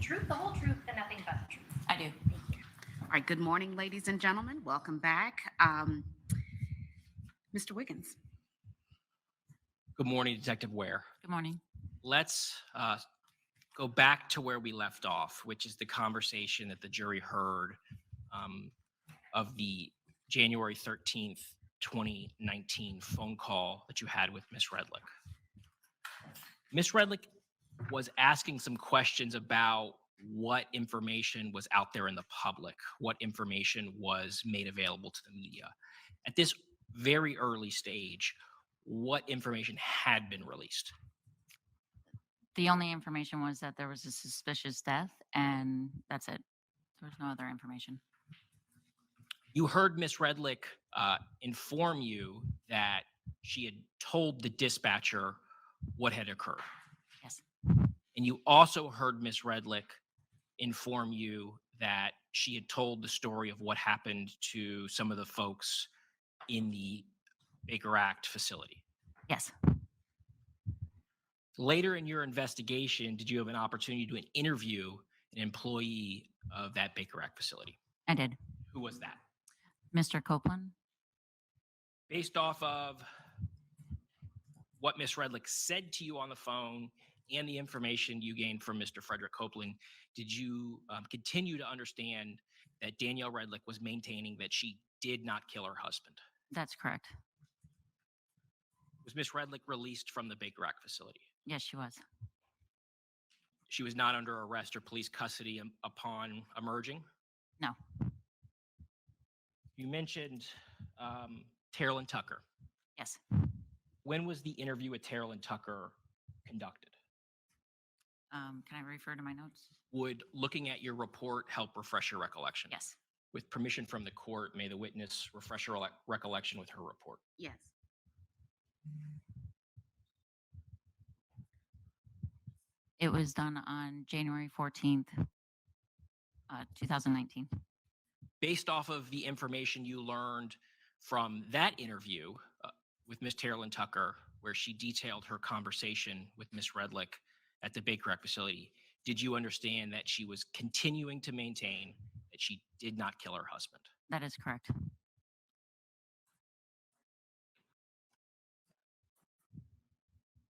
truth, the whole truth, and nothing but the truth. I do. Thank you. All right, good morning, ladies and gentlemen. Welcome back. Mr. Wiggins. Good morning, Detective Ware. Good morning. Let's go back to where we left off, which is the conversation that the jury heard of the January 13th, 2019 phone call that you had with Ms. Redlick. Ms. Redlick was asking some questions about what information was out there in the public, what information was made available to the media. At this very early stage, what information had been released? The only information was that there was a suspicious death, and that's it. There was no other information. You heard Ms. Redlick inform you that she had told the dispatcher what had occurred. Yes. And you also heard Ms. Redlick inform you that she had told the story of what happened to some of the folks in the Baker Act facility. Yes. Later in your investigation, did you have an opportunity to interview an employee of that Baker Act facility? I did. Who was that? Mr. Copeland? Based off of what Ms. Redlick said to you on the phone and the information you gained from Mr. Frederick Copeland, did you continue to understand that Danielle Redlick was maintaining that she did not kill her husband? That's correct. Was Ms. Redlick released from the Baker Act facility? Yes, she was. She was not under arrest or police custody upon emerging? No. You mentioned Terrell Tucker. Yes. When was the interview with Terrell Tucker conducted? Can I refer to my notes? Would looking at your report help refresh your recollection? Yes. With permission from the court, may the witness refresh her recollection with her report? Yes. It was done on January 14th, 2019. Based off of the information you learned from that interview with Ms. Terrell Tucker, where she detailed her conversation with Ms. Redlick at the Baker Act facility, did you understand that she was continuing to maintain that she did not kill her husband? That is correct.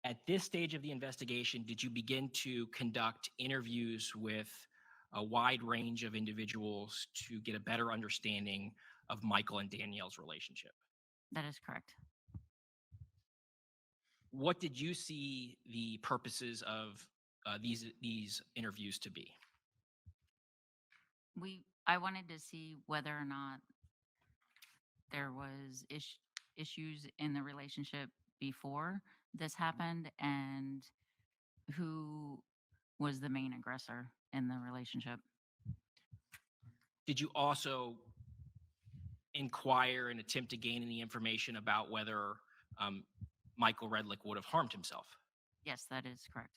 At this stage of the investigation, did you begin to conduct interviews with a wide range of individuals to get a better understanding of Michael and Danielle's relationship? That is correct. What did you see the purposes of these interviews to be? I wanted to see whether or not there was issues in the relationship before this happened, and who was the main aggressor in the relationship. Did you also inquire and attempt to gain any information about whether Michael Redlick would have harmed himself? Yes, that is correct.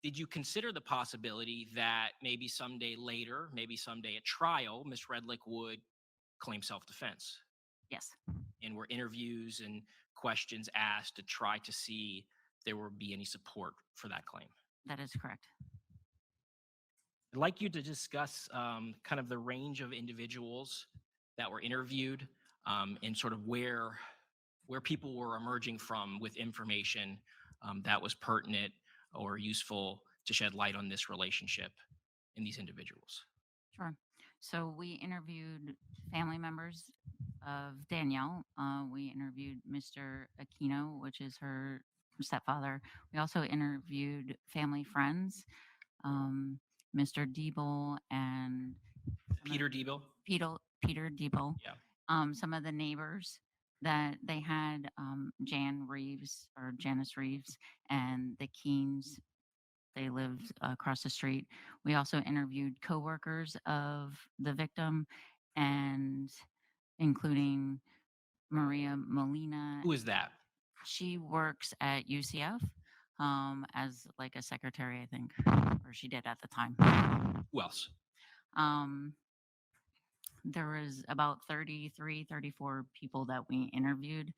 Did you consider the possibility that maybe someday later, maybe someday at trial, Ms. Redlick would claim self-defense? Yes. And were interviews and questions asked to try to see if there would be any support for that claim? That is correct. I'd like you to discuss kind of the range of individuals that were interviewed and sort of where people were emerging from with information that was pertinent or useful to shed light on this relationship in these individuals. Sure. So we interviewed family members of Danielle. We interviewed Mr. Aquino, which is her stepfather. We also interviewed family friends, Mr. Diebel and Peter Diebel? Peter Diebel. Yeah. Some of the neighbors that they had, Janice Reeves, and the Keens. They lived across the street. We also interviewed coworkers of the victim, and including Maria Molina. Who is that? She works at UCF as like a secretary, I think, or she did at the time. Who else? There was about 33, 34 people that we interviewed.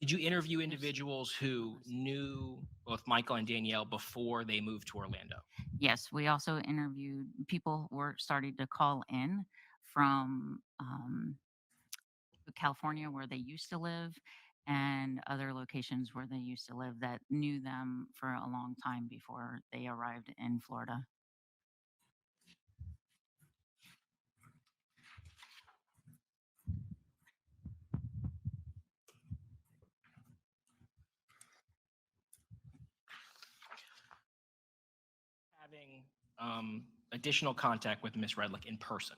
Did you interview individuals who knew both Michael and Danielle before they moved to Orlando? Yes, we also interviewed people were starting to call in from California where they used to live and other locations where they used to live that knew them for a long time before they arrived in Florida. Having additional contact with Ms. Redlick in person.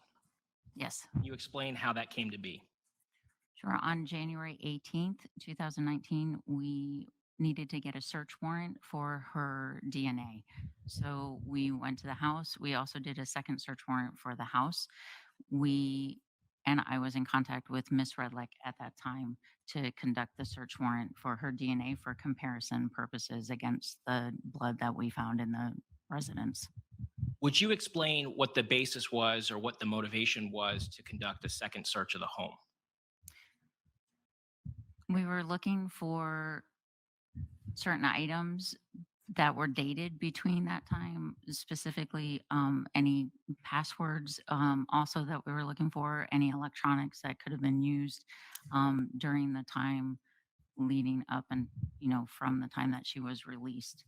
Yes. Can you explain how that came to be? Sure. On January 18th, 2019, we needed to get a search warrant for her DNA. So we went to the house. We also did a second search warrant for the house. And I was in contact with Miss Redlick at that time to conduct the search warrant for her DNA for comparison purposes against the blood that we found in the residence. Would you explain what the basis was or what the motivation was to conduct a second search of the home? We were looking for certain items that were dated between that time, specifically any passwords, also that we were looking for, any electronics that could have been used during the time leading up and, from the time that she was released.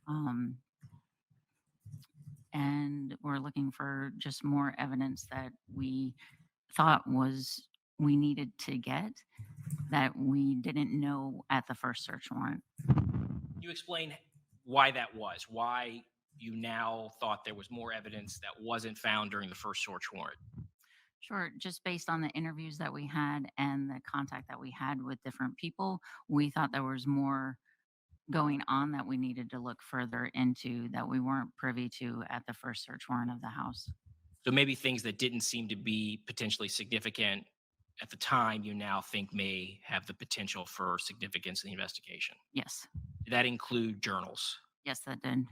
Um, and we're looking for just more evidence that we thought we needed to get that we didn't know at the first search warrant. Can you explain why that was? Why you now thought there was more evidence that wasn't found during the first search warrant? Sure. Just based on the interviews that we had and the contact that we had with different people, we thought there was more going on that we needed to look further into that we weren't privy to at the first search warrant of the house. So maybe things that didn't seem to be potentially significant at the time, you now think may have the potential for significance in the investigation. Yes. Did that include journals? Yes, that did.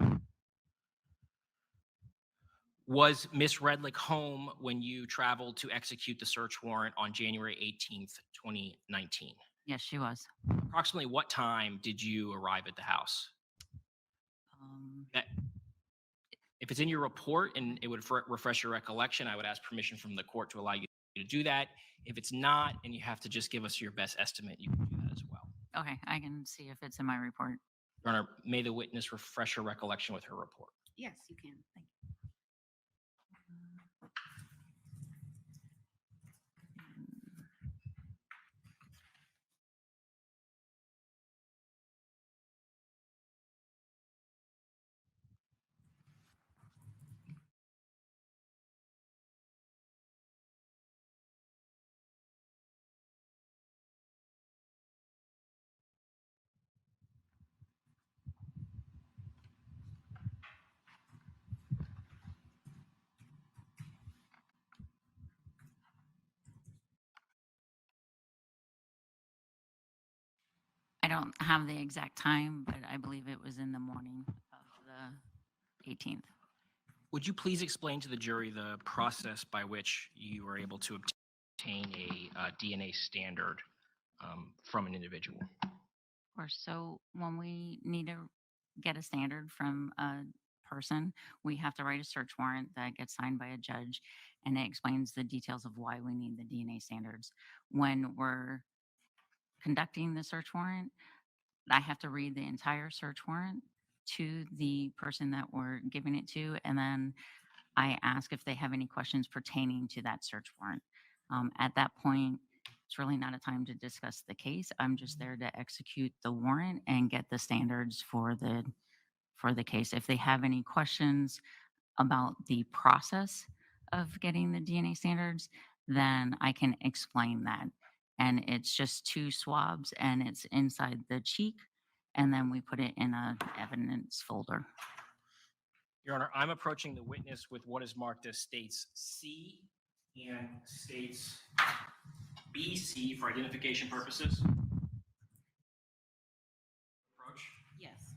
Was Miss Redlick home when you traveled to execute the search warrant on January 18th, 2019? Yes, she was. Approximately what time did you arrive at the house? That, if it's in your report and it would refresh your recollection, I would ask permission from the court to allow you to do that. If it's not, and you have to just give us your best estimate, you can do that as well. Okay, I can see if it's in my report. Your Honor, may the witness refresh her recollection with her report. Yes, you can. Thank you. I don't have the exact time, but I believe it was in the morning of the 18th. Would you please explain to the jury the process by which you were able to obtain a DNA standard from an individual? Of course. So when we need to get a standard from a person, we have to write a search warrant that gets signed by a judge, and it explains the details of why we need the DNA standards. When we're conducting the search warrant, I have to read the entire search warrant to the person that we're giving it to, and then I ask if they have any questions pertaining to that search warrant. At that point, it's really not a time to discuss the case. I'm just there to execute the warrant and get the standards for the case. If they have any questions about the process of getting the DNA standards, then I can explain that. And it's just 2 swabs and it's inside the cheek. And then we put it in a evidence folder. Your Honor, I'm approaching the witness with what is marked as states C and states BC for identification purposes. Approach. Yes.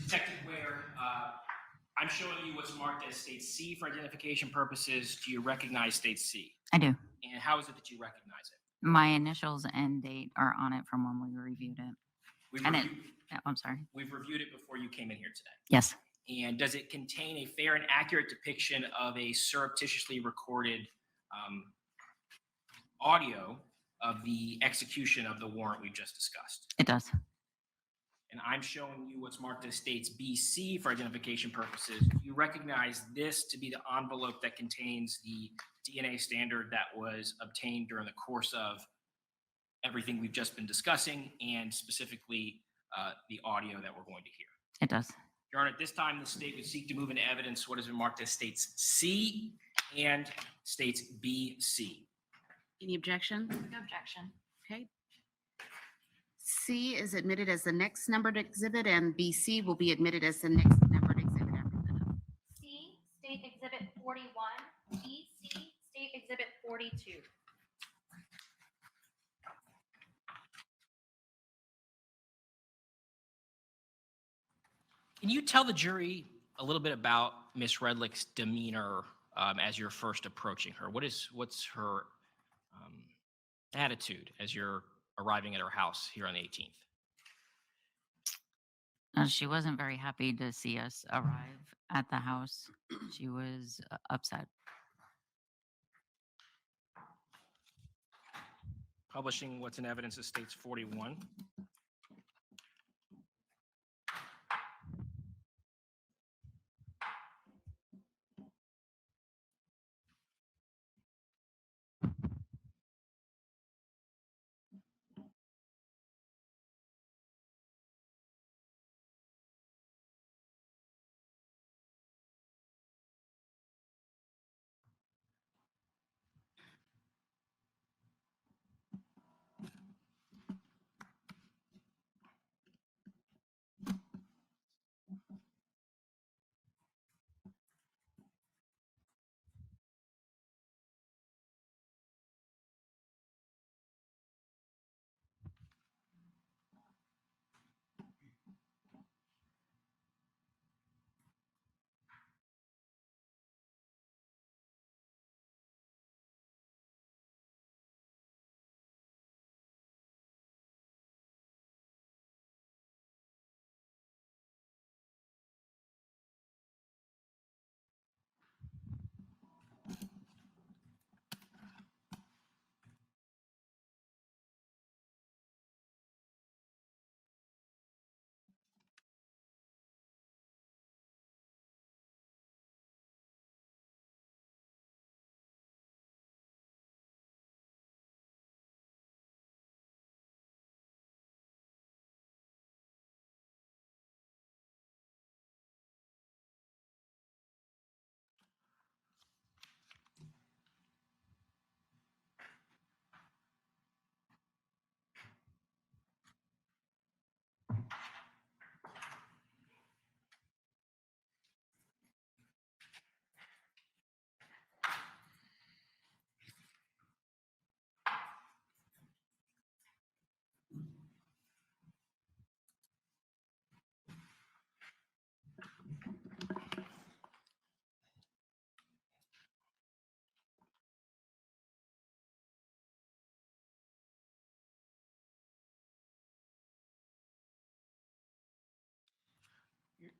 Detective Ware, I'm showing you what's marked as state C for identification purposes. Do you recognize state C? I do. And how is it that you recognize it? My initials and date are on it from when we reviewed it. We've And it, reviewed, I'm sorry. we've reviewed it before you came in here today. Yes, And does it contain a fair and accurate depiction of a surreptitiously recorded audio of the execution of the warrant we've just discussed? it does. And I'm showing you what's marked as states BC for identification purposes. Do you recognize this to be the envelope that contains the DNA standard that was obtained during the course of everything we've just been discussing, and specifically the audio that we're going to hear? It does. Your Honor, at this time, the state would seek to move into evidence what has been marked as states C and states BC. Any objection? No objection. Okay. C is admitted as the next numbered exhibit, and BC will be admitted as the next numbered exhibit after that. C, State Exhibit 41. BC, State Exhibit 42. Can you tell the jury a little bit about Miss Redlick's demeanor as you're first approaching her? What's her attitude as you're arriving at her house here on the 18th? She wasn't very happy to see us arrive at the house. She was upset. Publishing what's in evidence as states 41.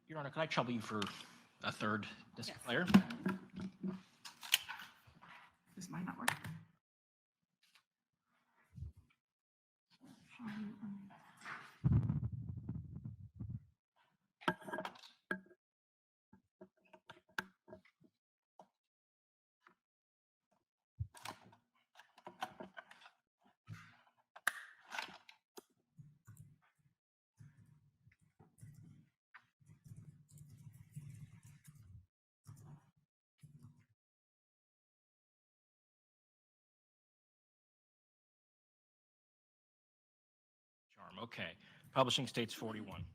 Your Honor, could I trouble you for a third disc Yes. player? This might not work. Charm, okay. Publishing states 41.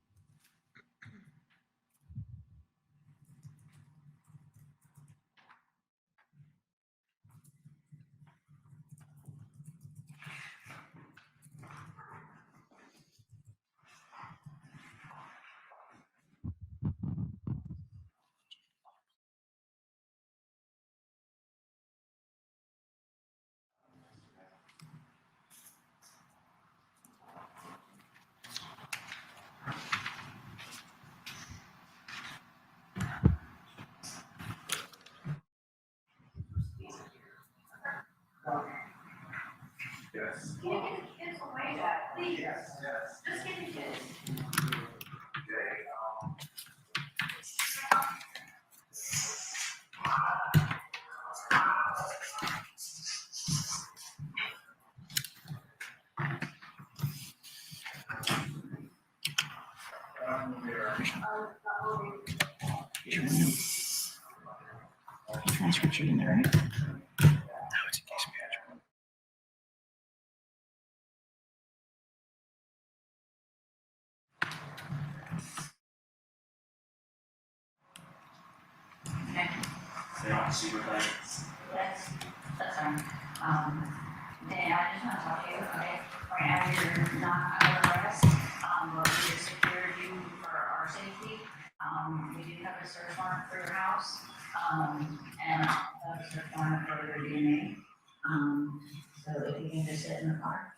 Yes. Can you get the kids away, Jack, please? Yes. Just get the kids. Transcript in there, right? No, it's a case manager. That's fine. Dan, I just want to talk to you, okay? Right now, you're not under arrest, but we have secured you for our safety. We do have a search warrant for your house, and a search warrant for your DNA. So if you can just sit in the car.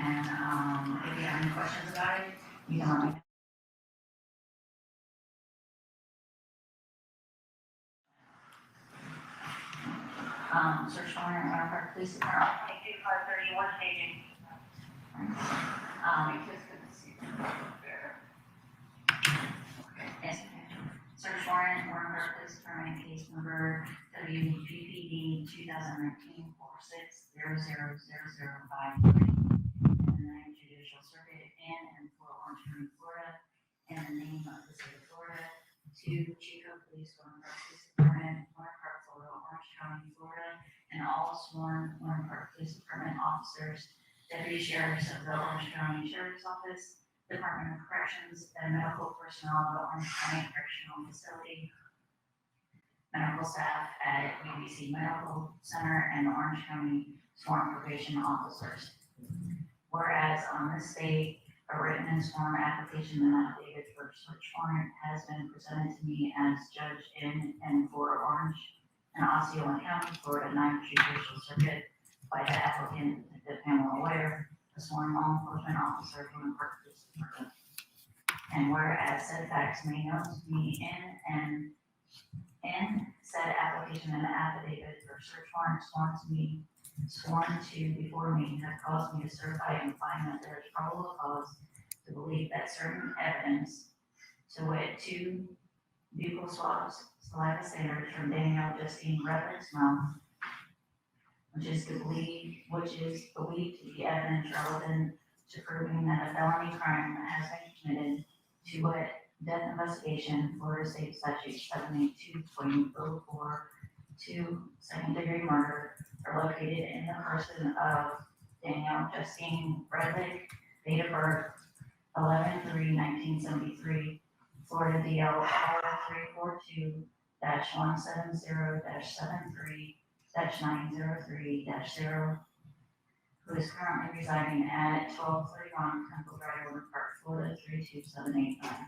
And if you have any questions about it, you can let me know. Search warrant, Park Police Department. Thank you, car 31 staging. Yes, search warrant, Park Police Department, case number WGPD 2019-46-000053, in the Ninth Judicial Circuit and for Orange County, Florida, in the name of the state of Florida, to Chico Police, Park Police Department, Park, Florida, Orange County, Florida, and all sworn Park Police Department officers, deputy sheriffs of the Orange County Sheriff's Office, Department of Corrections, and medical personnel of the Orange County Correctional Facility, medical staff at UBC Medical Center, and the Orange County sworn probation officers. Whereas on this date, a written and sworn application and affidavit for search warrant has been presented to me as judge in and for Orange and Osceola County, Florida, Ninth Judicial Circuit by the applicant, Detective Pamela Ware, a sworn law enforcement officer from the Park Police Department. And whereas said facts made known to me in said application and affidavit for search warrant sworn to before me have caused me to certify and find that there is probable cause to believe that certain evidence, to wit, 2 buccal swabs, saliva standards from Danielle Justine Redlick's mouth, which is believed to be evidence relevant to proving that a felony crime has been committed, to wit, death investigation, Florida State Statute 782.04, 2 second-degree murder, are located in the person of Danielle Justine Redlick, date of birth 11/3/1973, Florida DL R342-170-73-903-0, who is currently residing at 1231 Temple Drive, Overland Park, Florida 32785.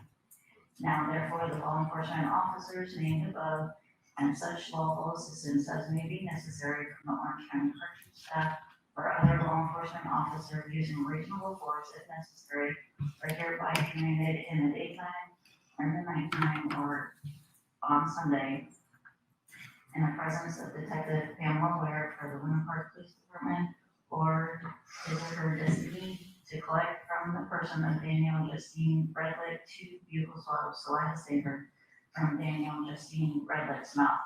Now therefore, the law enforcement officers named above and such lawful assistance as may be necessary from the Orange County Corrections staff or other law enforcement officer using reasonable force if necessary are hereby committed in the daytime or in the nighttime or on Sunday in the presence of Detective Pamela Ware for the Winter Park Police Department or his or her designee to collect from the person of Danielle Justine Redlick 2 buccal swabs saliva saver from Danielle Justine Redlick's mouth.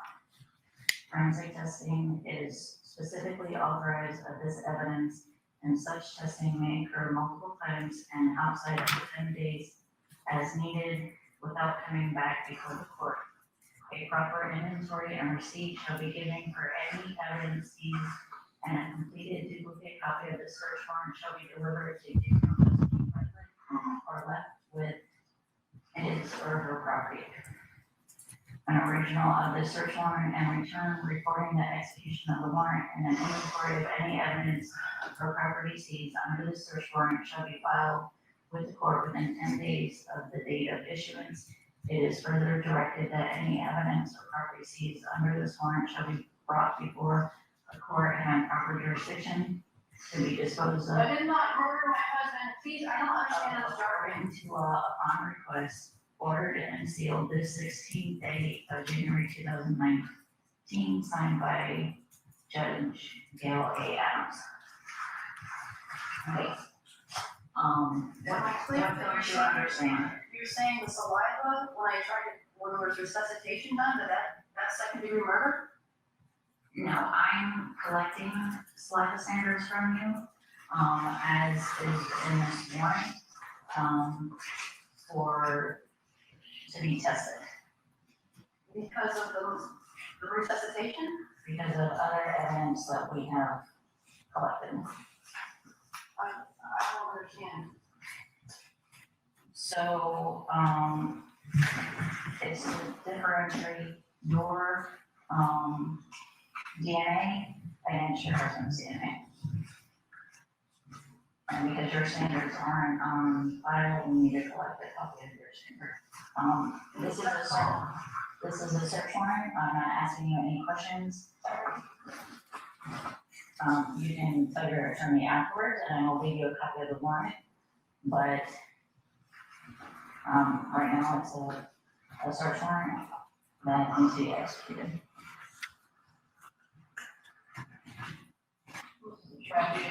Forensic testing is specifically authorized of this evidence, and such testing may occur multiple times and outside of the 10 days as needed without coming back before the court. A proper inventory and receipt shall be given for any evidence seized, and a completed duplicate copy of the search warrant shall be delivered to Danielle Justine Redlick or left for her property. An original of the search warrant and return recording the execution of the warrant and an inventory of any evidence or property seized under the search warrant shall be filed with the court within 10 days of the date of issuance. It is further directed that any evidence or property seized under this warrant shall be brought before a court having proper jurisdiction to be disposed of. I did not murder my husband, please, I don't understand this jargon. Into law upon request, ordered and sealed this 16th day of January 2019, signed by Judge Gail A. Adams. Okay. Am I clear? What do you understand? You're saying the saliva, when there was resuscitation done, that's second degree murder? No, I'm collecting saliva standards from you, as is in this warrant, to be tested. Because of the resuscitation? Because of other evidence that we have collected. I don't understand. So, it's to differentiate your, DNA against your husband's DNA. And because your standards aren't on file, we need to collect a copy of your standard. This is a search warrant. I'm not asking you any questions. You can tell your attorney afterwards, and I will leave you a copy of the warrant. But right now it's a search warrant that needs to be executed. Tragedy.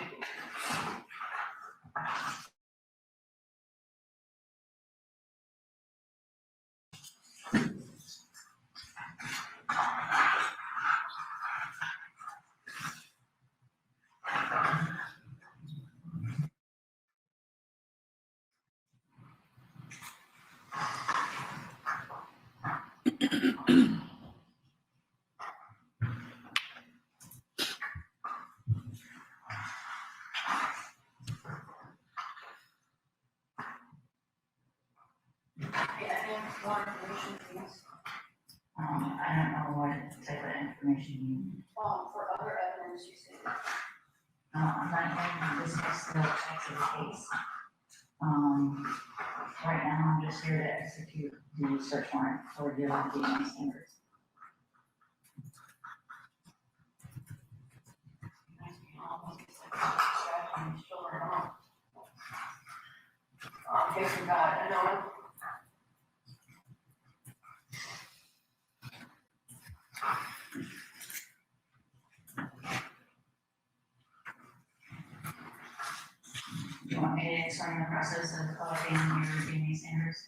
More information, please. I don't know what type of information you need. For other evidence, you said. I'm not going to discuss the facts of the case. Right now, I'm just here to execute the search warrant for your DNA standards. Okay, for God, I know. Do you want me to explain the process of collecting your DNA standards?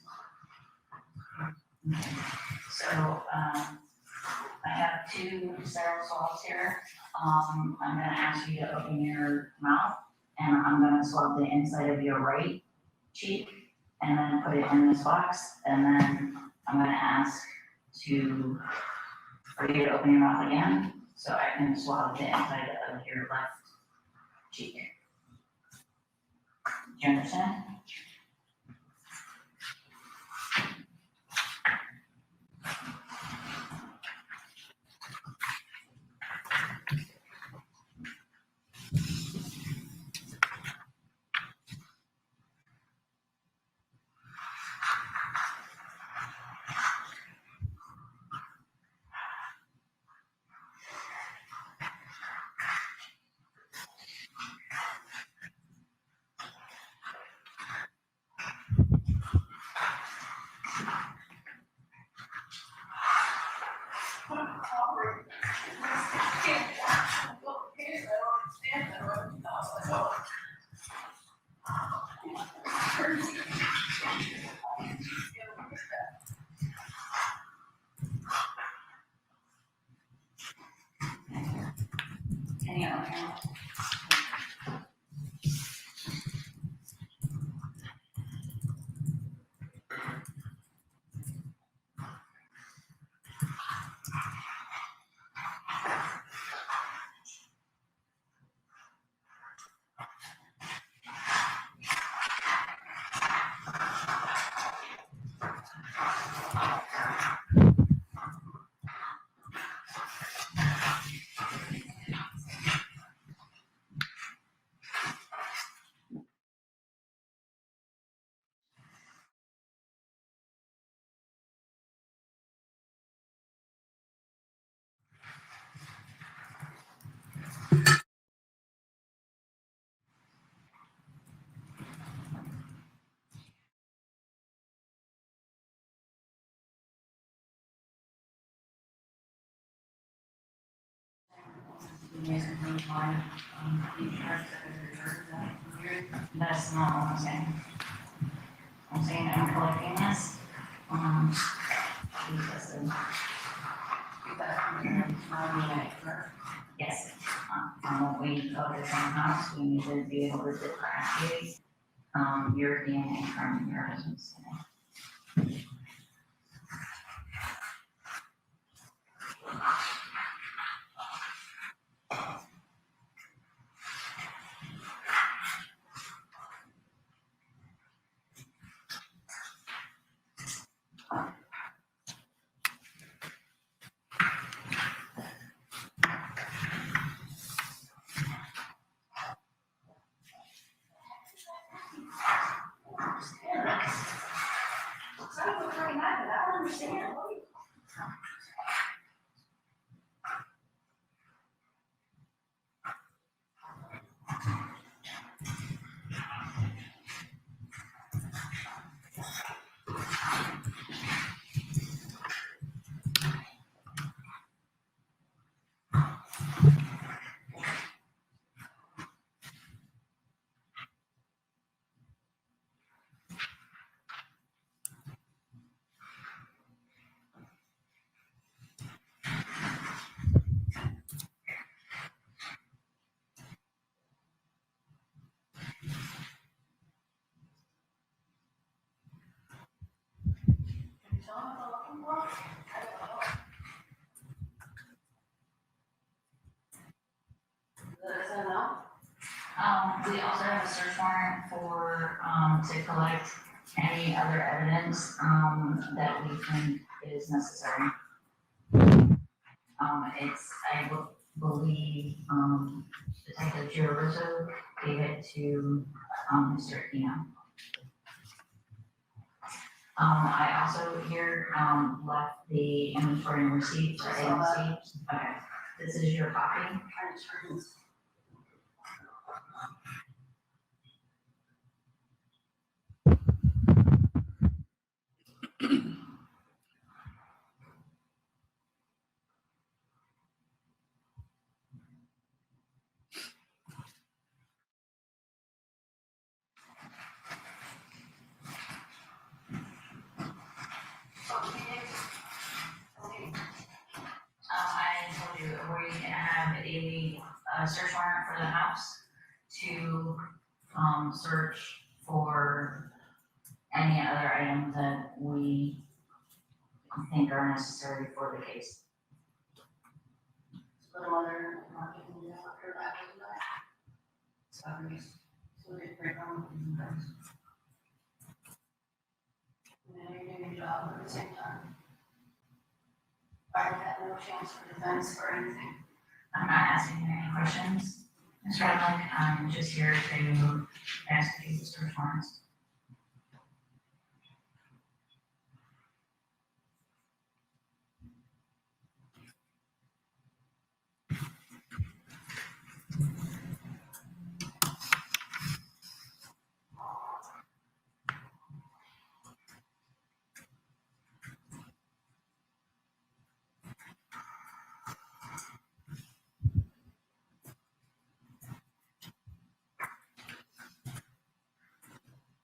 Okay. So, I have two sterile swabs here. I'm gonna ask you to open your mouth, and I'm gonna swab the inside of your right cheek, and then put it in this box, and then I'm gonna ask for you to open your mouth again, so I can swab the inside of your left cheek. Do you understand? Any other? That's not what I'm saying. I'm saying I'm collecting this. Because of, yes, when we go to the same house, we need to be able to differentiate, your DNA from your husband's DNA. I don't understand. We also have a search warrant for, to collect any other evidence, that we think is necessary. It's, I believe, Detective Giroso gave it to, Mr. Eno. I also here, left the inventory and receipt for AMC. Okay, this is your copy. I told you, we have a search warrant for the house to, search for any other items that we think are necessary for the case. Job at the same time. I had no chance for defense or anything. I'm not asking you any questions, Mr. Redlick, I'm just here to ask you the search warrants.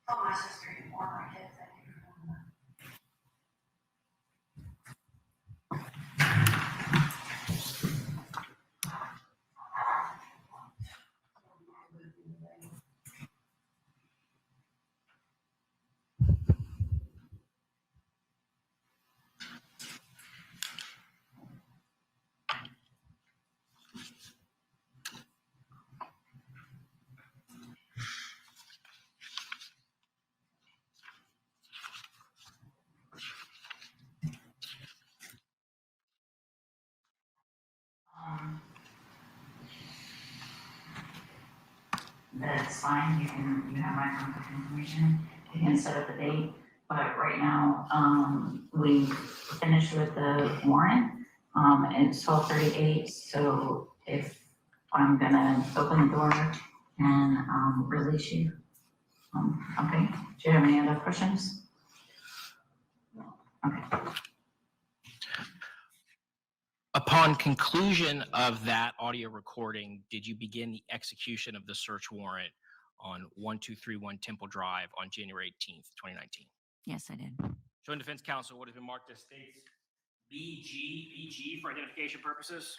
Oh, my sister, you more my kids, I think. That's fine, you have my contact information, you can set up a date, but right now, we finished with the warrant. It's 12:38, so if I'm gonna open the door and, release you. Okay, do you have any other questions? Okay. Upon Upon conclusion of that audio recording, did you begin the execution of the search warrant on 1231 Temple Drive on January 18th, 2019? Yes, I did. Showing defense counsel what has been marked as states BG for identification purposes.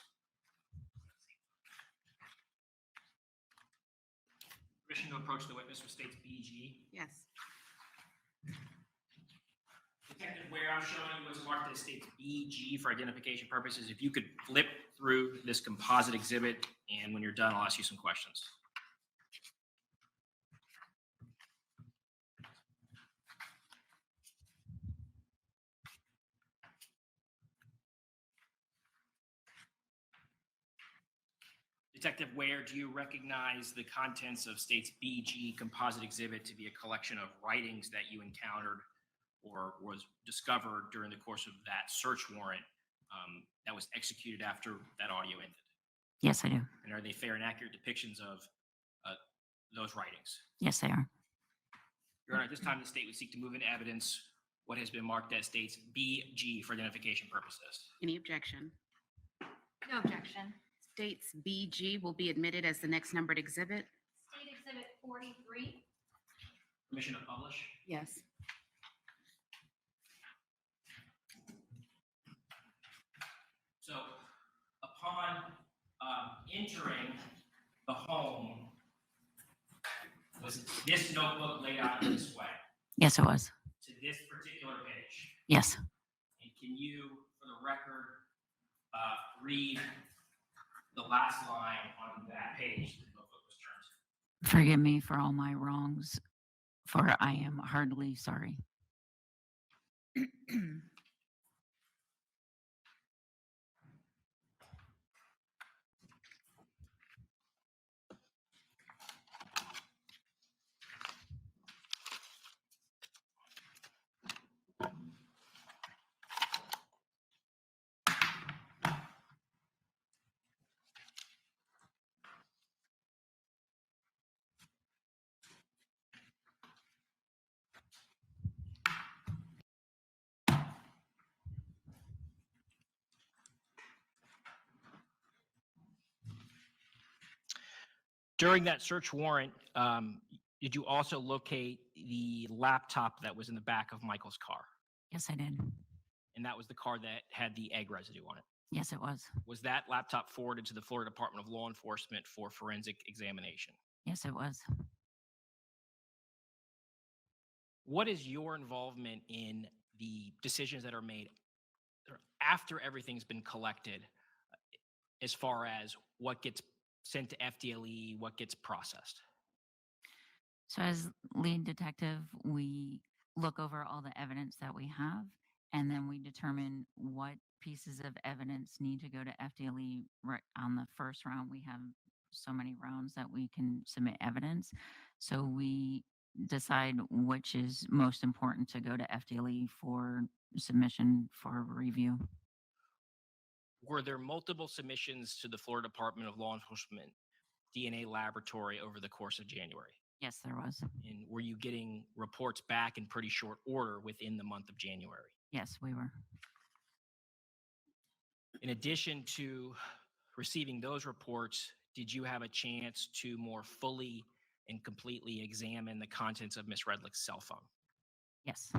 Permission to approach the witness with states BG. Yes. Detective Ware, I'm showing you what's marked as states BG for identification purposes. If you could flip through this composite exhibit, and when you're done, I'll ask you some questions. Detective Ware, do you recognize the contents of state's BG composite exhibit to be a collection of writings that you encountered or was discovered during the course of that search warrant that was executed after that audio ended? Yes, I do. And are they fair and accurate depictions of those writings? Yes, they are. Your Honor, at this time, the state would seek to move into evidence what has been marked as state's BG for identification purposes. Any objection? No objection. States BG will be admitted as the next numbered exhibit. State Exhibit 43. Permission to publish? Yes. So upon entering the home, was this notebook laid out in this way Yes, it was. to this particular page? Yes. And can you, for the record, read the last line on that page the notebook was turned to? Forgive me for all my wrongs, for I am heartily sorry. During that search warrant, did you also locate the laptop that was in the back of Michael's car? Yes, I did. And that was the car that had the egg residue on it. Yes, it was. Was that laptop forwarded to the Florida Department of Law Enforcement for forensic examination? Yes, it was. What is your involvement in the decisions that are made after everything's been collected, as far as what gets sent to FDLE, what gets processed? So as lead detective, we look over all the evidence that we have, and then we determine what pieces of evidence need to go to FDLE. Right on the first round, we have so many rounds that we can submit evidence. So we decide which is most important to go to FDLE for submission for review. Were there multiple submissions to the Florida Department of Law Enforcement DNA laboratory over the course of January? Yes, there was. And were you getting reports back in pretty short order within the month of January? Yes, we were. In addition to receiving those reports, did you have a chance to more fully and completely examine the contents of Ms. Redlick's cell phone? Yes.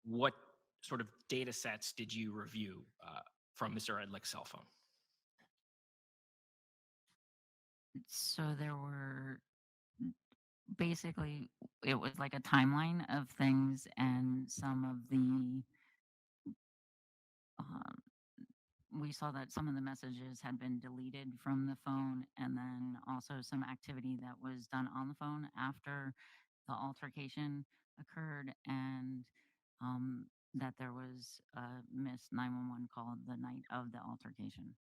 What sort of data sets did you review from Mr. Redlick's cell phone? So there were basically, it was like a timeline of things, and some of the we saw that some of the messages had been deleted from the phone, and then also some activity that was done on the phone after the altercation occurred, and that there was a missed 911 call the night of the altercation.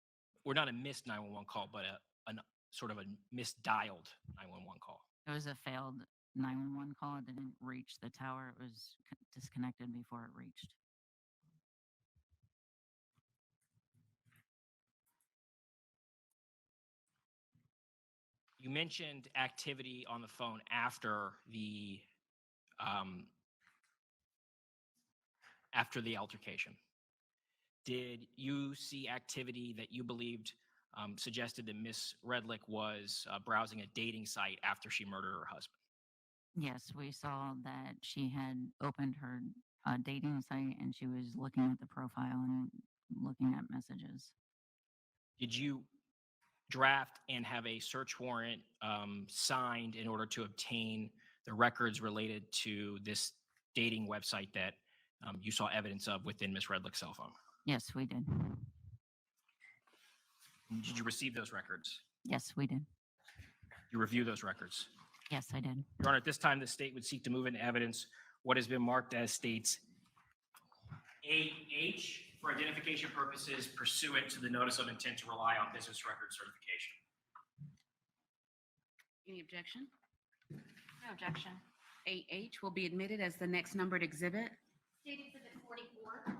Or not a missed 911 call, but a sort of a misdialed 911 call. It was a failed 911 call. It didn't reach the tower. It was disconnected before it reached. You mentioned activity on the phone after the altercation. did you see activity that you believed suggested that Miss Redlick was browsing a dating site after she murdered her husband? Yes, we saw that she had opened her dating site and she was looking at the profile and looking at messages. Did you draft and have a search warrant signed in order to obtain the records related to this dating website that you saw evidence of within Miss Redlick's cell phone? Yes, we did. Did you receive those records? Yes, we did. You review those records? Yes, I did. Your Honor, at this time, the state would seek to move into evidence what has been marked as states AH for identification purposes pursuant to the notice of intent to rely on business record certification. Any objection? No objection. AH will be admitted as the next numbered exhibit. State Exhibit 44.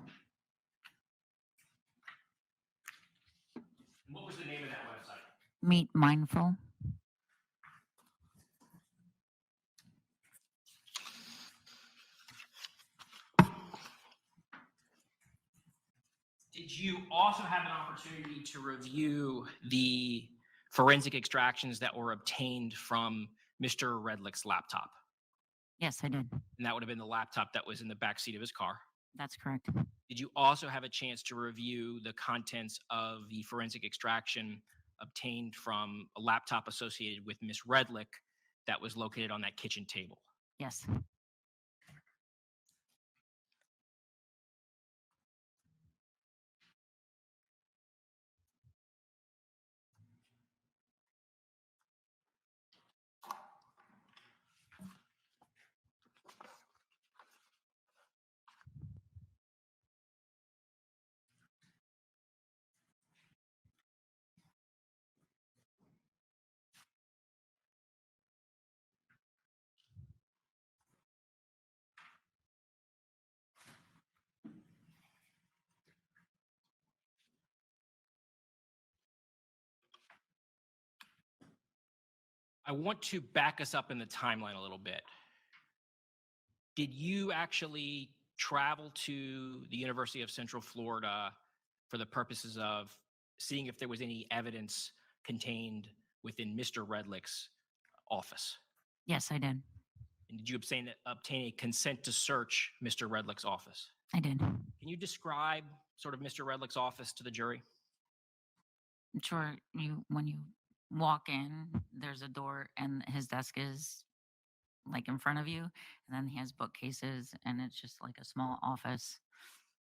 What was the name of that website? Meet Mindful. Did you also have an opportunity to review the forensic extractions that were obtained from Mr. Redlick's laptop? Yes, I did. And that would have been the laptop that was in the back seat of his car. That's correct. Did you also have a chance to review the contents of the forensic extraction obtained from a laptop associated with Miss Redlick that was located on that kitchen table? Yes. I want to back us up in the timeline a little bit. Did you actually travel to the University of Central Florida for the purposes of seeing if there was any evidence contained within Mr. Redlick's office? Yes, I did. And did you obtain a consent to search Mr. Redlick's office? I did. Can you describe sort of Mr. Redlick's office to the jury? Sure. When you walk in, there's a door and his desk is like in front of you, and then he has bookcases, and it's just like a small office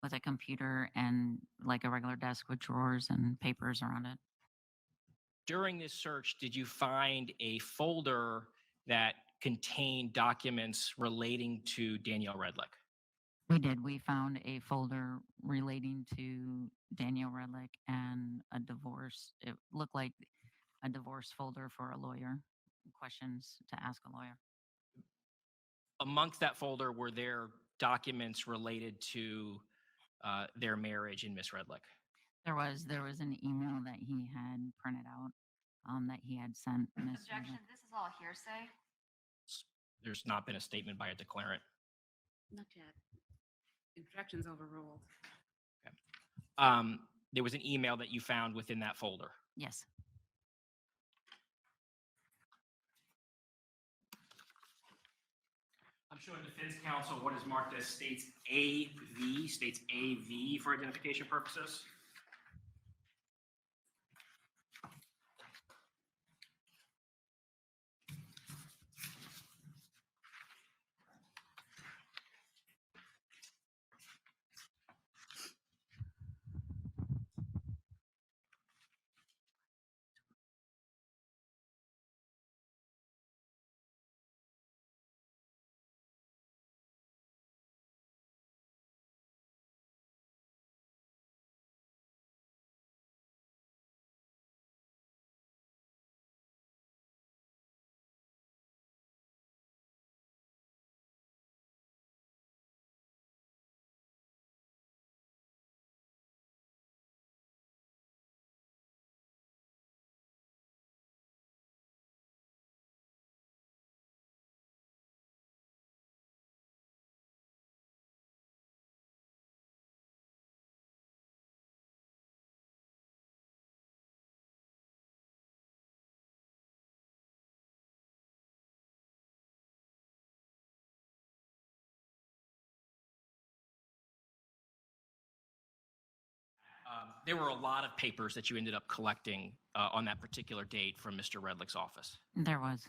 with a computer and like a regular desk with drawers and papers around it. During this search, did you find a folder that contained documents relating to Danielle Redlick? We did. We found a folder relating to Danielle Redlick and a divorce. It looked like a divorce folder for a lawyer, questions to ask a lawyer. Amongst that folder, were there documents related to their marriage and Miss Redlick? There was an email that he had printed out that he had sent Ms. Objection. Redlick. This is all hearsay. There's not been a statement by a declarant. Not yet. Instructions overruled. There was an email that you found within that folder. Yes. I'm showing defense counsel what is marked as states AV for identification purposes. There were a lot of papers that you ended up collecting on that particular date from Mr. Redlick's office. There was.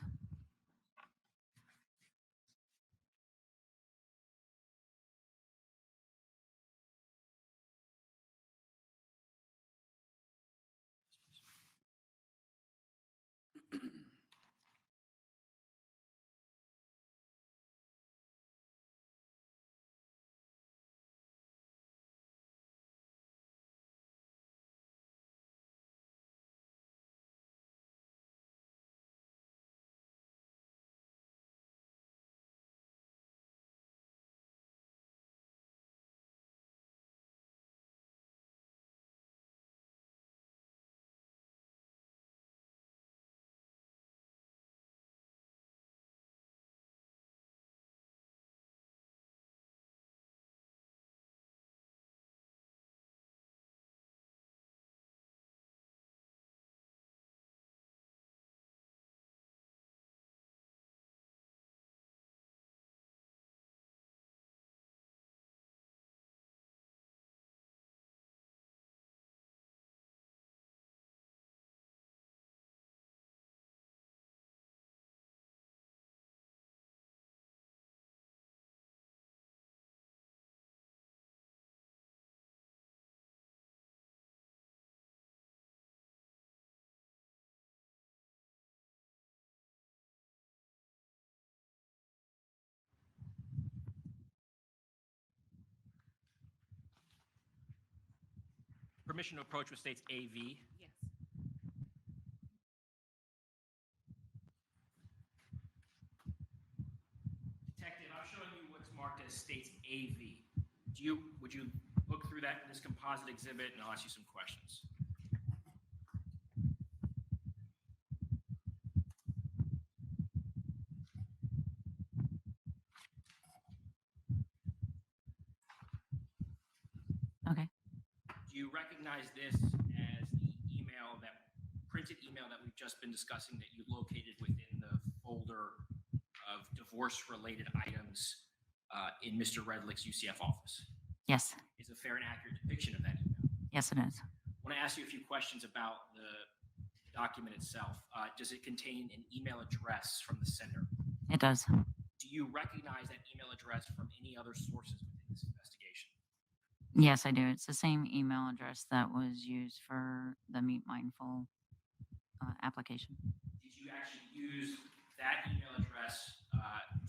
Permission to approach with states AV. Yes. Detective, I'm showing you what's marked as states AV. Would you look through this composite exhibit, and I'll ask you some questions. Okay. Do you recognize this as the printed email that we've just been discussing that you located within the folder of divorce-related items in Mr. Redlick's UCF office? Yes. Is a fair and accurate depiction of that email? Yes, it is. I want to ask you a few questions about the document itself. Does it contain an email address from the sender? It does. Do you recognize that email address from any other sources within this investigation? Yes, I do. It's the same email address that was used for the Meet Mindful application. Did you actually use that email address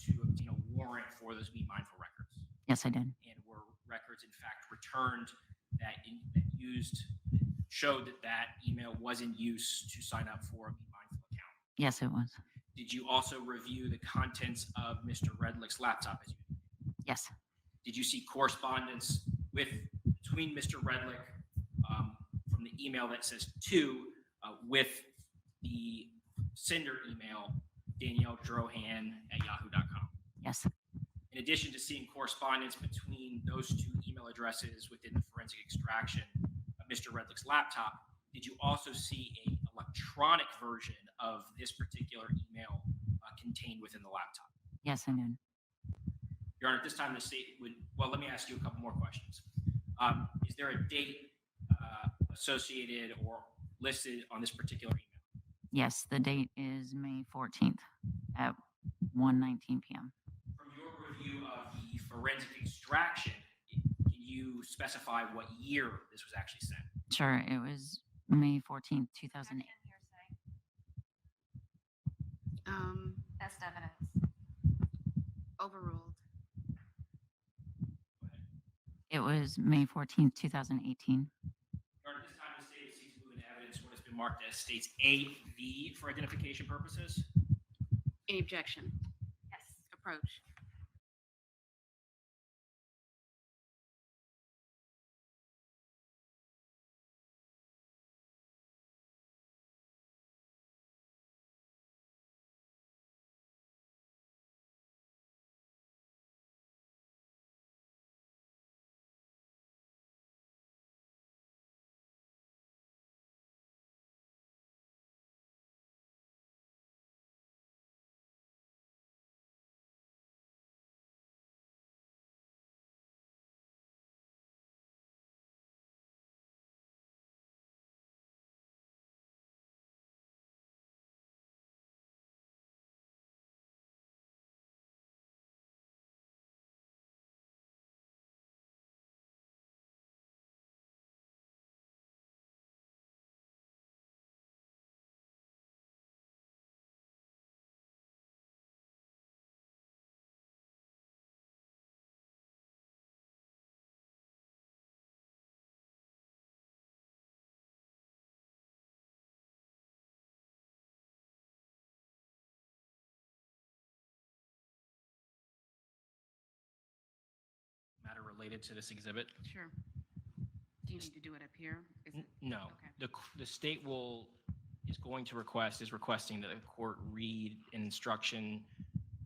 to obtain a warrant for those Be Mindful records? Yes, I did. And were records in fact returned that showed that email was in use to sign up for a Be Mindful account? Yes, it was. Did you also review the contents of Mr. Redlick's laptop? Yes. Did you see correspondence between Mr. Redlick from the email that says to with the sender email, Danielle Redlick@yahoo.com? Yes. In addition to seeing correspondence between those two email addresses within the forensic extraction of Mr. Redlick's laptop, did you also see an electronic version of this particular email contained within the laptop? Yes, I did. Your Honor, at this time, the state let me ask you a couple more questions. Is there a date associated or listed on this particular email? Yes, the date is May 14th at 1:19 p.m. From your review of the forensic extraction, can you specify what year this was actually sent? Sure, it was May 14th, 2008. Objection, hearsay. Best evidence. Overruled. It was May 14th, 2018. Your Honor, at this time, the state seeks to move into evidence what has been marked as states AV for identification purposes. Any objection? Yes. Approach. related to this exhibit? Sure. Do you need to do it up here? Is it- No. Okay. The state is requesting that the court read an instruction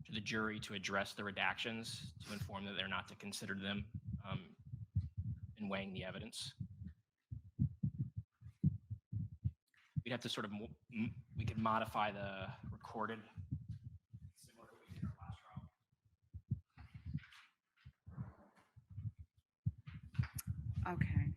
to the jury to address the redactions, to inform that they're not to consider them in weighing the evidence. We'd have to sort of, we could modify the recorded, similar to what we did in our last trial. Okay.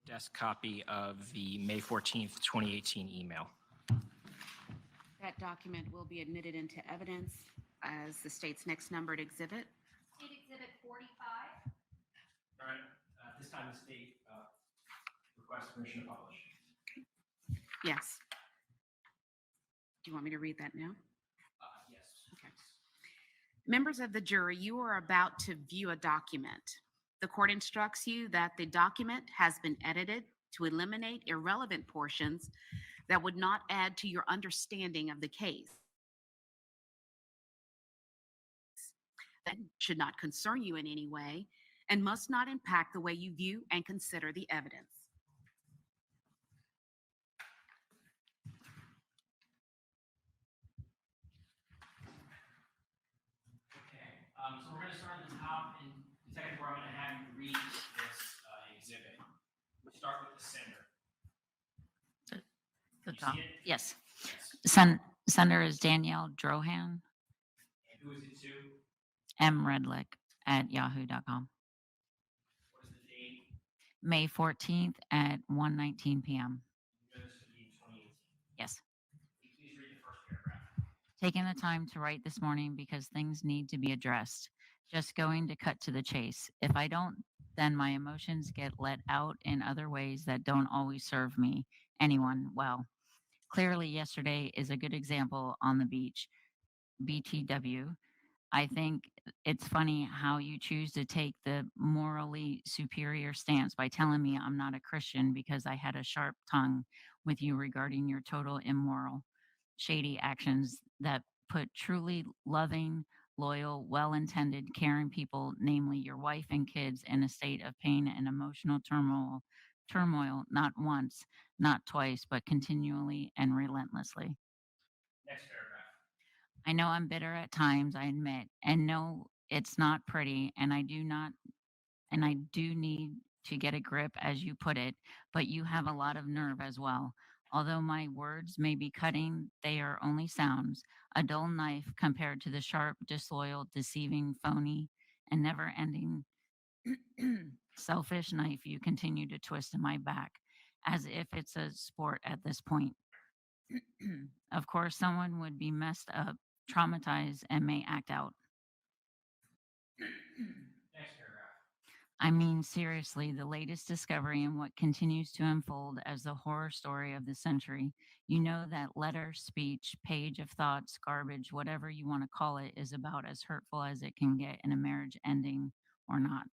Desk copy of the May 14th, 2018 email. That document will be admitted into evidence as the state's next numbered exhibit. State Exhibit 45. All right. This time the state requests permission to publish. Yes. Do you want me to read that now? Yes. Okay. Members of the jury, you are about to view a document. The court instructs you that the document has been edited to eliminate irrelevant portions that would not add to your understanding of the case. That should not concern you in any way and must not impact the way you view and consider the evidence. Okay. So we're going to start at the top, and Detective Moore, I'm going to have you read this exhibit. We start with the sender. The You top. see it? Yes. Yes. Sender is Danielle Drohan, And who is it to? mredlick@yahoo.com. What is the date? May 14th at 1:19 p.m. You know this would be 2018. Yes. Please read the first paragraph. Taking the time to write this morning because things need to be addressed. Just going to cut to the chase. If I don't, then my emotions get let out in other ways that don't always serve me, anyone, well. Clearly, yesterday is a good example on the beach, BTW. I think it's funny how you choose to take the morally superior stance by telling me I'm not a Christian because I had a sharp tongue with you regarding your total immoral, shady actions that put truly loving, loyal, well intended, caring people, namely your wife and kids, in a state of pain and emotional turmoil, not once, not twice, but continually and relentlessly. Next paragraph. I know I'm bitter at times, I admit, and no, it's not pretty, and I do need to get a grip, as you put it, but you have a lot of nerve as well. Although my words may be cutting, they are only sounds, a dull knife compared to the sharp, disloyal, deceiving, phony, and never ending selfish knife you continue to twist in my back, as if it's a sport at this point. Of course, someone would be messed up, traumatized, and may act out. Next paragraph. I mean, seriously, the latest discovery in what continues to unfold as the horror story of the century. You know that letter, speech, page of thoughts, garbage, whatever you want to call it, is about as hurtful as it can get in a marriage ending or not.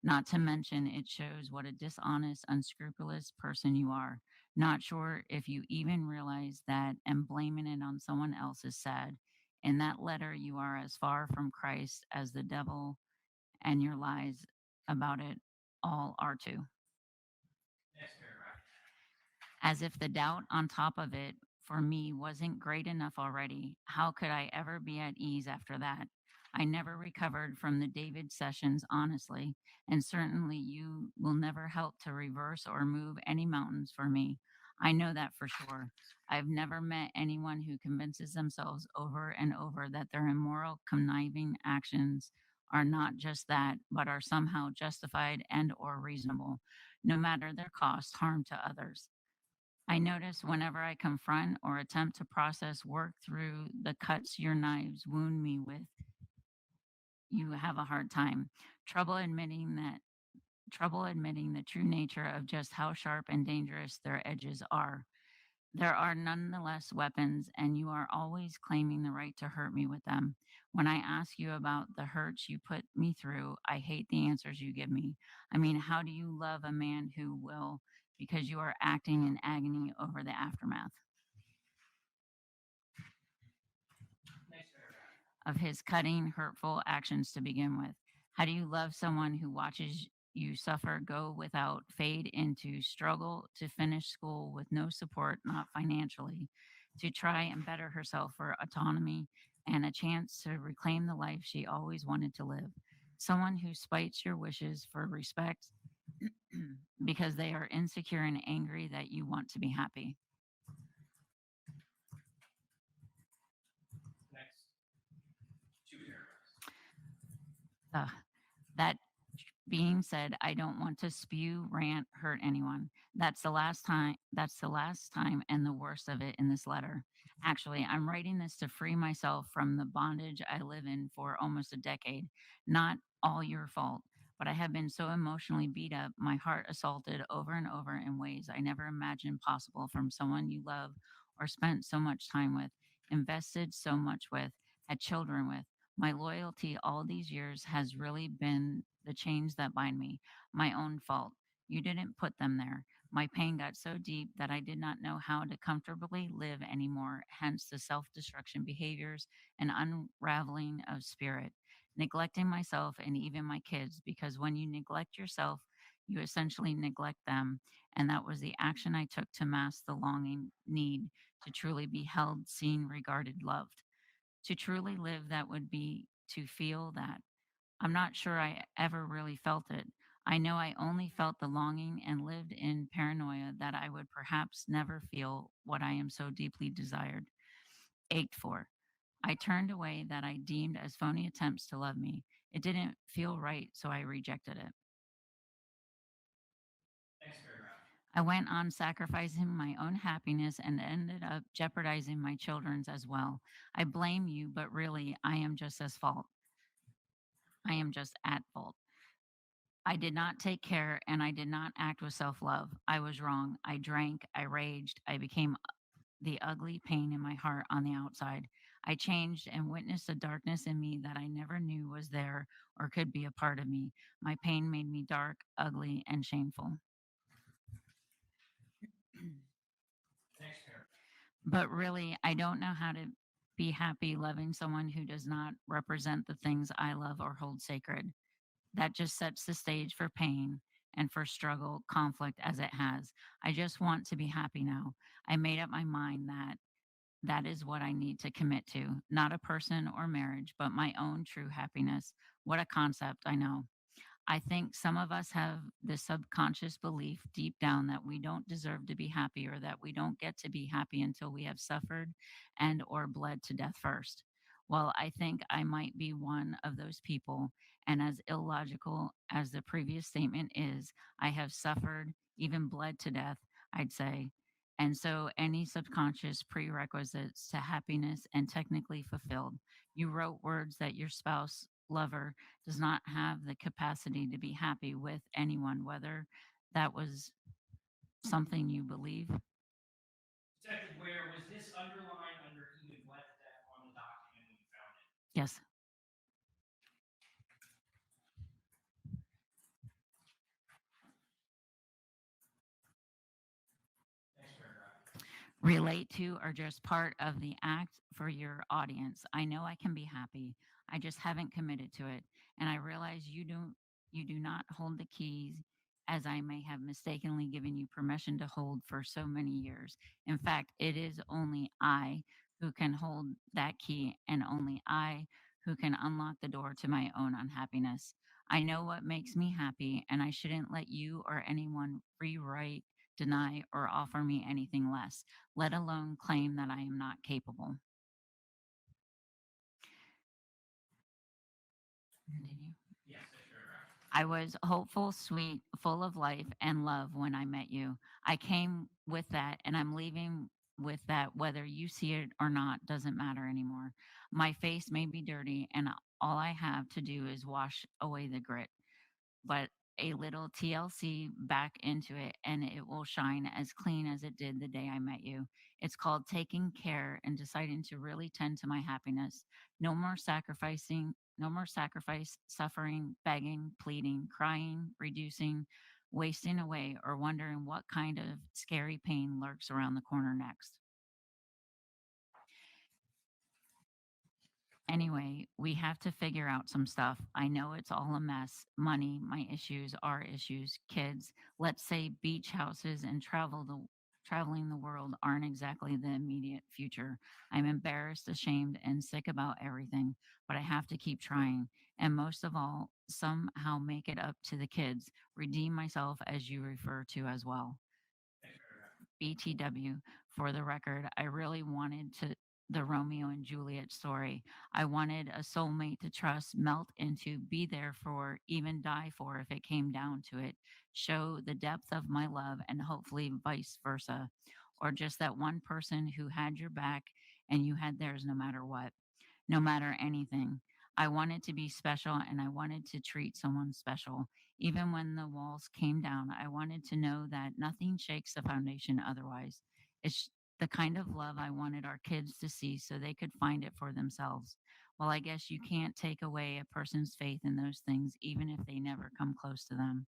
Not to mention, it shows what a dishonest, unscrupulous person you are. Not sure if you even realize that, and blaming it on someone else is sad. In that letter, you are as far from Christ as the devil, and your lies about it all are too. Next paragraph. As if the doubt on top of it for me wasn't great enough already, how could I ever be at ease after that? I never recovered from the David sessions, honestly, and certainly you will never help to reverse or move any mountains for me. I know that for sure. I've never met anyone who convinces themselves over and over that their immoral, conniving actions are not just that, but are somehow justified and or reasonable, no matter their cost, harm to others. I notice whenever I confront or attempt to process, work through the cuts your knives wound me with, you have a hard time. trouble admitting the true nature of just how sharp and dangerous their edges are. There are nonetheless weapons, and you are always claiming the right to hurt me with them. When I ask you about the hurts you put me through, I hate the answers you give me. I mean, how do you love a man who will, because you are acting in agony over the aftermath of his cutting, hurtful actions to begin with? How do you love someone who watches you suffer, go without, fade into struggle to finish school with no support, not financially, to try and better herself for autonomy and a chance to reclaim the life she always wanted to live? Someone who spites your wishes for respect because they are insecure and angry that you want to be happy. Next 2 paragraphs. That being said, I don't want to spew, rant, hurt anyone. That's the last time. That's the last time and the worst of it in this letter. Actually, I'm writing this to free myself from the bondage I live in for almost a decade. Not all your fault, but I have been so emotionally beat up, my heart assaulted over and over in ways I never imagined possible from someone you love or spent so much time with, invested so much with, had children with. My loyalty all these years has really been the chains that bind me. My own fault. You didn't put them there. My pain got so deep that I did not know how to comfortably live anymore, hence the self destruction behaviors and unraveling of spirit, neglecting myself and even my kids, because when you neglect yourself, you essentially neglect them. And that was the action I took to mask the longing need to truly be held, seen, regarded, loved. To truly live, that would be to feel that. I'm not sure I ever really felt it. I know I only felt the longing and lived in paranoia that I would perhaps never feel what I am so deeply desired, ached for. I turned away that I deemed as phony attempts to love me. It didn't feel right, so I rejected it. Next paragraph. I went on sacrificing my own happiness and ended up jeopardizing my children's as well. I blame you, but really, I am just as fault. I am just at fault. I did not take care and I did not act with self love. I was wrong. I drank, I raged, I became the ugly pain in my heart on the outside. I changed and witnessed a darkness in me that I never knew was there or could be a part of me. My pain made me dark, ugly, and shameful. Next paragraph. But really, I don't know how to be happy loving someone who does not represent the things I love or hold sacred. That just sets the stage for pain and for struggle, conflict as it has. I just want to be happy now. I made up my mind that that is what I need to commit to, not a person or marriage, but my own true happiness. What a concept, I know. I think some of us have the subconscious belief deep down that we don't deserve to be happy or that we don't get to be happy until we have suffered and or bled to death first. Well, I think I might be one of those people, and as illogical as the previous statement is, I have suffered, even bled to death, I'd say. And so any subconscious prerequisites to happiness and technically fulfilled. You wrote words that your spouse, lover, does not have the capacity to be happy with anyone, whether that was something you believe. Detective Ware, was this underlined under even bled to death on the document when you found it? Yes. Next paragraph. Relate to are just part of the act for your audience. I know I can be happy. I just haven't committed to it. And I realize you do not hold the keys as I may have mistakenly given you permission to hold for so many years. In fact, it is only I who can hold that key and only I who can unlock the door to my own unhappiness. I know what makes me happy and I shouldn't let you or anyone rewrite, deny, or offer me anything less, let alone claim that I am not capable. Continue. Yes, next paragraph. I was hopeful, sweet, full of life and love when I met you. I came with that and I'm leaving with that. Whether you see it or not doesn't matter anymore. My face may be dirty and all I have to do is wash away the grit. But a little TLC back into it, and it will shine as clean as it did the day I met you. It's called taking care and deciding to really tend to my happiness. No more sacrificing, no more sacrifice, suffering, begging, pleading, crying, reducing, wasting away, or wondering what kind of scary pain lurks around the corner next. Anyway, we have to figure out some stuff. I know it's all a mess. Money, my issues, our issues, kids, let's say beach houses and traveling the world aren't exactly the immediate future. I'm embarrassed, ashamed, and sick about everything, but I have to keep trying. And most of all, somehow make it up to the kids, redeem myself as you refer to as well. BTW, for the record, I really wanted to the Romeo and Juliet story. I wanted a soulmate to trust, melt into, be there for, even die for if it came down to it. Show the depth of my love and hopefully vice versa. Or just that one person who had your back and you had theirs no matter what, no matter anything. I wanted to be special and I wanted to treat someone special. Even when the walls came down, I wanted to know that nothing shakes the foundation otherwise. It's the kind of love I wanted our kids to see so they could find it for themselves. Well, I guess you can't take away a person's faith in those things, even if they never come close to them.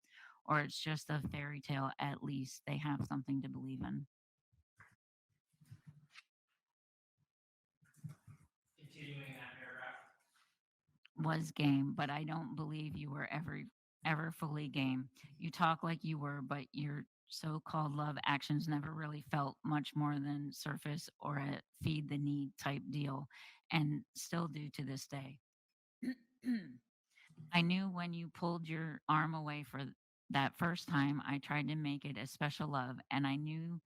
Or it's just a fairy tale, at least they have something to believe in. Continuing that paragraph. Was game, but I don't believe you were ever fully game. You talk like you were, but your so-called love actions never really felt much more than surface or a feed the need type deal, and still do to this day. I knew when you pulled your arm away for that first time, I tried to make it a special love, and I knew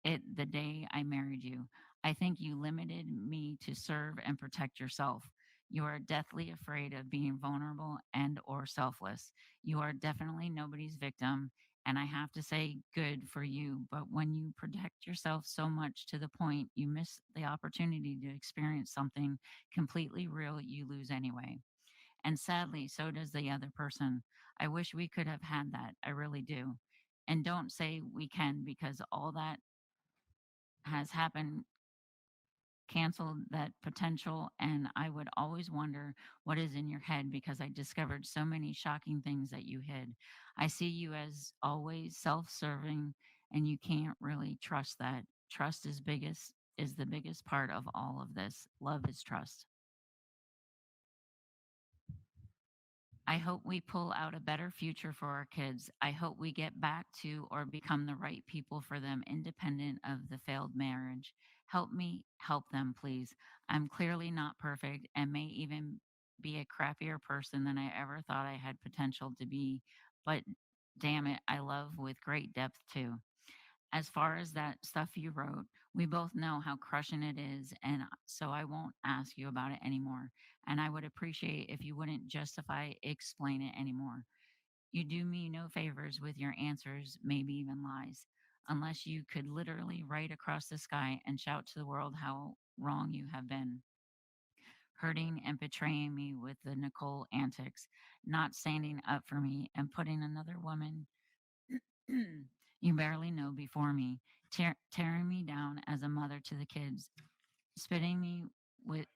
it the day I married you. I think you limited me to serve and protect yourself. You are deathly afraid of being vulnerable and or selfless. You are definitely nobody's victim, and I have to say good for you, but when you protect yourself so much to the point you miss the opportunity to experience something completely real, you lose anyway. And sadly, so does the other person. I wish we could have had that. I really do. And don't say we can, because all that has happened canceled that potential, and I would always wonder what is in your head because I discovered so many shocking things that you hid. I see you as always self-serving, and you can't really trust that. Trust is the biggest part of all of this. Love is trust. I hope we pull out a better future for our kids. I hope we get back to or become the right people for them, independent of the failed marriage. Help me help them, please. I'm clearly not perfect and may even be a crappier person than I ever thought I had potential to be. But damn it, I love with great depth too. As far as that stuff you wrote, we both know how crushing it is, and so I won't ask you about it anymore. And I would appreciate if you wouldn't justify, explain it anymore. You do me no favors with your answers, maybe even lies, unless you could literally write across the sky and shout to the world how wrong you have been, hurting and betraying me with the Nicole antics, not standing up for me and putting another woman you barely know before me, tearing me down as a mother to the kids, spitting me with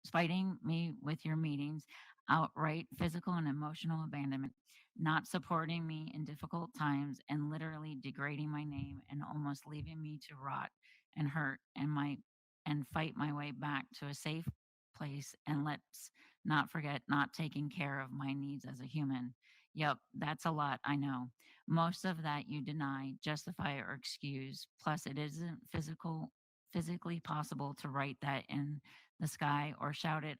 spiting me with your meetings, outright physical and emotional abandonment, not supporting me in difficult times, and literally degrading my name and almost leaving me to rot and hurt and fight my way back to a safe place. And let's not forget not taking care of my needs as a human. Yep, that's a lot, I know. Most of that you deny, justify, or excuse. Plus, it isn't physically possible to write that in the sky or shout it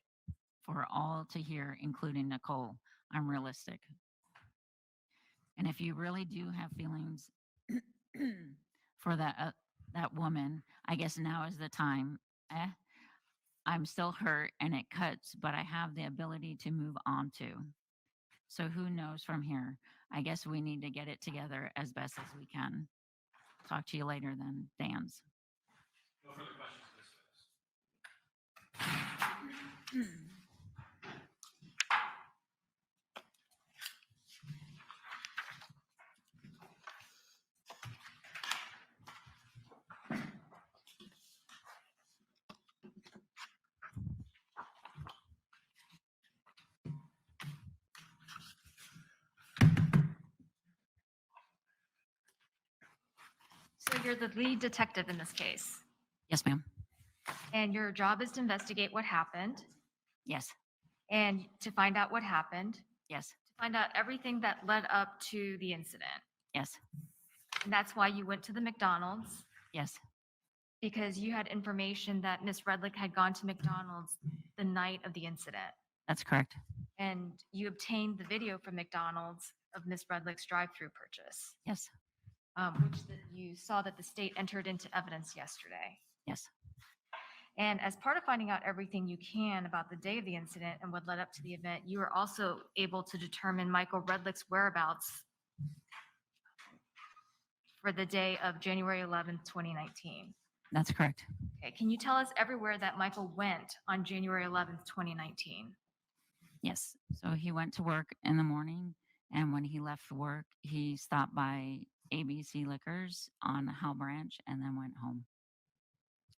for all to hear, including Nicole. I'm realistic. And if you really do have feelings for that woman, I guess now is the time. I'm still hurt and it cuts, but I have the ability to move on too. So who knows from here? I guess we need to get it together as best as we can. Talk to you later then, Dan's. No further questions for this witness. So you're the lead detective in this case, Yes, ma'am. and your job is to investigate what happened Yes. and to find out what happened, Yes. to find out everything that led up to the incident. Yes. And that's why you went to the McDonald's, Yes. because you had information that Miss Redlick had gone to McDonald's the night of the incident. That's correct. And you obtained the video from McDonald's of Miss Redlick's drive-through purchase, Yes. you saw that the state entered into evidence yesterday. Yes. And as part of finding out everything you can about the day of the incident and what led up to the event, you were also able to determine Michael Redlick's whereabouts for the day of January 11th, 2019. That's correct. Okay, can you tell us everywhere that Michael went on January 11th, 2019? Yes. So he went to work in the morning, and when he left work, he stopped by ABC Liquors on Howell Branch and then went home.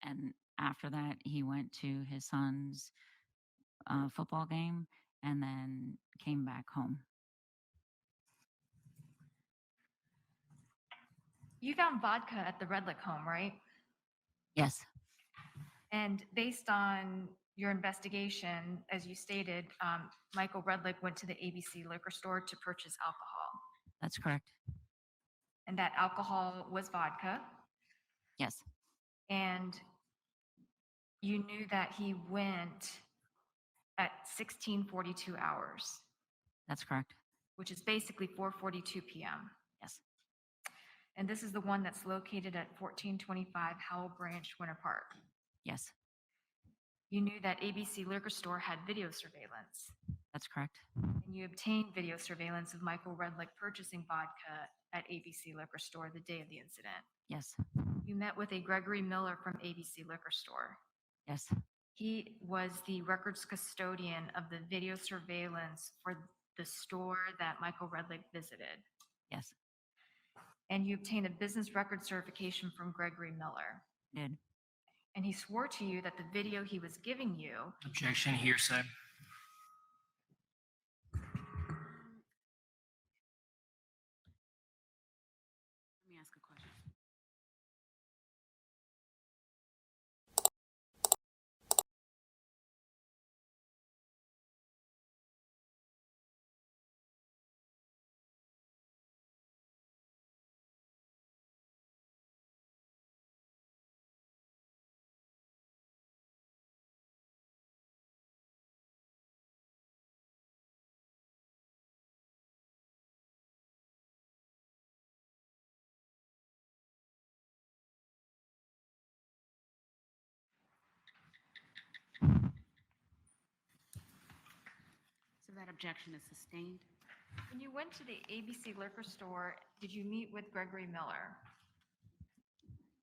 And after that, he went to his son's football game and then came back home. You found vodka at the Redlick home, right? Yes. And based on your investigation, as you stated, Michael Redlick went to the ABC liquor store to purchase alcohol. That's correct. And that alcohol was vodka. Yes. And you knew that he went at 16:42 hours, That's correct. which is basically 4:42 p.m. Yes. And this is the one that's located at 1425 Howell Branch, Winter Park. Yes. You knew that ABC Liquor Store had video surveillance, That's correct. and you obtained video surveillance of Michael Redlick purchasing vodka at ABC Liquor Store the day of the incident. Yes. You met with a Gregory Miller from ABC Liquor Store. Yes. He was the records custodian of the video surveillance for the store that Michael Redlick visited. Yes. And you obtained a business record certification from Gregory Miller. Did. And he swore to you that the video he was giving you, Objection, hearsay. Let me ask a question. So that objection is sustained. when you went to the ABC Liquor Store, did you meet with Gregory Miller?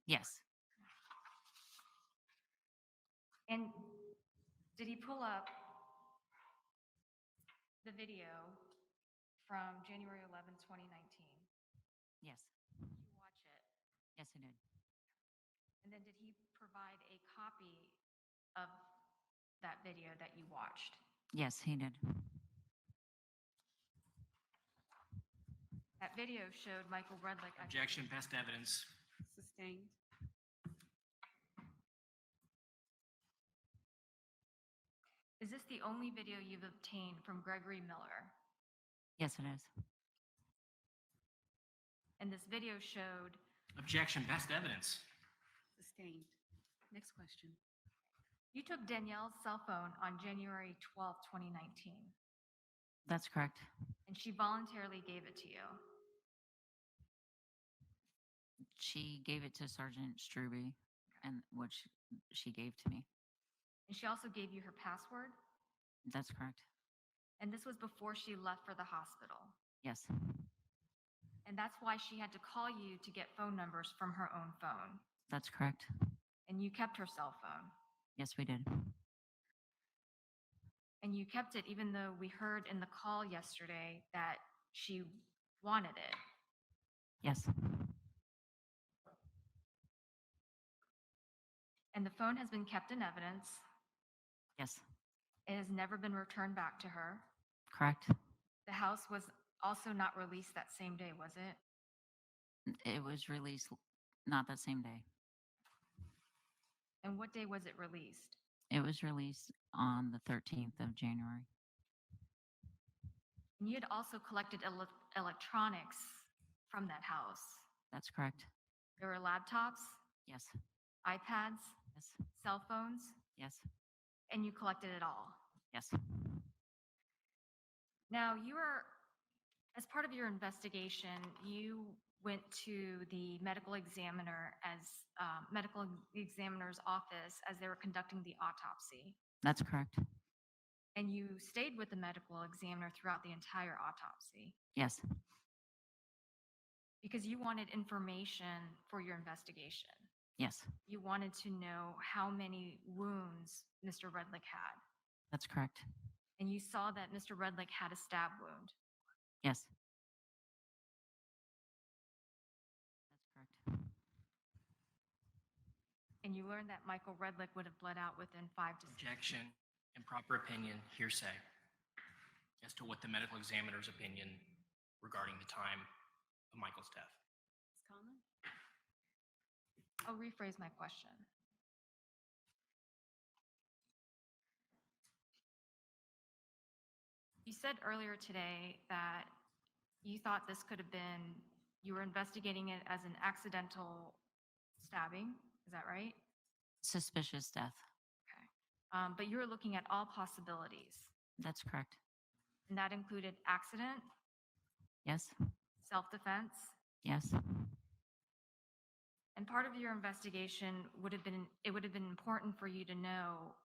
Yes. And did he pull up the video from January 11, 2019? Yes. Did you watch it? Yes, I did. And then did he provide a copy of that video that you watched? Yes, he did. That video showed Michael Redlick. Objection, best evidence. Sustained. Is this the only video you've obtained from Gregory Miller? Yes, it is. And this video showed, Objection, best evidence. Sustained. Next question. you took Danielle's cell phone on January 12, 2019, That's correct. and she voluntarily gave it to you. She gave it to Sergeant Struby, and which she gave to me. And she also gave you her password. That's correct. And this was before she left for the hospital. Yes. And that's why she had to call you to get phone numbers from her own phone. That's correct. And you kept her cell phone. Yes, we did. And you kept it even though we heard in the call yesterday that she wanted it. Yes. And the phone has been kept in evidence. Yes. It has never been returned back to her. Correct. The house was also not released that same day, was it? It was released Not that same day. And what day was it released? It was released on the 13th of January. And you had also collected electronics from that house. That's correct. There were laptops, Yes. iPads, Yes. cell phones, Yes. and you collected it all. Yes. Now, as part of your investigation, you went to the medical examiner's office as they were conducting the autopsy. That's correct. And you stayed with the medical examiner throughout the entire autopsy Yes. because you wanted information for your investigation. Yes. You wanted to know how many wounds Mr. Redlick had. That's correct. And you saw that Mr. Redlick had a stab wound. Yes. That's correct. And you learned that Michael Redlick would have bled out within 5 to 6 Objection, improper opinion, hearsay, as to what the medical examiner's opinion regarding the time of Michael's death. Ms. Conlon? I'll rephrase my question. You said earlier today that you thought this could have been, you were investigating it as an accidental stabbing. Is that right? Suspicious death. Okay. But you were looking at all possibilities, That's correct. and that included accident, Yes. self-defense, Yes. and part of your investigation would have been important for you to know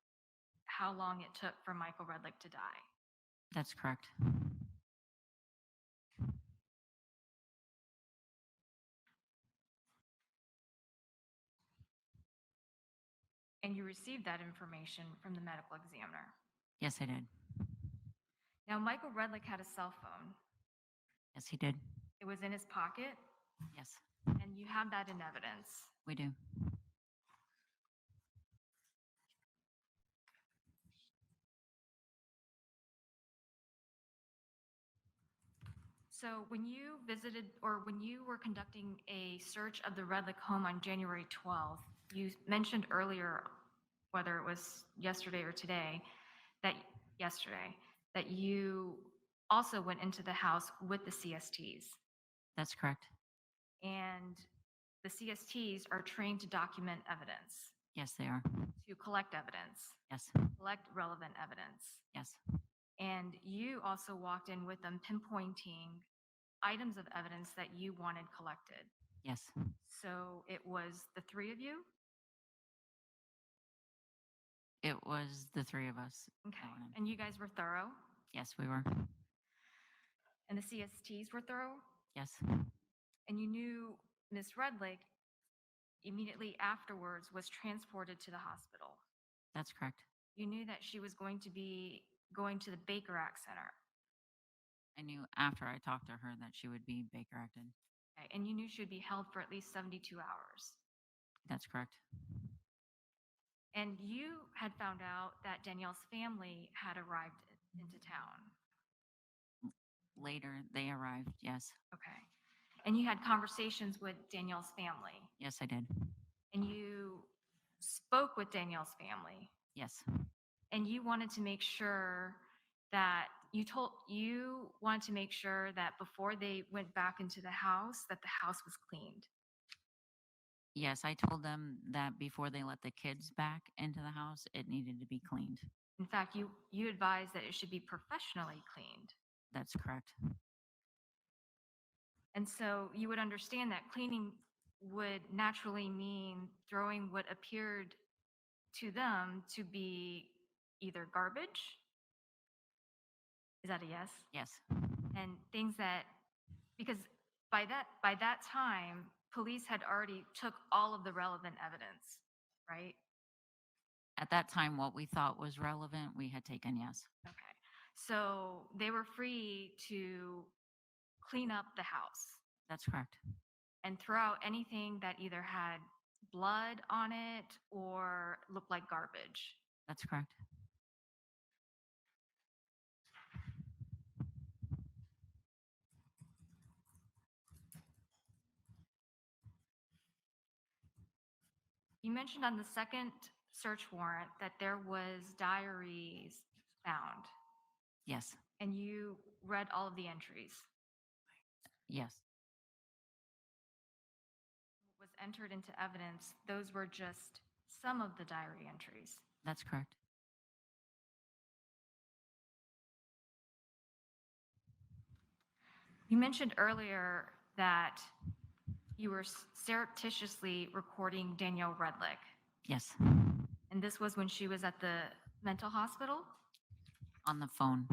how long it took for Michael Redlick to die. That's correct. And you received that information from the medical examiner. Yes, I did. Now, Michael Redlick had a cell phone. Yes, he did. It was in his pocket, Yes, and you have that in evidence. we do. So when you visited, or when you were conducting a search of the Redlick home on January 12th, you mentioned earlier, whether it was yesterday or today, that you also went into the house with the CSTs. That's correct. And the CSTs are trained to document evidence, Yes, they are. to collect evidence, Yes. collect relevant evidence. Yes. And you also walked in with them pinpointing items of evidence that you wanted collected. Yes. So it was the three of you? It was the three of us. Okay. that went in. And you guys were thorough? Yes, we were. And the CSTs were thorough? Yes. And you knew Miss Redlick immediately afterwards was transported to the hospital. That's correct. You knew that she was going to be going to the Baker Act Center. I knew after I talked to her that she would be Baker acted. Okay. And you knew she would be held for at least 72 hours. That's correct. And you had found out that Danielle's family had arrived into town. Later, they arrived. Yes. Okay. And you had conversations with Danielle's family. Yes, I did. And you spoke with Danielle's family. Yes. And you wanted to make sure that you wanted to make sure that before they went back into the house, that the house was cleaned. Yes, I told them that before they let the kids back into the house, it needed to be cleaned. In fact, you advised that it should be professionally cleaned. That's correct. And so you would understand that cleaning would naturally mean throwing what appeared to them to be either garbage. Is that a yes? Yes. And things that, because by that time, police had already took all of the relevant evidence, right? At that time, what we thought was relevant, we had taken yes. Okay. So they were free to clean up the house That's correct. and throw out anything that either had blood on it or looked like garbage. That's correct. You mentioned on the second search warrant that there was diaries found, Yes, and you read all of the entries. yes, What was entered into evidence, those were just some of the diary entries. that's correct. You mentioned earlier that you were surreptitiously recording Danielle Redlick, Yes, and this was when she was at the mental hospital? on the phone.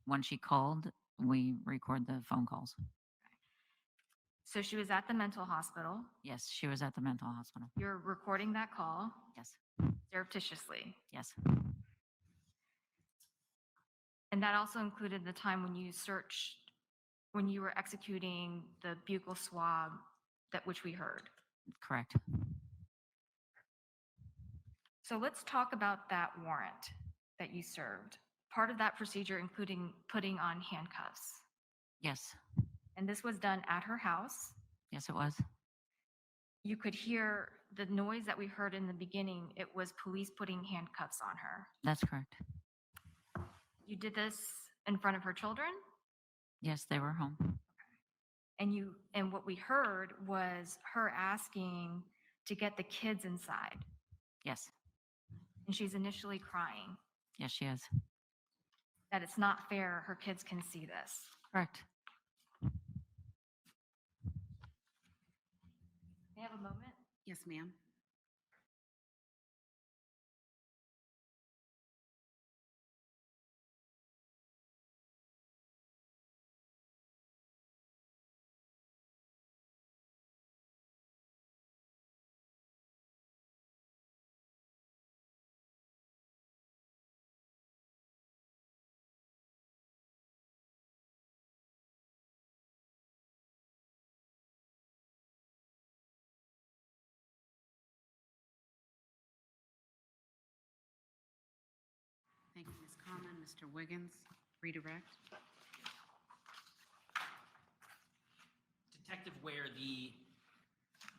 When she called, we record the phone calls. So she was at the mental hospital. Yes, she was at the mental hospital. You're recording that call Yes, surreptitiously. yes, And that also included the time when you when you were executing the buccal swab that which we heard. correct. So let's talk about that warrant that you served. Part of that procedure including putting on handcuffs. Yes, And this was done at her house. yes, it was. You could hear the noise that we heard in the beginning. It was police putting handcuffs on her. That's correct. You did this in front of her children, Yes, they were home. and what we heard was her asking to get the kids inside. Yes, And she's initially crying yes, she is. that it's not fair her kids can see this. Correct. May I have a moment? Yes, ma'am. Thank you, Ms. Common. Mr. Wiggins, redirect. Detective Ware, the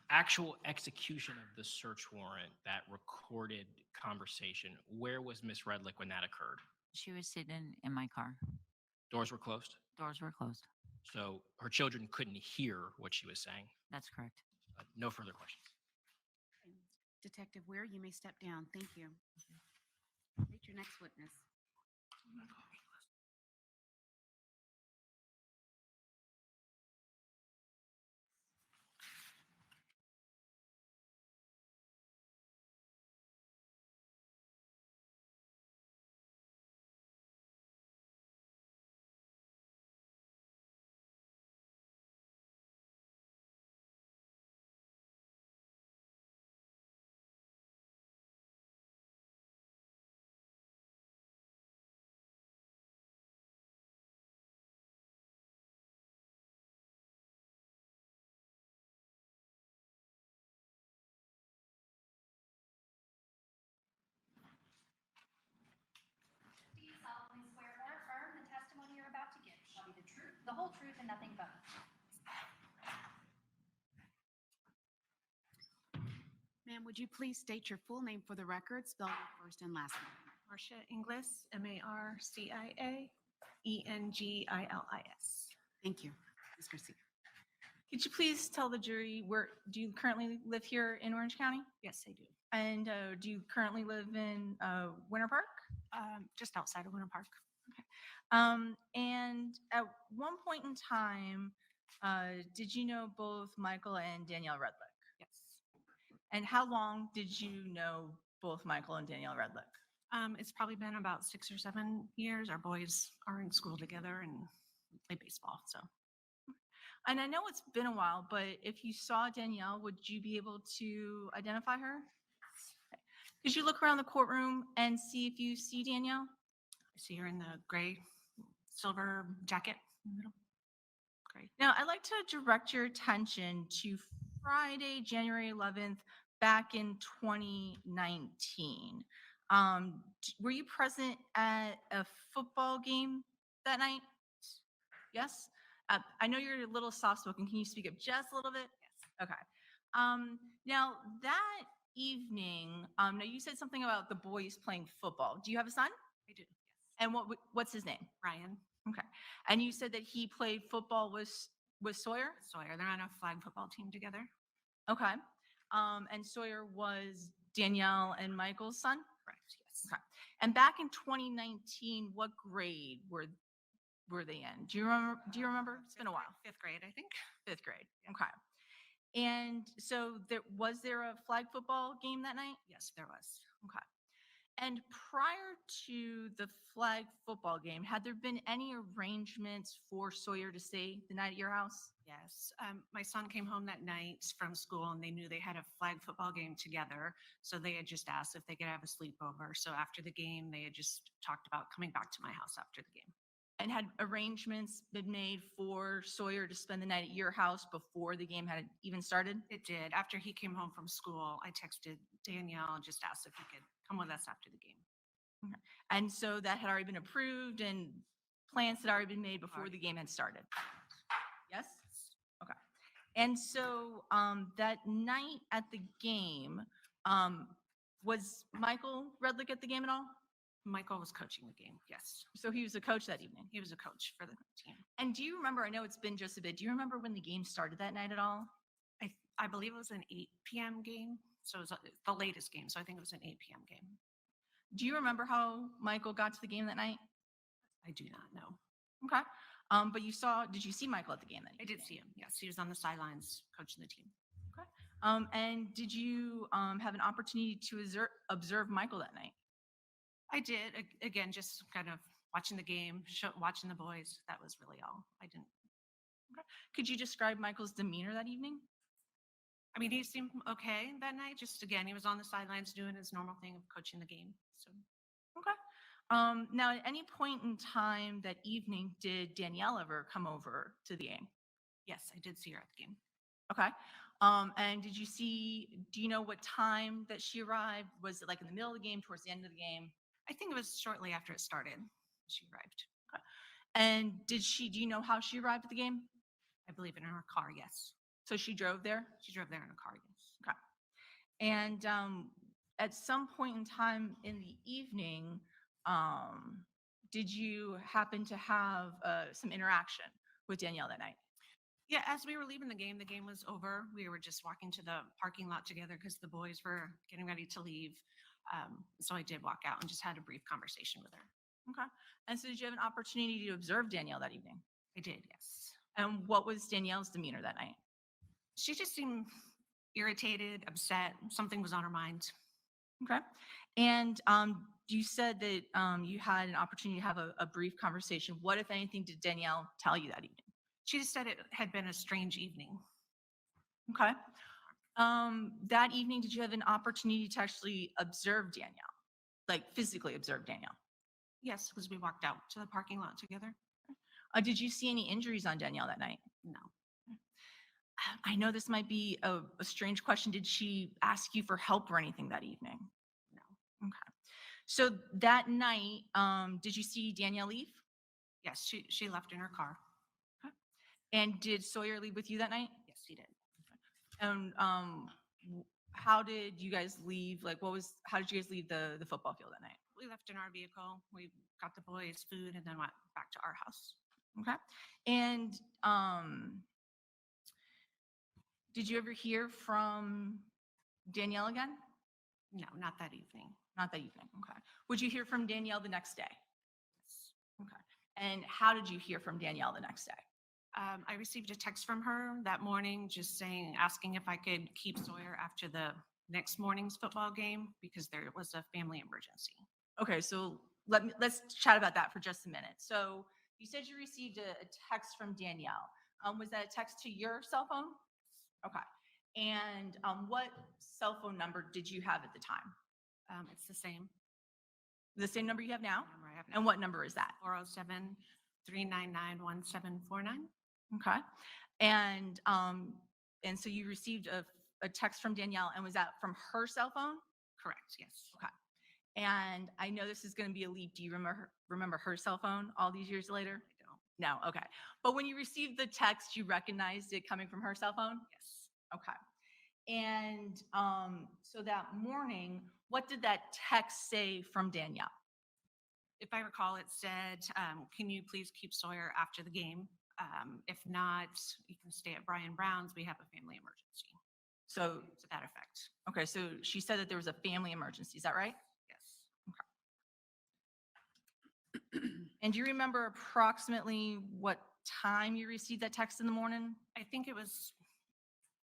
actual execution of the search warrant, that recorded conversation, where was Miss Redlick when that occurred? She was sitting in my car. Doors were closed, Doors were closed. so her children couldn't hear what she was saying. That's correct. No further questions. Detective Ware, you may step down. Thank you. State your next witness. Do you solemnly swear or affirm the testimony you're about to give shall be the truth, the whole truth, and nothing but the truth? Ma'am, would you please state your full name for the record, spell your first and last name? Marcia Inglis, Marcia Engillis. Thank you. Ms. Garcia. Could you please tell the jury do you currently live here in Orange County? Yes, I do. And do you currently live in Winter Park? Just outside of Winter Park. And at one point in time, did you know both Michael and Danielle Redlick? Yes. And how long did you know both Michael and Danielle Redlick? It's probably been about 6 or 7 years. Our boys are in school together and play baseball. So And I know it's been a while, but if you saw Danielle, would you be able to identify her? Okay. Could you look around the courtroom and see if you see Danielle? I see her in the gray, silver jacket in the middle. Great. Now, I'd like to direct your attention to Friday, January 11th, back in 2019. Were you present at a football game that night? Yes? I know you're a little soft-spoken. Can you speak up just a little bit? Yes. Okay. Now, that evening, now you said something about the boys playing football. Do you have a son? I do, yes. And what's his name? Ryan Okay. And you said that he played football with Sawyer? Sawyer, they're on a flag football team together. Okay. And Sawyer was Danielle and Michael's son? Correct, yes. Okay. And back in 2019, what grade were they in? Do you remember? It's been a while. Fifth grade, I think. Fifth grade. Okay. And so was there a flag football game that night? Yes, there was. Okay. And prior to the flag football game, had there been any arrangements for Sawyer to stay the night at your house? Yes, my son came home that night from school and they knew they had a flag football game together. So they had just asked if they could have a sleepover. So after the game, they had just talked about coming back to my house after the game. And had arrangements been made for Sawyer to spend the night at your house before the game had even started? It did. After he came home from school, I texted Danielle and just asked if he could come with us after the game. And so that had already been approved and plans had already been made before the game had started? Yes? Okay. And so that night at the game, was Michael Redlick at the game at all? Michael was coaching the game, yes. So he was a coach that evening? He was a coach for the team. And do you remember, I know it's been just a bit, do you remember when the game started that night at all? I believe it was an 8 p.m. game, so it was the latest game, so I think it was an 8 p.m. game. Do you remember how Michael got to the game that night? I do not know. Okay. But did you see Michael at the game that I did see him, yes. He was on the sidelines coaching the team. And did you have an opportunity to observe Michael that night? I did, again, just kind of watching the game, watching the boys. That was really all. I didn't. Could you describe Michael's demeanor that evening? I mean, he seemed okay that night. Just again, he was on the sidelines doing his normal thing of coaching the game. So, Okay. Now, at any point in time that evening, did Danielle ever come over to the game? yes, I did see her at the game. Okay. And do you know what time that she arrived? Was it like in the middle of the game, towards the end of the game? I think it was shortly after it started. She arrived. And do you know how she arrived at the game? I believe in her car. Yes, So she drove there? she drove there in a car. Yes. And at some point in time in the evening, did you happen to have some interaction with Danielle that night? Yeah, as we were leaving the game was over. We were just walking to the parking lot together because the boys were getting ready to leave. So I did walk out and just had a brief conversation with her. Okay. And so did you have an opportunity to observe Danielle that evening? I did, yes. And what was Danielle's demeanor that night? She just seemed irritated, upset. Something was on her mind. Okay. And you said that you had an opportunity to have a brief conversation. What, if anything, did Danielle tell you that evening? She just said it had been a strange evening. Okay. That evening, did you have an opportunity to actually observe Danielle? Like physically observe Danielle? Yes, because we walked out to the parking lot together. Did you see any injuries on Danielle that night? No. I know this might be a strange question. Did she ask you for help or anything that evening? No. Okay. So that night, did you see Danielle leave? Yes, she left in her car. And did Sawyer leave with you that night? Yes, he did. And how did you guys leave? Like, how did you guys leave the football field that night? We left in our vehicle. We got the boys food and then went back to our house. Okay. And did you ever hear from Danielle again? No, not that evening. Not that evening. Okay. Would you hear from Danielle the next day? Okay. And how did you hear from Danielle the next day? I received a text from her that morning just asking if I could keep Sawyer after the next morning's football game because there was a family emergency. Okay, so let's chat about that for just a minute. So you said you received a text from Danielle. Was that a text to your cell phone? Okay. And what cell phone number did you have at the time? It's the same The same number you have now? number I have And what number is that? 407-399-1749. Okay. And so you received a text from Danielle, and was that from her cell phone? Correct, yes. Okay. And I know this is going to be a leap. Do you remember her cell phone all these years later? I don't. No. Okay. But when you received the text, you recognized it coming from her cell phone? Yes. Okay. And so that morning, what did that text say from Danielle? If I recall, it said, can you please keep Sawyer after the game? If not, you can stay at Brian Brown's. We have a family emergency. So, To that effect. okay, so she said that there was a family emergency. Is that right? Yes. And do you remember approximately what time you received that text in the morning? I think it was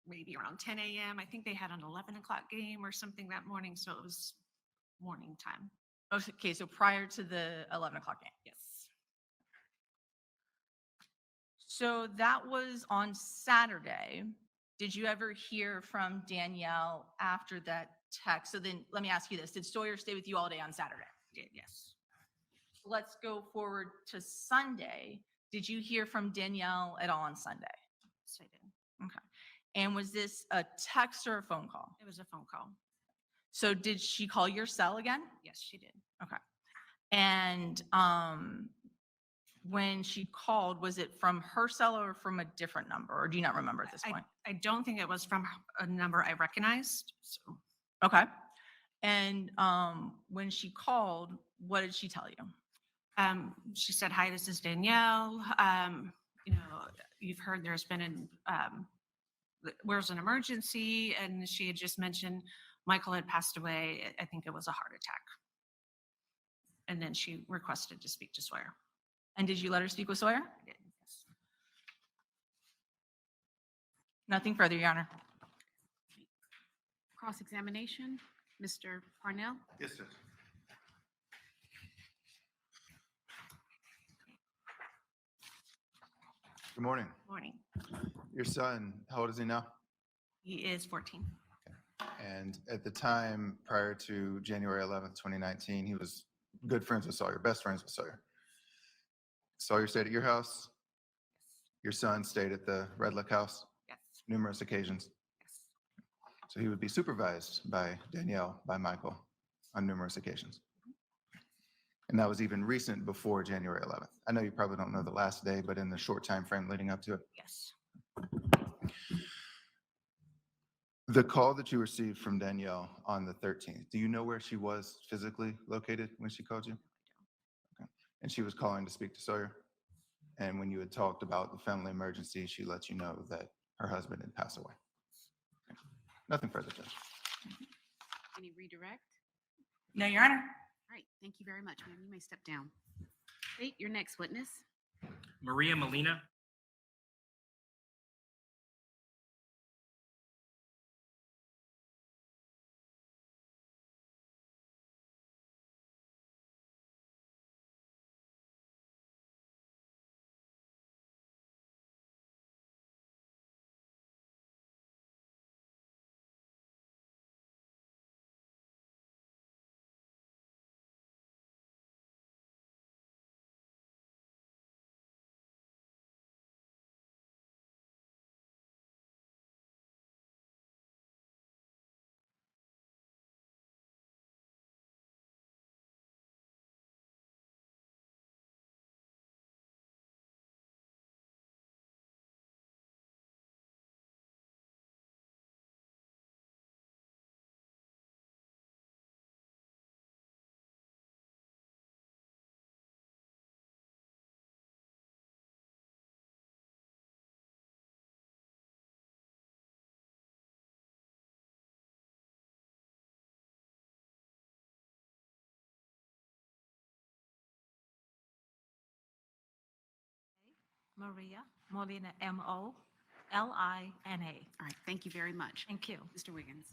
maybe around 10 a.m. I think they had an 11 o'clock game or something that morning. So it was morning time. Okay, so prior to the 11 o'clock game. Yes. So that was on Saturday. Did you ever hear from Danielle after that text? So then let me ask you this. Did Sawyer stay with you all day on Saturday? Did, yes. Let's go forward to Sunday. Did you hear from Danielle at all on Sunday? Yes, I did. Okay. And was this a text or a phone call? It was a phone call. So did she call your cell again? Yes, she did. Okay. And when she called, was it from her cell or from a different number? Or do you not remember at this point? I don't think it was from a number I recognized. So Okay. And when she called, what did she tell you? she said, hi, this is Danielle. You know, you've heard there's been where's an emergency. And she had just mentioned Michael had passed away. I think it was a heart attack. And then she requested to speak to Sawyer. And did you let her speak with Sawyer? I did, yes. Nothing further, Your Honor. Cross-examination, Mr. Parnell? Yes, sir. Good morning. Morning. Your son, how old is he now? He is 14. And at the time prior to January 11th, 2019, he was good friends with Sawyer, best friends with Sawyer. Sawyer stayed at your house. Your son stayed at the Redlick house Yes. numerous occasions. Yes. So he would be supervised by Danielle, by Michael on numerous occasions. And that was even recent before January 11th. I know you probably don't know the last day, but in the short time frame leading up to it. Yes. The call that you received from Danielle on the 13th, do you know where she was physically located when she called you? Okay. And she was calling to speak to Sawyer? And when you had talked about the family emergency, she let you know that her husband had passed away? Okay. Nothing further, Judge. Any redirect? No, Your Honor. All right, thank you very much, ma'am. You may step down. State your next witness. Maria Molina. Maria Molina, M-O-L-I-N-A. All right, thank you very much. Thank you. Mr. Wiggins.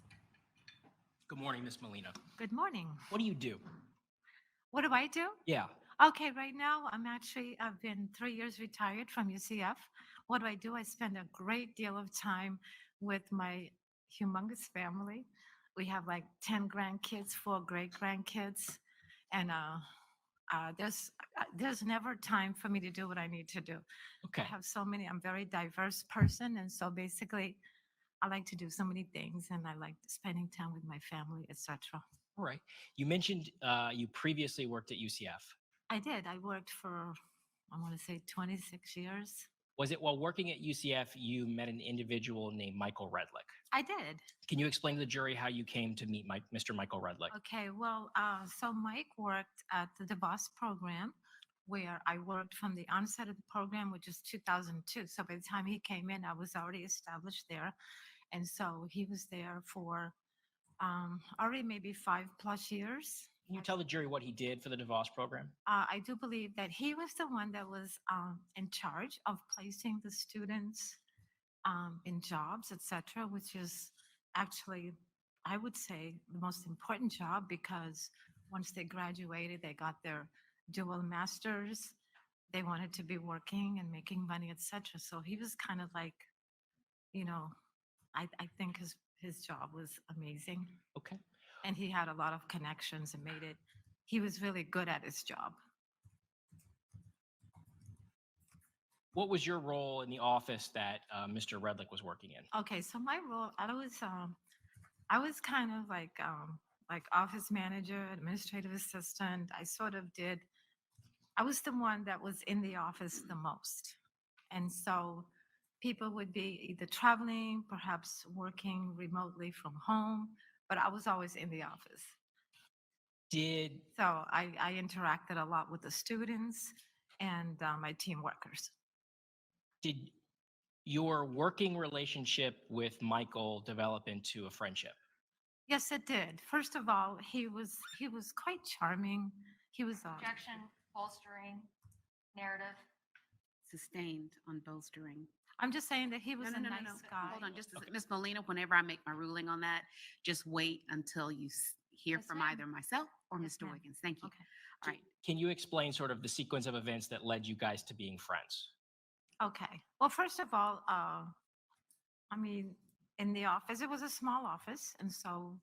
Good morning, Miss Molina. Good morning. What do you do? What do I do? Yeah. Okay, right now I've been 3 years retired from UCF. What do? I spend a great deal of time with my humongous family. We have like 10 grandkids, 4 great grandkids, and there's never time for me to do what I need to do. Okay. I have so many. I'm a very diverse person, and so basically, I like to do so many things, and I like spending time with my family, etc. All right. You mentioned you previously worked at UCF. I did. I worked for, I want to say 26 years. Was it while working at UCF you met an individual named Michael Redlick? I did. Can you explain to the jury how you came to meet Mr. Michael Redlick? Okay, well, so Mike worked at the DeVos program where I worked from the onset of the program, which is 2002. So by the time he came in, I was already established there. And so he was there for already maybe 5+ years. Can you tell the jury what he did for the DeVos program? I do believe that he was the one that was in charge of placing the students in jobs, etc., which is actually, I would say, the most important job because once they graduated, they got their dual masters. They wanted to be working and making money, etc. So he was kind of like, you know, I think his job was amazing. Okay. And he had a lot of connections and made it. He was really good at his job. What was your role in the office that Mr. Redlick was working in? Okay, so my role, I was kind of like office manager, administrative assistant. I was the one that was in the office the most. And so people would be either traveling, perhaps working remotely from home, but I was always in the office. Did So I interacted a lot with the students and my team workers. did your working relationship with Michael develop into a friendship? Yes, it did. First of all, he was quite charming. He was Objection, bolstering, narrative. Sustained on bolstering. I'm just saying that he was No, a no, no, no, nice no. guy. Hold on, just a second. Ms. Molina, whenever I make my ruling on that, just wait until you hear Yes, from ma'am. either myself or Yes, Mr. ma'am. Wiggins. Thank you. Okay. All right. Can you explain sort of the sequence of events that led you guys to being friends? Okay. Well, first of all, I mean, in the office, it was a small office, and so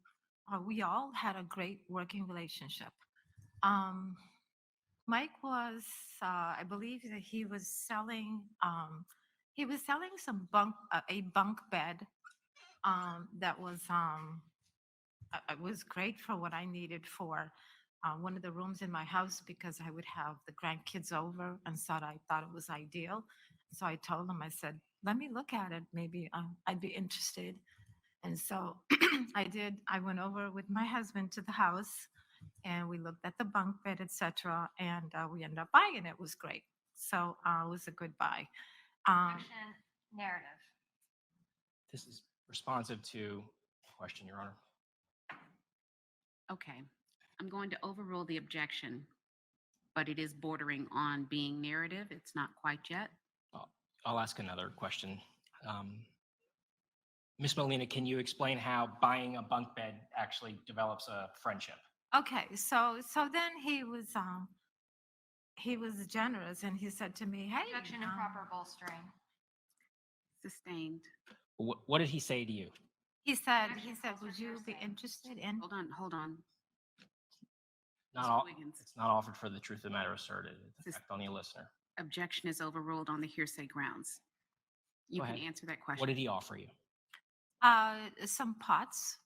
we all had a great working relationship. Um, Mike was, I believe that he was selling a bunk bed that was great for what I needed for one of the rooms in my house because I would have the grandkids over, and so I thought it was ideal. So I told him, I said, "Let me look at it. Maybe I'd be interested." And so I did. I went over with my husband to the house, and we looked at the bunk bed, etc., and we ended up buying it. It was great. So it was a good buy. Objection, narrative. This is responsive to question, Your Honor. Okay. I'm going to overrule the objection, but it is bordering on being narrative. It's not quite yet. I'll ask another question. Ms. Molina, can you explain how buying a bunk bed actually develops a friendship? Okay, so then he was generous, and he said to me, "Hey, Objection, improper bolstering. Sustained. What did he say to you? he said, Objection, would you be hearsay. interested in?" Hold on. Not Mr. all, Wiggins. it's not offered for the truth of the matter asserted. It's Sis- effect on the listener. Objection is overruled on the hearsay grounds. You Go can ahead. answer that question. What did he offer you? Some pots.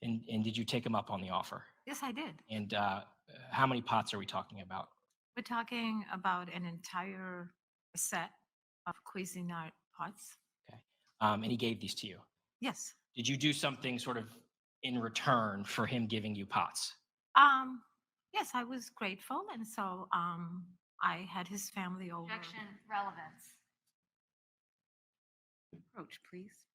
And did you take him up on the offer? Yes, I did. And how many pots are we talking about? We're talking about an entire set of Cuisinart pots. Okay. And he gave these to you. Yes. Did you do something sort of in return for him giving you pots? Yes, I was grateful, and so I had his family over. Objection, relevance. Approach, please.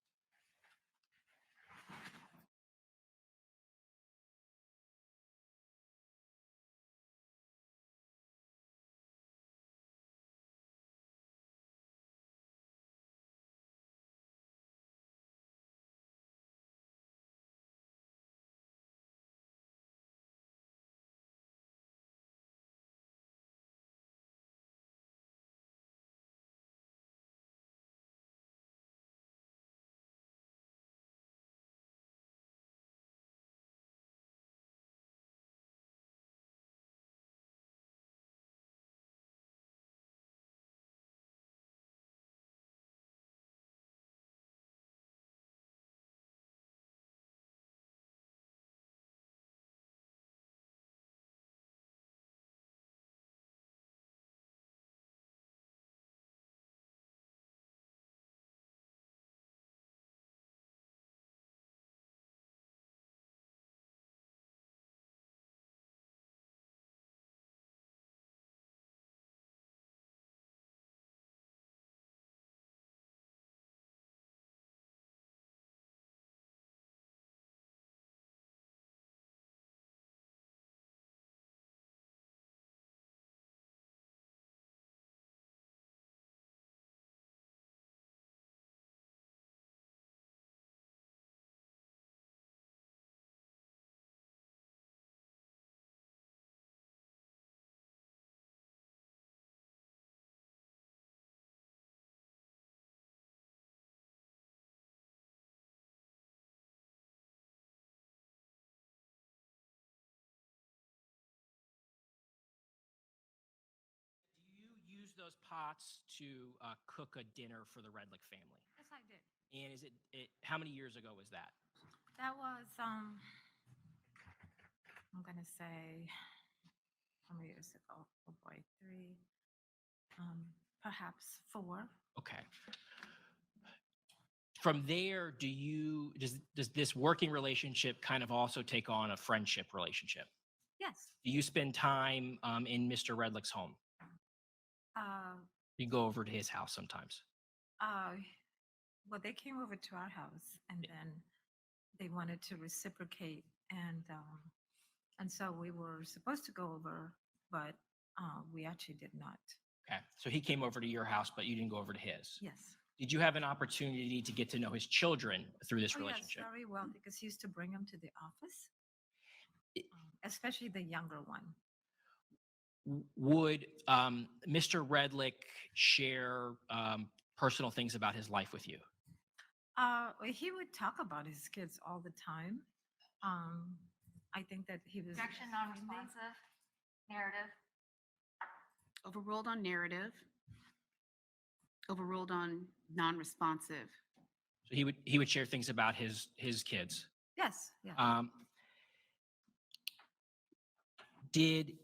use those pots to cook a dinner for the Redlick family? Yes, I did. And is how many years ago was that? That was, I'm gonna say, how many years ago? Oh boy, 3, perhaps 4. Okay. From there, does this working relationship kind of also take on a friendship relationship? Yes. Do you spend time in Mr. Redlick's home? Uh, You go over to his house sometimes. uh, well, they came over to our house and then they wanted to reciprocate and so we were supposed to go over, but we actually did not. Okay. So he came over to your house, but you didn't go over to his. Yes. Did you have an opportunity to get to know his children through this Oh, yes, relationship? very well, because he used to bring them to the office, I- especially the younger one. Would Mr. Redlick share personal things about his life with you? He would talk about his kids all the time. I think that he was Objection, extremely- non-responsive, narrative. Overruled on narrative. Overruled on non-responsive. So he would share things about his kids. Yes, yes. Did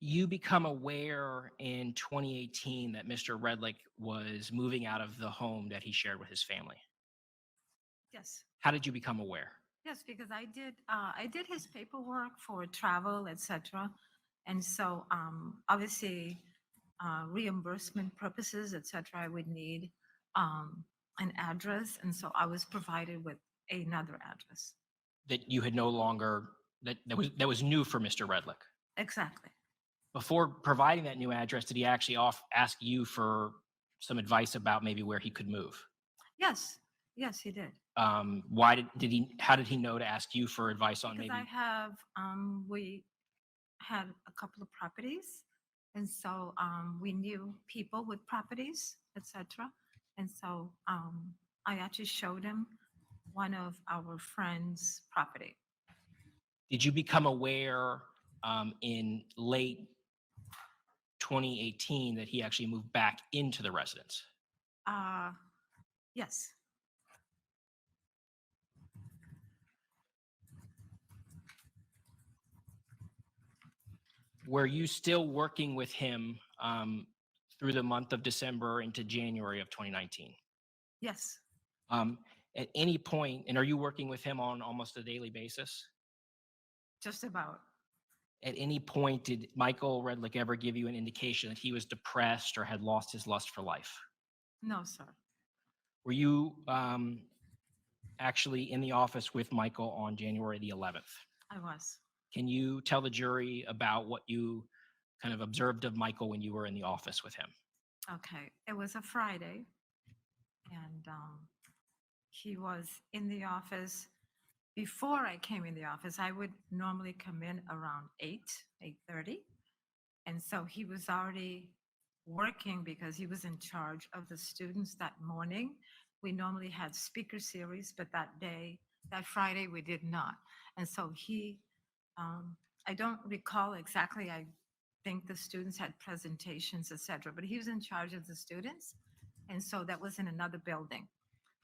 you become aware in 2018 that Mr. Redlick was moving out of the home that he shared with his family? Yes. How did you become aware? Yes, because I did his paperwork for travel, etc. And so obviously reimbursement purposes, etc. I would need an address, and so I was provided with another address. That you had no longer that was new for Mr. Redlick. Exactly. Before providing that new address, did he actually ask you for some advice about maybe where he could move? Yes. Yes, he did. How did he know to ask you for advice on Because maybe? we had a couple of properties, and so we knew people with properties, etc. And so I actually showed him one of our friends' property. Did you become aware in late 2018 that he actually moved back into the residence? Yes. Were you still working with him through the month of December into January of 2019? Yes. At any point, and are you working with him on almost a daily basis? Just about. At any point, did Michael Redlick ever give you an indication that he was depressed or had lost his lust for life? No, sir. Were you actually in the office with Michael on January the 11th? I was. Can you tell the jury about what you kind of observed of Michael when you were in the office with him? Okay. It was a Friday, and he was in the office. Before I came in the office, I would normally come in around 8:30. And so he was already working because he was in charge of the students that morning. We normally had speaker series, but that Friday, we did not. And so I don't recall exactly, I think the students had presentations, etc., but he was in charge of the students. And so that was in another building.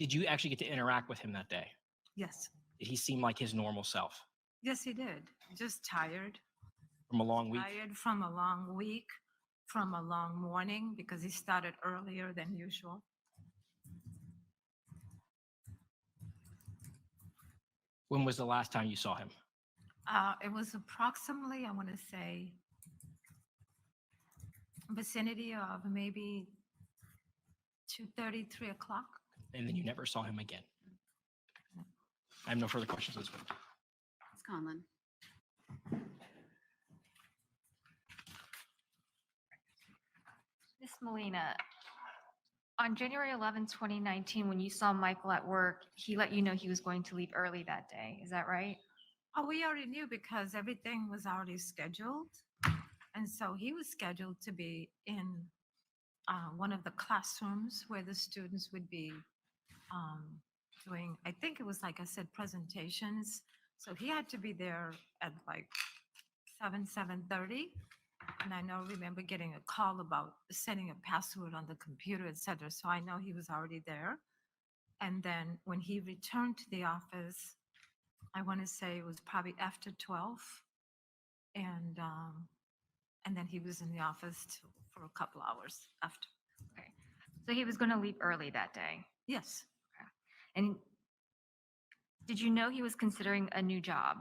Did you actually get to interact with him that day? Yes. Did he seem like his normal self Yes, he did. Just tired. from a long week? Tired from a long week, from a long morning, because he started earlier than usual. When was the last time you saw him? It was approximately, I want to say, vicinity of maybe 2:30, 3 o'clock. And then you never saw him again. I have no further questions. Elizabeth. Ms. Conlon. Ms. Molina, on January 11, 2019, when you saw Michael at work, he let you know he was going to leave early that day. Is that right? Oh, we already knew because everything was already scheduled. And so he was scheduled to be in one of the classrooms where the students would be doing, I think it was, like I said, presentations. So he had to be there at like 7:30. And I know, remember getting a call about setting a password on the computer, et cetera. So I know he was already there. And then when he returned to the office, I want to say it was probably after 12. And, um, and then he was in the office for a couple hours after. Okay. So he was going to leave early that day. Yes. And did you know he was considering a new job?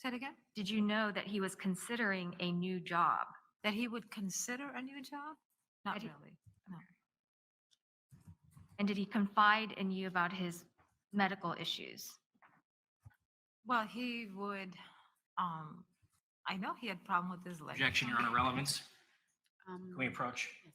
Say it again? Did you know that he was considering a new job? That he would consider a new job? Not That he- really. No. And did he confide in you about his medical issues? Well, he would, I know he had problem with his leg. Objection, Your Honor, relevance. Um, Can we approach? yes.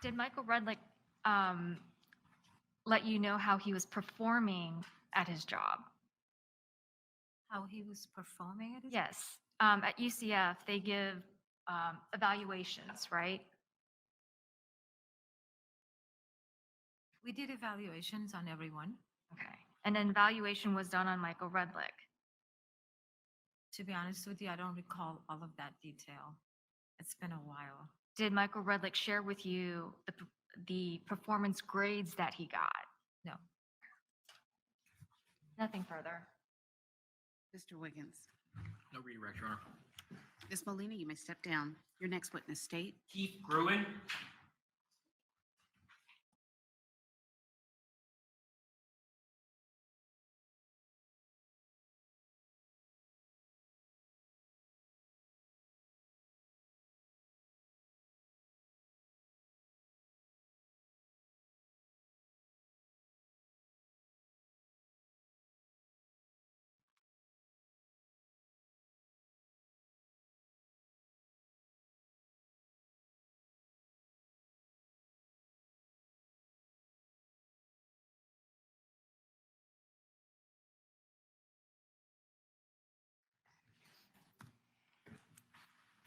Did Michael Redlick let you know how he was performing at his job? How he was performing at his. Yes. At UCF, they give evaluations, right? We did evaluations on everyone. Okay. And an evaluation was done on Michael Redlick. To be honest with you, I don't recall all of that detail. It's been a while. Did Michael Redlick share with you the performance grades that he got? No. Nothing further. Mr. Wiggins. No redirect, Your Honor. Ms. Molina, you may step down. Your next witness, state. Keith Gruen.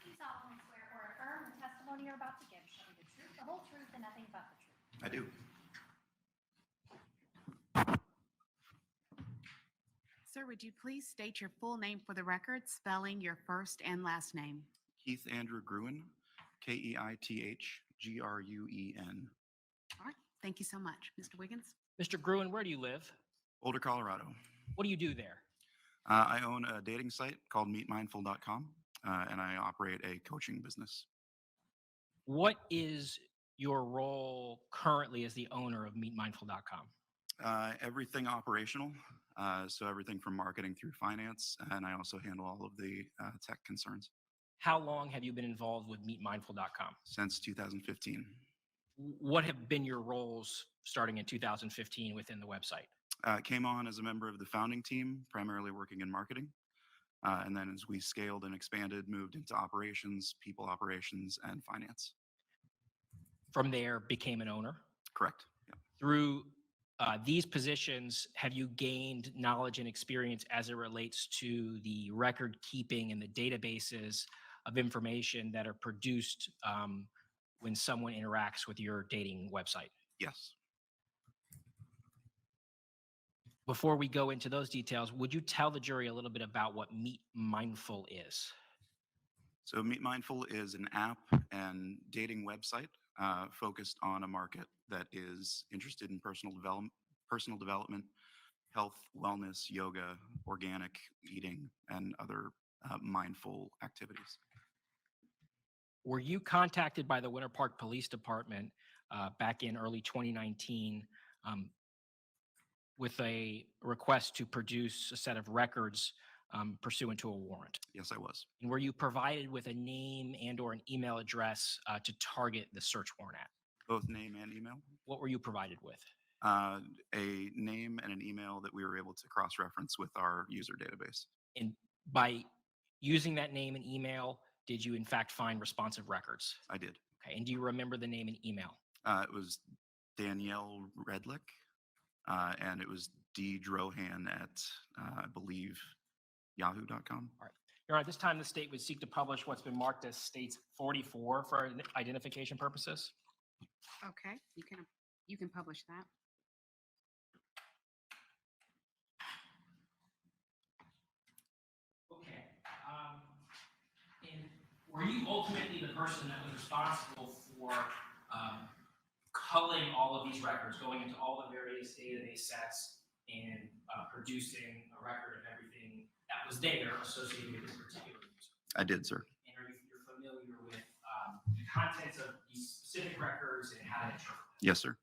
Do you solemnly swear or affirm the testimony you're about to give shall be the truth, the whole truth, and nothing but the truth? I do. Sir, would you please state your full name for the record, spelling your first and last name? Keith Andrew Gruen, Keithgruen. All right, thank you so much. Mr. Wiggins? Mr. Gruen, where do you live? Boulder, Colorado. What do you do there? I own a dating site called meetmindful.com, and I operate a coaching business. What is your role currently as the owner of meetmindful.com? Everything operational, so everything from marketing through finance, and I also handle all of the tech concerns How long have you been involved with meetmindful.com? since 2015. What have been your roles starting in 2015 within the website? Came on as a member of the founding team, primarily working in marketing. And then as we scaled and expanded, moved into operations, people operations, and finance. From there, became an owner. Correct. Yeah. Through these positions, have you gained knowledge and experience as it relates to the record keeping and the databases of information that are produced when someone interacts with your dating website? Yes. Before we go into those details, would you tell the jury a little bit about what Meet Mindful is? So Meet Mindful is an app and dating website focused on a market that is interested in personal development, health, wellness, yoga, organic eating, and other mindful activities. Were you contacted by the Winter Park Police Department back in early 2019 with a request to produce a set of records pursuant to a warrant? Yes, I was. And were you provided with a name and or an email address to target the search warrant at? Both name and email. What were you provided with? A name and an email that we were able to cross-reference with our user database. And by using that name and email, did you in fact find responsive records? I did. Okay. And do you remember the name and email? It was Danielle Redlick, and it was ddrohan at, I believe, yahoo.com. Your Honor, at this time, the state would seek to publish what's been marked as states 44 for identification purposes. Okay, you can publish that. Okay. And were you ultimately the person that was responsible for culling all of these records, going into all the various database sets and producing a record of everything that was there associated with this particular user? I did, sir. And you're familiar with the contents of these specific records and how to interpret them? Yes, sir.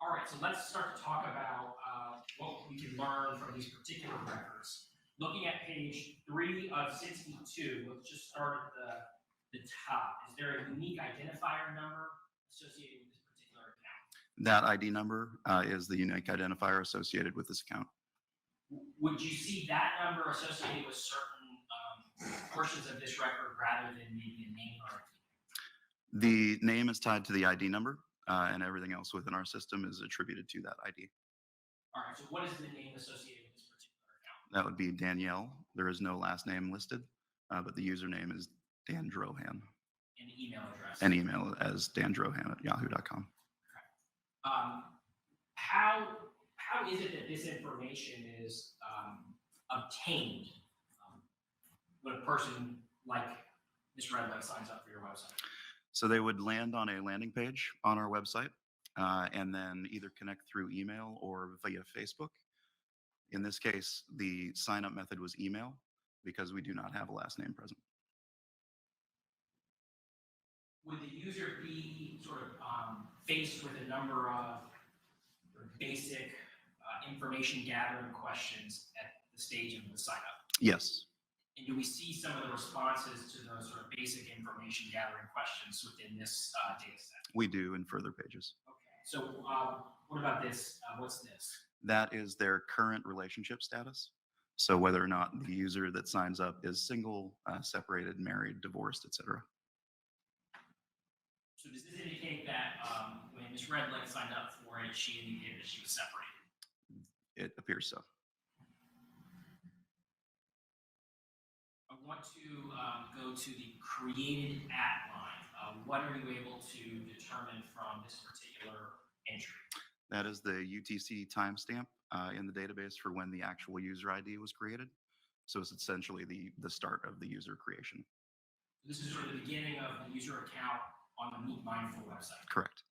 All right, so let's start to talk about what we can learn from these particular records. Looking at page 3 of 62, let's just start at the top. Is there a unique identifier number associated with this particular account? That ID number is the unique identifier associated with this account. Would you see that number associated with certain portions of this record rather than maybe a name or a The name is tied to the ID number, and everything else within our system is attributed to that ID. All right, so what is the name associated with this particular account? That would be Danielle. There is no last name listed, but the username is Dan Drohan. And the email address? And email as dandrohan at yahoo.com. How is it that this information is obtained when a person like Ms. Redlick signs up for your website? So they would land on a landing page on our website and then either connect through email or via Facebook. In this case, the sign up method was email because we do not have a last name present. Would the user be sort of faced with a number of basic information gathering questions at the stage of the sign up? Yes. And do we see some of the responses to those sort of basic information gathering questions within this data set? We do in further pages. Okay. So what about this? What's this? That is their current relationship status. So whether or not the user that signs up is single, separated, married, divorced, etc. So does this indicate that when Ms. Redlick signed up for it, she indicated that she was separated? It appears so. I want to go to the created at line. What are you able to determine from this particular entry? That is the UTC timestamp in the database for when the actual user ID was created. So it's essentially the start of the user creation. This is sort of the beginning of the user account on the Meet Mindful website. Correct.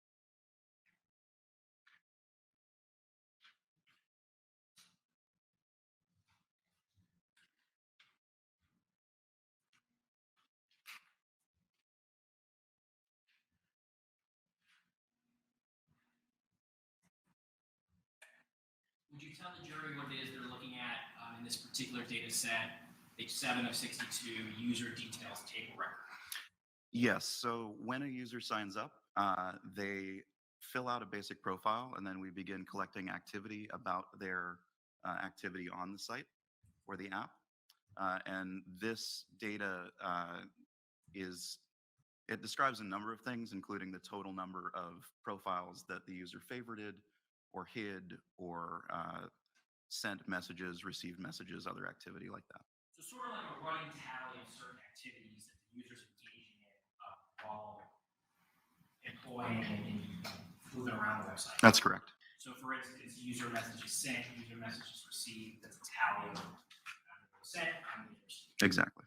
Would you tell the jury what it is they're looking at in this particular data set, page 7 of 62, user details table record? Yes. So when a user signs up, they fill out a basic profile, and then we begin collecting activity about their activity on the site or the app. And this data it describes a number of things, including the total number of profiles that the user favorited or hid or sent messages, received messages, other activity like that. So sort of like a running tally of certain activities that the user's engaging in while employing and moving around the website. That's correct. So for instance, user messages sent, user messages received, that's a tally of sent, how many received. Exactly.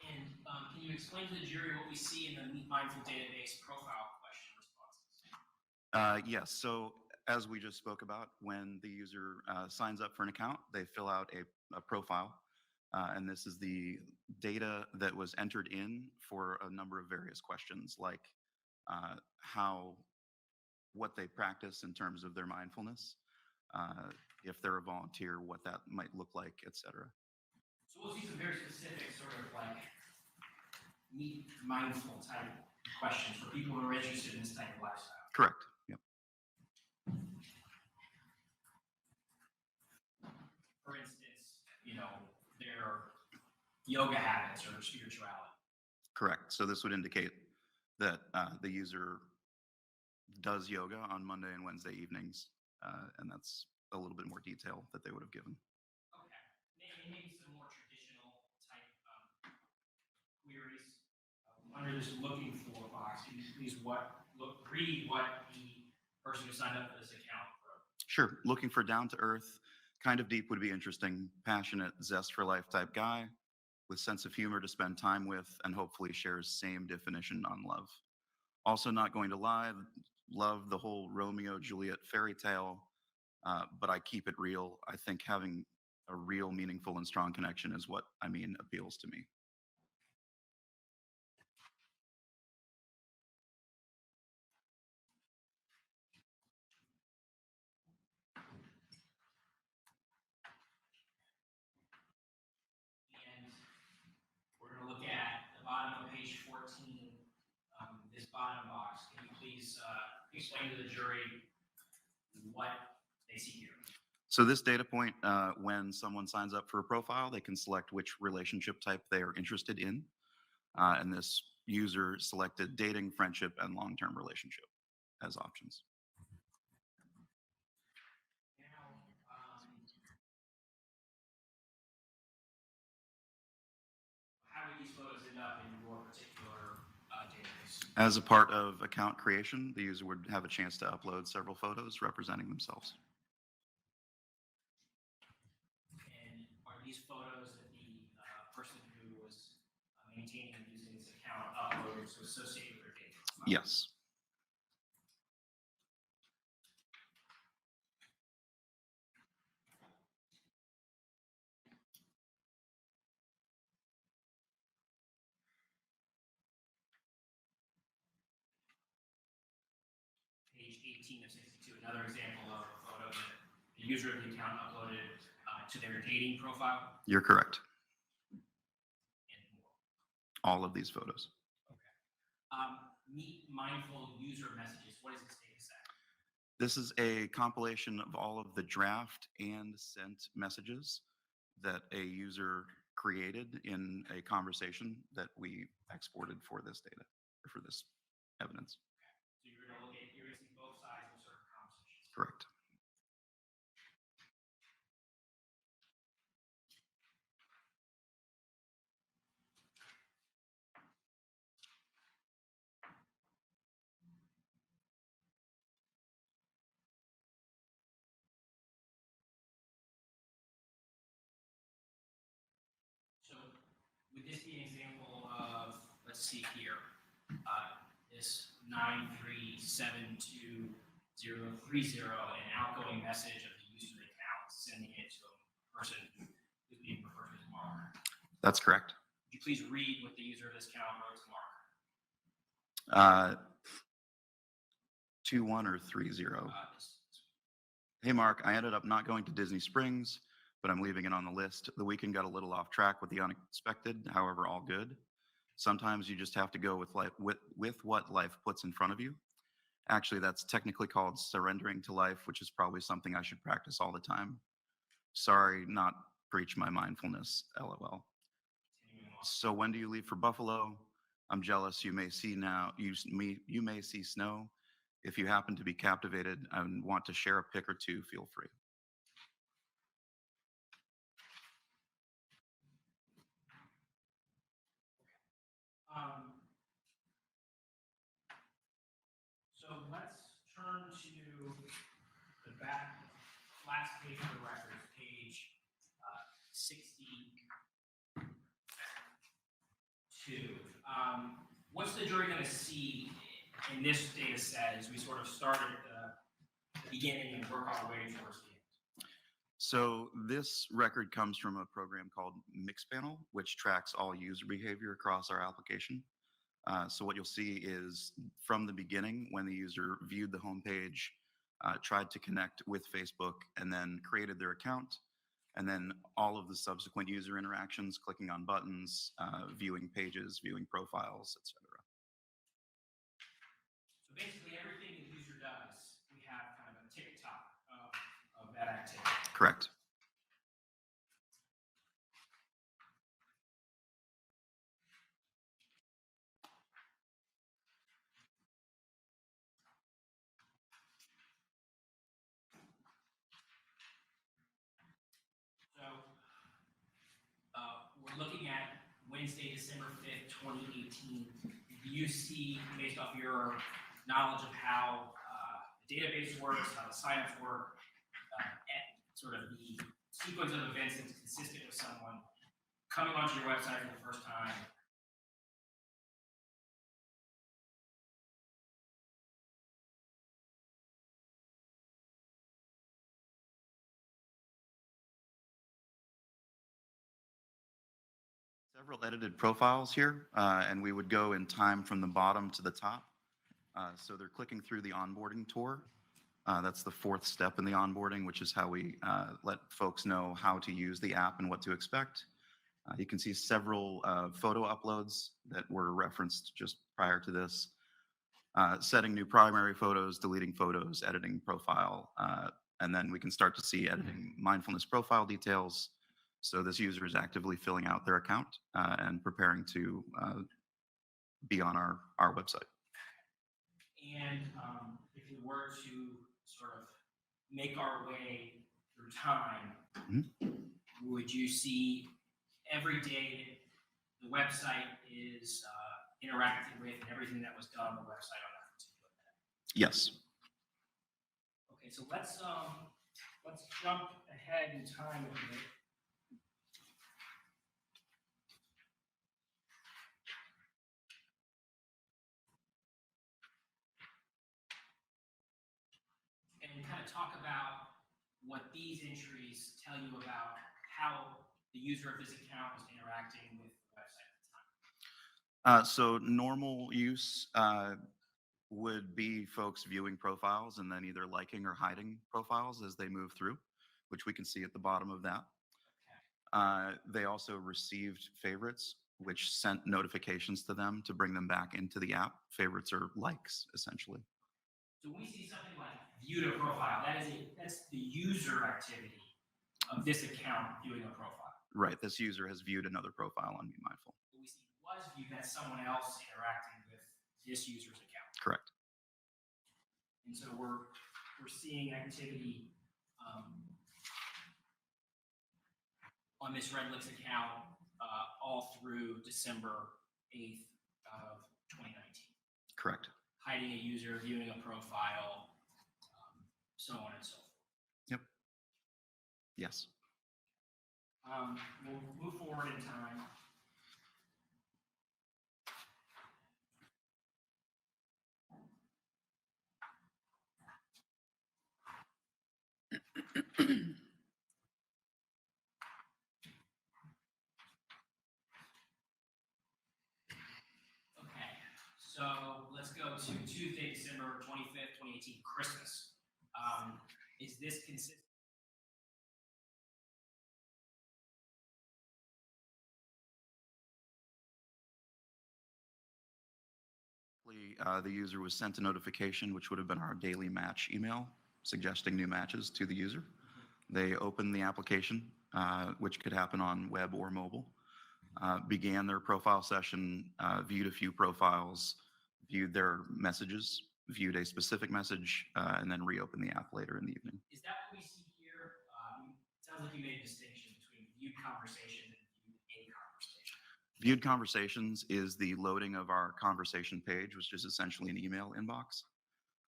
And can you explain to the jury what we see in the Meet Mindful database profile question responses? Yes. So as we just spoke about, when the user signs up for an account, they fill out a profile. And this is the data that was entered in for a number of various questions, like what they practice in terms of their mindfulness, if they're a volunteer, what that might look like, et cetera. So we'll see some very specific sort of like mindful type questions for people who are interested in this type of lifestyle. Correct. Yep. For instance, their yoga habits or their spirituality. Correct. So this would indicate that the user does yoga on Monday and Wednesday evenings, and that's a little bit more detail that they would have given. Okay. Maybe some more traditional type queries. Under this looking for box, can you please read what the person who signed up for this account wrote? Sure. Looking for down-to-earth, kind of deep would be interesting, passionate, zest for life type guy with sense of humor to spend time with and hopefully shares same definition on love. Also not going to lie, love the whole Romeo Juliet fairy tale, but I keep it real. I think having a real, meaningful, and strong connection is what appeals to me. And we're going to look at the bottom of page 14, this bottom box. Can you please explain to the jury what they see here? So this data point, when someone signs up for a profile, they can select which relationship type they are interested in. And this user selected dating, friendship, and long-term relationship as options. Now, how did these photos end up in your particular database? As a part of account creation, the user would have a chance to upload several photos representing themselves. And are these photos that the person who was maintaining and using this account uploaded to associate with their data? Yes. Page 18 of 62, another example of a photo that the user of the account uploaded to their dating profile. You're correct. And more. All of these photos. Okay. Meet mindful user messages. What does this data say? This is a compilation of all of the draft and sent messages that a user created in a conversation that we exported for this data, or for this evidence. So you're going to see both sides of certain conversations. Correct. So would this be an example of, let's see here, this 9372030, an outgoing message of the user account, sending it to a person who's being referred to as Mark? That's correct. Would you please read what the user of this account wrote to Mark? 21 or 30. Hey, Mark, I ended up not going to Disney Springs, but I'm leaving it on the list. The weekend got a little off track with the unexpected, however, all good. Sometimes you just have to go with life, with what life puts in front of you. Actually, that's technically called surrendering to life, which is probably something I should practice all the time. Sorry, not preach my mindfulness, LOL. So when do you leave for Buffalo? I'm jealous. You may see you may see snow. If you happen to be captivated and want to share a pic or two, feel free. So let's turn to the back, last page of the records, page 62. What's the jury going to see in this data set as we sort of start at the beginning and work our way towards the end? So this record comes from a program called Mixpanel, which tracks all user behavior across our application. So what you'll see is from the beginning, when the user viewed the homepage, tried to connect with Facebook, and then created their account, and then all of the subsequent user interactions, clicking on buttons, viewing pages, viewing profiles, etc. So basically, everything the user does, we have kind of a tick-tock of that activity. Correct. So we're looking at Wednesday, December 5th, 2018. Do you see, based off your knowledge of how the database works, how the signups work, and sort of the sequence of events that's consistent with someone coming onto your website for the first time? Several edited profiles here, and we would go in time from the bottom to the top. So they're clicking through the onboarding tour. That's the fourth step in the onboarding, which is how we let folks know how to use the app and what to expect. You can see several photo uploads that were referenced just prior to this. Setting new primary photos, deleting photos, editing profile, and then we can start to see editing mindfulness profile details. So this user is actively filling out their account and preparing to be on our website. And if we were to sort of make our way through time, would you see every day the website is interacted with and everything that was done on the website on that particular day? Yes. Okay, so let's jump ahead in time a bit. And kind of talk about what these entries tell you about how the user of this account is interacting with the website at the time. So normal use would be folks viewing profiles and then either liking or hiding profiles as they move through, which we can see at the bottom of that. They also received favorites, which sent notifications to them to bring them back into the app. Favorites are likes, essentially. So when we see something like viewed a profile, that's the user activity of this account viewing a profile. Right. This user has viewed another profile on Be Mindful. What we see was viewed, that's someone else interacting with this user's account. Correct. And so we're seeing activity on Ms. Redlick's account all through December 8th of 2019. Correct. Hiding a user, viewing a profile, so on and so forth. Yep. Yes. We'll move forward in time. Okay, so let's go to Tuesday, December 25th, 2018, Christmas. Is this consistent? The user was sent a notification, which would have been our daily match email, suggesting new matches to the user. They opened the application, which could happen on web or mobile, began their profile session, viewed a few profiles, viewed their messages, viewed a specific message, and then reopened the app later in the evening. Is that what we see here? It sounds like you made a distinction between viewed conversations and viewed a conversation. Viewed conversations is the loading of our conversation page, which is essentially an email inbox.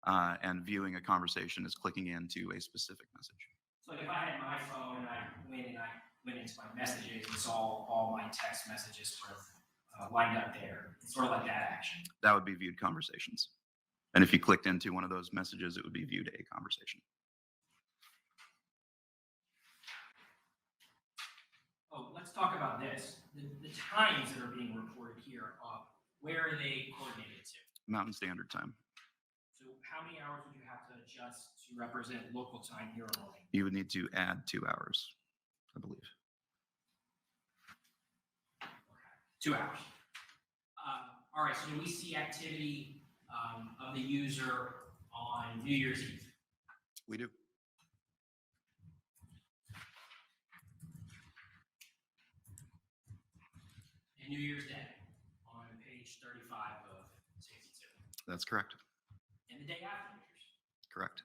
And viewing a conversation is clicking into a specific message. So like if I had my phone and I went into my messages and saw all my text messages sort of lined up there, it's sort of like that action. That would be viewed conversations. And if you clicked into one of those messages, it would be viewed a conversation. talk about this. The times that are being reported here, where are they coordinated to? Mountain Standard Time. So how many hours would you have to adjust to represent local time here in Oregon? You would need to add 2 hours, I believe. 2 hours. All right, so do we see activity of the user on New Year's Eve? We do. And New Year's Day on page 35 of 62. That's correct. And the day after New Year's. Correct.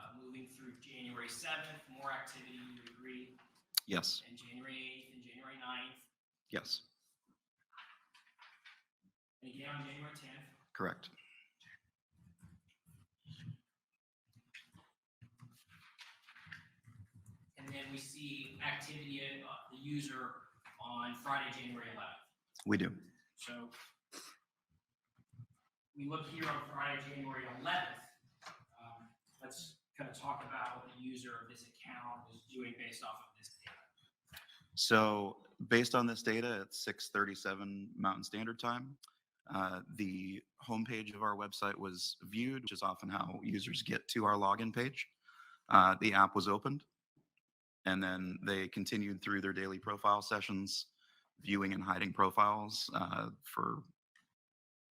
And moving through January 7th, more activity, you agree? Yes. And January 8th and January 9th. Yes. And again on January 10th. Correct. And then we see activity of the user on Friday, January 11th. We do. So we look here on Friday, January 11th. Let's kind of talk about what the user of this account was doing based off of this data. So based on this data at 6:37 Mountain Standard Time, the homepage of our website was viewed, which is often how users get to our login page. The app was opened, and then they continued through their daily profile sessions, viewing and hiding profiles for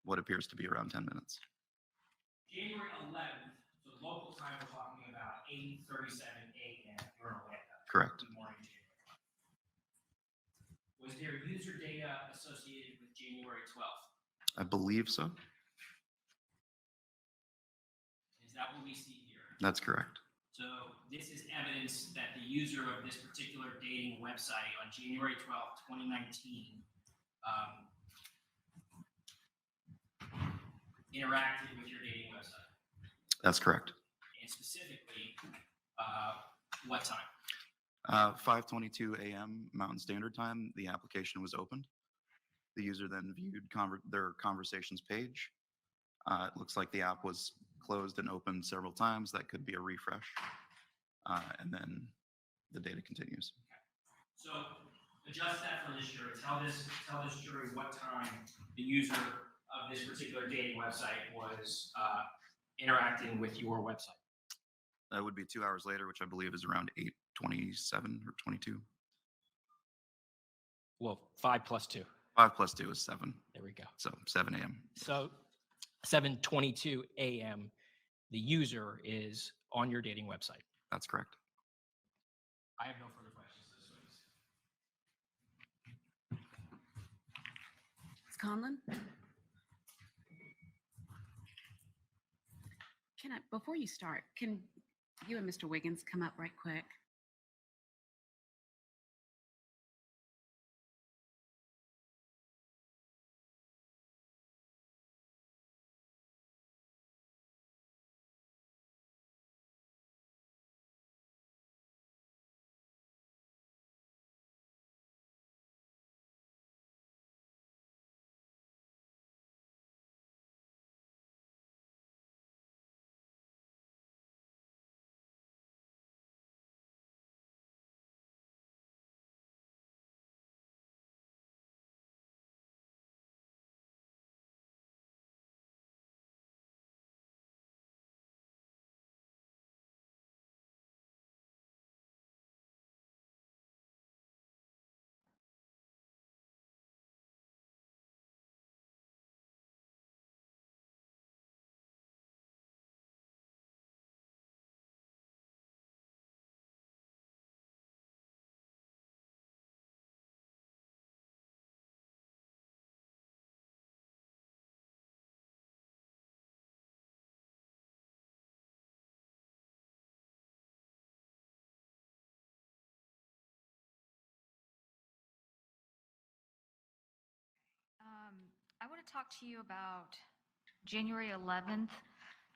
what appears to be around 10 minutes. January 11th, so local time, we're talking about 8:37 a.m. here in Orlando. Correct. Good morning, January. Was there user data associated with January 12th? I believe so. Is that what we see here? That's correct. So this is evidence that the user of this particular dating website on January 12th, 2019, interacted with your dating website. That's correct. And specifically, what time? 5:22 a.m. Mountain Standard Time, the application was opened. The user then viewed their conversations page. It looks like the app was closed and opened several times. That could be a refresh. And then the data continues. So adjust that for this jury. Tell this jury what time the user of this particular dating website was interacting with your website. That would be 2 hours later, which I believe is around 8:27 or 22. Well, 5 plus 2. 5 plus 2 is 7. There we go. So 7 a.m. So 7:22 a.m. the user is on your dating website. That's correct. I have no further questions to this witness. Ms. Conlon? Before you start, can you and Mr. Wiggins come up right quick? I want to talk to you about January 11th,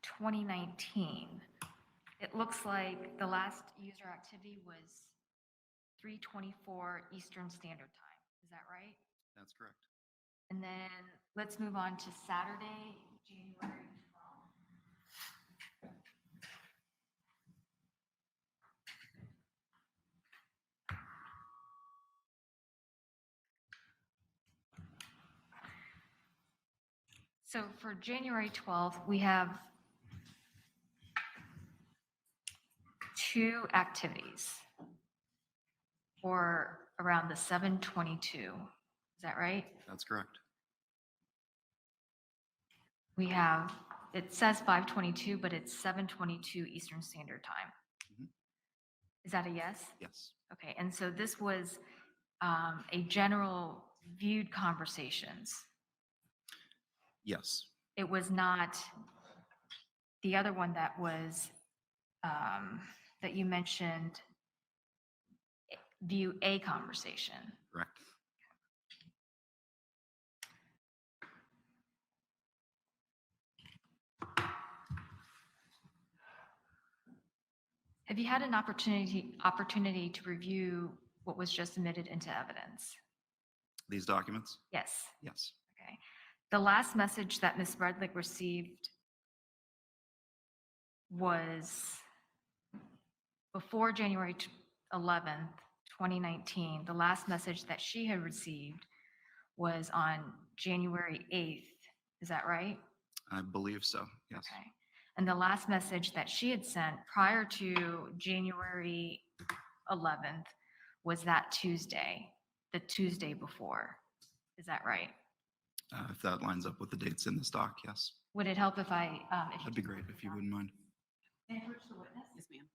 2019. It looks like the last user activity was 3:24 Eastern Standard Time. Is that right? That's correct. And then let's move on to Saturday, January 12th. So for January 12th, we have two activities for around the 7:22. Is that right? That's correct. We have, it says 5:22, but it's 7:22 Eastern Standard Time. Mhm. Is that a yes? Yes. Okay, and so this was a general viewed conversations. Yes. It was not the other one that was, that you mentioned, view a conversation. Correct. Have you had an opportunity to review what was just admitted into evidence? These documents? Yes. Yes. Okay. The last message that Ms. Redlick received was before January 11th, 2019. The last message that she had received was on January 8th. Is that right? I believe so. Yes. Okay. And the last message that she had sent prior to January 11th was that Tuesday, the Tuesday before. Is that right? If that lines up with the dates in this doc, yes. Would it help if I, if That'd be great if you wouldn't mind. May I approach the witness? Yes, ma'am.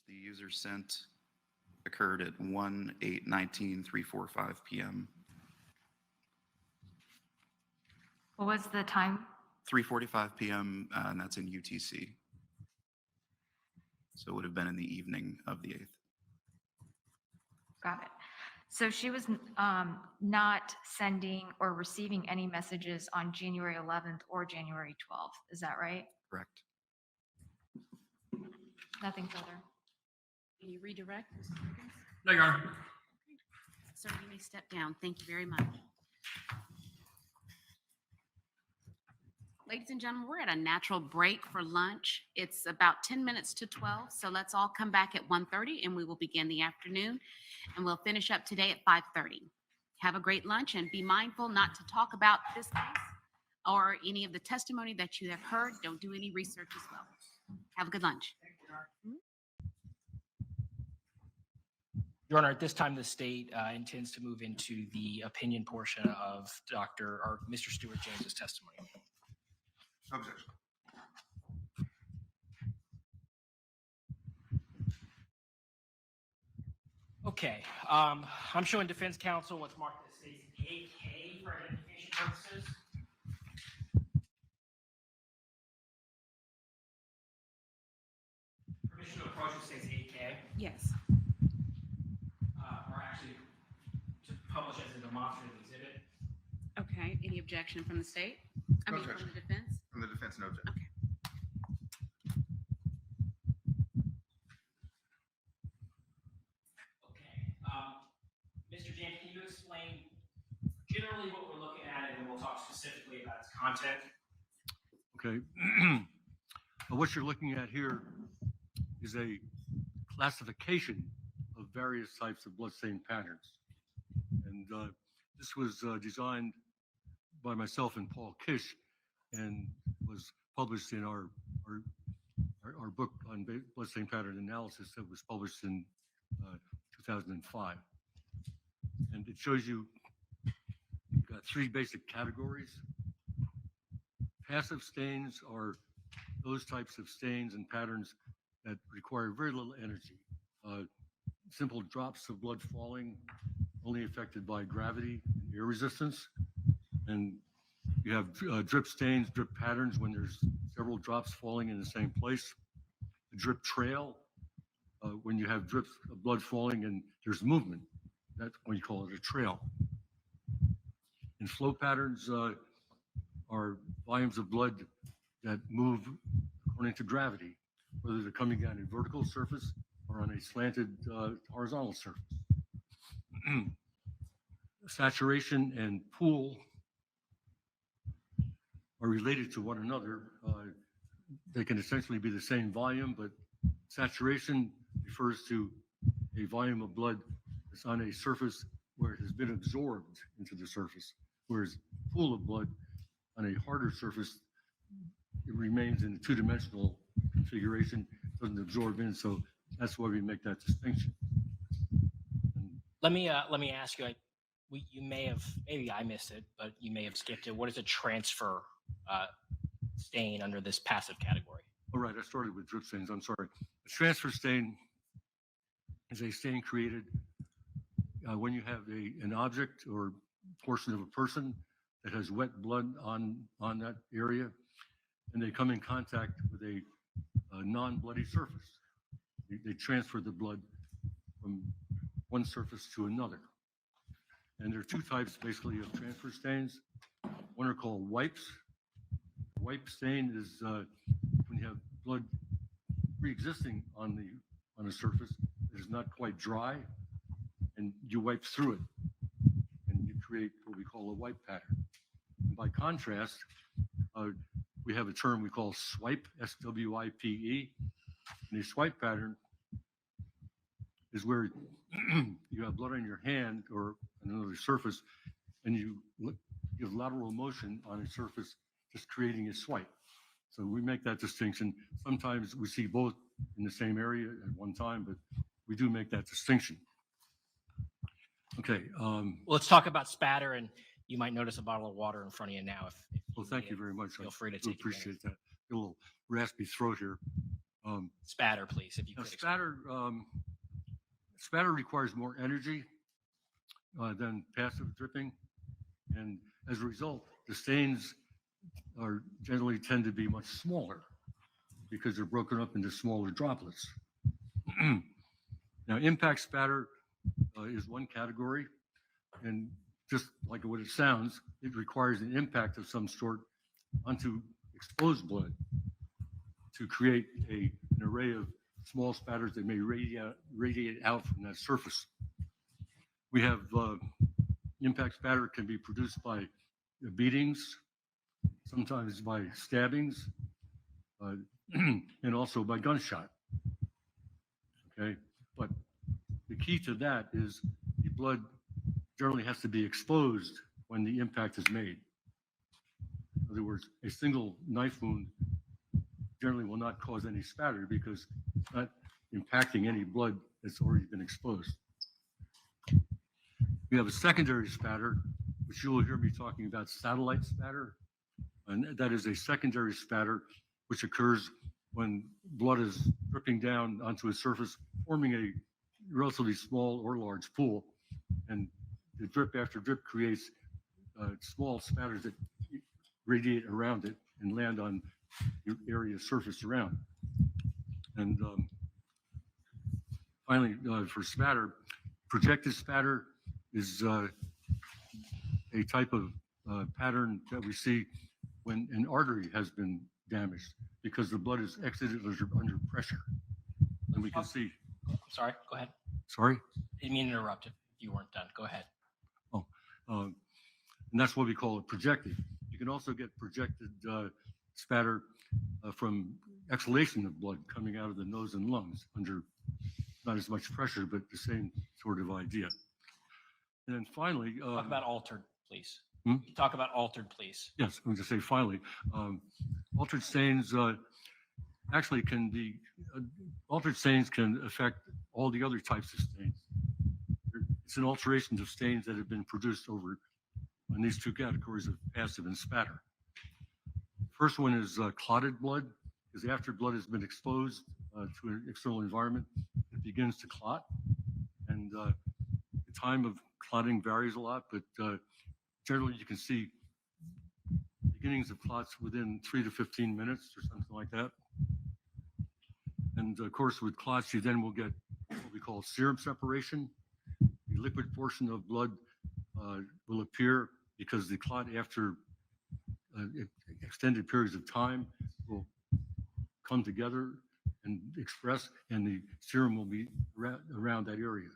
The user sent occurred at 1/8/19 p.m. What was the time? 3:45 p.m. And that's in UTC. So it would have been in the evening of the 8th. Got it. So she was not sending or receiving any messages on January 11th or January 12th. Is that right? Correct. Nothing further. Can you redirect, Mr. Perkins? No, Your Honor. Sir, you may step down. Thank you very much. Ladies and gentlemen, we're at a natural break for lunch. It's about 10 minutes to 12, so let's all come back at 1:30 and we will begin the afternoon. And we'll finish up today at 5:30. Have a great lunch and be mindful not to talk about this case or any of the testimony that you have heard. Don't do any research as well. Have a good lunch. Your Honor, at this time, the state intends to move into the opinion portion of Mr. Stewart James's testimony. Objection. Okay, I'm showing defense counsel what's marked as state's AK for identification purposes. Permission to approach the state's AK, Yes. or actually to publish as a demonstrative exhibit. Okay. Any objection from the state? I mean, from Objection. the defense? From the defense, no objection. Okay. Okay, Mr. James, can you explain generally what we're looking at, and then we'll talk specifically about its content? Okay. What you're looking at here is a classification of various types of bloodstain patterns. And this was designed by myself and Paul Kish and was published in our book on bloodstain pattern analysis that was published in 2005. And it shows you've got three basic categories. Passive stains are those types of stains and patterns that require very little energy. Simple drops of blood falling only affected by gravity and air resistance. And you have drip stains, drip patterns when there's several drops falling in the same place. The drip trail, when you have drips of blood falling and there's movement, that's when you call it a trail. And flow patterns are volumes of blood that move according to gravity, whether they're coming down a vertical surface or on a slanted horizontal surface. Saturation and pool are related to one another. They can essentially be the same volume, but saturation refers to a volume of blood that's on a surface where it has been absorbed into the surface, whereas pool of blood on a harder surface, it remains in a two-dimensional configuration, doesn't absorb in, so that's why we make that distinction. Let me ask you, you may have, maybe I missed it, but you may have skipped it. What is a transfer stain under this passive category? All right, I started with drip stains, I'm sorry. A transfer stain is a stain created when you have an object or portion of a person that has wet blood on that area, and they come in contact with a non-bloody surface. They transfer the blood from one surface to another. And there are two types basically of transfer stains. One are called wipes. Wipe stain is when you have blood pre-existing on a surface that is not quite dry, and you wipe through it, and you create what we call a wipe pattern. And by contrast, we have a term we call swipe, S-W-I-P-E. And a swipe pattern is where you have blood on your hand or on another surface, and you give lateral motion on a surface, just creating a swipe. So we make that distinction. Sometimes we see both in the same area at one time, but we do make that distinction. Okay. Well, let's talk about spatter, and you might notice a bottle of water in front of you now. If Well, thank you very much. Feel free to I do take appreciate that. A little raspy throat here. Spatter, please, if you Now, could. explain. spatter requires more energy than passive dripping, and as a result, the stains are generally tend to be much smaller because they're broken up into smaller droplets. Now, impact spatter is one category, and just like what it sounds, it requires an impact of some sort onto exposed blood to create an array of small spatters that may radiate out from that surface. We have impact spatter can be produced by beatings, sometimes by stabbings, and also by gunshot. Okay, but the key to that is the blood generally has to be exposed when the impact is made. In other words, a single knife wound generally will not cause any spatter because it's not impacting any blood that's already been exposed. We have a secondary spatter, which you will hear me talking about satellite spatter. And that is a secondary spatter, which occurs when blood is dripping down onto a surface, forming a relatively small or large pool. And the drip after drip creates small spatters that radiate around it and land on the area surface around. And finally, for spatter, projected spatter is a type of pattern that we see when an artery has been damaged because the blood is exited under pressure. And we can see. I'm sorry, go ahead. Sorry? Didn't mean to interrupt if you weren't done. Go ahead. And that's what we call it projected. You can also get projected spatter from exhalation of blood coming out of the nose and lungs under not as much pressure, but the same sort of idea. And then finally, Talk about altered, please. Hmm? Talk about altered, please. Yes, I'm going to say finally, altered stains actually can be, altered stains can affect all the other types of stains. It's an alteration of stains that have been produced over on these two categories of passive and spatter. First one is clotted blood, because after blood has been exposed to an external environment, it begins to clot. And the time of clotting varies a lot, but generally you can see beginnings of clots within 3 to 15 minutes or something like that. And of course, with clots, you then will get what we call serum separation. The liquid portion of blood will appear because the clot, after extended periods of time, will come together and express, and the serum will be around that area.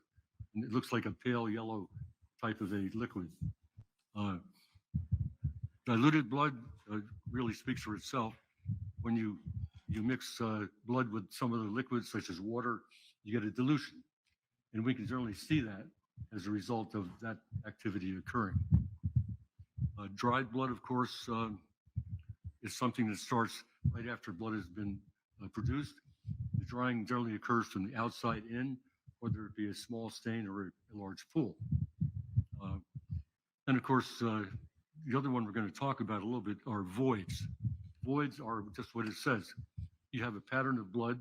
And it looks like a pale yellow type of a liquid. Diluted blood really speaks for itself. When you mix blood with some other liquids, such as water, you get a dilution. And we can generally see that as a result of that activity occurring. Dried blood, of course, is something that starts right after blood has been produced. The drying generally occurs from the outside in, whether it be a small stain or a large pool. And of course, the other one we're going to talk about a little bit are voids. Voids are just what it says. You have a pattern of blood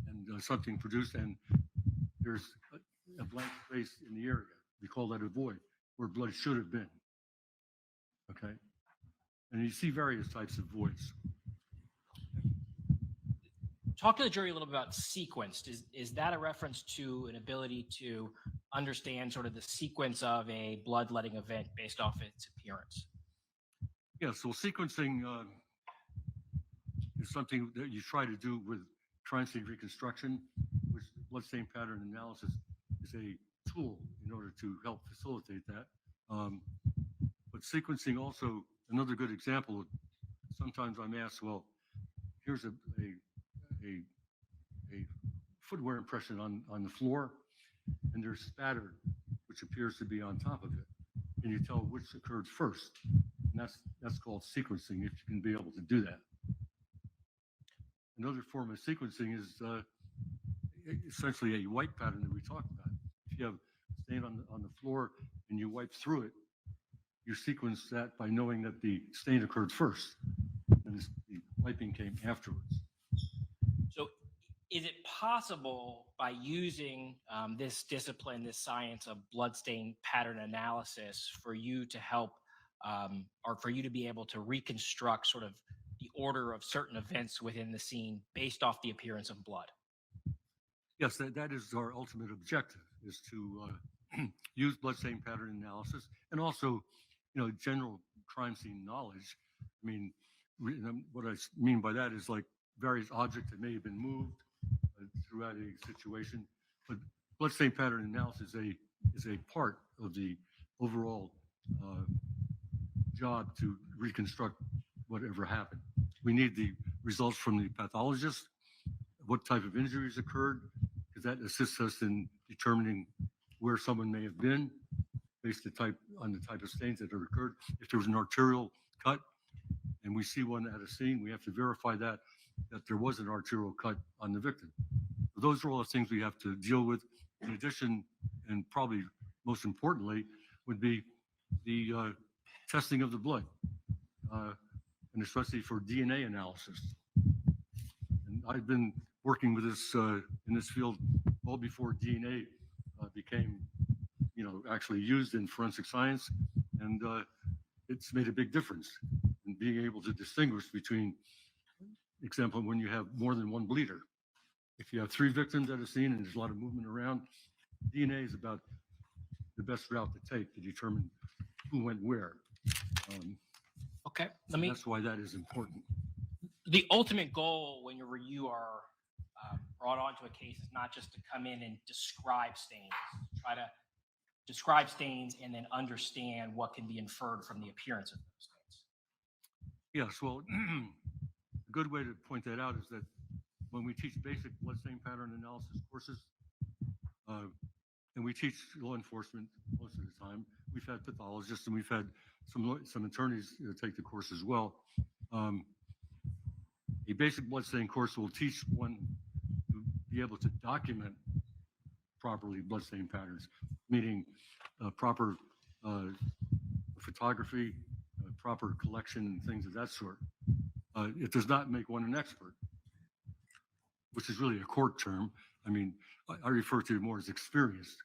and something produced, and there's a blank space in the area. We call that a void, where blood should have been. Okay? And you see various types of voids. Talk to the jury a little bit about sequenced. Is that a reference to an ability to understand sort of the sequence of a bloodletting event based off its appearance? Yeah, so sequencing is something that you try to do with crime scene reconstruction, which blood stain pattern analysis is a tool in order to help facilitate that. But sequencing also, another good example, sometimes I'm asked, well, here's a footwear impression on the floor, and there's spatter, which appears to be on top of it. Can you tell which occurred first? And that's called sequencing, if you can be able to do that. Another form of sequencing is essentially a wipe pattern that we talked about. If you have stain on the floor and you wipe through it, you sequence that by knowing that the stain occurred first and the wiping came afterwards. So is it possible by using this discipline, this science of bloodstain pattern analysis, for you to help or for you to be able to reconstruct sort of the order of certain events within the scene based off the appearance of blood? Yes, that is our ultimate objective, is to use bloodstain pattern analysis and also, general crime scene knowledge. I mean, what I mean by that is like various objects that may have been moved throughout a situation, but bloodstain pattern analysis is a part of the overall job to reconstruct whatever happened. We need the results from the pathologist, what type of injuries occurred, because that assists us in determining where someone may have been based on the type of stains that have occurred. If there was an arterial cut and we see one at a scene, we have to verify that there was an arterial cut on the victim. So those are all the things we have to deal with. In addition, and probably most importantly, would be the testing of the blood, and especially for DNA analysis. And I've been working with this in this field well before DNA became, actually used in forensic science, and it's made a big difference in being able to distinguish between, example, when you have more than one bleeder. If you have 3 victims at a scene and there's a lot of movement around, DNA is about the best route to take to determine who went where. Okay, That's why that is important. The ultimate goal when you are brought onto a case is not just to come in and describe stains, try to describe stains and then understand what can be inferred from the appearance of those stains. Yes, well, a good way to point that out is that when we teach basic bloodstain pattern analysis courses, and we teach law enforcement most of the time, we've had pathologists and we've had some attorneys take the course as well. A basic bloodstain course will teach one to be able to document properly bloodstain patterns, meaning proper photography, proper collection, and things of that sort. It does not make one an expert, which is really a court term. I mean, I refer to it more as experienced.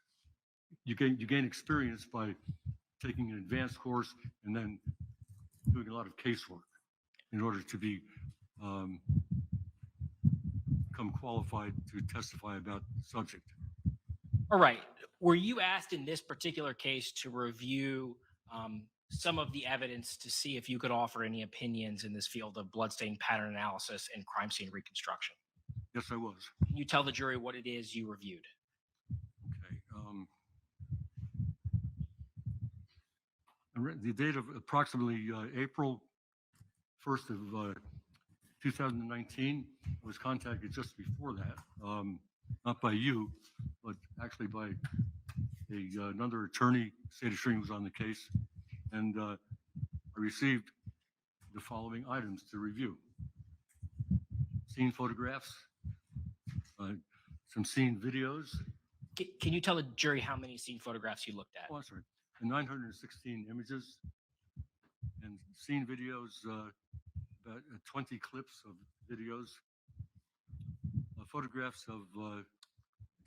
you gain experience by taking an advanced course and then doing a lot of casework in order to become qualified to testify about the subject. All right. Were you asked in this particular case to review some of the evidence to see if you could offer any opinions in this field of bloodstain pattern analysis and crime scene reconstruction? Yes, I was. Can you tell the jury what it is you reviewed? Okay. The date of approximately April 1st of 2019, I was contacted just before that, not by you, but actually by another attorney. State attorney was on the case, and I received the following items to review: scene photographs, some scene videos. Can you tell the jury how many scene photographs you looked at? Oh, I'm sorry, 916 images, and scene videos, about 20 clips of videos, photographs of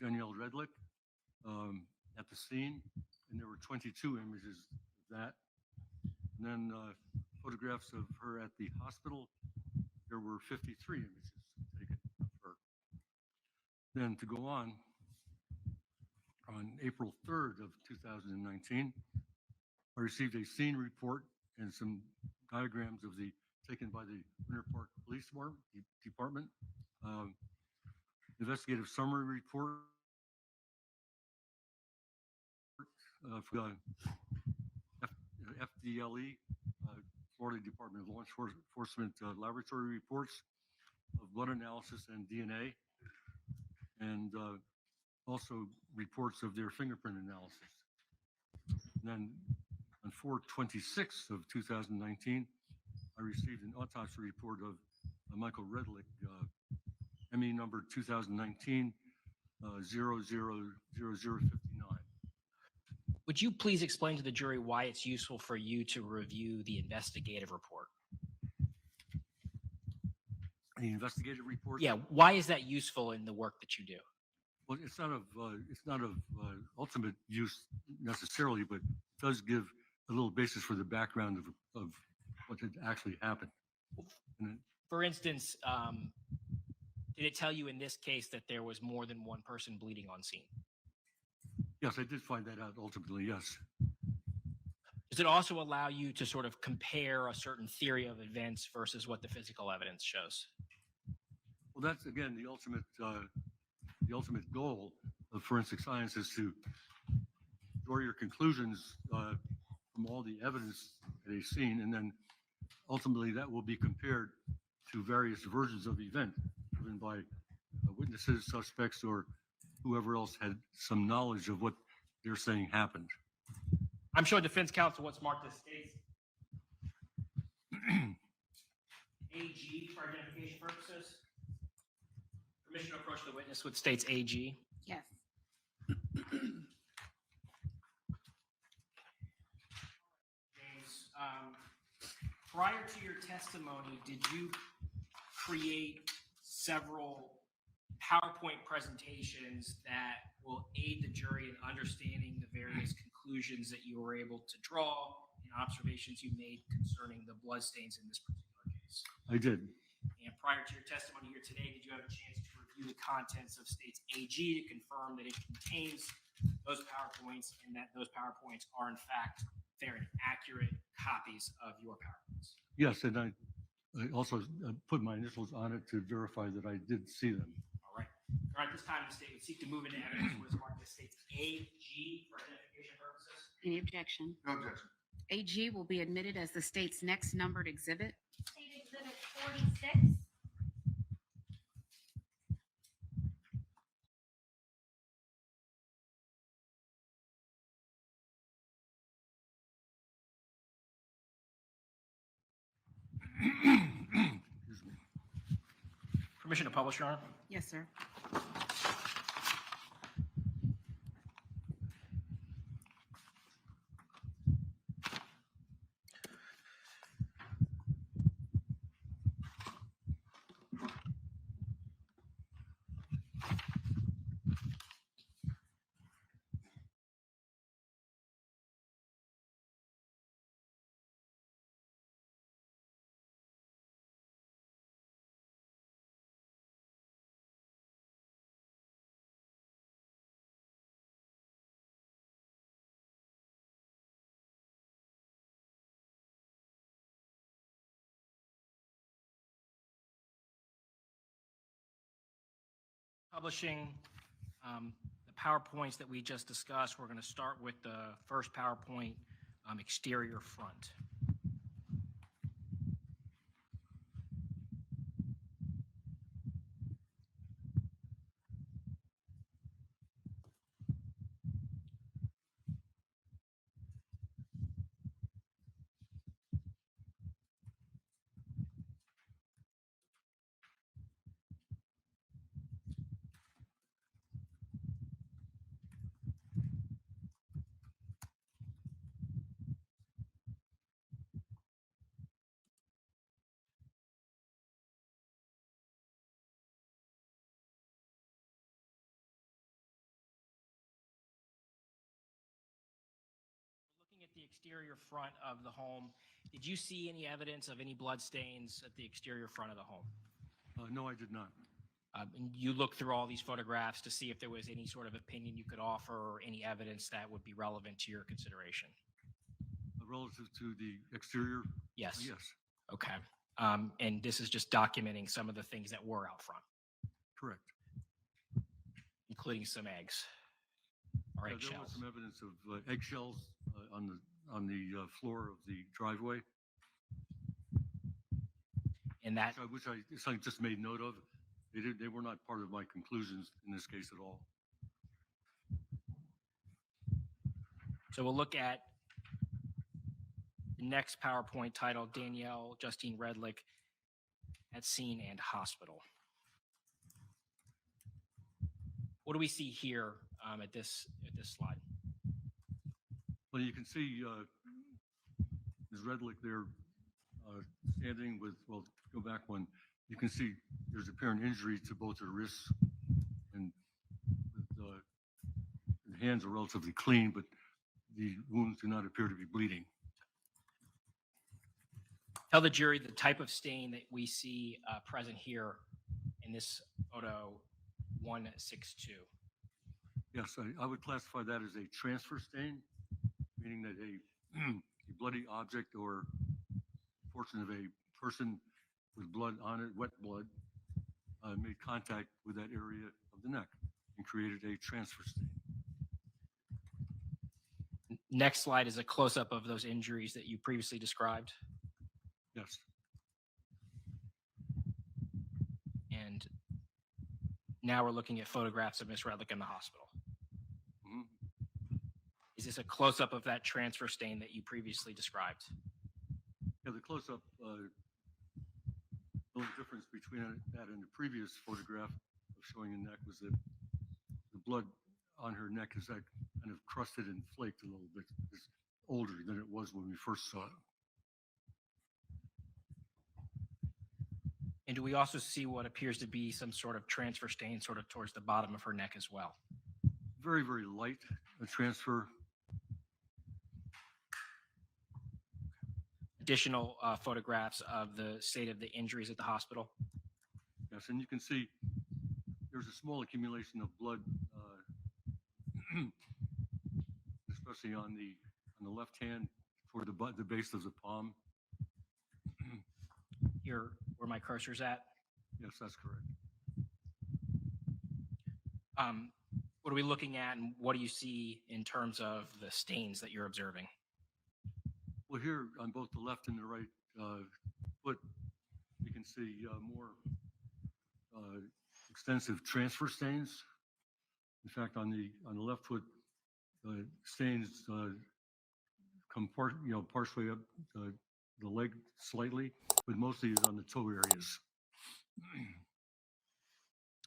Danielle Redlick at the scene, and there were 22 images of that. And then photographs of her at the hospital, there were 53 images taken of her. Then to go on April 3rd of 2019, I received a scene report and some diagrams taken by the Winter Park Police Department, investigative summary report for the FDLE, Florida Department of Law Enforcement laboratory reports of blood analysis and DNA, and also reports of their fingerprint analysis. And then on 4/26 of 2019, I received an autopsy report of Michael Redlick, ME number 2019 000059. Would you please explain to the jury why it's useful for you to review the investigative report? The investigative report? Yeah, why is that useful in the work that you do? Well, it's not of ultimate use necessarily, but it does give a little basis for the background of what had actually happened. And For instance, did it tell you in this case that there was more than one person bleeding on scene? yes, I did find that out ultimately, yes. Does it also allow you to sort of compare a certain theory of events versus what the physical evidence shows? Well, that's again the ultimate goal of forensic science is to draw your conclusions from all the evidence at a scene, and then ultimately that will be compared to various versions of the event given by witnesses, suspects, or whoever else had some knowledge of what they're saying happened. I'm sure defense counsel wants marked as states AG for identification purposes. Permission to approach the witness with states AG. Yes. James, prior to your testimony, did you create several PowerPoint presentations that will aid the jury in understanding the various conclusions that you were able to draw and observations you made concerning the bloodstains in this particular case? I did. And prior to your testimony here today, did you have a chance to review the contents of states AG to confirm that it contains those PowerPoints and that those PowerPoints are in fact fair and accurate copies of your PowerPoints? Yes, and I also put my initials on it to verify that I did see them. All right. All right, this time the state would seek to move into evidence what is marked as states AG for identification purposes. Any objection? No objection. AG will be admitted as the state's next numbered exhibit. State Exhibit 46. Excuse me. Permission to publish, Your Honor? Yes, sir. publishing the PowerPoints that we just discussed. We're going to start with the first PowerPoint, exterior front. Looking at the exterior front of the home, did you see any evidence of any blood stains at the exterior front of the home? No, I did not. And you looked through all these photographs to see if there was any sort of opinion you could offer or any evidence that would be relevant to your consideration? Relative to the exterior? Yes. Yes, Okay. And this is just documenting some of the things that were out front, correct. including some eggs or Yeah, there was eggshells. some evidence of eggshells on the floor of the driveway, And that, which I just made note of. They were not part of my conclusions in this case at all. so we'll look at the next PowerPoint titled Danielle Justine Redlick at Scene and Hospital. What do we see here at this slide? Well, you can see Ms. Redlick there standing with, well, go back one. You can see there's apparent injury to both her wrists, and the hands are relatively clean, but the wounds do not appear to be bleeding. Tell the jury the type of stain that we see present here in this photo 162. Yes, I would classify that as a transfer stain, meaning that a bloody object or portion of a person with blood on it, wet blood, made contact with that area of the neck and created a transfer stain. Next slide is a close-up of those injuries that you previously described. Yes, And now we're looking at photographs of Miss Redlick in the hospital. mhm. Is this a close-up of that transfer stain that you previously described? Yeah, the close-up, the only difference between that and the previous photograph of showing the neck was that the blood on her neck is like kind of crusted and flaked a little bit. It's older than it was when we first saw it. And do we also see what appears to be some sort of transfer stain sort of towards the bottom of her neck as well? Very, very light transfer. Additional photographs of the state of the injuries at the hospital. Yes, and you can see there's a small accumulation of blood, especially on the left hand toward the base of the palm. Here, where my cursor's at. Yes, that's correct. What are we looking at, and what do you see in terms of the stains that you're observing? Well, here on both the left and the right foot, you can see more extensive transfer stains. In fact, on the left foot, stains come partially up the leg slightly, but mostly is on the toe areas.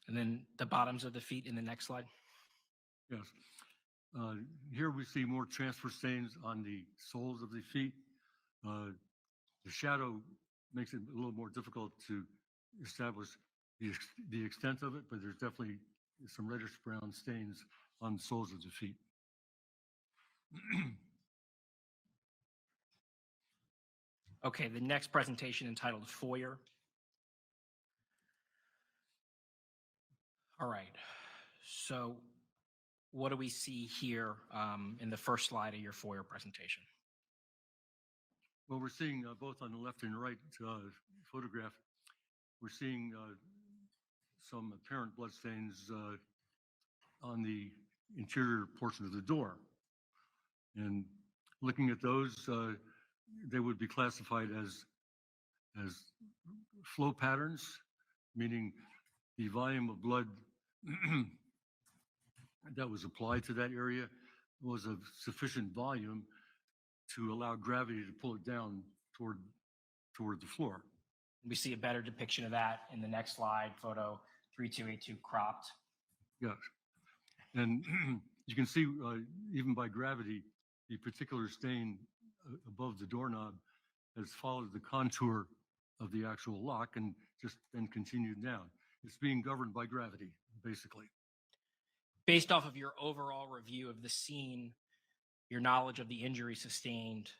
And then the bottoms of the feet in the next slide. Yes. Here we see more transfer stains on the soles of the feet. The shadow makes it a little more difficult to establish the extent of it, but there's definitely some reddish brown stains on the soles of the feet. Okay, the next presentation entitled Foyer. All right, so what do we see here in the first slide of your Foyer presentation? Well, we're seeing both on the left and right photograph, we're seeing some apparent bloodstains on the interior portion of the door. And looking at those, they would be classified as flow patterns, meaning the volume of blood that was applied to that area was of sufficient volume to allow gravity to pull it down toward the floor. We see a better depiction of that in the next slide, photo 3282 cropped. Yes. And you can see, even by gravity, the particular stain above the doorknob has followed the contour of the actual lock and just then continued down. It's being governed by gravity, basically. Based off of your overall review of the scene, your knowledge of the injury sustained,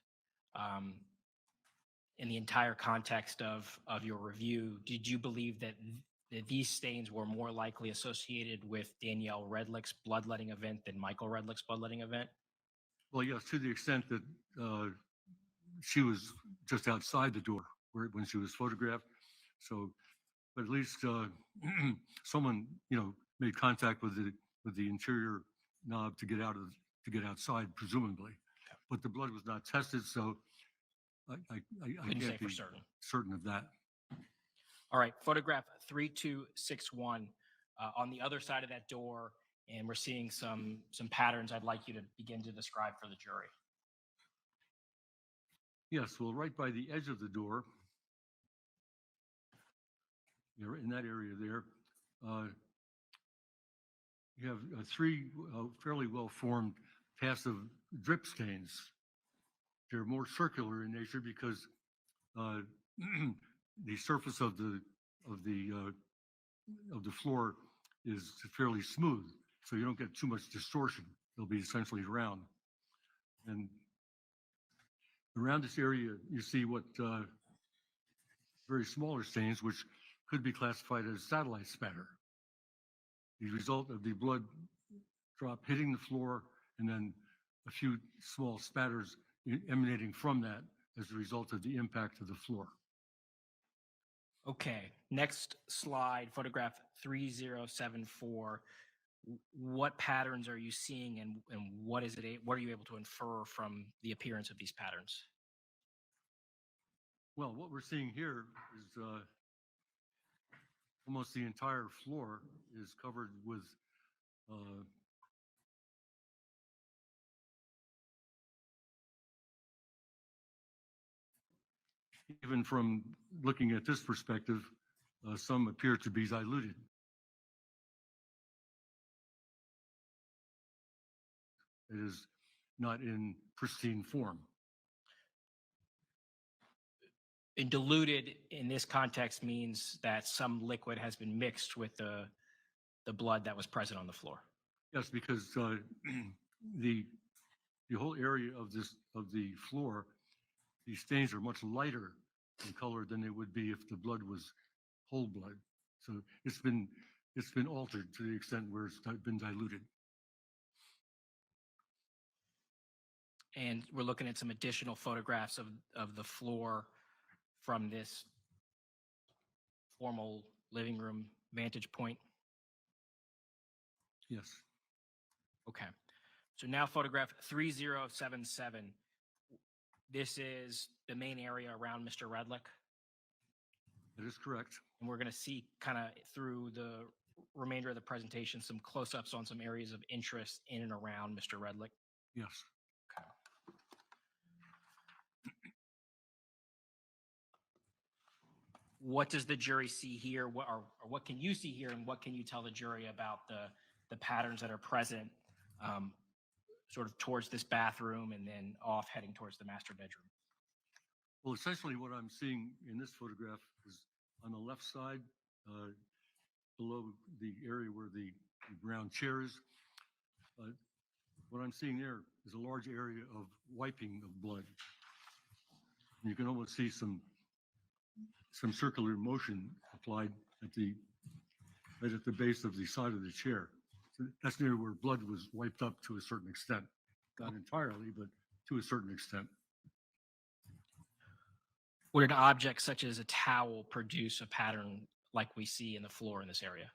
in the entire context of your review, did you believe that these stains were more likely associated with Danielle Redlick's bloodletting event than Michael Redlick's bloodletting event? Well, yes, to the extent that she was just outside the door when she was photographed. So, but at least someone, made contact with the interior knob to get outside, presumably. Okay. But the blood was not tested, so I Couldn't say can't for be certain. certain of that. All right, photograph 3261 on the other side of that door, and we're seeing some patterns I'd like you to begin to describe for the jury. Yes, well, right by the edge of the door, in that area there, you have three fairly well-formed passive drip stains. They're more circular in nature because the surface of the floor is fairly smooth, so you don't get too much distortion. They'll be essentially round. And around this area, you see what very smaller stains, which could be classified as satellite spatter. The result of the blood drop hitting the floor and then a few small spatters emanating from that as a result of the impact of the floor. Okay, next slide, photograph 3074. What patterns are you seeing, and what are you able to infer from the appearance of these patterns? Well, what we're seeing here is almost the entire floor is covered with even from looking at this perspective, some appear to be diluted. It is not in pristine form. And diluted in this context means that some liquid has been mixed with the blood that was present on the floor. Yes, because the whole area of the floor, these stains are much lighter in color than they would be if the blood was whole blood. So it's been altered to the extent where it's been diluted. And we're looking at some additional photographs of the floor from this formal living room vantage point. Yes. Okay. So now photograph 3077. This is the main area around Mr. Redlick. That is correct. And we're going to see kind of through the remainder of the presentation some close-ups on some areas of interest in and around Mr. Redlick. Yes. Okay. What does the jury see here? What can you see here, and what can you tell the jury about the patterns that are present sort of towards this bathroom and then off heading towards the master bedroom? Well, essentially what I'm seeing in this photograph is on the left side, below the area where the brown chair is. What I'm seeing there is a large area of wiping of blood. And you can almost see some circular motion applied right at the base of the side of the chair. So that's near where blood was wiped up to a certain extent. Not entirely, but to a certain extent. Would an object such as a towel produce a pattern like we see in the floor in this area?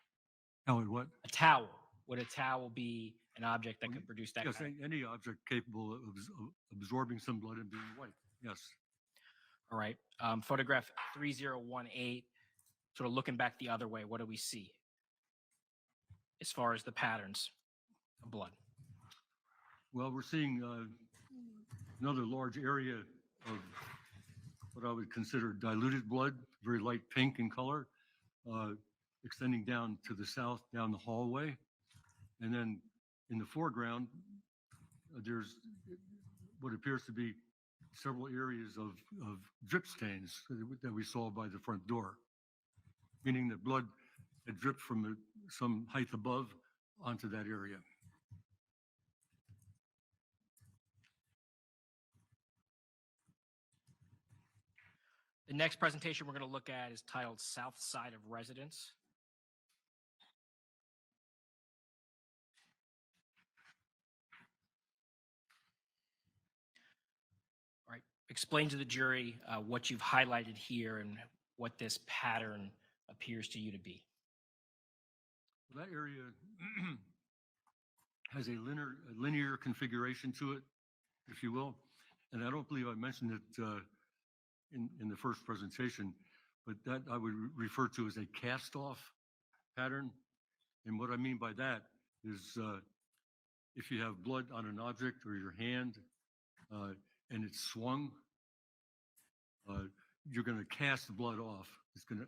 Howard, what? A towel. Would a towel be an object that could produce that Yes, kind any object capable of absorbing some blood and being white. Yes. All right. Photograph 3018, sort of looking back the other way, what do we see as far as the patterns of blood? Well, we're seeing another large area of what I would consider diluted blood, very light pink in color, extending down to the south, down the hallway. And then in the foreground, there's what appears to be several areas of drip stains that we saw by the front door, meaning that blood had dripped from some height above onto that area. The next presentation we're going to look at is titled South Side of Residence. All right. Explain to the jury what you've highlighted here and what this pattern appears to you to be. Well, that area has a linear configuration to it, if you will. And I don't believe I mentioned it in the first presentation, but that I would refer to as a cast-off pattern. And what I mean by that is if you have blood on an object or your hand and it's swung, you're going to cast the blood off. It's going to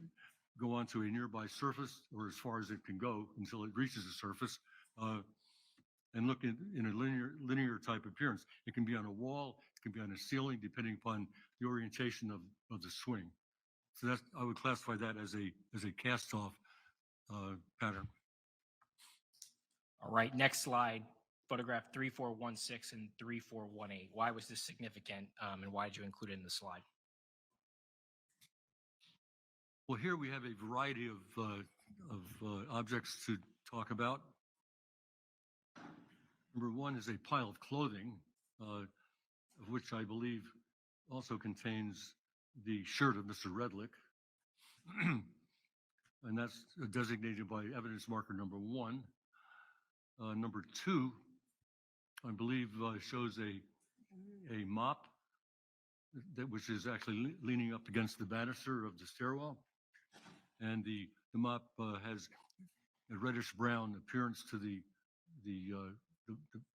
go onto a nearby surface or as far as it can go until it reaches the surface and look in a linear type appearance. It can be on a wall, it can be on a ceiling, depending upon the orientation of the swing. So that's, I would classify that as a cast-off pattern. All right, next slide, photograph 3416 and 3418. Why was this significant and why did you include it in the slide? Well, here we have a variety of objects to talk about. Number one is a pile of clothing, of which I believe also contains the shirt of Mr. Redlick. And that's designated by evidence marker number 1. Number 2, I believe, shows a mop which is actually leaning up against the banister of the stairwell. And the mop has a reddish brown appearance to the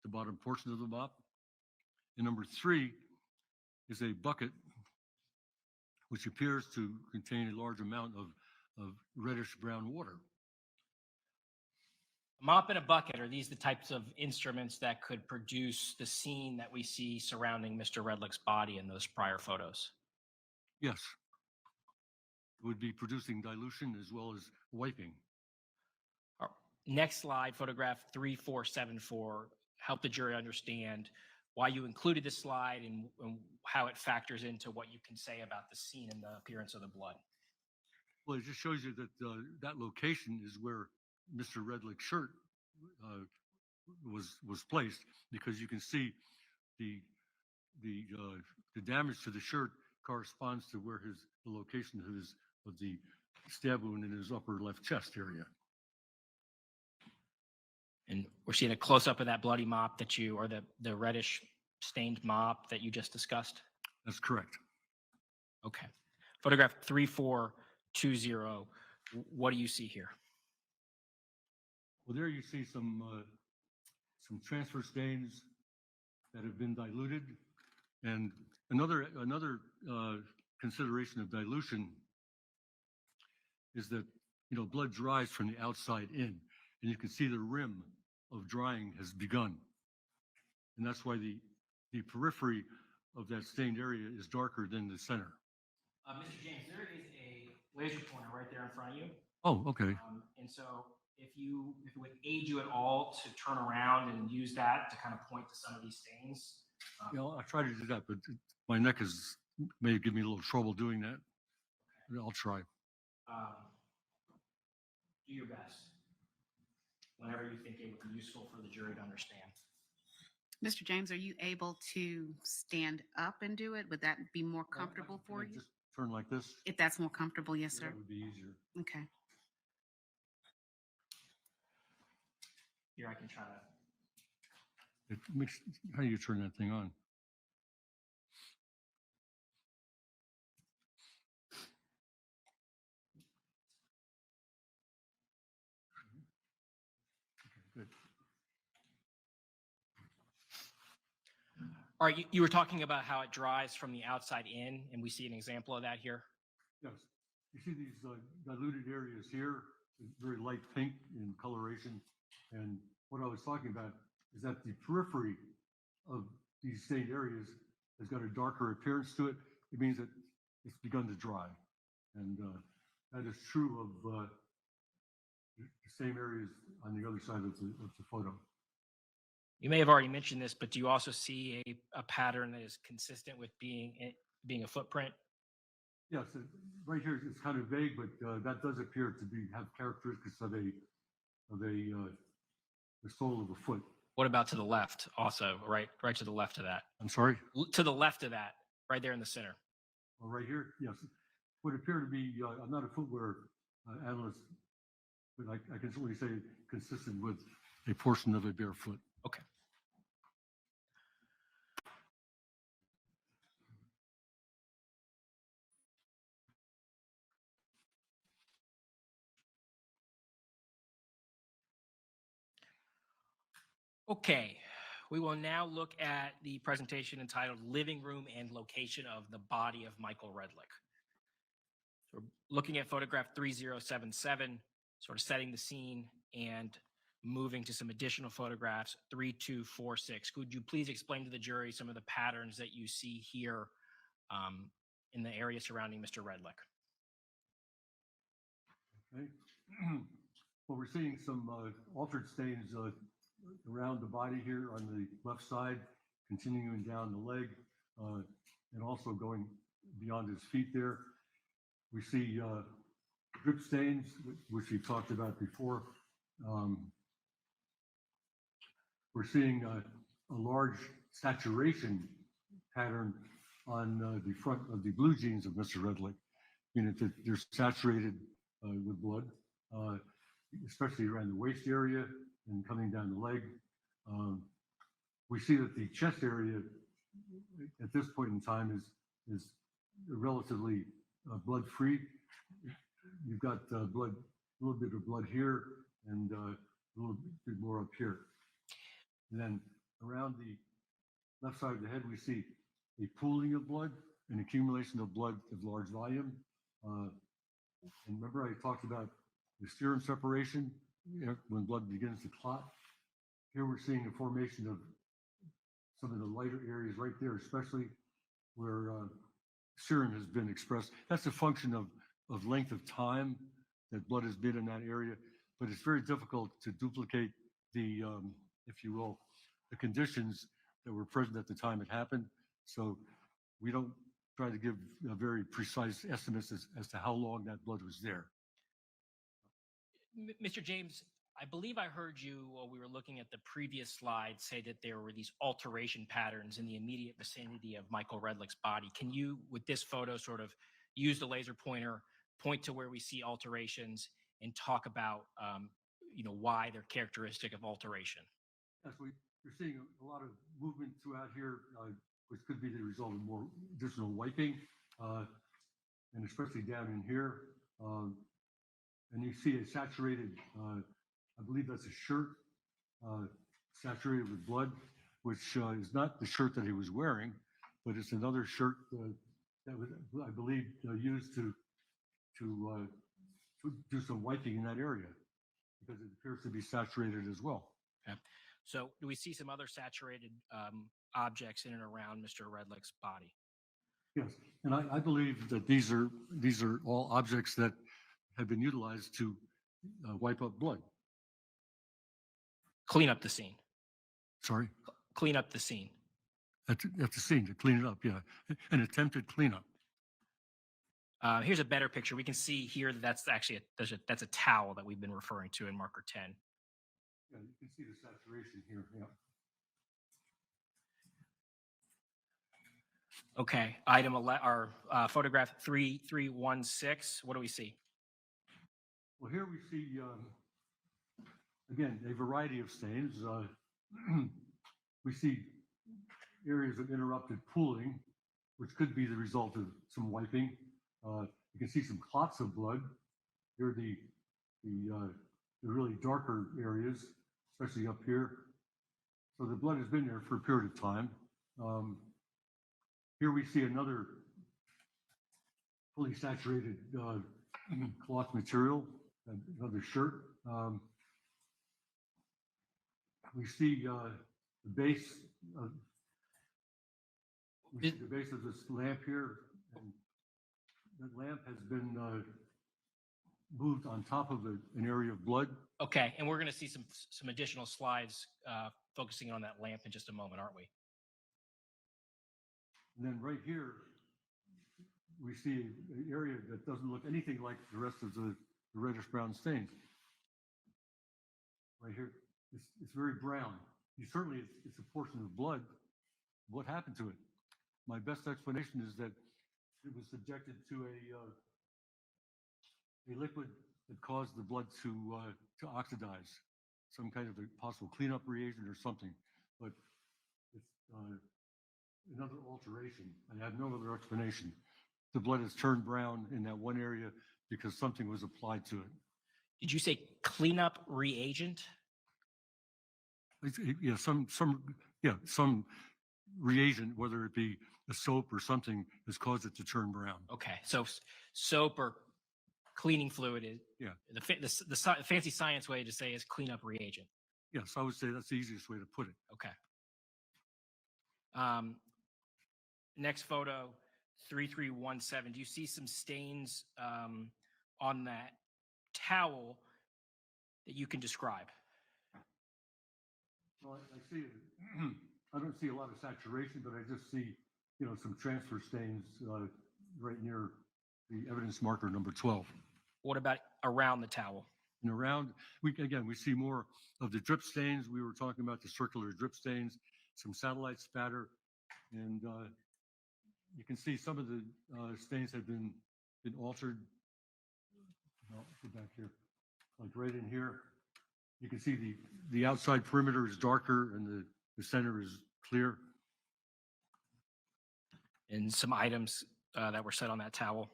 bottom portion of the mop. And number 3 is a bucket which appears to contain a large amount of reddish brown water. A mop and a bucket, are these the types of instruments that could produce the scene that we see surrounding Mr. Redlick's body in those prior photos? Yes. It would be producing dilution as well as wiping. Next slide, photograph 3474. Help the jury understand why you included this slide and how it factors into what you can say about the scene and the appearance of the blood. Well, it just shows you that that location is where Mr. Redlick's shirt was placed, because you can see the damage to the shirt corresponds to where the location of the stab wound in his upper left chest area. And we're seeing a close-up of that bloody mop that or the reddish stained mop that you just discussed? That's correct. Okay. Photograph 3420. What do you see here? Well, there you see some transfer stains that have been diluted. And another consideration of dilution is that, blood dries from the outside in, and you can see the rim of drying has begun. And that's why the periphery of that stained area is darker than the center. Mr. James, there is a laser pointer right there in front of you. Oh, okay. And so if it would aid you at all to turn around and use that to kind of point to some of these stains. I try to do that, but my neck may give me a little trouble doing that. I'll try. Do your best whenever you think it would be useful for the jury to understand. Mr. James, are you able to stand up and do it? Would that be more comfortable for you? Just turn like this? If that's more comfortable, yes, sir. That would be easier. Okay. Here, I can try to. It makes, how do you turn that thing on? Good. All right, you were talking about how it dries from the outside in, and we see an example of that here. Yes. You see these diluted areas here, very light pink in coloration. And what I was talking about is that the periphery of these stained areas has got a darker appearance to it. It means that it's begun to dry. And that is true of the same areas on the other side of the photo. You may have already mentioned this, but do you also see a pattern that is consistent with being a footprint? Yes, right here it's kind of vague, but that does appear to have characteristics of the sole of a foot. What about to the left also, right to the left of that? I'm sorry? To the left of that, right there in the center. Well, right here, yes. Would appear to be, I'm not a footwear analyst, but I can certainly say consistent with a portion of a bare foot. Okay. Okay, we will now look at the presentation entitled Living Room and Location of the Body of Michael Redlick. So we're looking at photograph 3077, sort of setting the scene and moving to some additional photographs, 3246. Could you please explain to the jury some of the patterns that you see here in the area surrounding Mr. Redlick? Okay. Well, we're seeing some altered stains around the body here on the left side, continuing down the leg, and also going beyond his feet there. We see drip stains, which we've talked about before. We're seeing a large saturation pattern on the front of the blue jeans of Mr. Redlick, meaning that they're saturated with blood, especially around the waist area and coming down the leg. We see that the chest area at this point in time is relatively blood-free. You've got blood, a little bit of blood here and a little bit more up here. And then around the left side of the head, we see a pooling of blood, an accumulation of blood of large volume. And remember I talked about the serum separation, when blood begins to clot. Here we're seeing a formation of some of the lighter areas right there, especially where serum has been expressed. That's a function of length of time that blood has been in that area, but it's very difficult to duplicate the, if you will, the conditions that were present at the time it happened. So we don't try to give very precise estimates as to how long that blood was there. Mr. James, I believe I heard you while we were looking at the previous slide say that there were these alteration patterns in the immediate vicinity of Michael Redlick's body. Can you, with this photo, sort of use the laser pointer, point to where we see alterations and talk about, why they're characteristic of alteration? Yes, we're seeing a lot of movement throughout here, which could be the result of more additional wiping, and especially down in here. And you see a saturated, I believe that's a shirt, saturated with blood, which is not the shirt that he was wearing, but it's another shirt that was, I believe, used to do some wiping in that area, because it appears to be saturated as well. Okay. So do we see some other saturated objects in and around Mr. Redlick's body? Yes, and I believe that these are all objects that have been utilized to wipe up blood. Clean up the scene. Sorry? Clean up the scene. At the scene, to clean it up, yeah. An attempted cleanup. Here's a better picture. We can see here that that's actually that's a towel that we've been referring to in marker 10. Yeah, you can see the saturation here, yeah. Okay, photograph 3316, what do we see? Well, here we see, again, a variety of stains. We see areas of interrupted pooling, which could be the result of some wiping. You can see some clots of blood. Here are the really darker areas, especially up here. So the blood has been there for a period of time. Here we see another fully saturated cloth material, another shirt. We see the base of this lamp here, and that lamp has been moved on top of an area of blood. Okay, and we're going to see some additional slides focusing on that lamp in just a moment, aren't we? And then right here, we see an area that doesn't look anything like the rest of the reddish brown stains. Right here, it's very brown. Certainly, it's a portion of blood. What happened to it? My best explanation is that it was subjected to a liquid that caused the blood to oxidize, some kind of a possible cleanup reagent or something. But it's another alteration. I have no other explanation. The blood has turned brown in that one area because something was applied to it. Did you say cleanup reagent? Yeah, some reagent, whether it be a soap or something, has caused it to turn brown. Okay, so soap or cleaning fluid is the fancy science way to say is cleanup reagent. Yes, I would say that's the easiest way to put it. Okay. Next photo, 3317. Do you see some stains on that towel that you can describe? Well, I see it. I don't see a lot of saturation, but I just see, some transfer stains right near the evidence marker number 12. What about around the towel? And around, we see more of the drip stains. We were talking about the circular drip stains, some satellite spatter, and you can see some of the stains have been altered. I'll go back here, like right in here. You can see the outside perimeter is darker and the center is clear. And some items that were set on that towel.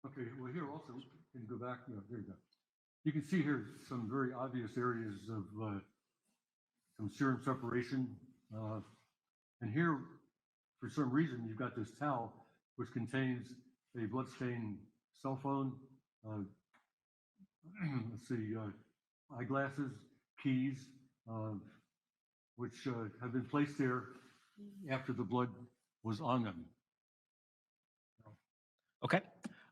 Okay, well here also, can you go back? No, there you go. You can see here some very obvious areas of some serum separation. And here, for some reason, you've got this towel which contains a bloodstained cell phone, let's see, eyeglasses, keys, which have been placed there after the blood was on them. Okay.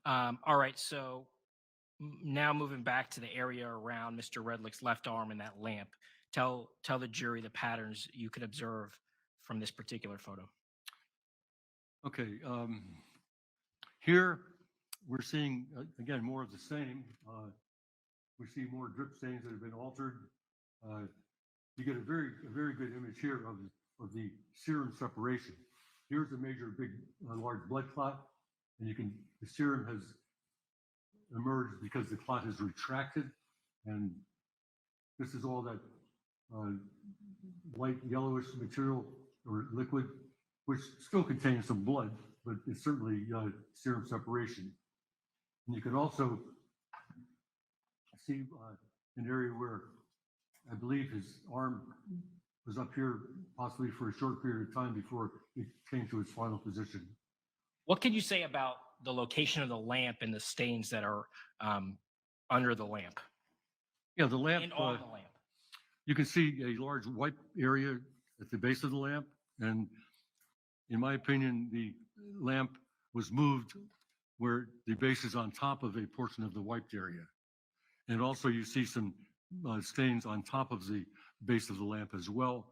All right. So now moving back to the area around Mr. Redlick's left arm and that lamp, tell the jury the patterns you could observe from this particular photo. Okay. Here we're seeing, again, more of the same. We see more drip stains that have been altered. You get a very good image here of the serum separation. Here's a major, large blood clot, and the serum has emerged because the clot has retracted, and this is all that light yellowish material or liquid, which still contains some blood, but it's certainly serum separation. And you can also see an area where I believe his arm was up here possibly for a short period of time before it came to its final position. What can you say about the location of the lamp and the stains that are under the lamp? Yeah, the lamp. And on the lamp. You can see a large white area at the base of the lamp, and in my opinion, the lamp was moved where the base is on top of a portion of the wiped area. And also you see some stains on top of the base of the lamp as well,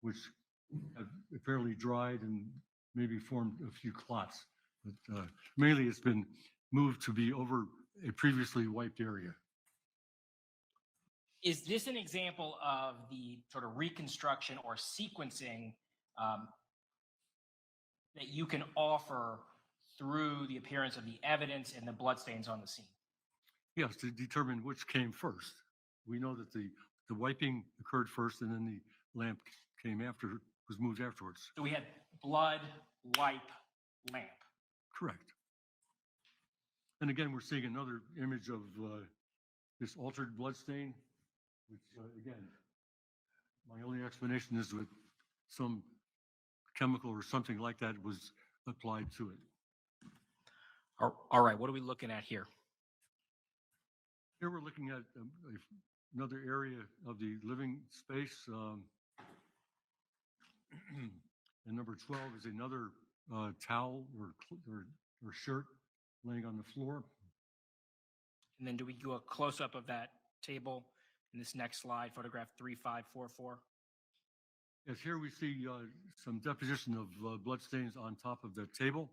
which have apparently dried and maybe formed a few clots. But mainly it's been moved to be over a previously wiped area. Is this an example of the sort of reconstruction or sequencing that you can offer through the appearance of the evidence and the bloodstains on the scene? Yes, to determine which came first. We know that the wiping occurred first and then the lamp came after, was moved afterwards. So we had blood, wipe, lamp. Correct. And again, we're seeing another image of this altered blood stain, which again, my only explanation is that some chemical or something like that was applied to it. All right, what are we looking at here? Here we're looking at another area of the living space. And number 12 is another towel or shirt laying on the floor. And then do we do a close-up of that table in this next slide, photograph 3544? Yes, here we see some deposition of blood stains on top of the table.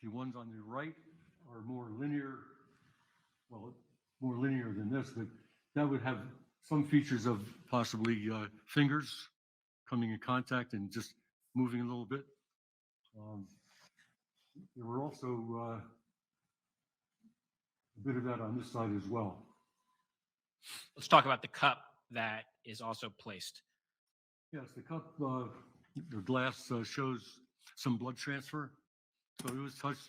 The ones on the right are more linear, well, more linear than this, but that would have some features of possibly fingers coming in contact and just moving a little bit. There were also a bit of that on this side as well. Let's talk about the cup that is also placed. Yes, the cup, the glass shows some blood transfer. So it was touched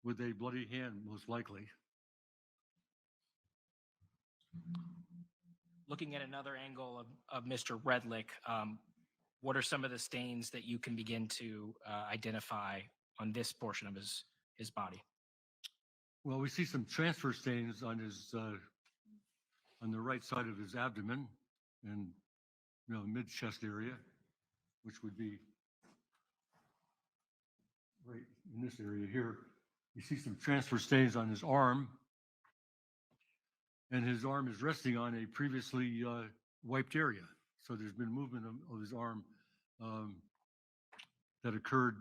with a bloody hand, most likely. Looking at another angle of Mr. Redlick, what are some of the stains that you can begin to identify on this portion of his body? Well, we see some transfer stains on his on the right side of his abdomen and mid-chest area, which would be right in this area here. You see some transfer stains on his arm, and his arm is resting on a previously wiped area. So there's been movement of his arm that occurred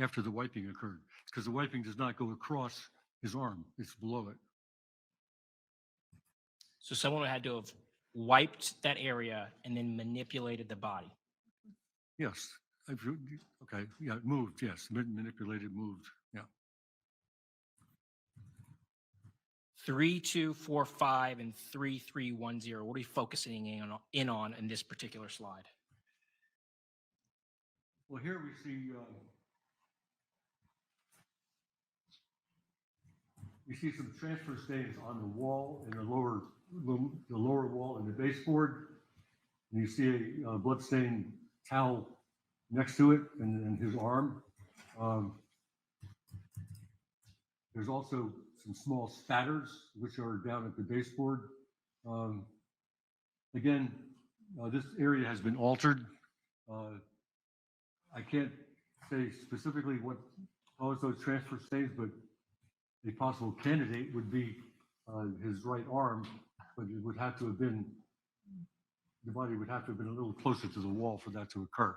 after the wiping occurred, because the wiping does not go across his arm, it's below it. So someone had to have wiped that area and then manipulated the body. Yes. Okay. Yeah, moved. Yes. Manipulated, moved. Yeah. 3245 and 3310. What are we focusing in on in this particular slide? Well, here we see some transfer stains on the wall in the lower wall in the baseboard. And you see a bloodstained towel next to it and his arm. There's also some small spatters, which are down at the baseboard. Again, this area has been altered. I can't say specifically what caused those transfer stains, but a possible candidate would be his right arm, but it would have to have been, the body would have to have been a little closer to the wall for that to occur.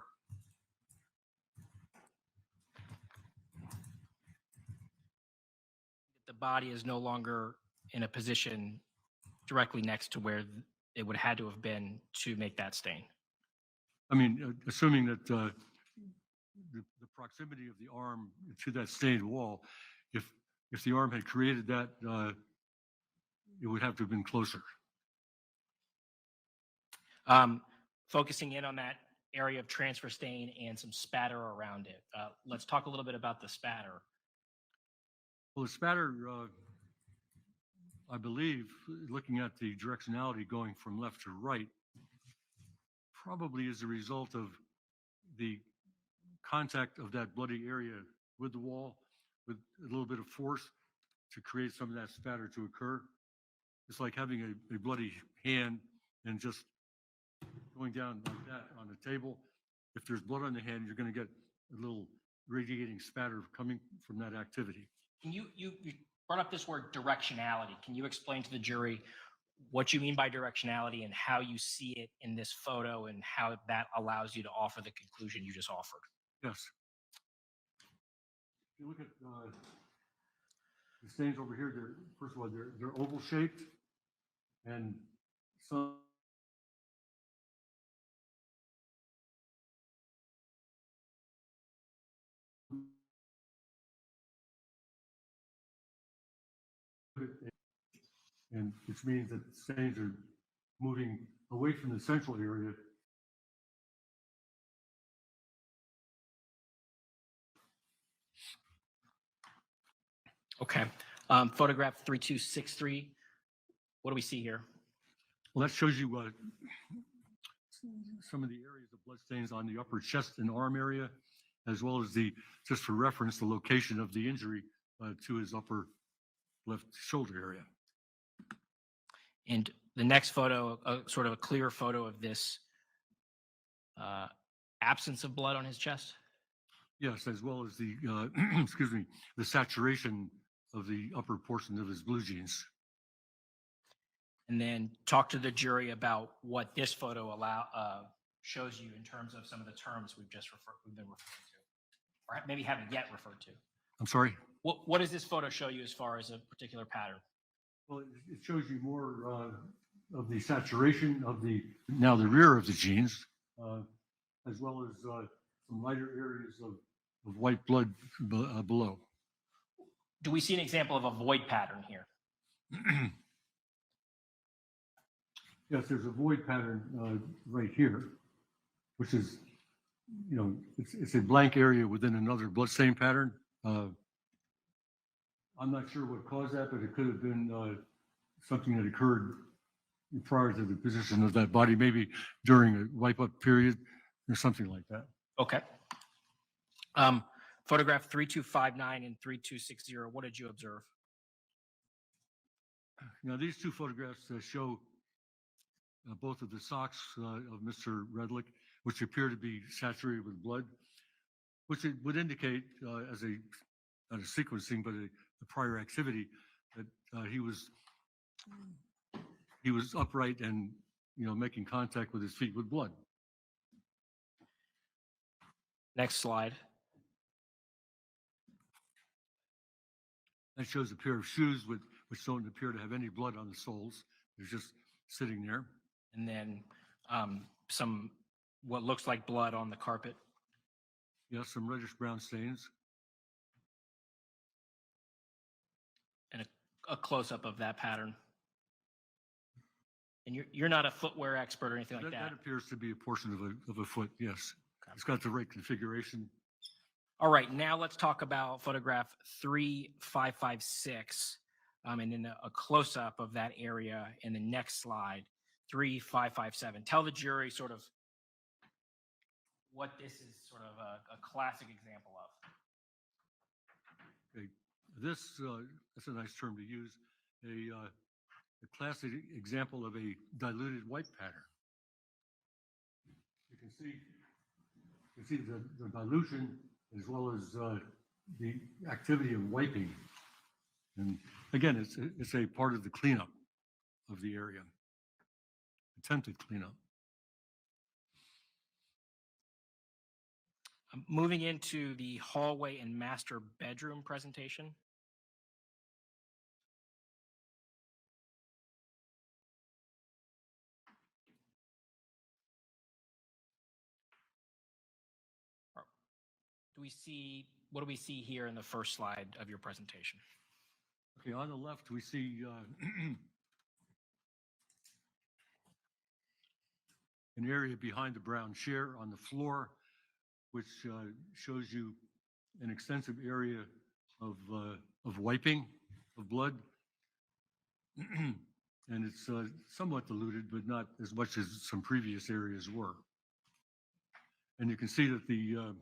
The body is no longer in a position directly next to where it would have had to have been to make that stain. I mean, assuming that the proximity of the arm to that stained wall, if the arm had created that, it would have to have been closer. Focusing in on that area of transfer stain and some spatter around it. Let's talk a little bit about the spatter. Well, the spatter, I believe, looking at the directionality going from left to right, probably is a result of the contact of that bloody area with the wall with a little bit of force to create some of that spatter to occur. It's like having a bloody hand and just going down like that on the table. If there's blood on the hand, you're going to get a little radiating spatter coming from that activity. Can you brought up this word directionality. Can you explain to the jury what you mean by directionality and how you see it in this photo and how that allows you to offer the conclusion you just offered? Yes. If you look at the stains over here, first of all, they're oval shaped, and some and which means that stains are moving away from the central area. Okay. Photograph 3263. What do we see here? Well, that shows you some of the areas of blood stains on the upper chest and arm area, as well as just for reference, the location of the injury to his upper left shoulder area. And the next photo, sort of a clear photo of this absence of blood on his chest. Yes, as well as the, excuse me, the saturation of the upper portion of his blue jeans. And then talk to the jury about what this photo shows you in terms of some of the terms we've been referring to, or maybe haven't yet referred to. I'm sorry? What does this photo show you as far as a particular pattern? Well, it shows you more of the saturation of the rear of the jeans, as well as some lighter areas of white blood below. Do we see an example of a void pattern here? Yes, there's a void pattern right here, which is, it's a blank area within another bloodstain pattern. I'm not sure what caused that, but it could have been something that occurred prior to the position of that body, maybe during a wipe-up period or something like that. Okay. Photograph 3259 and 3260. What did you observe? Now, these two photographs show both of the socks of Mr. Redlick, which appear to be saturated with blood, which it would indicate as not a sequencing, but a prior activity that he was upright and making contact with his feet with blood. Next slide. That shows a pair of shoes which don't appear to have any blood on the soles. They're just sitting there. And then some what looks like blood on the carpet. Yes, some reddish brown stains. And a close-up of that pattern. And you're not a footwear expert or anything like that. That appears to be a portion of a foot, yes. Okay. It's got the right configuration. All right, now let's talk about photograph 3556, and then a close-up of that area in the next slide, 3557. Tell the jury sort of what this is sort of a classic example of. Okay. This, that's a nice term to use, a classic example of a diluted wipe pattern. You can see the dilution as well as the activity of wiping. And again, it's a part of the cleanup of the area, attempted cleanup. Moving into the hallway and master bedroom presentation. What do we see here in the first slide of your presentation? Okay, on the left, we see an area behind the brown chair on the floor, which shows you an extensive area of wiping of blood. And it's somewhat diluted, but not as much as some previous areas were. And you can see that the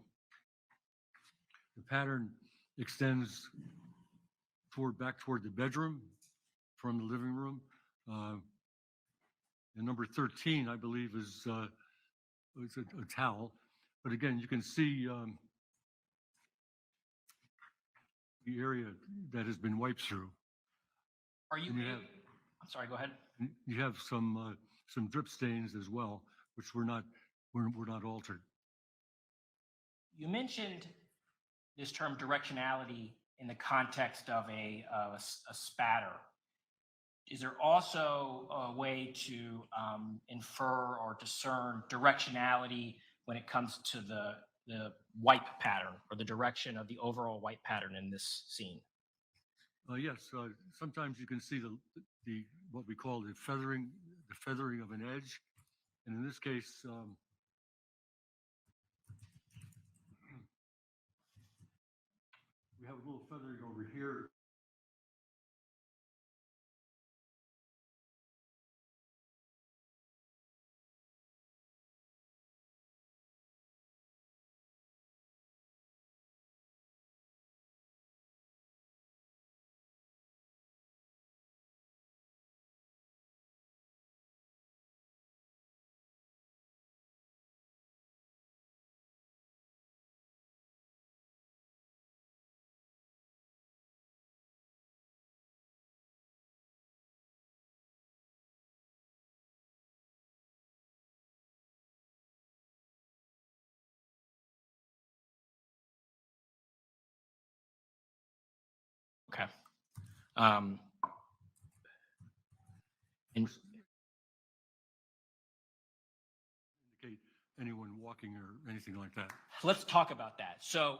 pattern extends back toward the bedroom from the living room. And number 13, I believe, is a towel. But again, you can see the area that has been wiped through. I'm sorry, go ahead. You have some drip stains as well, which were not altered. You mentioned this term directionality in the context of a spatter. Is there also a way to infer or discern directionality when it comes to the wipe pattern or the direction of the overall wipe pattern in this scene? Yes, sometimes you can see the what we call the feathering of an edge, and in this case, we have a little feathering over here. Okay. And Indicate anyone walking or anything like that. let's talk about that. So,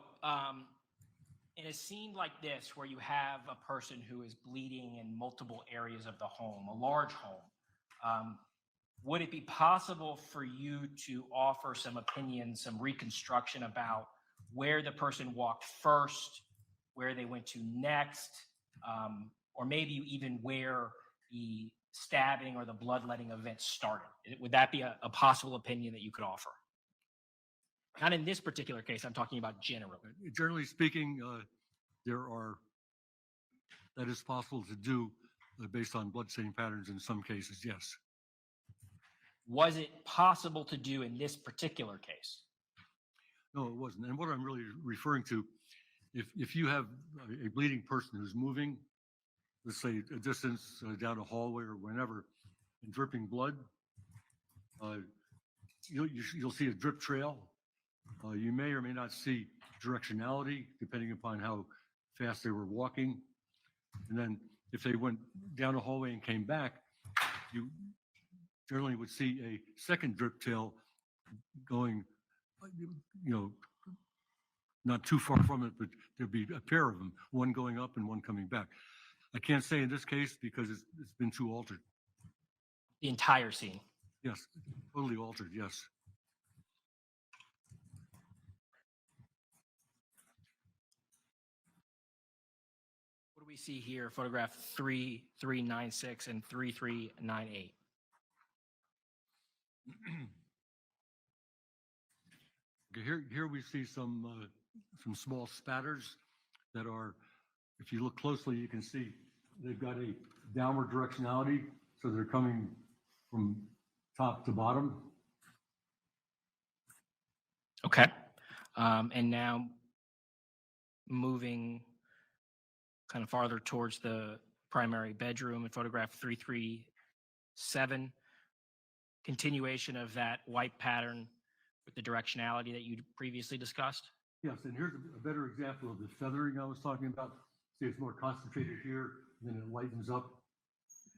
in a scene like this, where you have a person who is bleeding in multiple areas of the home, a large home, would it be possible for you to offer some opinion, some reconstruction about where the person walked first, where they went to next, or maybe even where the stabbing or the bloodletting event started? Would that be a possible opinion that you could offer? Not in this particular case, I'm talking about generally. Generally speaking, that is possible to do based on bloodstain patterns in some cases, yes. Was it possible to do in this particular case? No, it wasn't. And what I'm really referring to, if you have a bleeding person who's moving, let's say a distance down a hallway or whenever, and dripping blood, you'll see a drip trail. You may or may not see directionality depending upon how fast they were walking. And then if they went down a hallway and came back, you generally would see a second drip tail going, not too far from it, but there'd be a pair of them, one going up and one coming back. I can't say in this case because it's been too altered. The entire scene? Yes, totally altered, yes. What do we see here? Photograph 3396 and 3398. Okay, here we see some small spatters that are, if you look closely, you can see they've got a downward directionality, so they're coming from top to bottom. Okay. And now moving kind of farther towards the primary bedroom in photograph 337, continuation of that white pattern with the directionality that you previously discussed? Yes, and here's a better example of the feathering I was talking about. See, it's more concentrated here, then it lightens up.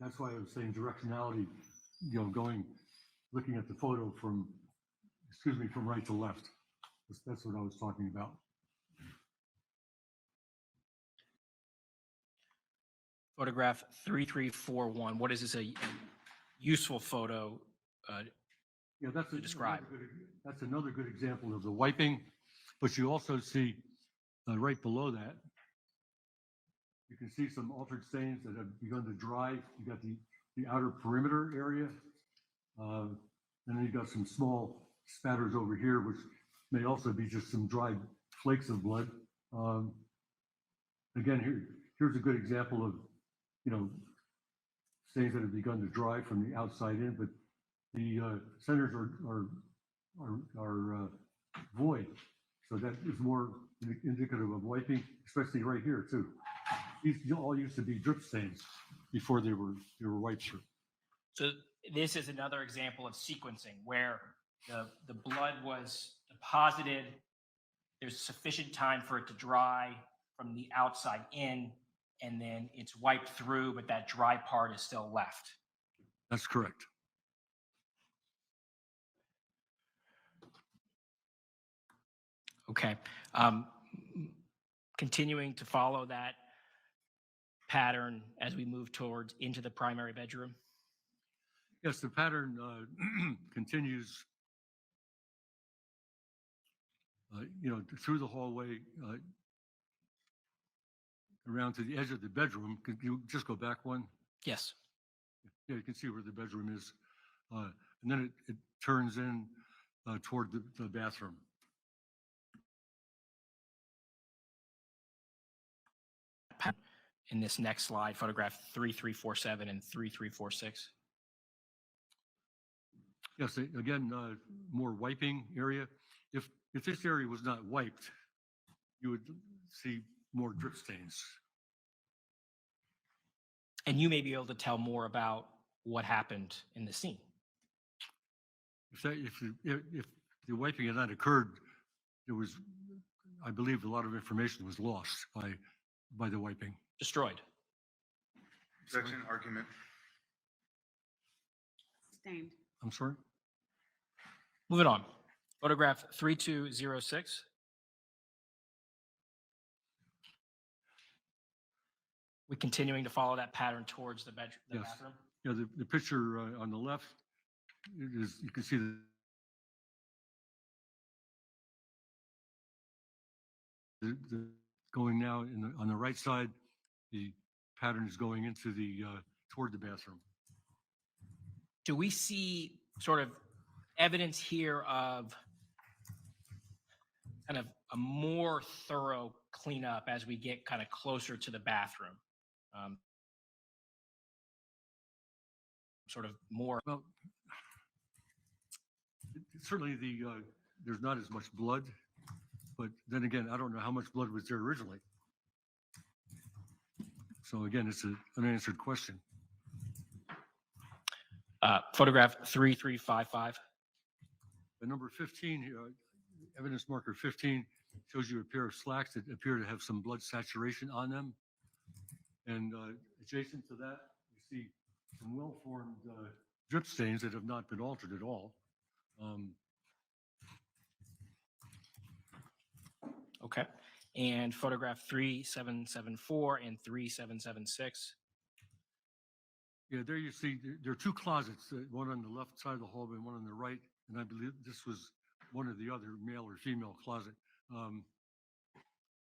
That's why I was saying directionality, looking at the photo from right to left. That's what I was talking about. Photograph 3341. What is this, a useful photo Yeah, that's to describe? That's another good example of the wiping, but you also see right below that, you can see some altered stains that have begun to dry. You got the outer perimeter area, and then you got some small spatters over here, which may also be just some dried flakes of blood. Again, here's a good example of, stains that have begun to dry from the outside in, but the centers are void. So that is more indicative of wiping, especially right here too. These all used to be drip stains before they were wiped through. So this is another example of sequencing where the blood was deposited. There's sufficient time for it to dry from the outside in, and then it's wiped through, but that dry part is still left. That's correct. Okay. Continuing to follow that pattern as we move towards into the primary bedroom? Yes, the pattern continues, through the hallway, around to the edge of the bedroom. Could you just go back one? Yes. Yeah, you can see where the bedroom is. And then it turns in toward the bathroom. In this next slide, photograph 3347 and 3346. Yes, again, more wiping area. If this area was not wiped, you would see more drip stains. And you may be able to tell more about what happened in the scene. If the wiping had not occurred, there was, I believe, a lot of information was lost by the wiping. Destroyed. Objection, argument. Sustained. I'm sorry? Moving on. Photograph 3206. We're continuing to follow that pattern towards the bedroom, the Yes. bathroom. Yeah, the picture on the left is, you can see the going now on the right side, the pattern is going into toward the bathroom. Do we see sort of evidence here of kind of a more thorough cleanup as we get kind of closer to the bathroom? Sort of more. Well, certainly there's not as much blood, but then again, I don't know how much blood was there originally. So again, it's an unanswered question. Photograph 3355. The number 15 here, evidence marker 15, shows you a pair of slacks that appear to have some blood saturation on them. And adjacent to that, you see some well-formed drip stains that have not been altered at all. Okay. And photograph 3774 and 3776. Yeah, there you see, there are two closets, one on the left side of the hallway and one on the right. And I believe this was one or the other, male or female closet. And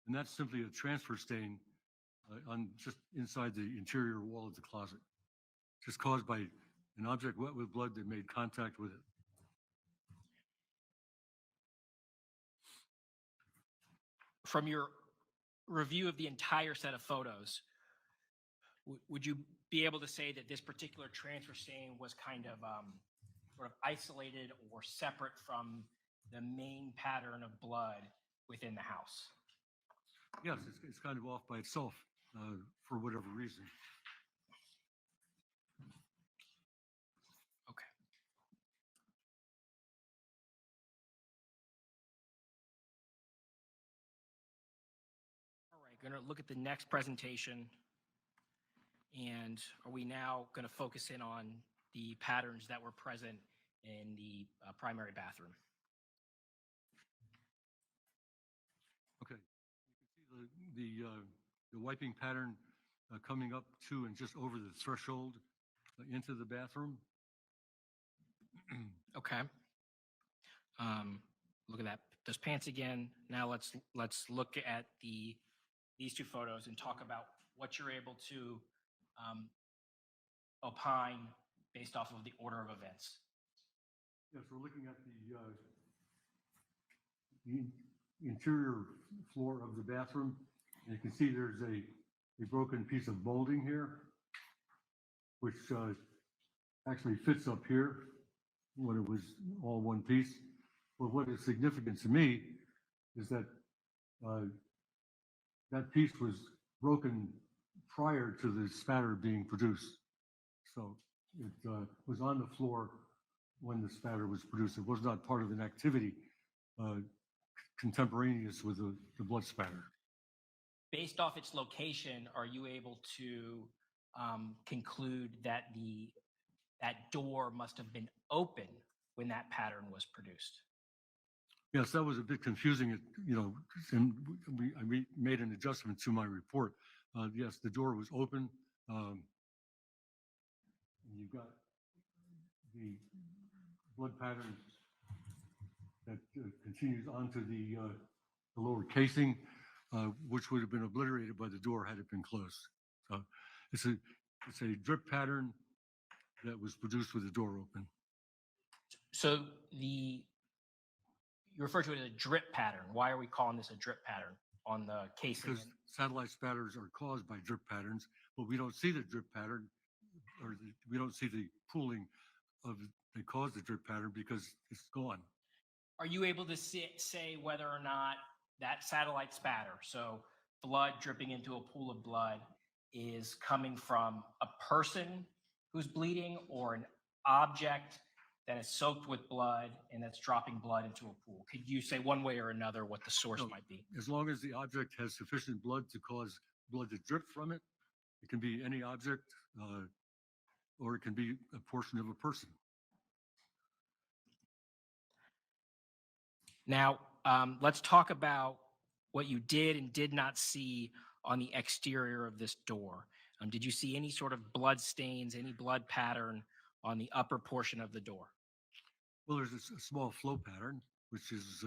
that's simply a transfer stain on just inside the interior wall of the closet, just caused by an object wet with blood that made contact with it. From your review of the entire set of photos, would you be able to say that this particular transfer stain was kind of sort of isolated or separate from the main pattern of blood within the house? Yes, it's kind of off by itself for whatever reason. Okay. All right, going to look at the next presentation. And are we now going to focus in on the patterns that were present in the primary bathroom? Okay, you can see the wiping pattern coming up to and just over the threshold into the bathroom. Okay. Look at that. Those pants again. Now let's look at these two photos and talk about what you're able to opine based off of the order of events. Yes, we're looking at the interior floor of the bathroom. And you can see there's a broken piece of molding here, which actually fits up here when it was all one piece. But what is significant to me is that that piece was broken prior to the spatter being produced. So it was on the floor when the spatter was produced. It was not part of an activity contemporaneous with the blood spatter. Based off its location, are you able to conclude that that door must have been open when that pattern was produced? Yes, that was a bit confusing, and I made an adjustment to my report. Yes, the door was open. And you've got the blood pattern that continues onto the lower casing, which would have been obliterated by the door had it been closed. So it's a drip pattern that was produced with the door open. So you refer to it as a drip pattern. Why are we calling this a drip pattern on the casing? Because satellite spatters are caused by drip patterns, but we don't see the drip pattern, or we don't see the pooling that caused the drip pattern because it's gone. Are you able to say whether or not that satellite spatter, so blood dripping into a pool of blood, is coming from a person who's bleeding or an object that is soaked with blood and that's dropping blood into a pool? Could you say one way or another what the source No, might be? As long as the object has sufficient blood to cause blood to drip from it, it can be any object, or it can be a portion of a person. Now, let's talk about what you did and did not see on the exterior of this door. Did you see any sort of blood stains, any blood pattern on the upper portion of the door? Well, there's a small flow pattern, which is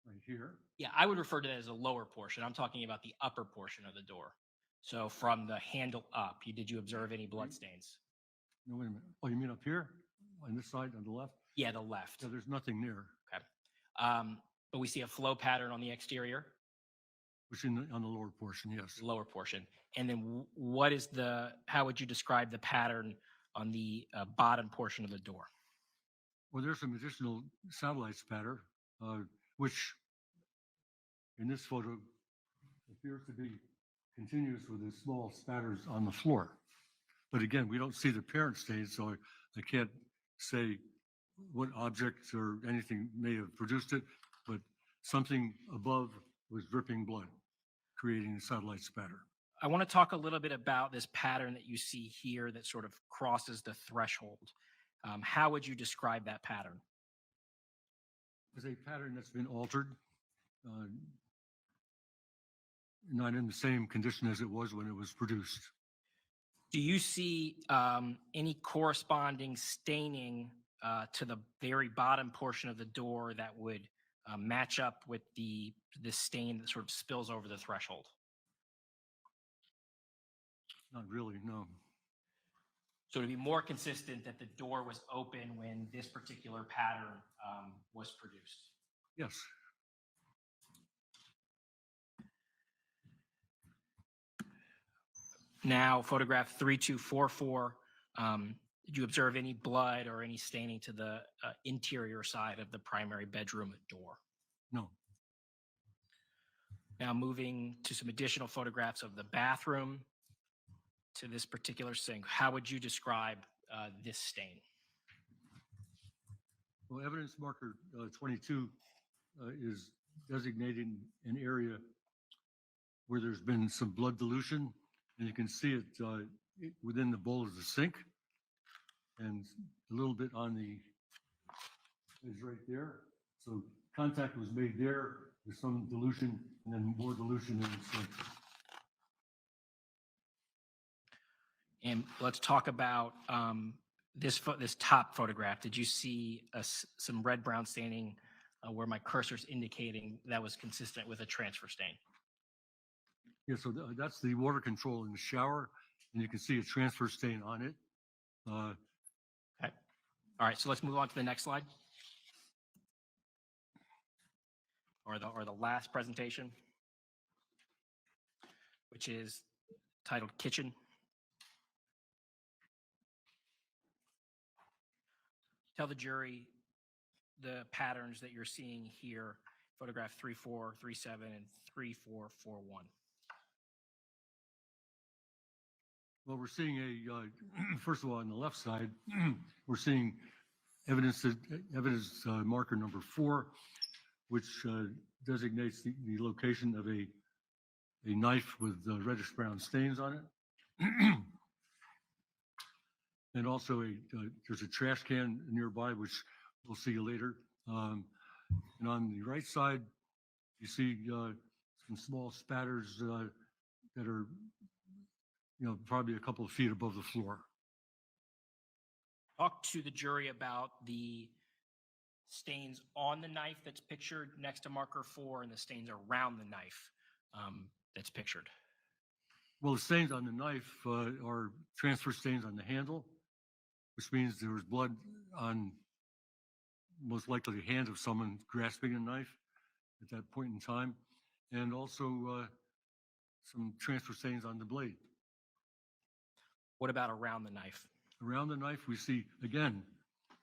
right here. Yeah, I would refer to that as a lower portion. I'm talking about the upper portion of the door. So from the handle up, did you observe any blood stains? No, wait a minute. Oh, you mean up here? On this side, on the left? Yeah, the left. Yeah, there's nothing there. Okay. But we see a flow pattern on the exterior, Which on the lower portion, yes. lower portion. And then how would you describe the pattern on the bottom portion of the door? Well, there's some additional satellite spatter, which in this photo appears to be continuous with the small spatters on the floor. But again, we don't see the parent stains, so I can't say what object or anything may have produced it, but something above was dripping blood, creating a satellite spatter. I want to talk a little bit about this pattern that you see here that sort of crosses the threshold. How would you describe that pattern? It's a pattern that's been altered, not in the same condition as it was when it was produced. Do you see any corresponding staining to the very bottom portion of the door that would match up with the stain that sort of spills over the threshold? Not really, no. So to be more consistent that the door was open when this particular pattern was produced. Yes. Now, photograph 3244, did you observe any blood or any staining to the interior side of the primary bedroom door? No. Now moving to some additional photographs of the bathroom to this particular sink. How would you describe this stain? Well, evidence marker 22 is designating an area where there's been some blood dilution, and you can see it within the bowl of the sink, and a little bit on the edge right there. So contact was made there with some dilution, and then more dilution in the sink. And let's talk about this top photograph. Did you see some red-brown staining where my cursor's indicating that was consistent with a transfer stain? Yeah, so that's the water control in the shower, and you can see a transfer stain on it. Okay. All right, so let's move on to the next slide. Or the last presentation, which is titled Kitchen. Tell the jury the patterns that you're seeing here, photograph 3437 and 3441. Well, we're seeing first of all, on the left side, we're seeing evidence marker number 4, which designates the location of a knife with reddish brown stains on it. And also there's a trash can nearby, which we'll see later. And on the right side, you see some small spatters that are, probably a couple of feet above the floor. Talk to the jury about the stains on the knife that's pictured next to marker 4 and the stains around the knife that's pictured. Well, the stains on the knife are transfer stains on the handle, which means there was blood on most likely the hand of someone grasping a knife at that point in time, and also some transfer stains on the blade. What about around the knife? Around the knife, we see, again,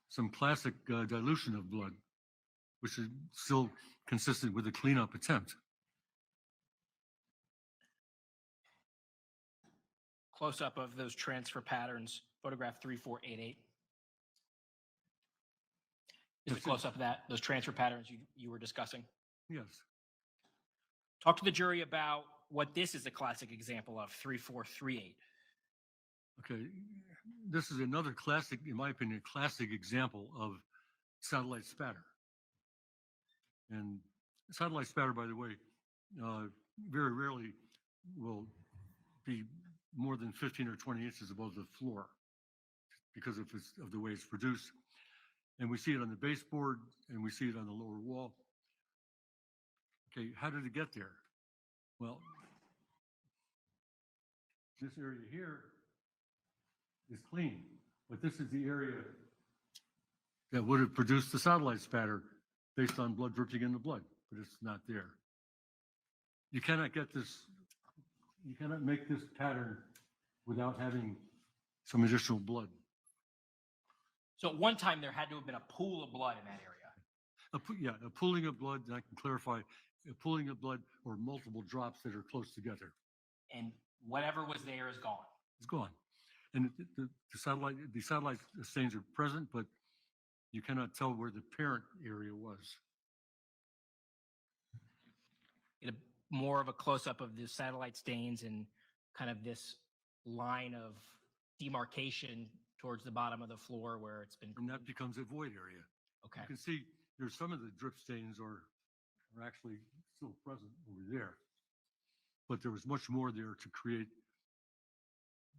some classic dilution of blood, which is still consistent with a cleanup attempt. Close up of those transfer patterns, photograph 3488. Is a close up of that, those transfer patterns you were discussing? Yes. Talk to the jury about what this is a classic example of, 3438. Okay, this is another classic, in my opinion, classic example of satellite spatter. And satellite spatter, by the way, very rarely will be more than 15 or 20 inches above the floor because of the way it's produced. And we see it on the baseboard and we see it on the lower wall. Okay, how did it get there? Well, this area here is clean, but this is the area that would have produced the satellite spatter based on blood dripping in the blood, but it's not there. You cannot get this, you cannot make this pattern without having some additional blood. So at one time there had to have been a pool of blood in that area. A pooling of blood, and I can clarify, a pooling of blood or multiple drops that are close together. And whatever was there is gone. It's gone. And the satellite stains are present, but you cannot tell where the parent area was. Get more of a close-up of the satellite stains and kind of this line of demarcation towards the bottom of the floor where it's been. And that becomes a void area. Okay. You can see there's some of the drip stains are actually still present over there, but there was much more there to create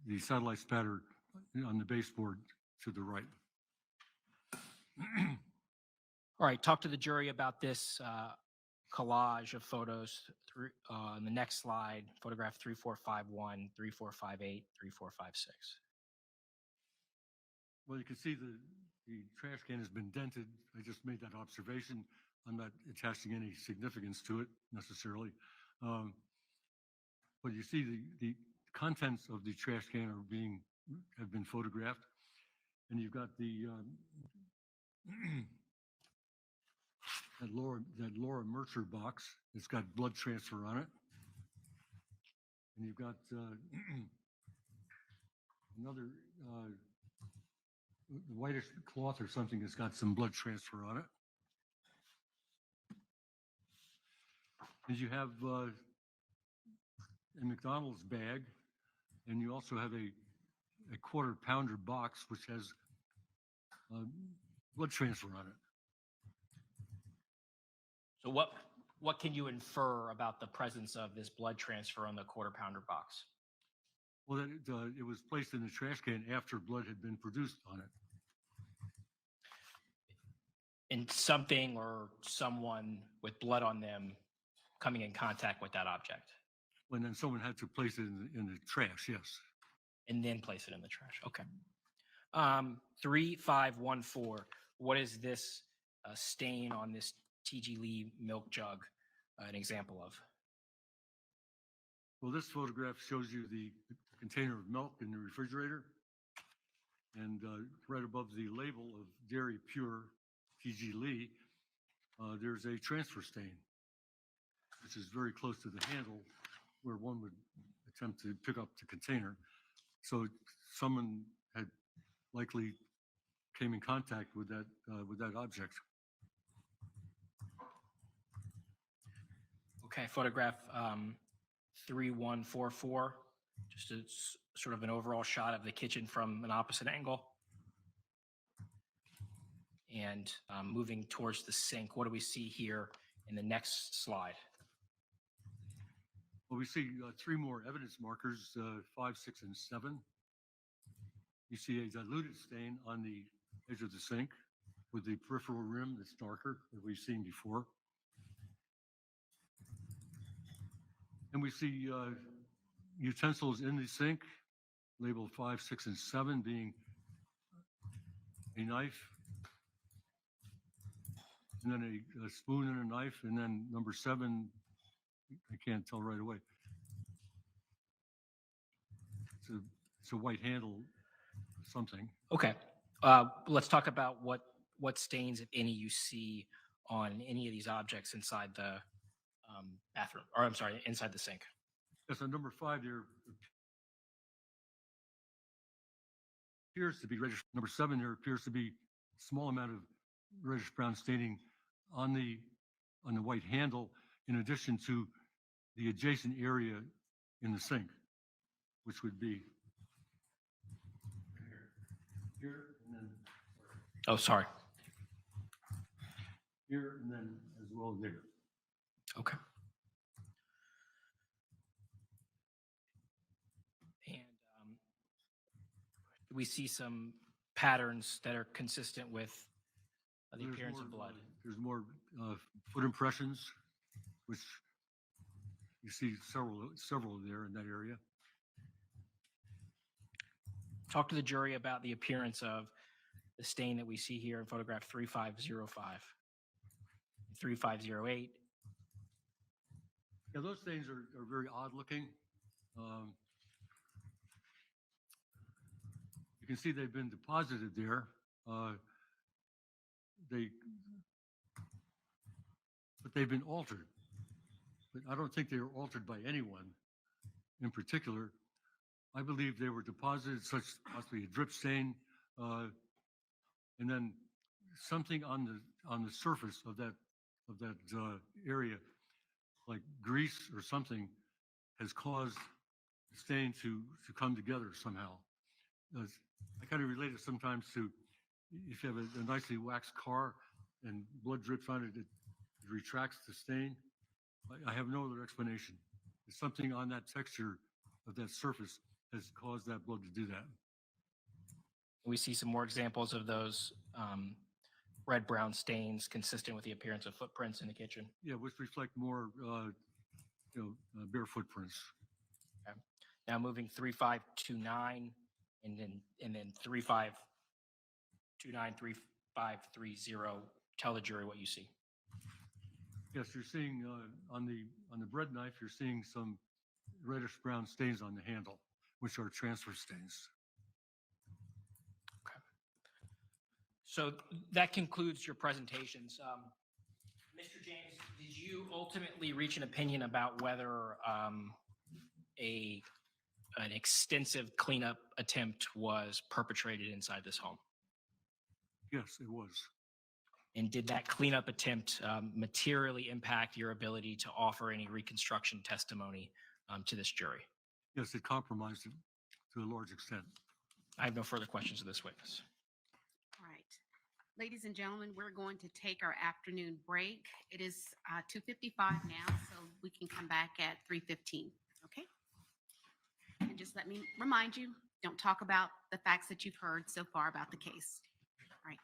the satellite spatter on the baseboard to the right. All right, talk to the jury about this collage of photos on the next slide, photograph 3451, 3458, 3456. Well, you can see the trash can has been dented. I just made that observation. I'm not attaching any significance to it necessarily. But you see the contents of the trash can have been photographed. And you've got the that Laura Mercer box. It's got blood transfer on it. And you've got another whitish cloth or something that's got some blood transfer on it. And you have a McDonald's bag, and you also have a quarter pounder box which has blood transfer on it. So what can you infer about the presence of this blood transfer on the quarter pounder box? Well, that it was placed in the trash can after blood had been produced on it. And something or someone with blood on them coming in contact with that object. And then someone had to place it in the trash, yes. And then place it in the trash. Okay. 3514. What is this stain on this T.G. Lee milk jug an example of? Well, this photograph shows you the container of milk in the refrigerator. And right above the label of Dairy Pure T.G. Lee, there's a transfer stain, which is very close to the handle where one would attempt to pick up the container. So someone had likely came in contact with that object. Okay, photograph 3144, just a sort of an overall shot of the kitchen from an opposite angle. And moving towards the sink, what do we see here in the next slide? Well, we see three more evidence markers, 5, 6, and 7. You see a diluted stain on the edge of the sink with the peripheral rim that's darker that we've seen before. And we see utensils in the sink, labeled 5, 6, and 7 being a knife, and then a spoon and a knife, and then number 7, I can't tell right away. It's a white handle, something. Okay. Let's talk about what stains, if any, you see on any of these objects inside the bathroom, or I'm sorry, inside the sink. Yes, on number 5, there appears to be reddish. Number 7, there appears to be a small amount of reddish brown staining on the white handle, in addition to the adjacent area in the sink, which would be here and then Oh, sorry. here and then as well there. Okay. And we see some patterns that are consistent with the There's appearance more, of blood. There's more foot impressions, which you see several there in that area. Talk to the jury about the appearance of the stain that we see here in photograph 3505, 3508. Yeah, those stains are very odd looking. You can see they've been deposited there. But they've been altered. But I don't think they were altered by anyone in particular. I believe they were deposited, such possibly a drip stain, and then something on the surface of that area, like grease or something, has caused the stain to come together somehow. I kind of relate it sometimes to if you have a nicely waxed car and blood drips on it, it retracts the stain. I have no other explanation. It's something on that texture of that surface has caused that blood to do that. We see some more examples of those red-brown stains consistent with the appearance of footprints in the kitchen. Yeah, which reflect more, bare footprints. Okay. Now moving 3529 and then 3529, 3530. Tell the jury what you see. Yes, you're seeing on the bread knife, you're seeing some reddish brown stains on the handle, which are transfer stains. Okay. So that concludes your presentations. Mr. James, did you ultimately reach an opinion about whether an extensive cleanup attempt was perpetrated inside this home? Yes, it was. And did that cleanup attempt materially impact your ability to offer any reconstruction testimony to this jury? Yes, it compromised it to a large extent. I have no further questions of this witness. All right. Ladies and gentlemen, we're going to take our afternoon break. It is 2:55 now, so we can come back at 3:15, okay? And just let me remind you, don't talk about the facts that you've heard so far about the case. All right.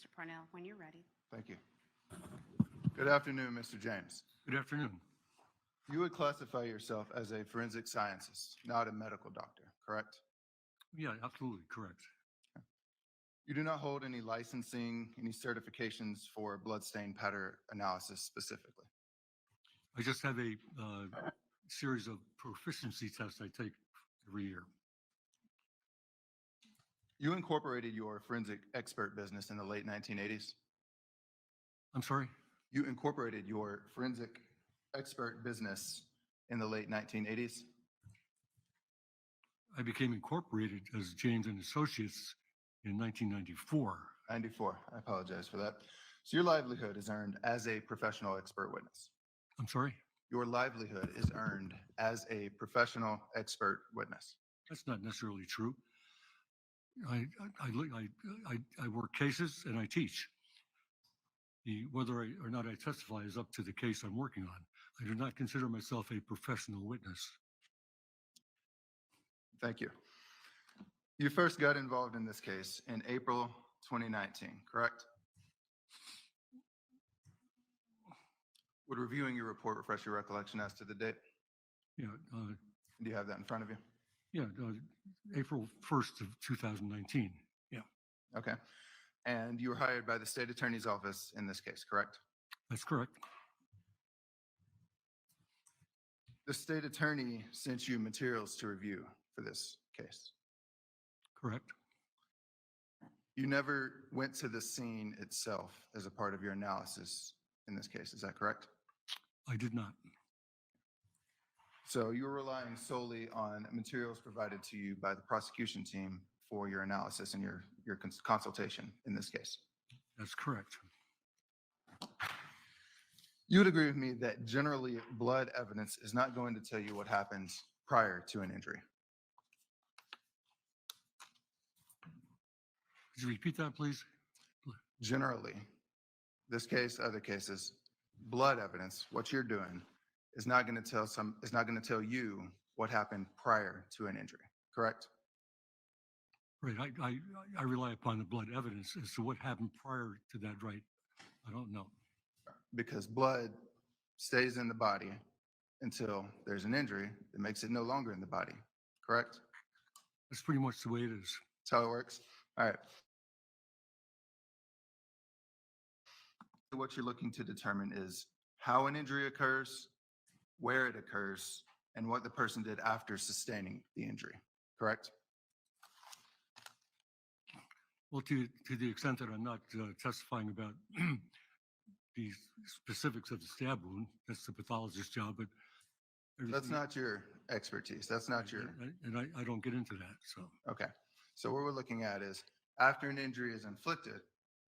Mr. Parnell, when you're ready. Thank you. Good afternoon, Mr. James. Good afternoon. You would classify yourself as a forensic scientist, not a medical doctor, correct? Yeah, absolutely correct. You do not hold any licensing, any certifications for bloodstain pattern analysis specifically. I just have a series of proficiency tests I take every year. You incorporated your forensic expert business in the late 1980s. I'm sorry? You incorporated your forensic expert business in the late 1980s. I became incorporated as James and Associates in 1994. 94, I apologize for that. So your livelihood is earned as a professional expert witness. I'm sorry? Your livelihood is earned as a professional expert witness. That's not necessarily true. I work cases and I teach. Whether or not I testify is up to the case I'm working on. I do not consider myself a professional witness. Thank you. You first got involved in this case in April 2019, correct? Would reviewing your report refresh your recollection as to the date? Yeah, Do you have that in front of you? yeah, April 1st of 2019. Yeah, Okay. And you were hired by the state attorney's office in this case, correct? that's correct. The state attorney sent you materials to review for this case. Correct. You never went to the scene itself as a part of your analysis in this case, is that correct? I did not. So you were relying solely on materials provided to you by the prosecution team for your analysis and your consultation in this case. That's correct. You would agree with me that generally blood evidence is not going to tell you what happened prior to an injury. Could you repeat that, please? Generally, this case, other cases, blood evidence, what you're doing, is not going to tell you what happened prior to an injury, correct? Right. I rely upon the blood evidence as to what happened prior to that, right? I don't know. Because blood stays in the body until there's an injury that makes it no longer in the body, correct? That's pretty much the way it is. That's how it works. All right. What you're looking to determine is how an injury occurs, where it occurs, and what the person did after sustaining the injury, correct? Well, to the extent that I'm not testifying about the specifics of the stab wound, that's the pathologist's job, but That's not your expertise. That's not your, and I don't get into that, so. okay. So what we're looking at is after an injury is inflicted,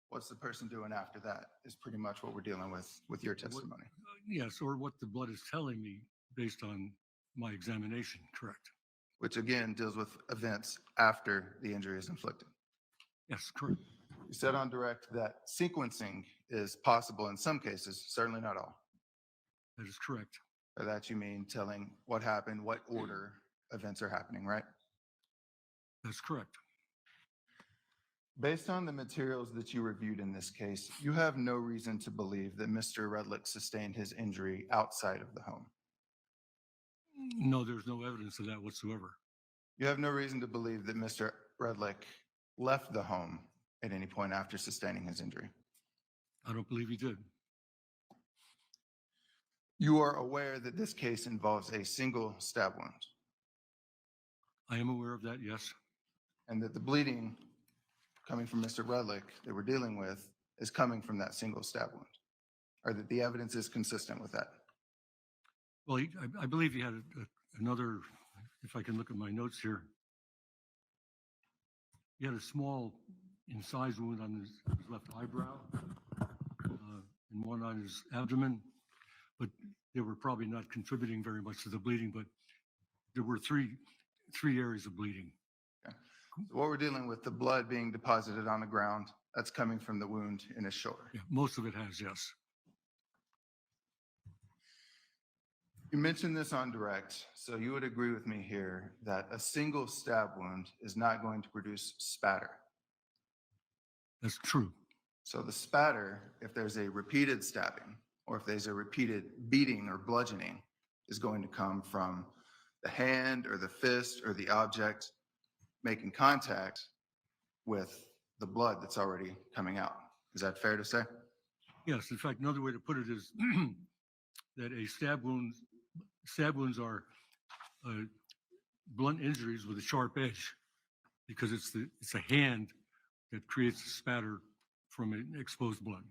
what's the person doing after that is pretty much what we're dealing with your testimony. Yes, or what the blood is telling me based on my examination, correct? Which again deals with events after the injury is inflicted. Yes, correct. You said on direct that sequencing is possible in some cases, certainly not all. That is correct. By that you mean telling what happened, what order events are happening, right? That's correct. Based on the materials that you reviewed in this case, you have no reason to believe that Mr. Redlick sustained his injury outside of the home. No, there's no evidence of that whatsoever. You have no reason to believe that Mr. Redlick left the home at any point after sustaining his injury. I don't believe he did. You are aware that this case involves a single stab wound I am aware of that, yes. and that the bleeding coming from Mr. Redlick that we're dealing with is coming from that single stab wound, or that the evidence is consistent with that. Well, I believe he had another, if I can look at my notes here. He had a small incised wound on his left eyebrow and one on his abdomen, but they were probably not contributing very much to the bleeding, but there were three areas of bleeding. Okay. So what we're dealing with, the blood being deposited on the ground, that's coming from the wound in his shoulder. Yeah, most of it has, yes. You mentioned this on direct, so you would agree with me here that a single stab wound is not going to produce spatter. That's true. So the spatter, if there's a repeated stabbing, or if there's a repeated beating or bludgeoning, is going to come from the hand or the fist or the object making contact with the blood that's already coming out. Is that fair to say? Yes, in fact, another way to put it is that stab wounds are blunt injuries with a sharp edge, because it's a hand that creates a spatter from an exposed blood.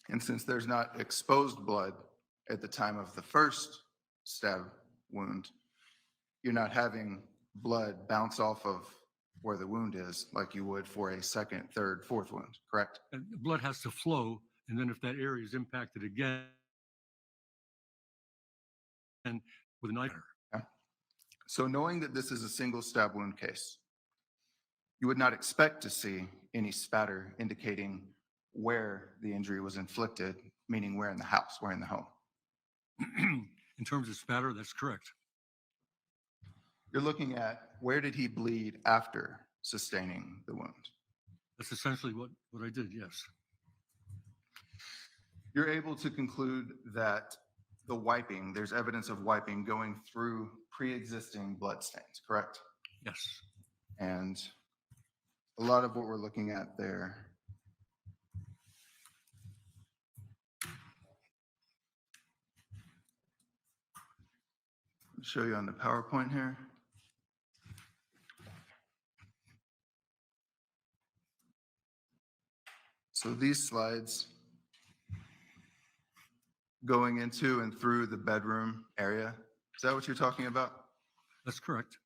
And since there's not exposed blood at the time of the first stab wound, you're not having blood bounce off of where the wound is like you would for a second, third, fourth wound, correct? And the blood has to flow, and then if that area is impacted again, and with a knife. Okay. So knowing that this is a single stab wound case, you would not expect to see any spatter indicating where the injury was inflicted, meaning where in the house, where in the home. In terms of spatter, that's correct. You're looking at where did he bleed after sustaining the wound? That's essentially what I did, yes. You're able to conclude that the wiping, there's evidence of wiping going through pre-existing blood stains, correct? Yes. And a lot of what we're looking at there I'll show you on the PowerPoint here. So these slides going into and through the bedroom area, is that what you're talking about? That's correct.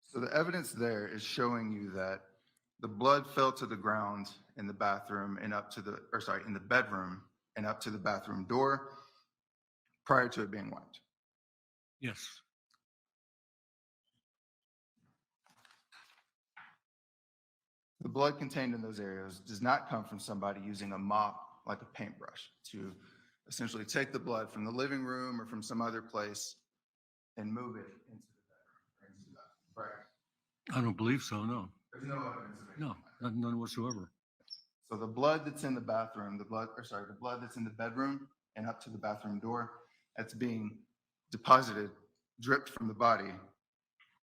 So the evidence there is showing you that the blood fell to the ground in the bathroom and up to in the bedroom and up to the bathroom door prior to it being wiped. Yes. The blood contained in those areas does not come from somebody using a mop like a paintbrush to essentially take the blood from the living room or from some other place and move it into the bedroom or into the bathroom, correct? I don't believe so, no. There's no evidence of it. No, none whatsoever. So the blood that's in the bathroom, the blood that's in the bedroom and up to the bathroom door, that's being deposited, dripped from the body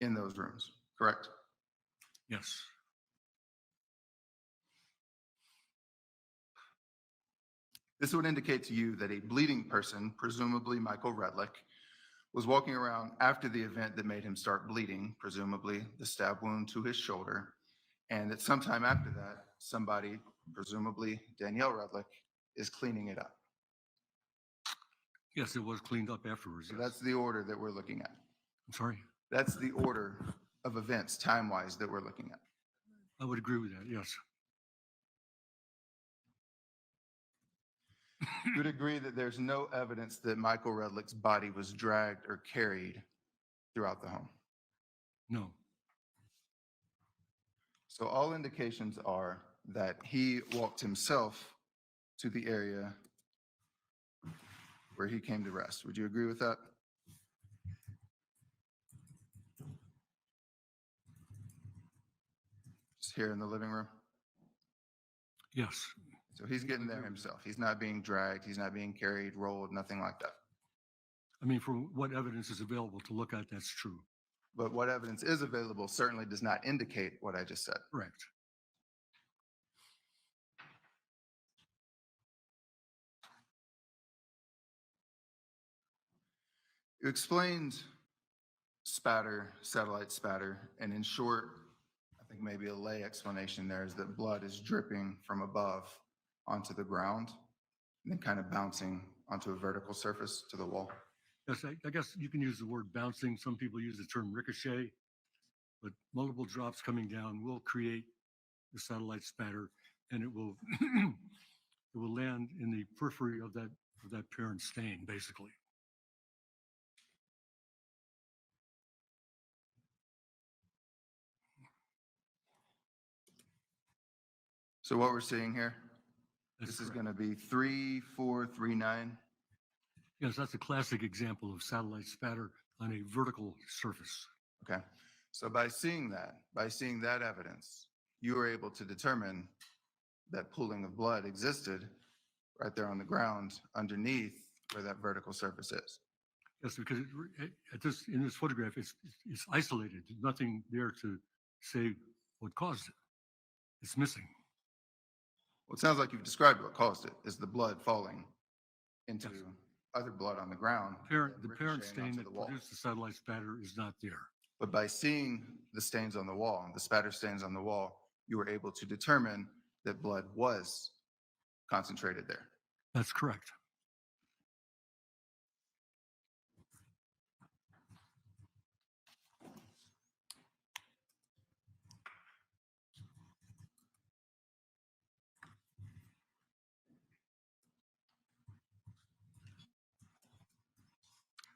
in those rooms, correct? Yes. This would indicate to you that a bleeding person, presumably Michael Redlick, was walking around after the event that made him start bleeding, presumably the stab wound to his shoulder, and that sometime after that, somebody, presumably Danielle Redlick, is cleaning it up. Yes, it was cleaned up afterwards. So Yes. that's the order that we're looking at. I'm sorry. That's the order of events, time-wise, that we're looking at. I would agree with that, yes. You would agree that there's no evidence that Michael Redlick's body was dragged or carried throughout the home. No. So all indications are that he walked himself to the area where he came to rest. Would you agree with that? Just here in the living room? Yes. So he's getting there himself. He's not being dragged. He's not being carried, rolled, nothing like that. I mean, for what evidence is available to look at, that's true. But what evidence is available certainly does not indicate what I just said. Correct. You explained spatter, satellite spatter, and in short, I think maybe a lay explanation there is that blood is dripping from above onto the ground and then kind of bouncing onto a vertical surface to the wall. Yes, I guess you can use the word bouncing. Some people use the term ricochet, but multiple drops coming down will create the satellite spatter, and it will it will land in the periphery of that parent stain, basically. So what we're seeing here, That's this is correct. going to be 3439. Yes, that's a classic example of satellite spatter on a vertical surface. Okay. So by seeing that evidence, you were able to determine that pooling of blood existed right there on the ground underneath where that vertical surface is. Yes, because in this photograph, it's isolated. There's nothing there to say what caused it. It's missing. Well, it sounds like you've described what caused it, is the blood falling into Yes. other blood on the ground. The and parent ricocheting stain onto that the wall. produced the satellite spatter is not there. But by seeing the stains on the wall, the spatter stains on the wall, you were able to determine that blood was concentrated there. That's correct.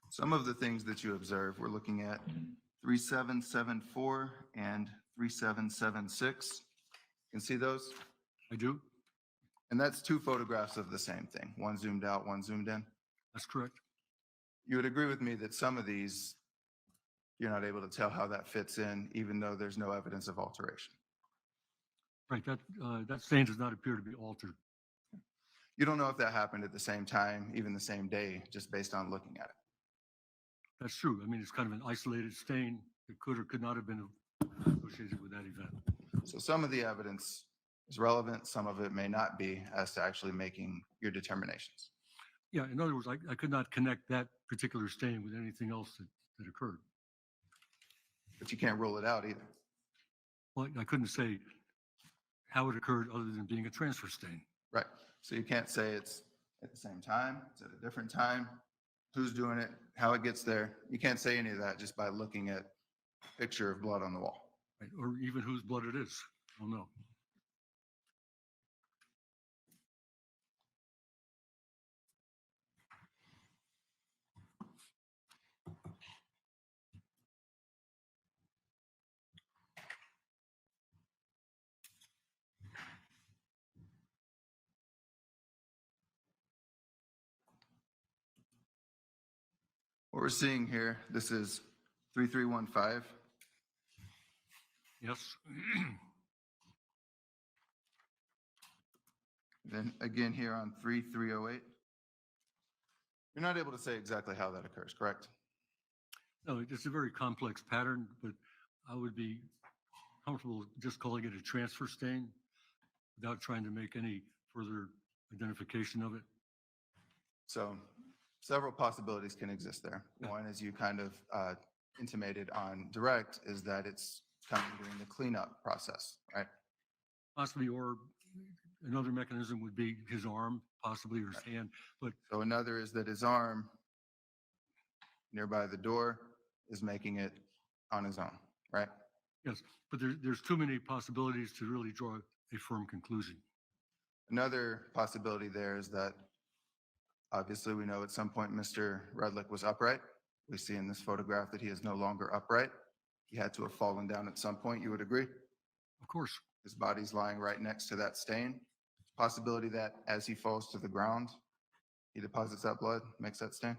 Some of the things that you observe, we're looking at 3774 and 3776. You can see those? I do. And that's two photographs of the same thing, one zoomed out, one zoomed in. That's correct. You would agree with me that some of these, you're not able to tell how that fits in, even though there's no evidence of alteration. Right. That stain does not appear to be altered. You don't know if that happened at the same time, even the same day, just based on looking at it. That's true. I mean, it's kind of an isolated stain that could or could not have been associated with that event. So some of the evidence is relevant, some of it may not be, as to actually making your determinations. Yeah, in other words, I could not connect that particular stain with anything else that occurred. But you can't rule it out either. Well, I couldn't say how it occurred other than being a transfer stain. Right. So you can't say it's at the same time, it's at a different time, who's doing it, how it gets there. You can't say any of that just by looking at a picture of blood on the wall. Right? Or even whose blood it is. I don't know. What we're seeing here, this is 3315. Yes. Then again here on 3308. You're not able to say exactly how that occurs, correct? No, it's a very complex pattern, but I would be comfortable just calling it a transfer stain without trying to make any further identification of it. So several possibilities can exist there. Yeah. One, as you kind of intimated on direct, is that it's coming during the cleanup process, right? Possibly, or another mechanism would be his arm, possibly, or his hand. But So another is that his arm nearby the door is making it on his own, right? yes, but there's too many possibilities to really draw a firm conclusion. Another possibility there is that obviously we know at some point Mr. Redlick was upright. We see in this photograph that he is no longer upright. He had to have fallen down at some point, you would agree? Of course, His body's lying right next to that stain. Possibility that as he falls to the ground, he deposits that blood, makes that stain?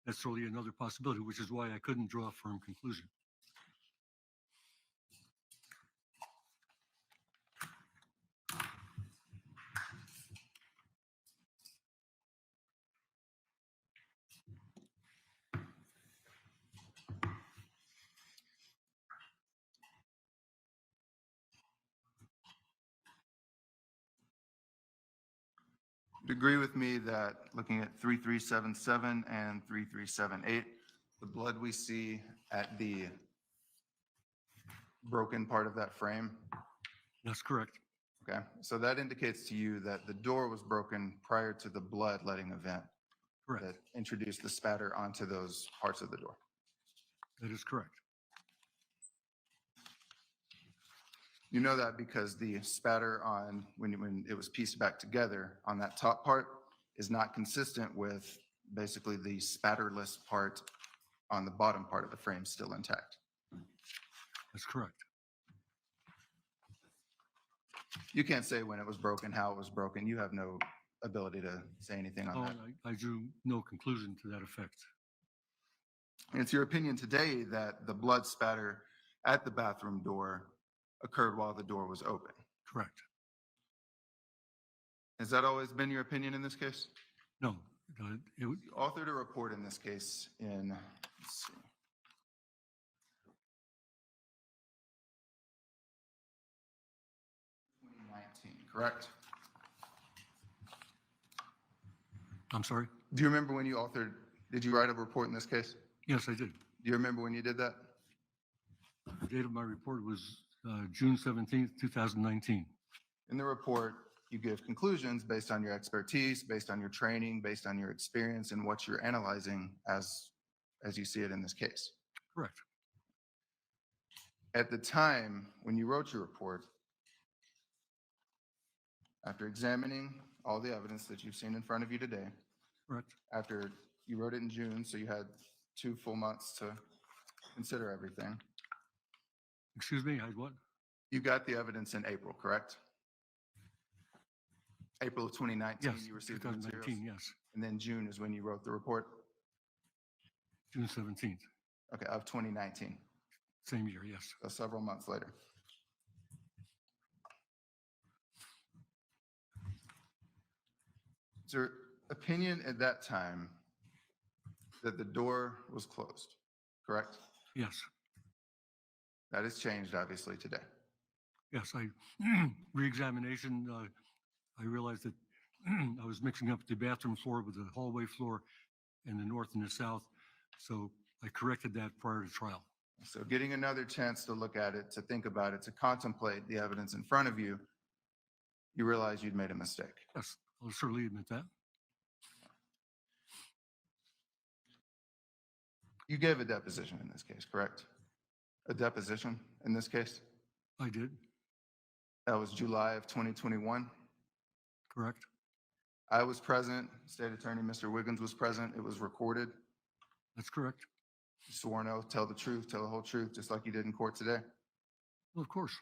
that's certainly another possibility, which is why I couldn't draw a firm conclusion. Would you agree with me that looking at 3377 and 3378, the blood we see at the broken part of that frame, That's correct. okay? So that indicates to you that the door was broken prior to the bloodletting event Correct. that introduced the spatter onto those parts of the door. That is correct. You know that because the spatter on, when it was pieced back together on that top part is not consistent with basically the spatterless part on the bottom part of the frame still intact. That's correct. You can't say when it was broken, how it was broken. You have no ability to say anything on Oh, that. I drew no conclusion to that effect. And it's your opinion today that the blood spatter at the bathroom door occurred while the door was open. Correct. Has that always been your opinion in this case? No, it would, You authored a report in this case in, let's see. Correct? I'm sorry? Do you remember when you authored, did you write a report in this case? Yes, I did. Do you remember when you did that? The date of my report was June 17th, 2019. In the report, you give conclusions based on your expertise, based on your training, based on your experience and what you're analyzing as you see it in this case. Correct. At the time when you wrote your report, after examining all the evidence that you've seen in front of you today, Correct. after you wrote it in June, so you had 2 full months to consider everything, Excuse me, I had what? you got the evidence in April, correct? April of 2019, Yes, you received the materials? 2019, yes. And then June is when you wrote the report? June 17th, Okay, of 2019, same year, yes. so several months later. Is your opinion at that time that the door was closed, correct? Yes, That has changed obviously today. yes, re-examination, I realized that I was mixing up the bathroom floor with the hallway floor in the north and the south. So I corrected that prior to trial. So getting another chance to look at it, to think about it, to contemplate the evidence in front of you, you realize you'd made a mistake. Yes, I'll certainly admit that. You gave a deposition in this case, correct? A deposition in this case? I did, That was July of 2021. correct? I was present, State Attorney Mr. Wiggins was present, it was recorded. That's correct. You swore an oath, tell the truth, tell the whole truth, just like you did in court today. Well, of course,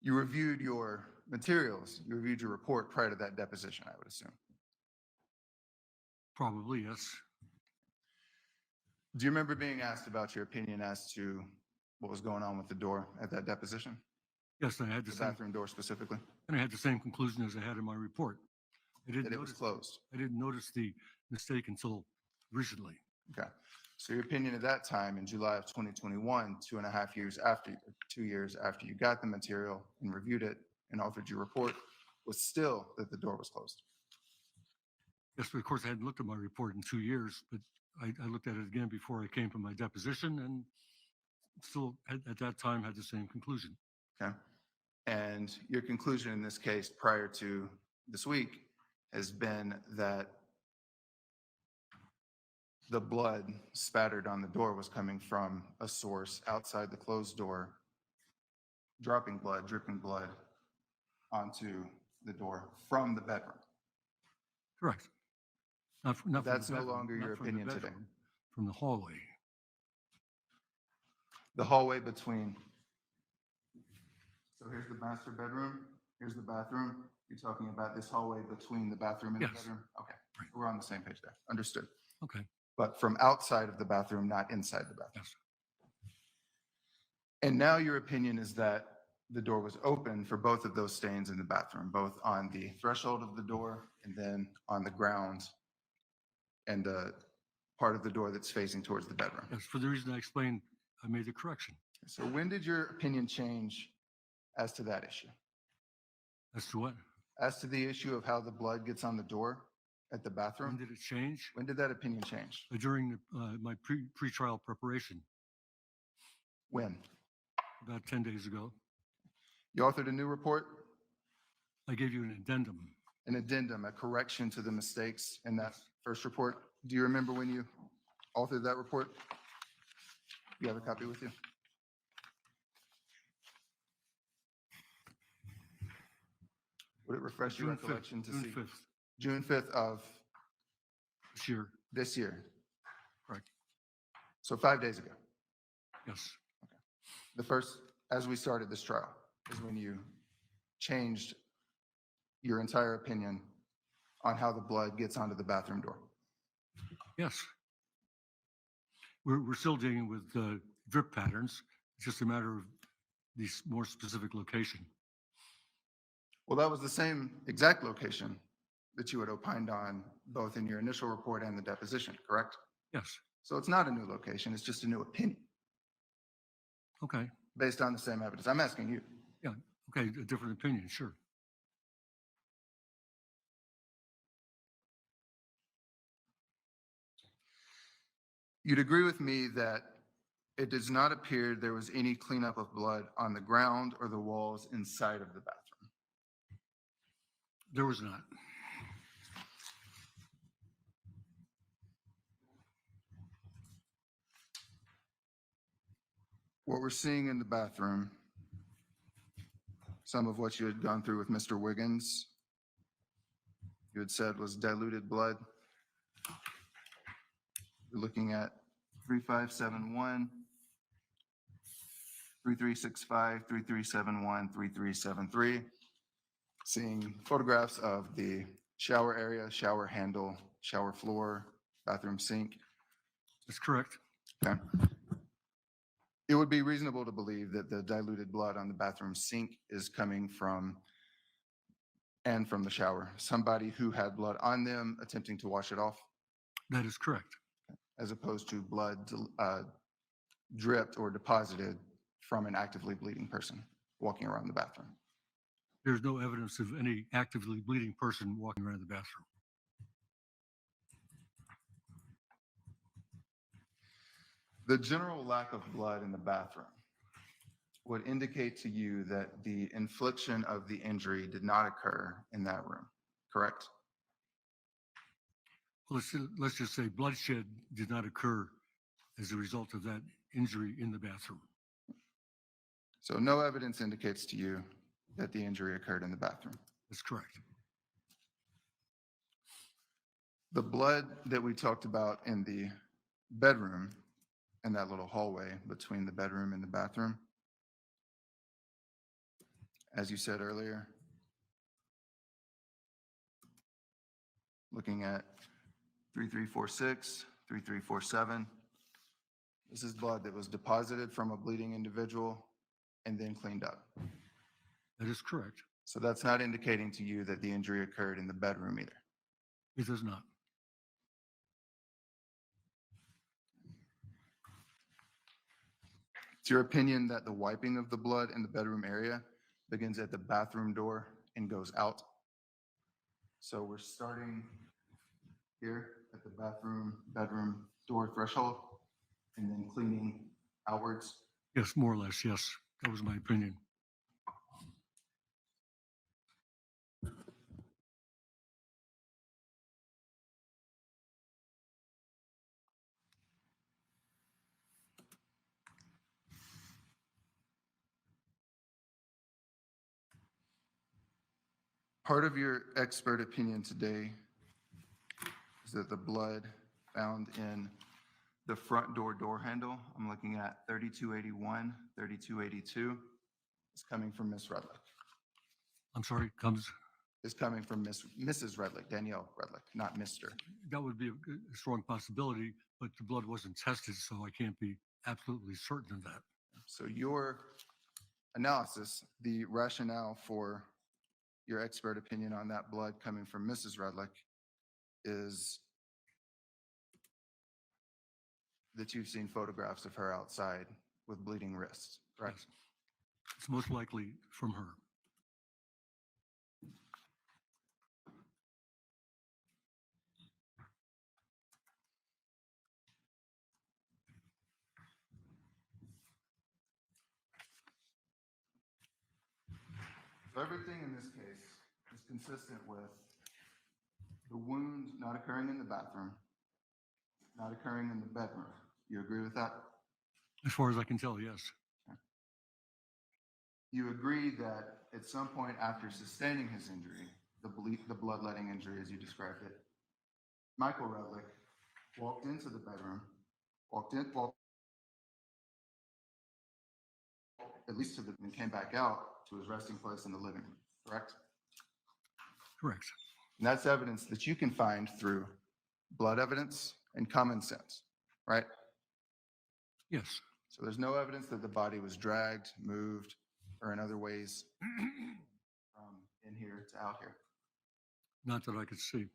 You reviewed your materials, you reviewed your report prior to that deposition, I would assume. probably, yes. Do you remember being asked about your opinion as to what was going on with the door at that deposition? Yes, I had the The same, bathroom door specifically? and I had the same conclusion as I had in my report. I That didn't it was notice, closed? I didn't notice the mistake until recently. Okay. So your opinion at that time in July of 2021, 2.5 years after, 2 years after you got the material and reviewed it and authored your report, was still that the door was closed? Yes, but of course, I hadn't looked at my report in 2 years, but I looked at it again before I came for my deposition and still at that time had the same conclusion. Okay. And your conclusion in this case prior to this week has been that the blood spattered on the door was coming from a source outside the closed door, dropping blood, dripping blood onto the door from the bedroom. Correct. Not from the That's no bedroom, longer not your from the opinion today. bedroom, from the hallway. The hallway between, so here's the master bedroom, here's the bathroom. You're talking about this hallway between the bathroom and the Yes. bedroom? Okay, Right. we're on the same page there. Understood. Okay, But from outside of the bathroom, not inside the bathroom. yes, And now your opinion is that the door was open for both of those stains in the bathroom, both on the threshold of the door and then on the ground and the part of the door that's facing towards the bedroom. yes. For the reason I explained, I made the correction. So when did your opinion change as to that issue? As to what? As to the issue of how the blood gets on the door at the When bathroom? did it change? When did that opinion change? During my pre-trial preparation, When? about 10 days ago. You authored a new report, I gave you an addendum. an addendum, a correction to the mistakes in that first report. Do you remember when you authored that report? You have a copy with you? Would it refresh your June 5th, recollection to June see? 5th June 5th of this year. this year. Correct. So 5 days ago. Yes, The first, as we started this trial, is when you changed your entire opinion on how the blood gets onto the bathroom door. yes. We're still dealing with drip patterns It's just a matter of the more specific location. Well, that was the same exact location that you had opined on both in your initial report and the deposition, correct? Yes. So it's not a new location, it's just a new opinion Okay. based on the same evidence. I'm asking you. Yeah. Okay. A different opinion. Sure. You'd agree with me that it does not appear there was any cleanup of blood on the ground or the walls inside of the bathroom. There was not. What we're seeing in the bathroom, some of what you had gone through with Mr. Wiggins, you had said was diluted blood. You're looking at 3571, 3365, 3371, 3373. Seeing photographs of the shower area, shower handle, shower floor, bathroom sink. That's correct. Okay. It would be reasonable to believe that the diluted blood on the bathroom sink is coming from and from the shower. Somebody who had blood on them attempting to wash it off, That is correct. as opposed to blood dripped or deposited from an actively bleeding person walking around the bathroom. There's no evidence of any actively bleeding person walking around the bathroom. The general lack of blood in the bathroom would indicate to you that the infliction of the injury did not occur in that room, correct? Let's just say bloodshed did not occur as a result of that injury in the bathroom. So no evidence indicates to you that the injury occurred in the bathroom. That's correct. The blood that we talked about in the bedroom, in that little hallway between the bedroom and the bathroom, as you said earlier, looking at 3346, 3347, this is blood that was deposited from a bleeding individual and then cleaned up. That is correct. So that's not indicating to you that the injury occurred in the bedroom either. It does not. It's your opinion that the wiping of the blood in the bedroom area begins at the bathroom door and goes out. So we're starting here at the bedroom door threshold and then cleaning outwards. Yes, more or less. Yes. That was my opinion. Part of your expert opinion today is that the blood found in the front door handle, I'm looking at 3281, 3282, is coming from Miss Redlick. I'm sorry, Is coming from Mrs. Redlick, Danielle Redlick, not Mr. that would be a strong possibility, but the blood wasn't tested, so I can't be absolutely certain of that. So your analysis, the rationale for your expert opinion on that blood coming from Mrs. Redlick is that you've seen photographs of her outside with bleeding wrists, correct? Yes. It's most likely from her. So everything in this case is consistent with the wound not occurring in the bathroom, not occurring in the bedroom. You agree with that? As far as I can tell, yes. You agree that at some point after sustaining his injury, the bloodletting injury as you described it, Michael Redlick walked into the bedroom, walked at least and came back out to his resting place in the living room, correct? Correct. And that's evidence that you can find through blood evidence and common sense, right? Yes. So there's no evidence that the body was dragged, moved, or in other ways from in here to out here. Not that I could see.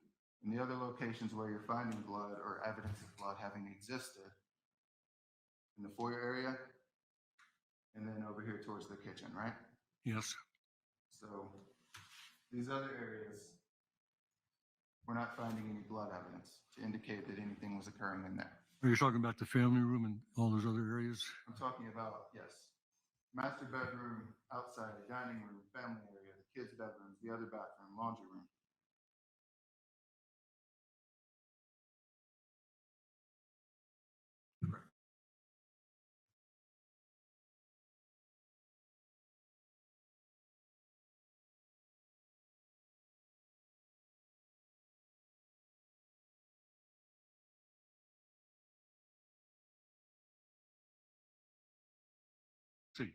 In the other locations where you're finding blood or evidence of blood having existed, in the foyer area, and then over here towards the kitchen, right? Yes. So these other areas, we're not finding any blood evidence to indicate that anything was occurring in there. Are you talking about the family room and all those other areas? I'm talking about, yes, master bedroom, outside, dining room, family area, the kids' bedrooms, the other bathroom, laundry room. See.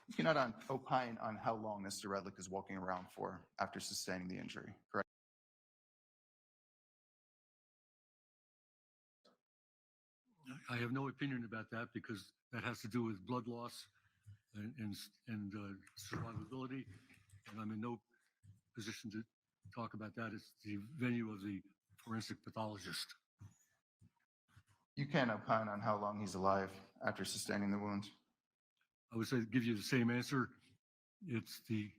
You cannot opine on how long Mr. Redlick is walking around for after sustaining the injury, correct? I have no opinion about that because that has to do with blood loss and survivability, and I'm in no position to talk about that. It's the venue of the forensic pathologist. You can't opine on how long he's alive after sustaining the wounds. I would say, give you the same answer. It's the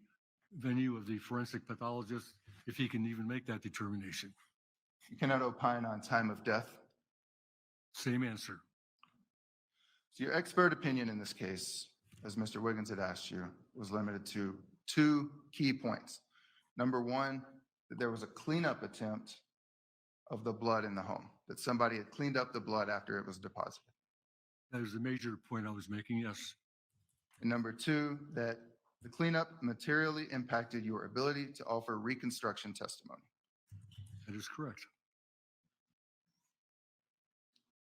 venue of the forensic pathologist, if he can even make that determination. You cannot opine on time of death. Same answer. So your expert opinion in this case, as Mr. Wiggins had asked you, was limited to 2 key points. Number one, that there was a cleanup attempt of the blood in the home, that somebody had cleaned up the blood after it was deposited. That is the major point I was making, yes. And number two, that the cleanup materially impacted your ability to offer reconstruction testimony. That is correct.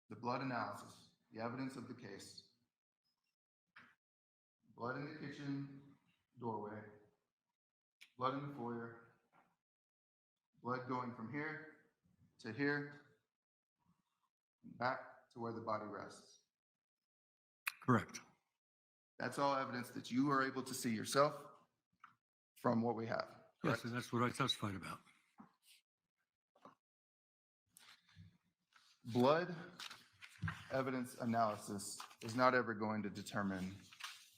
The blood analysis, the evidence of the case, blood in the kitchen doorway, blood in the foyer, blood going from here to here, back to where the body rests. Correct. That's all evidence that you are able to see yourself from what we have. Yes, Correct? and that's what I testified about. Blood evidence analysis is not ever going to determine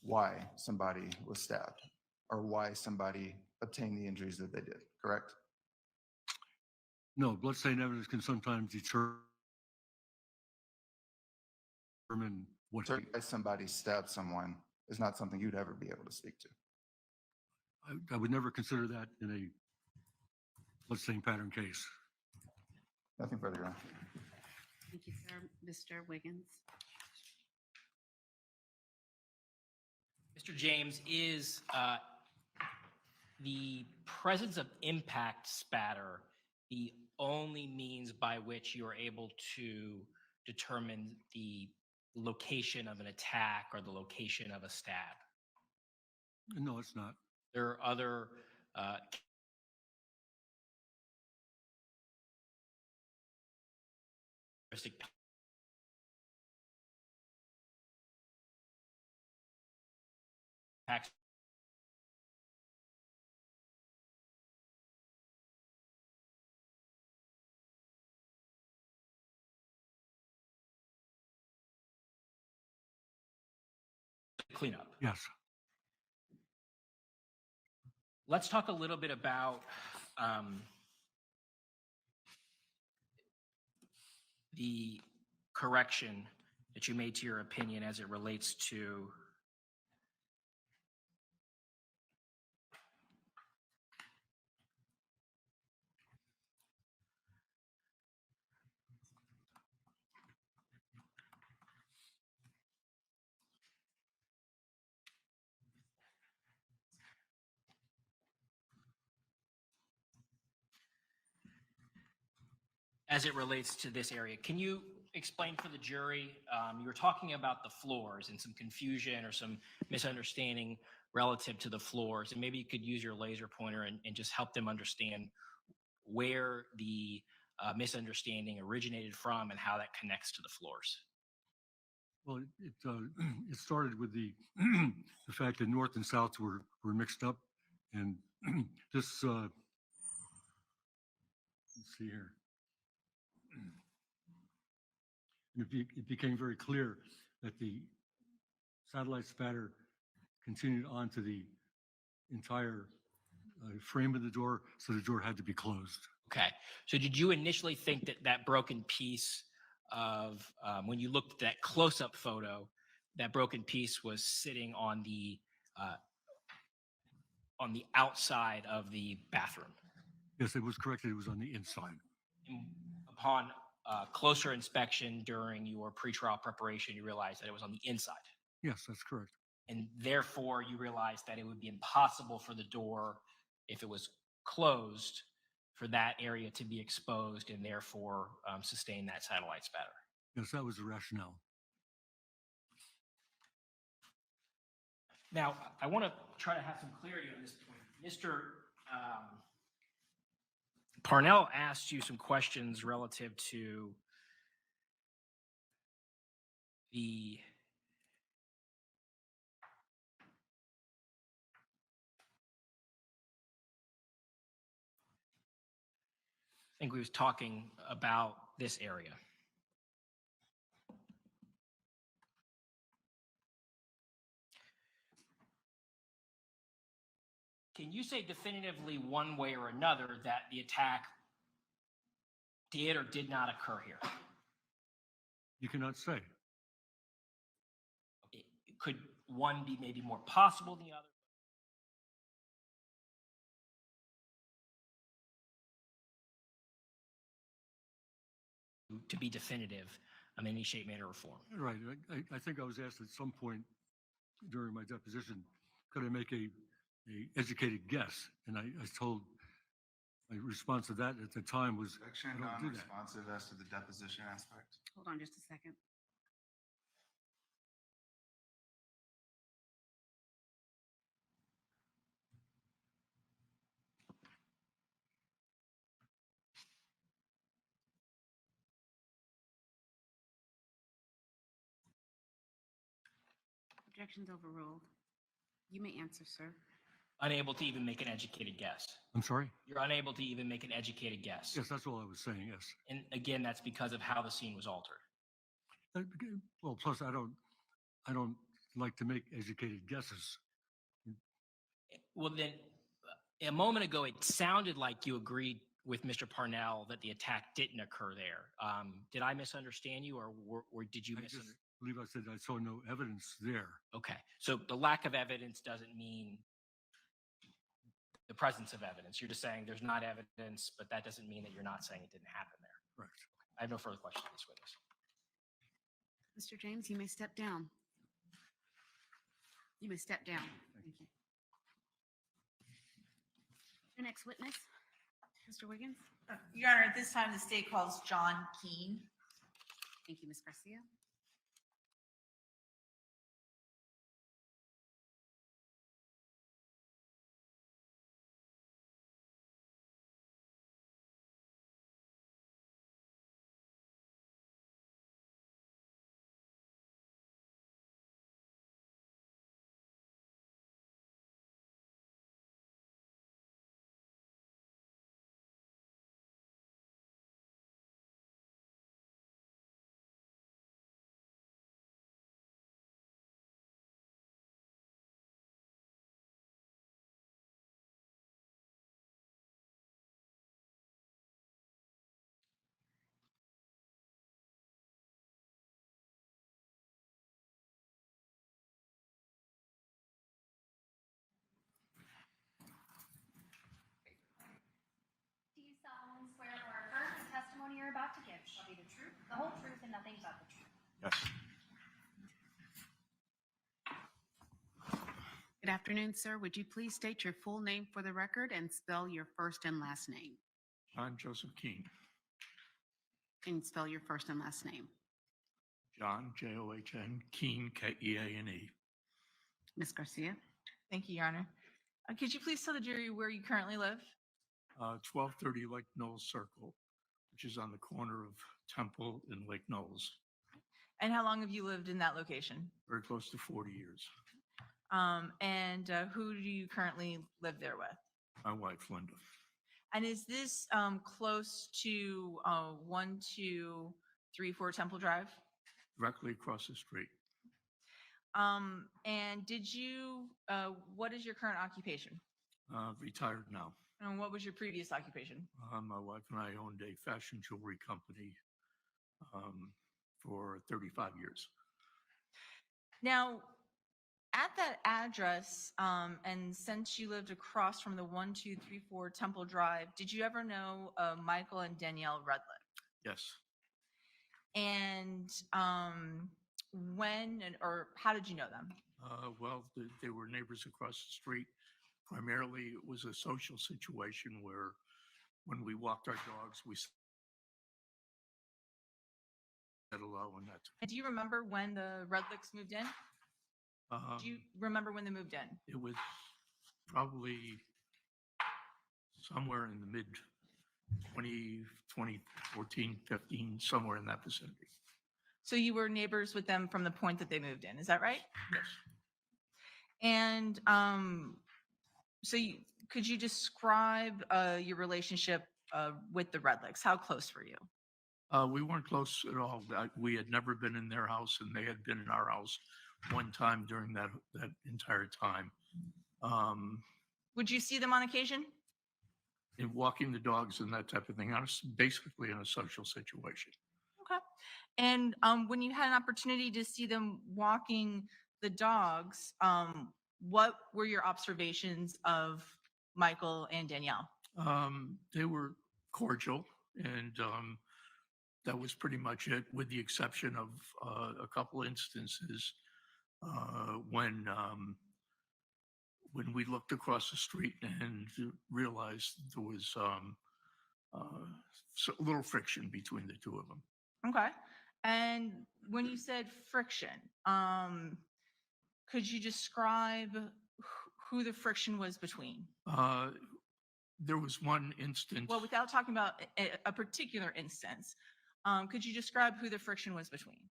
why somebody was stabbed or why somebody obtained the injuries that they did, correct? No, bloodstain evidence can sometimes determine what Why somebody stabbed someone is not something you'd ever be able to speak to. I would never consider that in a bloodstain pattern case. Nothing further, Your Honor. Thank you, sir. Mr. Wiggins. Mr. James, is the presence of impact spatter the only means by which you are able to determine the location of an attack or the location of a stab? No, it's not. There are other characteristic impacts cleanup. Yes. Let's talk a little bit about the correction that you made to your opinion as it relates to this area. Can you explain for the jury, you were talking about the floors and some confusion or some misunderstanding relative to the floors, and maybe you could use your laser pointer and just help them understand where the misunderstanding originated from and how that connects to the floors. Well, it started with the the fact that north and south were mixed up, and this let's see here. It became very clear that the satellite spatter continued onto the entire frame of the door, so the door had to be closed. Okay. So did you initially think that that broken piece of, when you looked at that close-up photo, that broken piece was sitting on the outside of the bathroom? Yes, it was correct. It was on the inside. And upon closer inspection during your pretrial preparation, you realized that it was on the inside. Yes, that's correct. And therefore, you realized that it would be impossible for the door, if it was closed, for that area to be exposed and therefore sustain that satellite spatter. Yes, that was the rationale. Now, I want to try to have some clarity on this point. Mr. Parnell asked you some questions relative to the I think we was talking about this area. Can you say definitively one way or another that the attack did or did not occur here? You cannot say. Could one be maybe more possible than the other? To be definitive in any shape, manner, or form. Right. I think I was asked at some point during my deposition, could I make a educated guess? And I told my response to that at the time was, Objection I don't do that. non-responsive as to the deposition aspect. Hold on just a second. Objection's overruled. You may answer, sir. Unable to even make an educated guess. I'm sorry? You're unable to even make an educated guess. Yes, that's all I was saying, yes. And again, that's because of how the scene was altered. Well, plus I don't like to make educated guesses. Well, then, a moment ago, it sounded like you agreed with Mr. Parnell that the attack didn't occur there. Did I misunderstand you, or did you I misunderstand? just believe I said I saw no evidence there. Okay, so the lack of evidence doesn't mean the presence of evidence. You're just saying there's not evidence, but that doesn't mean that you're not saying it didn't happen there. Correct. I have no further questions on this witness. Mr. James, you may step down. You may step down. Thank you. Your next witness, Mr. Wiggins. Your Honor, at this time, the state calls John Keene. Thank you, Ms. Garcia. Do you solemnly swear or affirm the testimony you're about to give shall be the truth, the whole truth, and nothing but the truth? Yes. Good afternoon, sir. Would you please state your full name for the record and spell your first and last name? John Joseph Keene. And spell your first and last name. John, John, Keen, Keane. Ms. Garcia? Thank you, Your Honor. Could you please tell the jury where you currently live? 1230 Lake Knowles Circle, which is on the corner of Temple and Lake Knowles. And how long have you lived in that location? Very close to 40 years. And who do you currently live there with? My wife, Linda. And is this close to 1234 Temple Drive? Directly across the street. And did you, what is your current occupation? Retired now. And what was your previous occupation? My wife and I owned a fashion jewelry company for 35 years. Now, at that address, and since you lived across from the 1234 Temple Drive, did you ever know Michael and Danielle Redlick? Yes. And when or how did you know them? Well, they were neighbors across the street. Primarily, it was a social situation where when we walked our dogs, we said hello and that's. And do you remember when the Redlicks moved in? Do you remember when they moved in? It was probably somewhere in the mid 2014, 15, somewhere in that vicinity. So you were neighbors with them from the point that they moved in, is that right? Yes. And could you describe your relationship with the Redlicks? How close were you? We weren't close at all. We had never been in their house, and they had been in our house one time during that entire time. Would you see them on occasion? In walking the dogs and that type of thing, basically in a social situation. Okay. And when you had an opportunity to see them walking the dogs, what were your observations of Michael and Danielle? They were cordial, and that was pretty much it, with the exception of a couple instances when we looked across the street and realized there was a little friction between the two of them. Okay. And when you said friction, could you describe who the friction was between? There was one instance. Well, without talking about a particular instance, could you describe who the friction was between?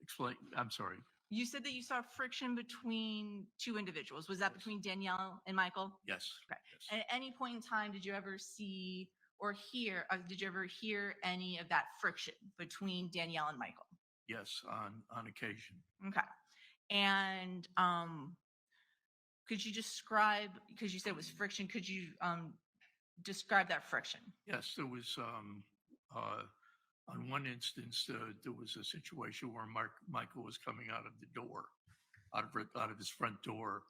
Explain. I'm sorry. You said that you saw friction between two individuals. Was that between Danielle and Michael? Yes. Okay. Yes. And at any point in time, did you ever see or hear, did you ever hear any of that friction between Danielle and Michael? Yes, on occasion. Okay. And could you describe, because you said it was friction, could you describe that friction? Yes, there was, on one instance, there was a situation where Michael was coming out of the door, out of his front door,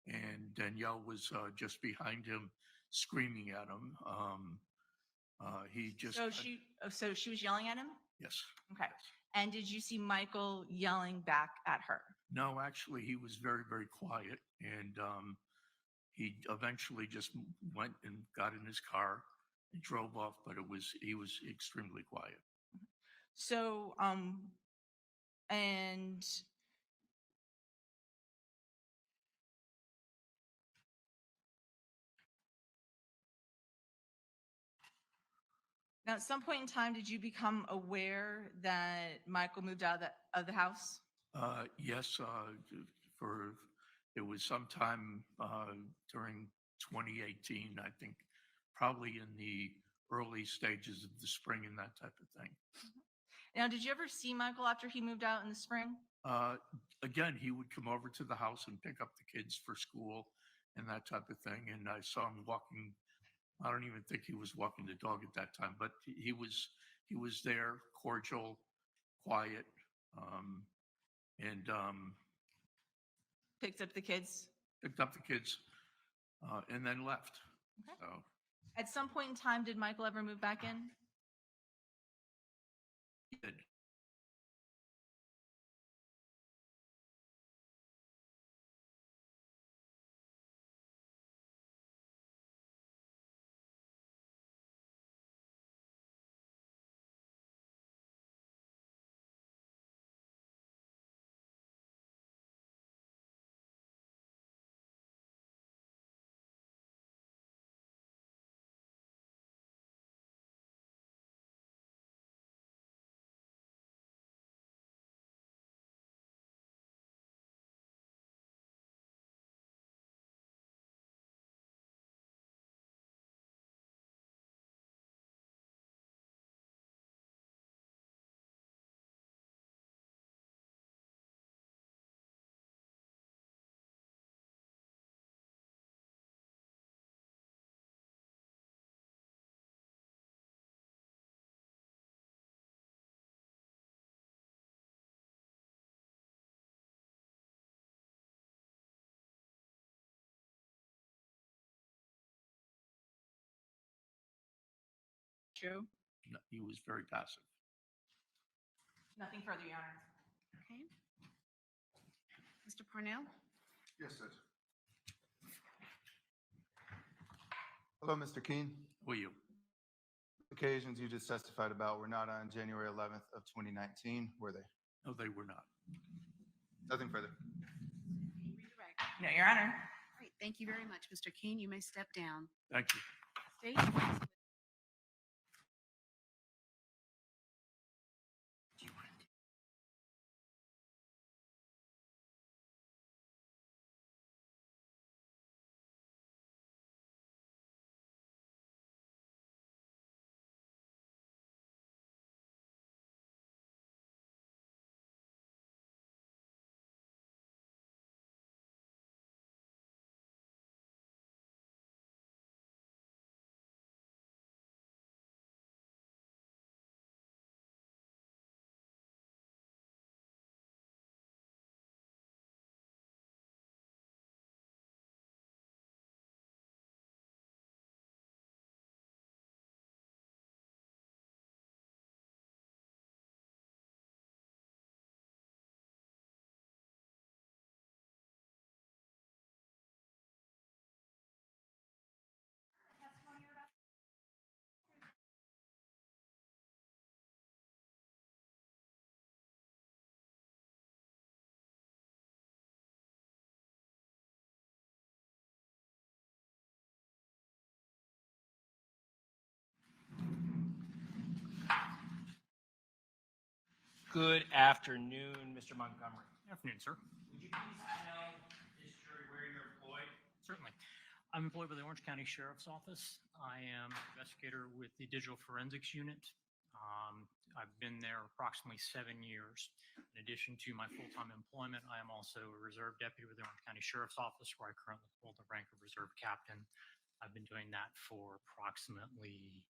and Danielle was just behind him, screaming at him. He just. So she was yelling at him? Yes. Okay. And did you see Michael yelling back at her? No, actually, he was very, very quiet, and he eventually just went and got in his car and drove off. But he was extremely quiet. So, and now, at some point in time, did you become aware that Michael moved out of the house? Yes, it was sometime during 2018, I think, probably in the early stages of the spring and that type of thing. Now, did you ever see Michael after he moved out in the spring? Again, he would come over to the house and pick up the kids for school and that type of thing. And I saw him walking. I don't even think he was walking the dog at that time, but he was there, cordial, quiet, and Picked up the kids? And then left. Okay. So. At some point in time, did Michael ever move back in? He did. show? No, he was very passive. Nothing further, Your Honor. Okay. Mr. Parnell? Yes, Judge. Hello, Mr. Keen. Who are you? Occasions you just testified about were not on January 11th of 2019, were they? No, they were not. Nothing further. Redirect. No, Your Honor. Great, thank you very much, Mr. Keen. You may step down. Thank you. State, please. Good afternoon, Mr. Montgomery. Afternoon, sir. Would you please tell this jury where you're employed? Certainly. I'm employed by the Orange County Sheriff's Office. I am an investigator with the Digital Forensics Unit. I've been there approximately 7 years. In addition to my full-time employment, I am also a reserve deputy with the Orange County Sheriff's Office, where I currently hold the rank of reserve captain. I've been doing that for approximately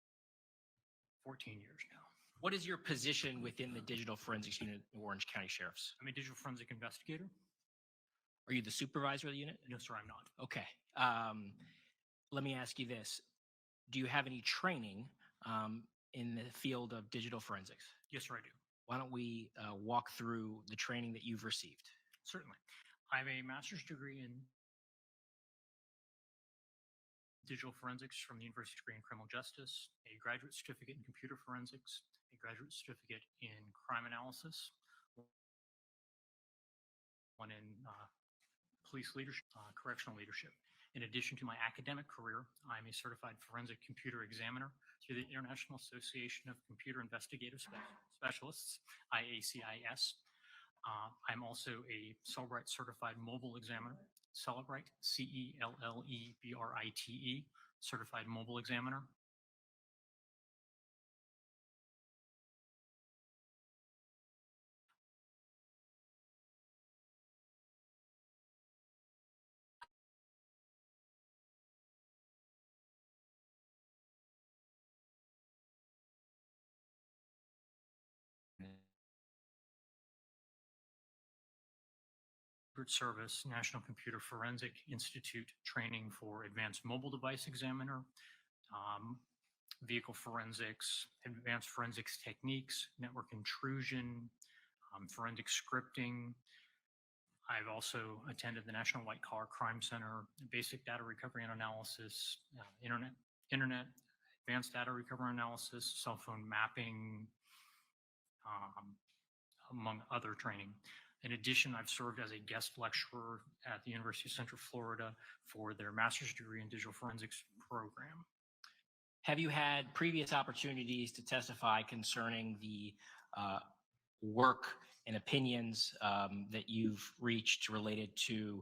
14 years now. What is your position within the Digital Forensics Unit in Orange County Sheriff's? I'm a digital forensic investigator. Are you the supervisor of the unit? No, sir, I'm not. Okay. Let me ask you this. Do you have any training in the field of digital forensics? Yes, sir, I do. Why don't we walk through the training that you've received? Certainly. I have a master's degree in digital forensics from the University degree in criminal justice, a graduate certificate in computer forensics, a graduate certificate in crime analysis, one in police leadership, correctional leadership. In addition to my academic career, I'm a certified forensic computer examiner through the International Association of Computer Investigative Specialists, IACIS. I'm also a Cellbrite certified mobile examiner, Cellbrite, CELLEBRITE, certified mobile examiner. Secret Service National Computer Forensic Institute training for advanced mobile device examiner, vehicle forensics, advanced forensics techniques, network intrusion, forensic scripting. I've also attended the National White Collar Crime Center, basic data recovery and analysis, internet, advanced data recovery analysis, cell phone mapping, among other training. In addition, I've served as a guest lecturer at the University of Central Florida for their master's degree in digital forensics program. Have you had previous opportunities to testify concerning the work and opinions that you've reached related to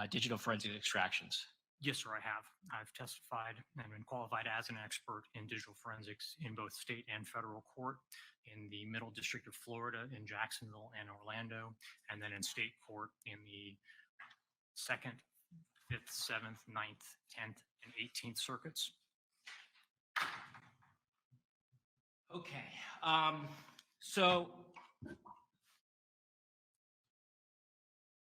digital forensic extractions? Yes, sir, I have. I've testified and been qualified as an expert in digital forensics in both state and federal court, in the Middle District of Florida, in Jacksonville and Orlando, and then in state court in the 2nd, 5th, 7th, 9th, 10th, and 18th circuits. Okay. So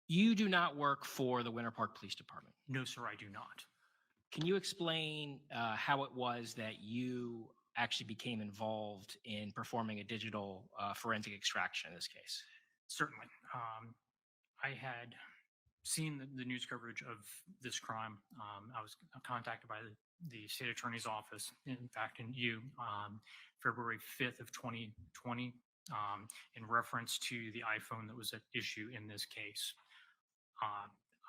you do not work for the Winter Park Police Department? No, sir, I do not. Can you explain how it was that you actually became involved in performing a digital forensic extraction in this case? Certainly. I had seen the news coverage of this crime. I was contacted by the state attorney's office, in fact, in February 5th of 2020, in reference to the iPhone that was at issue in this case.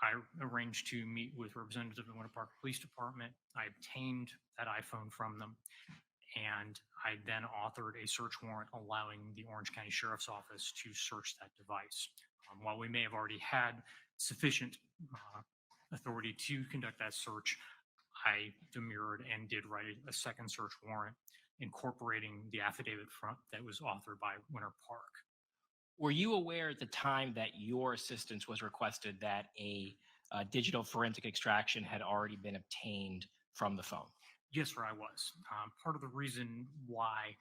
I arranged to meet with representatives of the Winter Park Police Department. I obtained that iPhone from them, and I then authored a search warrant allowing the Orange County Sheriff's Office to search that device. While we may have already had sufficient authority to conduct that search, I demurred and did write a second search warrant incorporating the affidavit that was authored by Winter Park. Were you aware at the time that your assistance was requested that a digital forensic extraction had already been obtained from the phone? Yes, sir, I was. Part of the reason why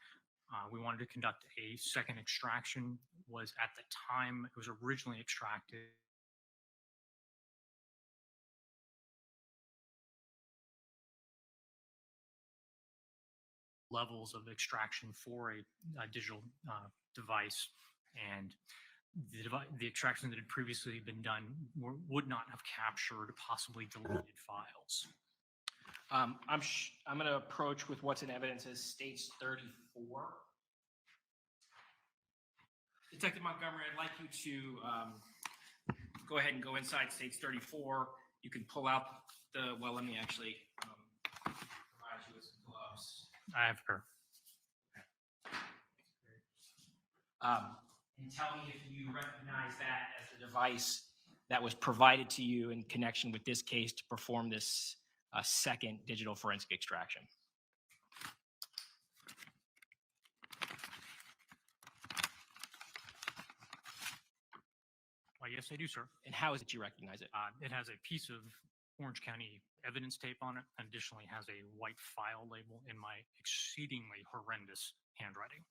we wanted to conduct a second extraction was at the time it was originally extracted. Levels of extraction for a digital device, and the extraction that had previously been done would not have captured possibly deleted files. I'm going to approach with what's in evidence as states 34. Detective Montgomery, I'd like you to go ahead and go inside states 34. You can pull out well, let me actually provide you with some gloves. I have her. And tell me if you recognize that as the device that was provided to you in connection with this case to perform this second digital forensic extraction. Why, yes, I do, sir. And how is it you recognize it? It has a piece of Orange County evidence tape on it, and additionally has a white file label in my exceedingly horrendous handwriting.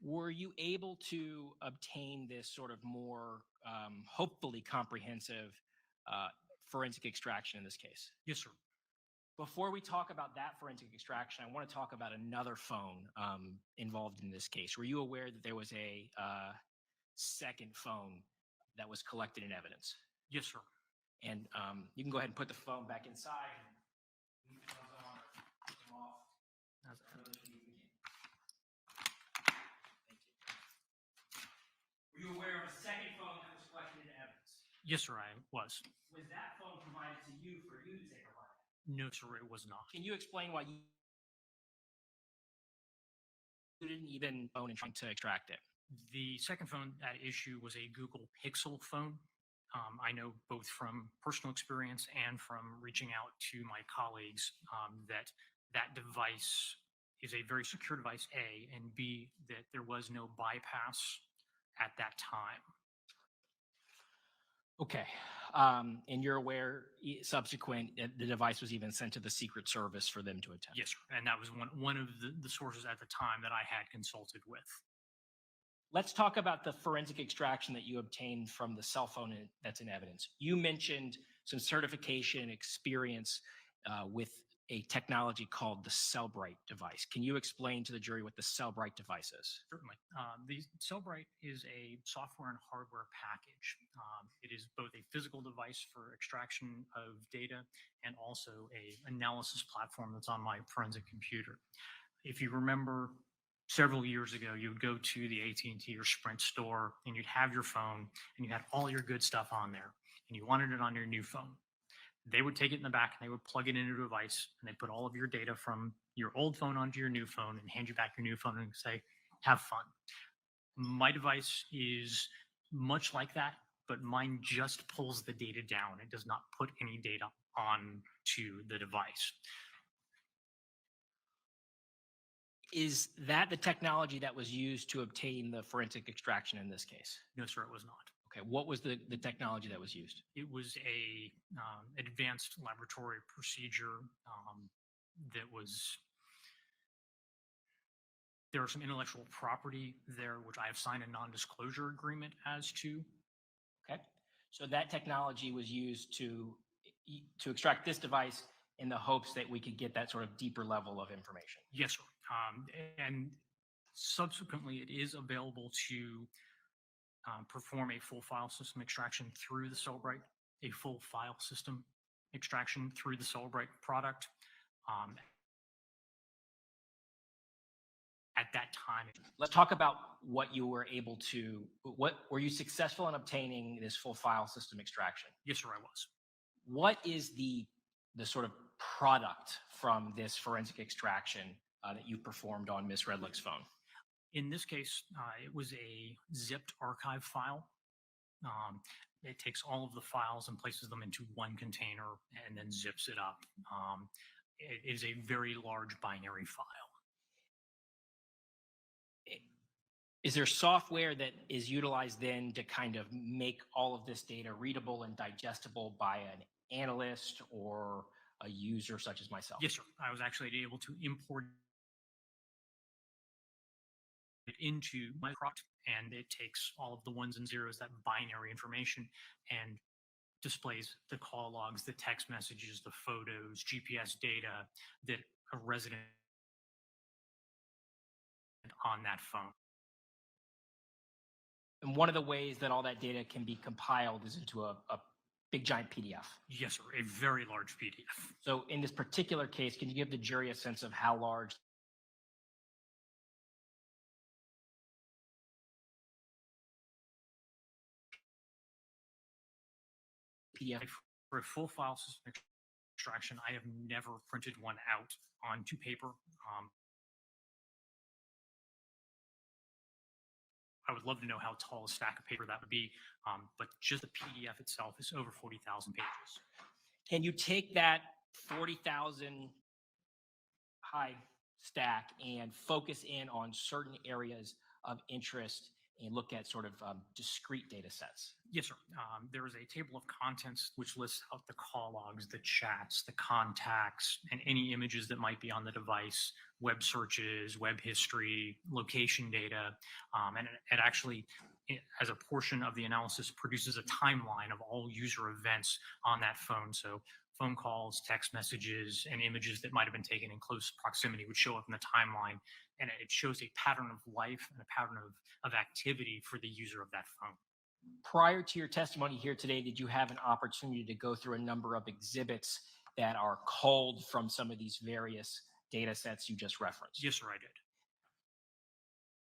Were you able to obtain this sort of more hopefully comprehensive forensic extraction in this case? Yes, sir. Before we talk about that forensic extraction, I want to talk about another phone involved in this case. Were you aware that there was a second phone that was collected in evidence? Yes, sir. And you can go ahead and put the phone back inside. Leave the gloves on or take them off. Thank you. Were you aware of a second phone that was collected in evidence? Yes, sir, I was. Was that phone provided to you for you to take a look at? No, sir, it was not. Can you explain why you didn't even phone and trying to extract it? The second phone at issue was a Google Pixel phone. I know both from personal experience and from reaching out to my colleagues that device is a very secure device, A, and B, that there was no bypass at that time. Okay. And you're aware subsequent the device was even sent to the Secret Service for them to attempt? Yes, sir. And that was one of the sources at the time that I had consulted with. Let's talk about the forensic extraction that you obtained from the cell phone that's in evidence. You mentioned some certification experience with a technology called the Cellbrite device. Can you explain to the jury what the Cellbrite device is? Certainly. The Cellbrite is a software and hardware package. It is both a physical device for extraction of data and also an analysis platform that's on my forensic computer. If you remember, several years ago, you would go to the AT&T or Sprint store and you'd have your phone and you had all your good stuff on there and you wanted it on your new phone. They would take it in the back and they would plug it into a device and they put all of your data from your old phone onto your new phone and hand you back your new phone and say, have fun. My device is much like that, but mine just pulls the data down. It does not put any data onto the device. Is that the technology that was used to obtain the forensic extraction in this case? No, sir, it was not. Okay, what was the technology that was used? It was a advanced laboratory procedure there was some intellectual property there, which I have signed a non-disclosure agreement as to. Okay, so that technology was used to extract this device in the hopes that we could get that sort of deeper level of information. Yes, sir. And subsequently, it is available to perform a full file system extraction through the Celebrite, a full file system extraction through the Celebrite product. At that time, Let's talk about what you were able to, what were you successful in obtaining this full file system extraction? yes, sir, I was. What is the sort of product from this forensic extraction that you performed on Miss Redlick's phone? In this case, it was a zipped archive file. It takes all of the files and places them into one container and then zips it up. It is a very large binary file. Is there software that is utilized then to kind of make all of this data readable and digestible by an analyst or a user such as myself? Yes, sir. I was actually able to import it into my product, and it takes all of the ones and zeros, that binary information, and displays the call logs, the text messages, the photos, GPS data that a resident on that phone. And one of the ways that all that data can be compiled is into a big giant PDF. Yes, sir. A very large PDF. So in this particular case, can you give the jury a sense of how large PDF? For a full file system extraction, I have never printed one out onto paper. I would love to know how tall a stack of paper that would be, but just the PDF itself is over 40,000 pages. Can you take that 40,000 high stack and focus in on certain areas of interest and look at sort of discrete data sets? Yes, sir. There is a table of contents which lists out the call logs, the chats, the contacts, and any images that might be on the device, web searches, web history, location data, and it actually, as a portion of the analysis, produces a timeline of all user events on that phone. So phone calls, text messages, and images that might have been taken in close proximity would show up in the timeline, and it shows a pattern of life and a pattern of activity for the user of that phone. Prior to your testimony here today, did you have an opportunity to go through a number of exhibits that are culled from some of these various data sets you just referenced? Yes, sir, I did.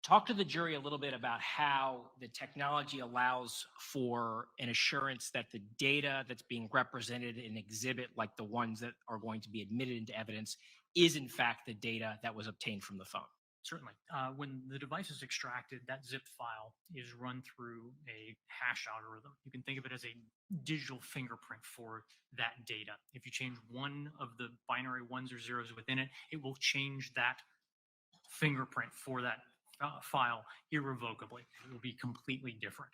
Talk to the jury a little bit about how the technology allows for an assurance that the data that's being represented in an exhibit, like the ones that are going to be admitted into evidence, is in fact the data that was obtained from the phone. Certainly. When the device is extracted, that zip file is run through a hash algorithm. You can think of it as a digital fingerprint for that data. If you change one of the binary ones or zeros within it, it will change that fingerprint for that file irrevocably. It will be completely different.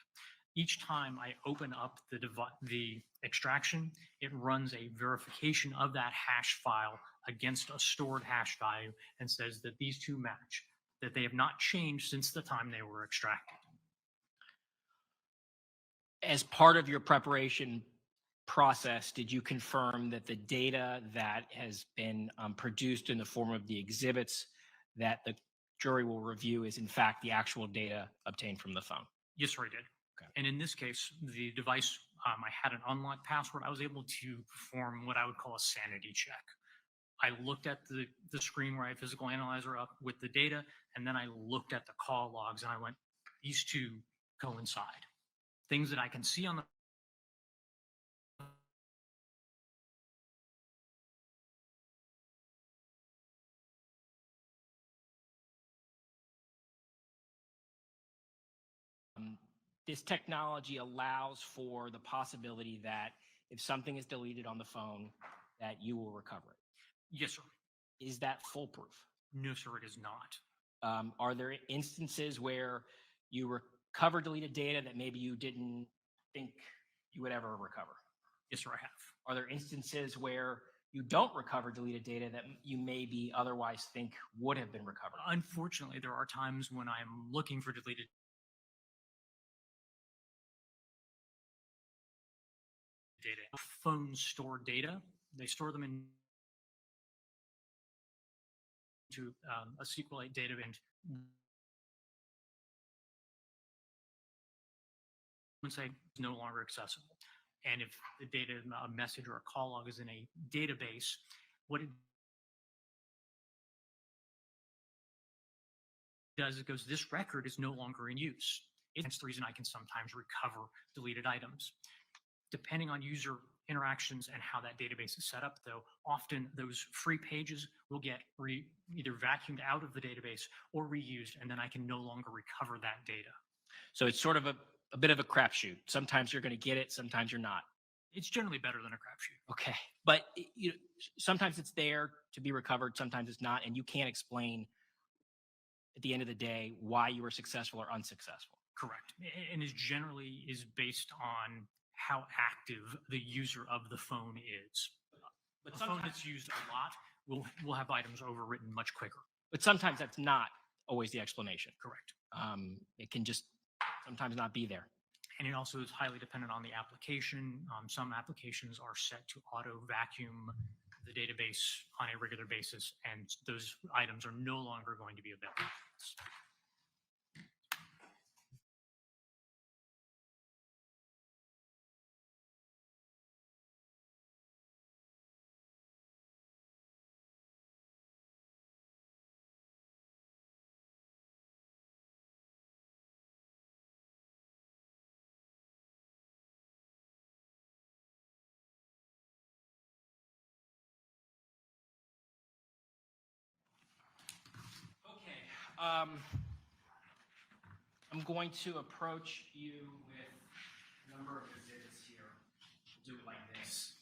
Each time I open up the extraction, it runs a verification of that hash file against a stored hash value and says that these two match, that they have not changed since the time they were extracted. As part of your preparation process, did you confirm that the data that has been produced in the form of the exhibits that the jury will review is in fact the actual data obtained from the phone? Yes, sir, I did. Okay. And in this case, the device, I had an unlocked password. I was able to perform what I would call a sanity check. I looked at the screen where I had physical analyzer up with the data, and then I looked at the call logs and I went, these two coincide. Things that I can see on the this technology allows for the possibility that if something is deleted on the phone, that you will recover it. Yes, sir. Is that foolproof? No, sir, it is not. Are there instances where you recover deleted data that maybe you didn't think you would ever recover? Yes, sir, I have. Are there instances where you don't recover deleted data that you maybe otherwise think would have been recovered? Unfortunately, there are times when I'm looking for deleted data. Phones store data. They store them in into a SQLite data and say it's no longer accessible. And if the data, a message or a call log is in a database, what it does, it goes, this record is no longer in use. It's the reason I can sometimes recover deleted items. Depending on user interactions and how that database is set up, though, often those free pages will get either vacuumed out of the database or reused, and then I can no longer recover that data. So it's sort of a bit of a crapshoot. Sometimes you're going to get it, sometimes you're not. It's generally better than a crapshoot. Okay, but sometimes it's there to be recovered, sometimes it's not, and you can't explain at the end of the day why you were successful or unsuccessful. Correct. And is generally is based on how active the user of the phone is. But a phone that's used a lot will have items overwritten much quicker. But sometimes that's not always the explanation. Correct. It can just sometimes not be there. And it also is highly dependent on the application. Some applications are set to auto vacuum the database on a regular basis, and those items are no longer going to be available. I'm going to approach you with a number of exhibits here. We'll do it like this.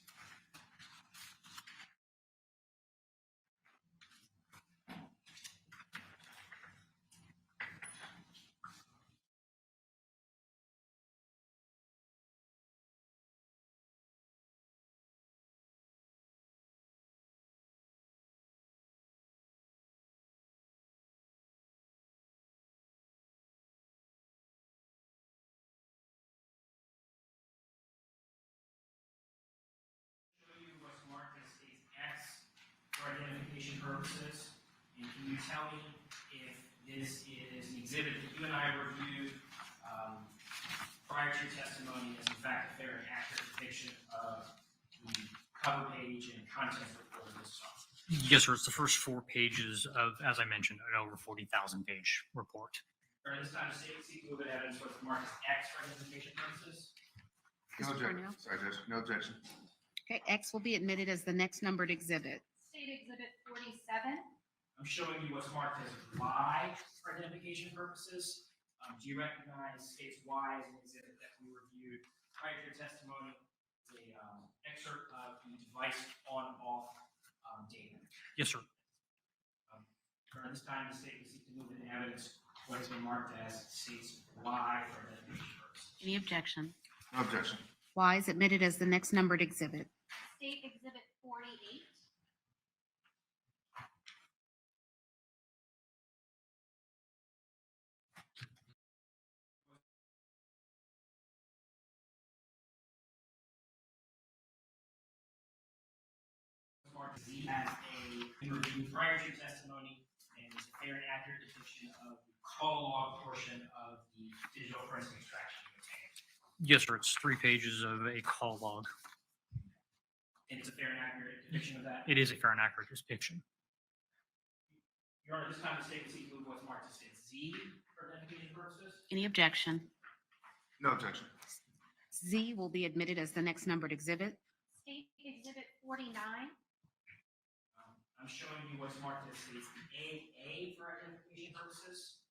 Identification purposes, and can you tell me if this is an exhibit that you and I reviewed prior to your testimony as in fact a fair and accurate depiction of the cover page and contents report of this song? Yes, sir. It's the first 4 pages of, as I mentioned, an over 40,000 page report. During this time, state movement evidence was marked as X for identification purposes. No Mr. objection. Cornell? Sorry, Judge. No objection. Okay, X will be admitted as the next numbered exhibit. State Exhibit 47. I'm showing you what's marked as Y for identification purposes. Do you recognize states Y as an exhibit that we reviewed prior to your testimony? The excerpt of the device on-off data. Yes, sir. During this time, the state will seek to move in evidence what has been marked as states Y for identification purposes. Any objection? No objection. Y is admitted as the next numbered exhibit. State Exhibit 48. Marked Z as a review prior to your testimony and is a fair and accurate depiction of the call log portion of the digital forensic extraction you obtained. Yes, sir. It's 3 pages of a call log. And it's a fair and accurate depiction of that. It is a fair and accurate depiction. Your Honor, this time the state will seek to move what's marked as state Z for identification purposes. Any objection? No objection. Z will be admitted as the next numbered exhibit. State Exhibit 49. I'm showing you what's marked as states AA for identification purposes.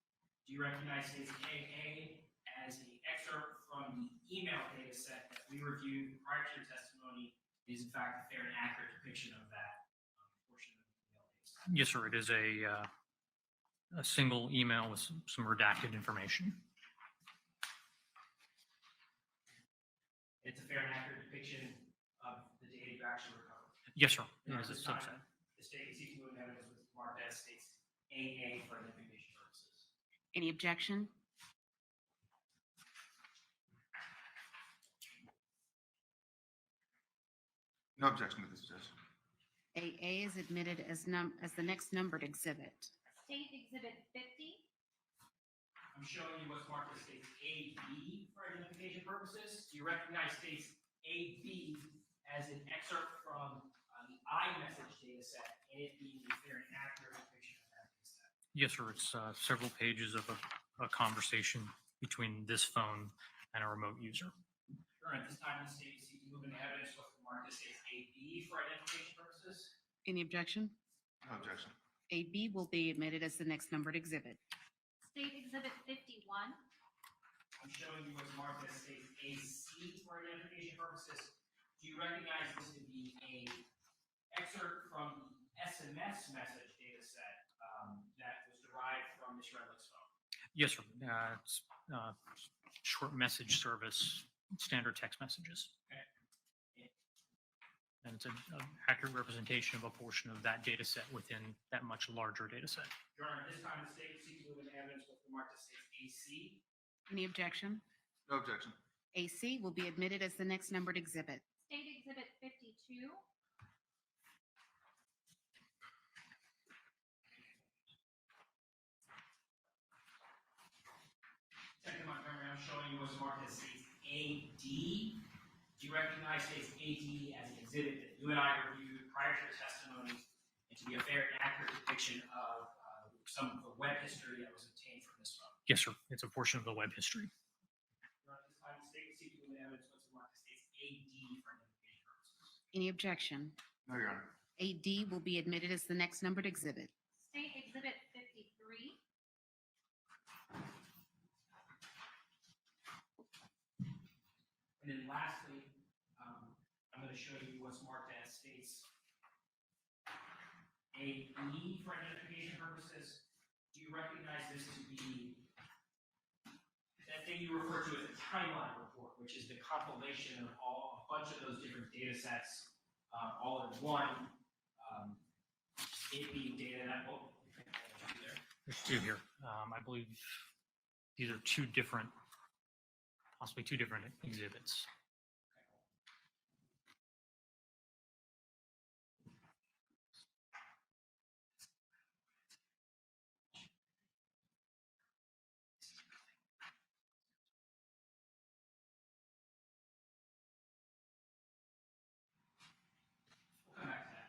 Do you recognize states AA as the excerpt from the email data set that we reviewed prior to your testimony? It is in fact a fair and accurate depiction of that portion of the email data set. Yes, sir. It is a single email with some redacted information. It's a fair and accurate depiction of the data you actually recovered. Yes, sir. It During is a this time, subset. the state is seeking to move evidence was marked as states AA for identification purposes. Any objection? No objection to this, Judge. AA is admitted as the next numbered exhibit. State Exhibit 50. I'm showing you what's marked as states AB for identification purposes. Do you recognize states AB as an excerpt from the iMessage data set and it being a fair and accurate depiction of that data set? Yes, sir. It's several pages of a conversation between this phone and a remote user. Sure, at this time, the state is seeking moving evidence what's marked as states AB for identification purposes. Any objection? No objection. AB will be admitted as the next numbered exhibit. State Exhibit 51. I'm showing you what's marked as states AC for identification purposes. Do you recognize this to be a excerpt from the SMS message data set that was derived from Ms. Redlick's phone? Yes, sir. It's short message service, standard text messages. Okay. And it's an accurate representation of a portion of that data set within that much larger data set. Your Honor, at this time, the state is seeking moving evidence what's marked as states AC. Any objection? No objection. AC will be admitted as the next numbered exhibit. State Exhibit 52. Second Montgomery, I'm showing you what's marked as states AD. Do you recognize states AD as an exhibit that you and I reviewed prior to the testimony and to be a fair and accurate depiction of some of the web history that was obtained from this phone? Yes, sir. It's a portion of the web history. Your Honor, at this time, the state is seeking moving evidence what's marked as states AD for identification purposes. Any objection? No, Your Honor. AD will be admitted as the next numbered exhibit. State Exhibit 53. And then lastly, I'm going to show you what's marked as states AE for identification purposes. Do you recognize this to be that thing you refer to as a timeline report, which is the compilation of a bunch of those different data sets all in one, it being data that There's two here. I believe these are possibly two different exhibits. We'll come back to that.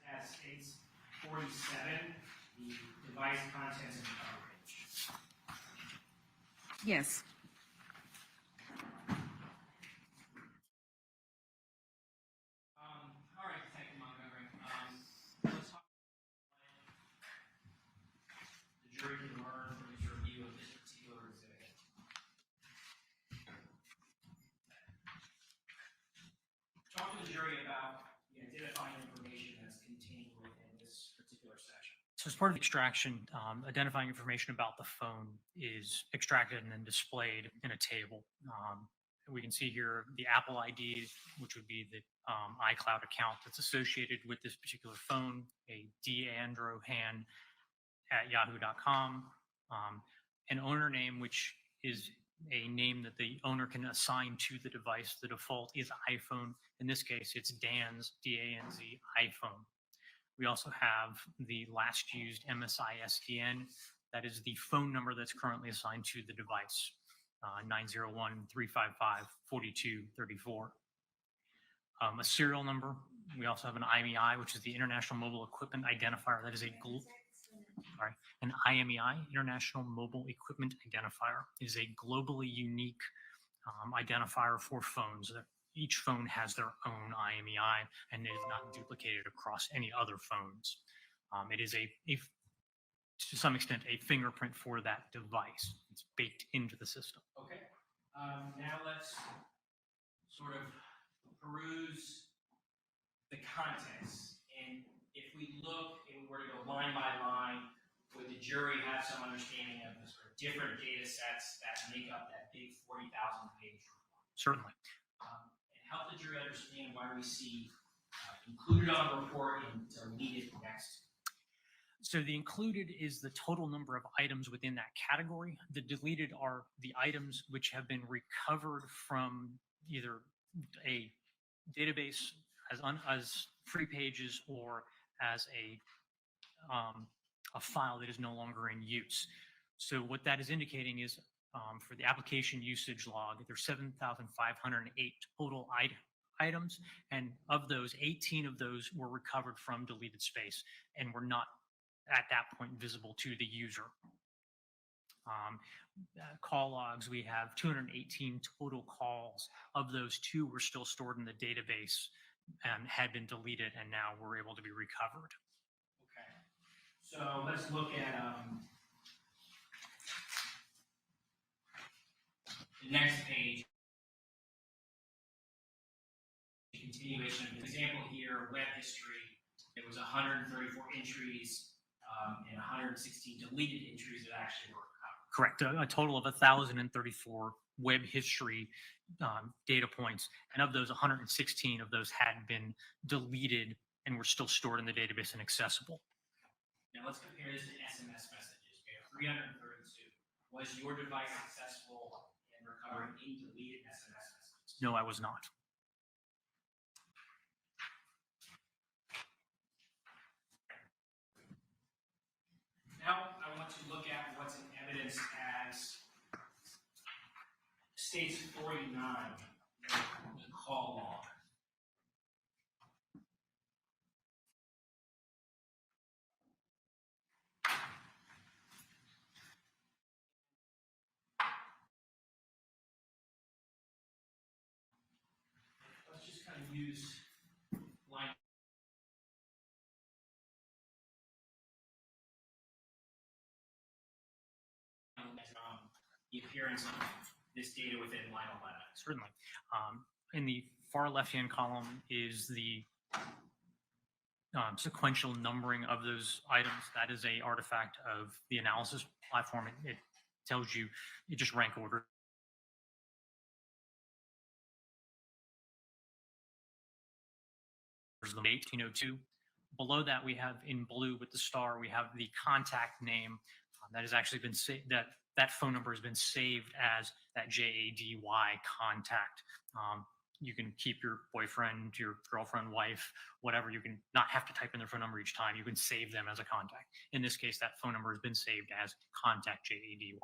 As states 47, the device contents and coverage. Yes. All right, thank you, Montgomery. Let's talk the jury can learn from this review of this particular exhibit. Talk to the jury about the identifying information that's contained within this particular section. So as part of the extraction, identifying information about the phone is extracted and then displayed in a table. We can see here the Apple ID, which would be the iCloud account that's associated with this particular phone, a dandrohan@yahoo.com, an owner name, which is a name that the owner can assign to the device. The default is iPhone. In this case, it's Dan's, D-A-N-Z, iPhone. We also have the last used MSI SDN. That is the phone number that's currently assigned to the device, 901-355-4234. A serial number. We also have an IMEI, which is the International Mobile Equipment Identifier. That is an IMEI, International Mobile Equipment Identifier, is a globally unique identifier for phones. Each phone has their own IMEI and it is not duplicated across any other phones. It is to some extent, a fingerprint for that device. It's baked into the system. Okay. Now let's sort of peruse the contents. And if we look and we were to go line by line, would the jury have some understanding of the sort of different data sets that make up that big 40,000 page report? Certainly. And help the jury understand why we see included on the report and deleted next? So the included is the total number of items within that category. The deleted are the items which have been recovered from either a database as free pages or as a file that is no longer in use. So what that is indicating is for the application usage log, there's 7,508 total items, and of those, 18 of those were recovered from deleted space and were not at that point visible to the user. Call logs, we have 218 total calls. Of those, 2 were still stored in the database and had been deleted, and now were able to be recovered. Okay. So let's look at the next page. Continuation of the example here, web history. There was 134 entries and 116 deleted entries that actually were recovered. Correct. A total of 1,034 web history data points, and of those, 116 of those had been deleted and were still stored in the database and accessible. Now let's compare this to SMS messages. We have 332. Was your device successful in recovering any deleted SMS messages? No, I was not. Now I want to look at what's in evidence as states 49, the call log. Let's just kind of use line the appearance of this data within line 11. Certainly. In the far left-hand column is the sequential numbering of those items. That is a artifact of the analysis platform. It tells you, it just rank order. The 1802. Below that, we have in blue with the star, we have the contact name that has actually been saved. That phone number has been saved as that JADY contact. You can keep your boyfriend, your girlfriend, wife, whatever. You can not have to type in their phone number each time. You can save them as a contact. In this case, that phone number has been saved as contact JADY.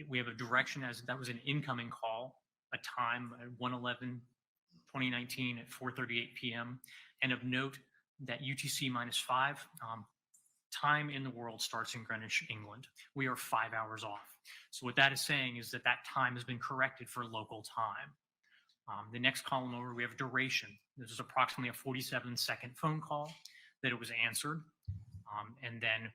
We have a direction as that was an incoming call, a time at 1/11/2019 at 4:38 p.m. And of note that UTC -5 time in the world starts in Greenwich, England. We are 5 hours off. So what that is saying is that that time has been corrected for local time. The next column over, we have duration. This is approximately a 47-second phone call that it was answered. And then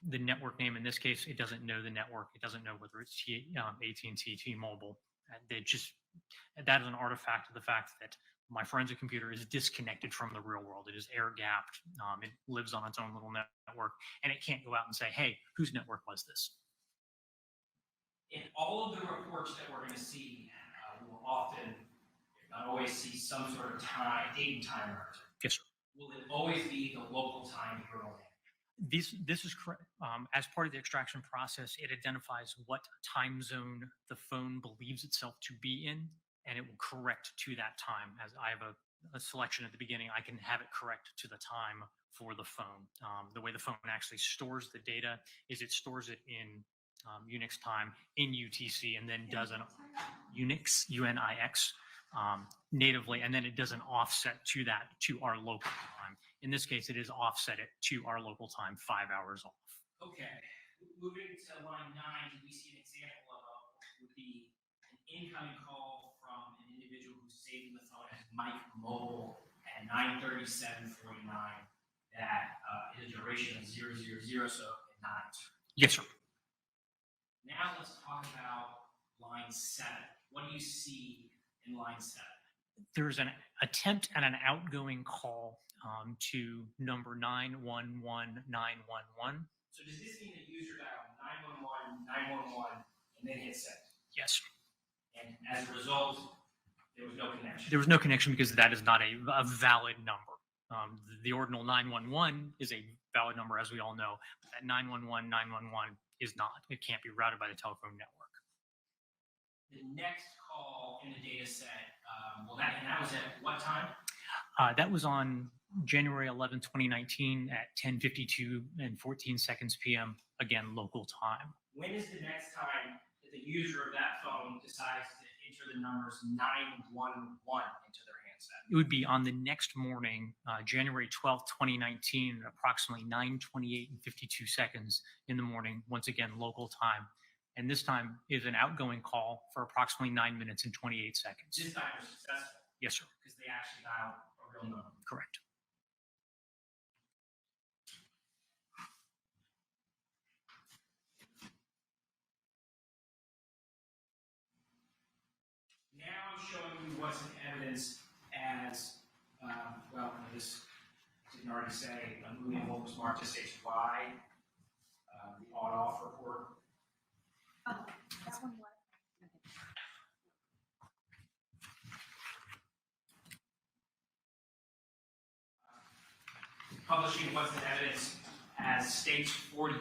the network name, in this case, it doesn't know the network. It doesn't know whether it's AT&T, T-Mobile. That is an artifact of the fact that my forensic computer is disconnected from the real world. It is air-gapped. It lives on its own little network, and it can't go out and say, hey, whose network was this? In all of the reports that we're going to see, we will often, if not always, see some sort of date and time record. Yes, sir. Will it always be the local time here only? This is correct. As part of the extraction process, it identifies what time zone the phone believes itself to be in, and it will correct to that time. As I have a selection at the beginning, I can have it correct to the time for the phone. The way the phone actually stores the data is it stores it in Unix time in UTC, and then does an Unix, UNIX, natively, and then it does an offset to that to our local time. In this case, it is offset it to our local time 5 hours off. Okay. Moving to line 9, we see an example of what would be an incoming call from an individual who's saving the phone as Mike Mobile at 9:37:49. That is a duration of 000, so not. Yes, sir. Now let's talk about line 7. What do you see in line 7? There's an attempt at an outgoing call to number 911911. So does this mean the user dialed 911, 911, and then hit send? Yes. And as a result, There was no connection. There was no connection because that is not a valid number. The ordinal 911 is a valid number, as we all know. That 911 is not. It can't be routed by the telephone network. The next call in the data set, that was at what time? That was on January 11, 2019 at 10:52 and 14 seconds p.m. Again, local time. When is the next time that the user of that phone decides to enter the numbers 911 into their handset? It would be on the next morning, January 12th, 2019, at approximately 9:28 and 52 seconds in the morning, once again, local time. And this time is an outgoing call for approximately 9 minutes and 28 seconds. This time was successful Yes, sir. because they actually dialed a real number. Correct. Now I'm showing you what's in evidence as, this didn't already say, moving what was marked as HY, the on-off report. Oh, that one was. Publishing what's in evidence as stage 48.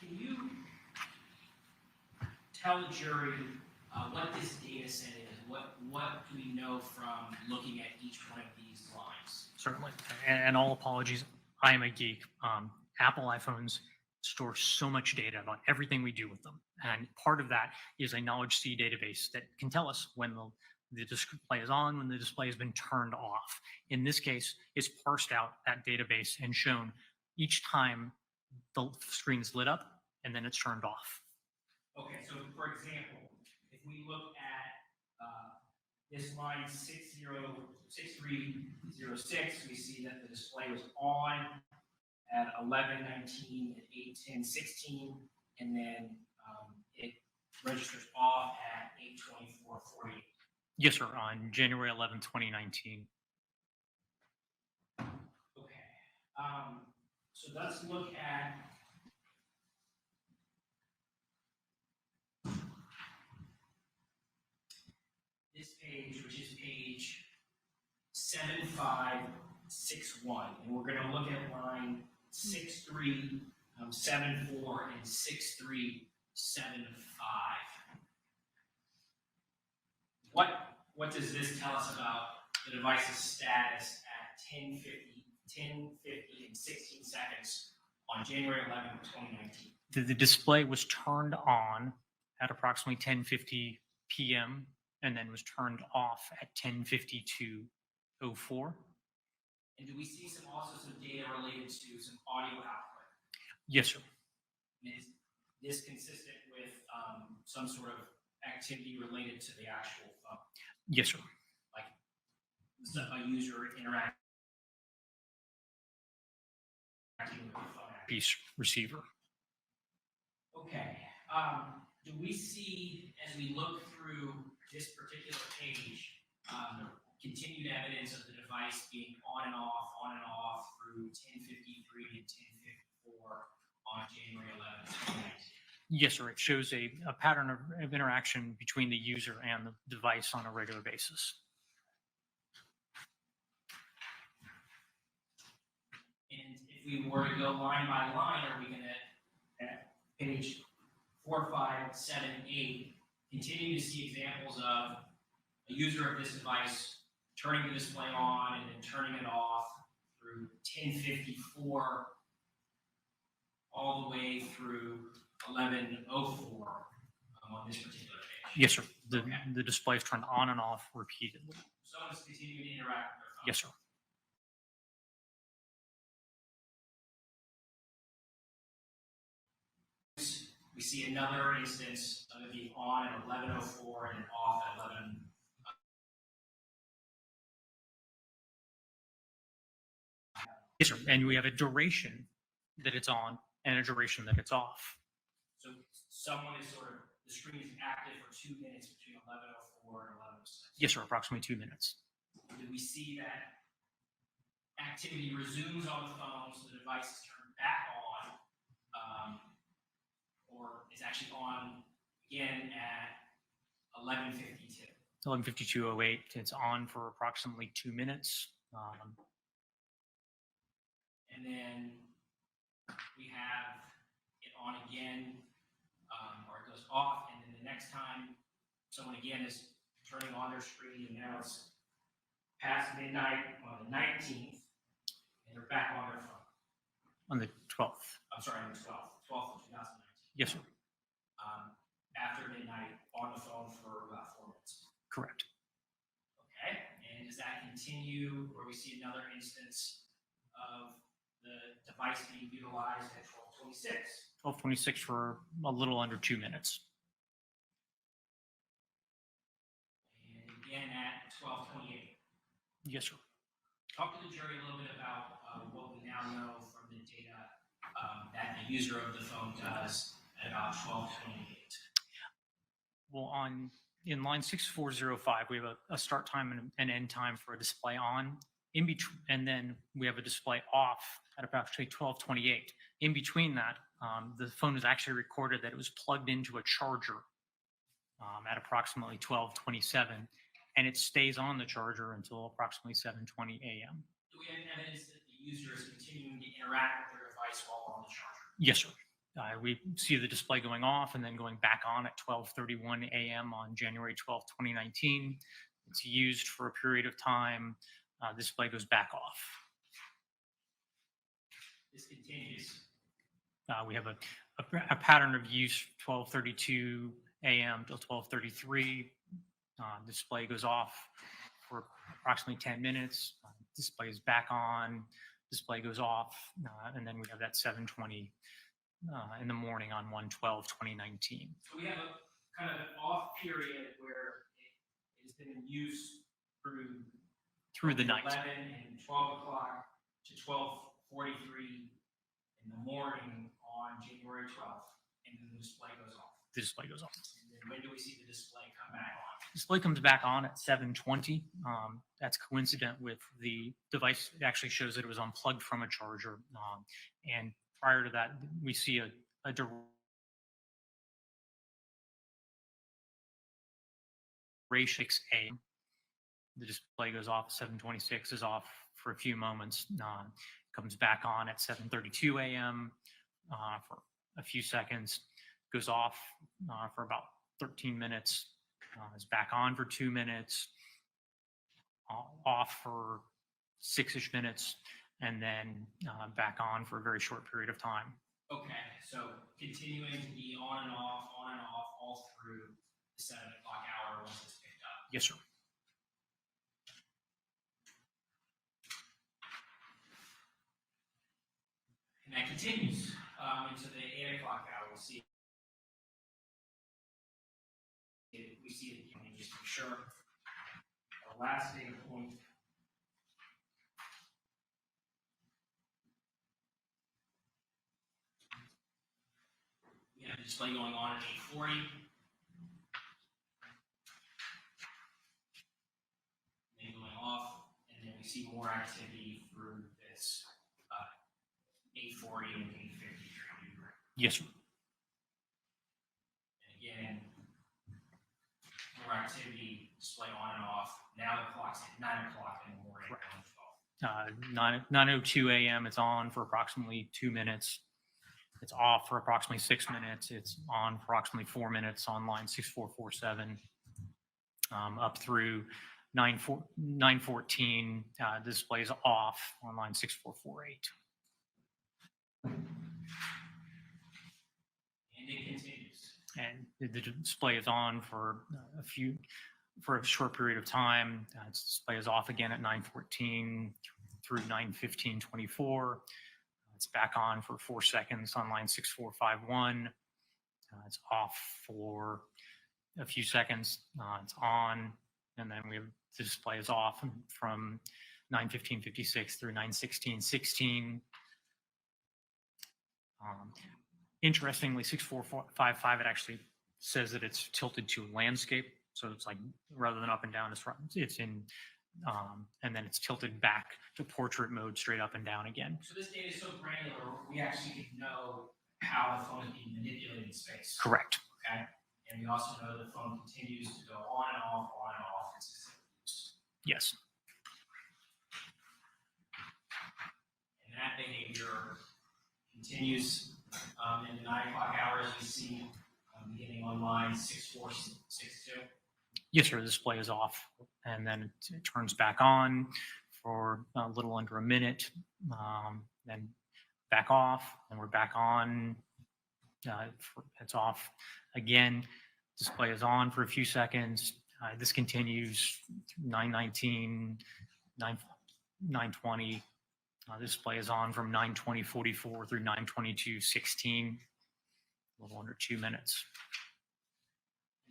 Can you tell the jury what this data set is? What do we know from looking at each one of these lines? Certainly. And all apologies, I am a geek. Apple iPhones store so much data about everything we do with them. And part of that is a knowledge C database that can tell us when the display is on, when the display has been turned off. In this case, it's parsed out that database and shown each time the screen is lit up and then it's turned off. Okay, so for example, if we look at this line 6306, we see that the display was on at 11:19 and 8:10:16, and then it registers off at 8:24:48. Yes, sir, on January 11, 2019. Okay, so let's look at this page, which is page 7561, and we're going to look at line 6374 and 6375. What does this tell us about the device's status at 10:50 and 16 seconds on January 11, 2019? The display was turned on at approximately 10:50 p.m. and then was turned off at 10:52:04. And do we see also some data related to some audio output? Yes, sir. Is this consistent with some sort of activity related to the actual phone? Yes, sir. Like a user interacting with the phone? Piece receiver. Okay. Do we see, as we look through this particular page, continued evidence of the device being on and off through 10:53 and 10:54 on January 11, 2019? Yes, sir. It shows a pattern of interaction between the user and the device on a regular basis. And if we were to go line by line, are we going to, at page 4, 5, 7, 8, continue to see examples of a user of this device turning the display on and then turning it off through 10:54 all the way through 11:04 on this particular page? Yes, sir. Okay. The display is turned on and off repeatedly. Someone's continuing to interact with their phone. Yes, sir. We see another instance of it being on at 11:04 and off at 11. Yes, sir. And we have a duration that it's on and a duration that it's off. So someone is sort of, the screen is active for 2 minutes between 11:04 and 11:06. Yes, sir. Approximately 2 minutes. Did we see that activity resumes on the phone, so the device is turned back on, or is actually on again at 11:52? 11:52:08. It's on for approximately 2 minutes. And then we have it on again, or it goes off, and then the next time someone again is turning on their screen, and now it's past midnight on the 19th, and they're back on their phone. On the 12th. I'm sorry, on the 12th of 2019. Yes, sir. After midnight on the phone for about 4 minutes. Correct. Okay, and does that continue where we see another instance of the device being utilized at 12:26? 12:26 for a little under 2 minutes. And again at 12:28. Yes, sir. Talk to the jury a little bit about what we now know from the data that the user of the phone does at about 12:28. Well, in line 6405, we have a start time and an end time for a display on. In between, and then we have a display off at about 12:28. In between that, the phone is actually recorded that it was plugged into a charger at approximately 12:27, and it stays on the charger until approximately 7:20 a.m. Do we have evidence that the user is continuing to interact with their device while on the charger? Yes, sir. We see the display going off and then going back on at 12:31 a.m. on January 12th, 2019. It's used for a period of time. Display goes back off. This continues. We have a pattern of use 12:32 a.m. till 12:33. Display goes off for approximately 10 minutes. Display is back on. Display goes off, and then we have that 7:20 in the morning on 1/12/2019. So we have a kind of off period where it has been in use through the night. 11 and 12 o'clock to 12:43 in the morning on January 12th, and then the display goes off. The display goes off. And then when do we see the display come back on? Display comes back on at 7:20. That's coincident with the device. It actually shows that it was unplugged from a charger. And prior to that, we see a duration 6 a.m. The display goes off. 7:26 is off for a few moments. Comes back on at 7:32 a.m. For a few seconds. Goes off for about 13 minutes. Is back on for 2 minutes. Off for 6-ish minutes, and then back on for a very short period of time. Okay, so continuing to be on and off all through the 7 o'clock hour once it's picked up. Yes, sir. And that continues into the 8 o'clock hour. We'll see. We see it again, just to be sure. Our last data point. We have the display going on at 8:40. Then going off, and then we see more activity through this 8:40 and 8:50. Yes, sir. And again, more activity, display on and off. Now the clock's at 9 o'clock in the morning. Correct. 9:02 a.m. It's on for approximately 2 minutes. It's off for approximately 6 minutes. It's on for approximately 4 minutes on line 6447, up through 9:14. The display is off on line 6448. And it continues. And the display is on for a short period of time. Its display is off again at 9:14 through 9:15:24. It's back on for 4 seconds on line 6451. It's off for a few seconds. It's on, and then the display is off from 9:15:56 through 9:16:16. Interestingly, 6455, it actually says that it's tilted to landscape. So it's like, rather than up and down, it's in and then it's tilted back to portrait mode straight up and down again. So this data is so granular, we actually can know how the phone is being manipulated in space. Correct. Okay. And we also know the phone continues to go on and off, consistently. Yes. And that behavior continues in the 9 o'clock hours. We see beginning on line 6462. Yes, sir. The display is off, and then it turns back on for a little under a minute, then back off, and we're back on. It's off again. Display is on for a few seconds. This continues 9:19, 9:20. Display is on from 9:20:44 through 9:22:16, a little under 2 minutes.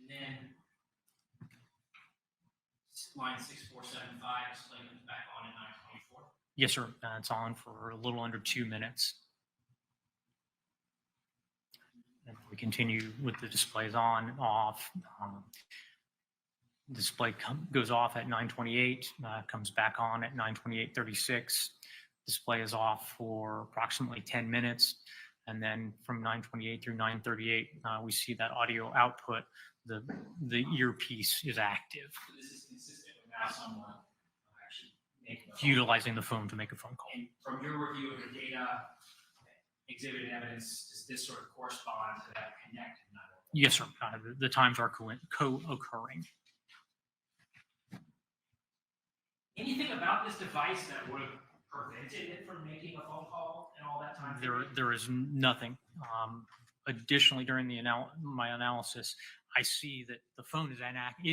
And then line 6475 display comes back on at 9:24. Yes, sir. It's on for a little under 2 minutes. And we continue with the displays on, off. Display goes off at 9:28, comes back on at 9:28:36. Display is off for approximately 10 minutes. And then from 9:28 through 9:38, we see that audio output, the earpiece is active. So this is consistent with now someone actually making a phone Utilizing the phone to make a phone call. And from your review of the data, exhibit and evidence, does this sort of correspond to that connected network? Yes, sir. The times are co-occurring. Anything about this device that would have prevented it from making a phone call and all that time? There is nothing. Additionally, during my analysis, I see that the phone is in active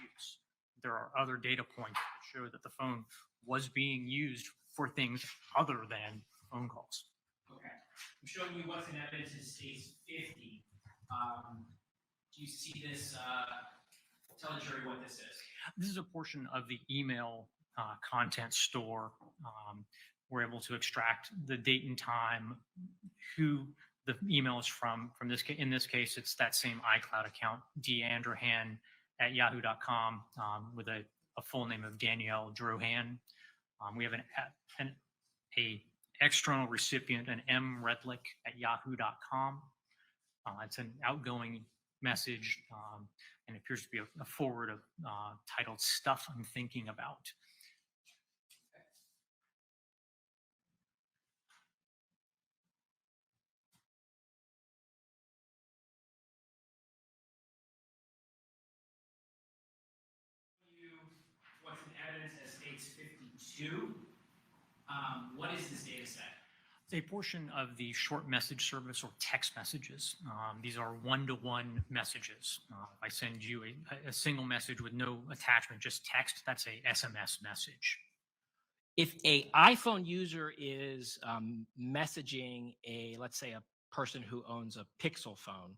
use. There are other data points that show that the phone was being used for things other than phone calls. Okay. I'm showing you what's in evidence in states 50. Do you see this? Tell the jury what this is. This is a portion of the email content store. We're able to extract the date and time, who the email is from. In this case, it's that same iCloud account, dandrahan@yahoo.com, with a full name of Danielle Drohan. We have an external recipient, an Redlick@yahoo.com. It's an outgoing message, and it appears to be a forward of titled "Stuff I'm Thinking About." What's in evidence as states 52? What is this data set? It's a portion of the short message service or text messages. These are one-to-one messages. If I send you a single message with no attachment, just text, that's a SMS message. If a iPhone user is messaging let's say a person who owns a Pixel phone,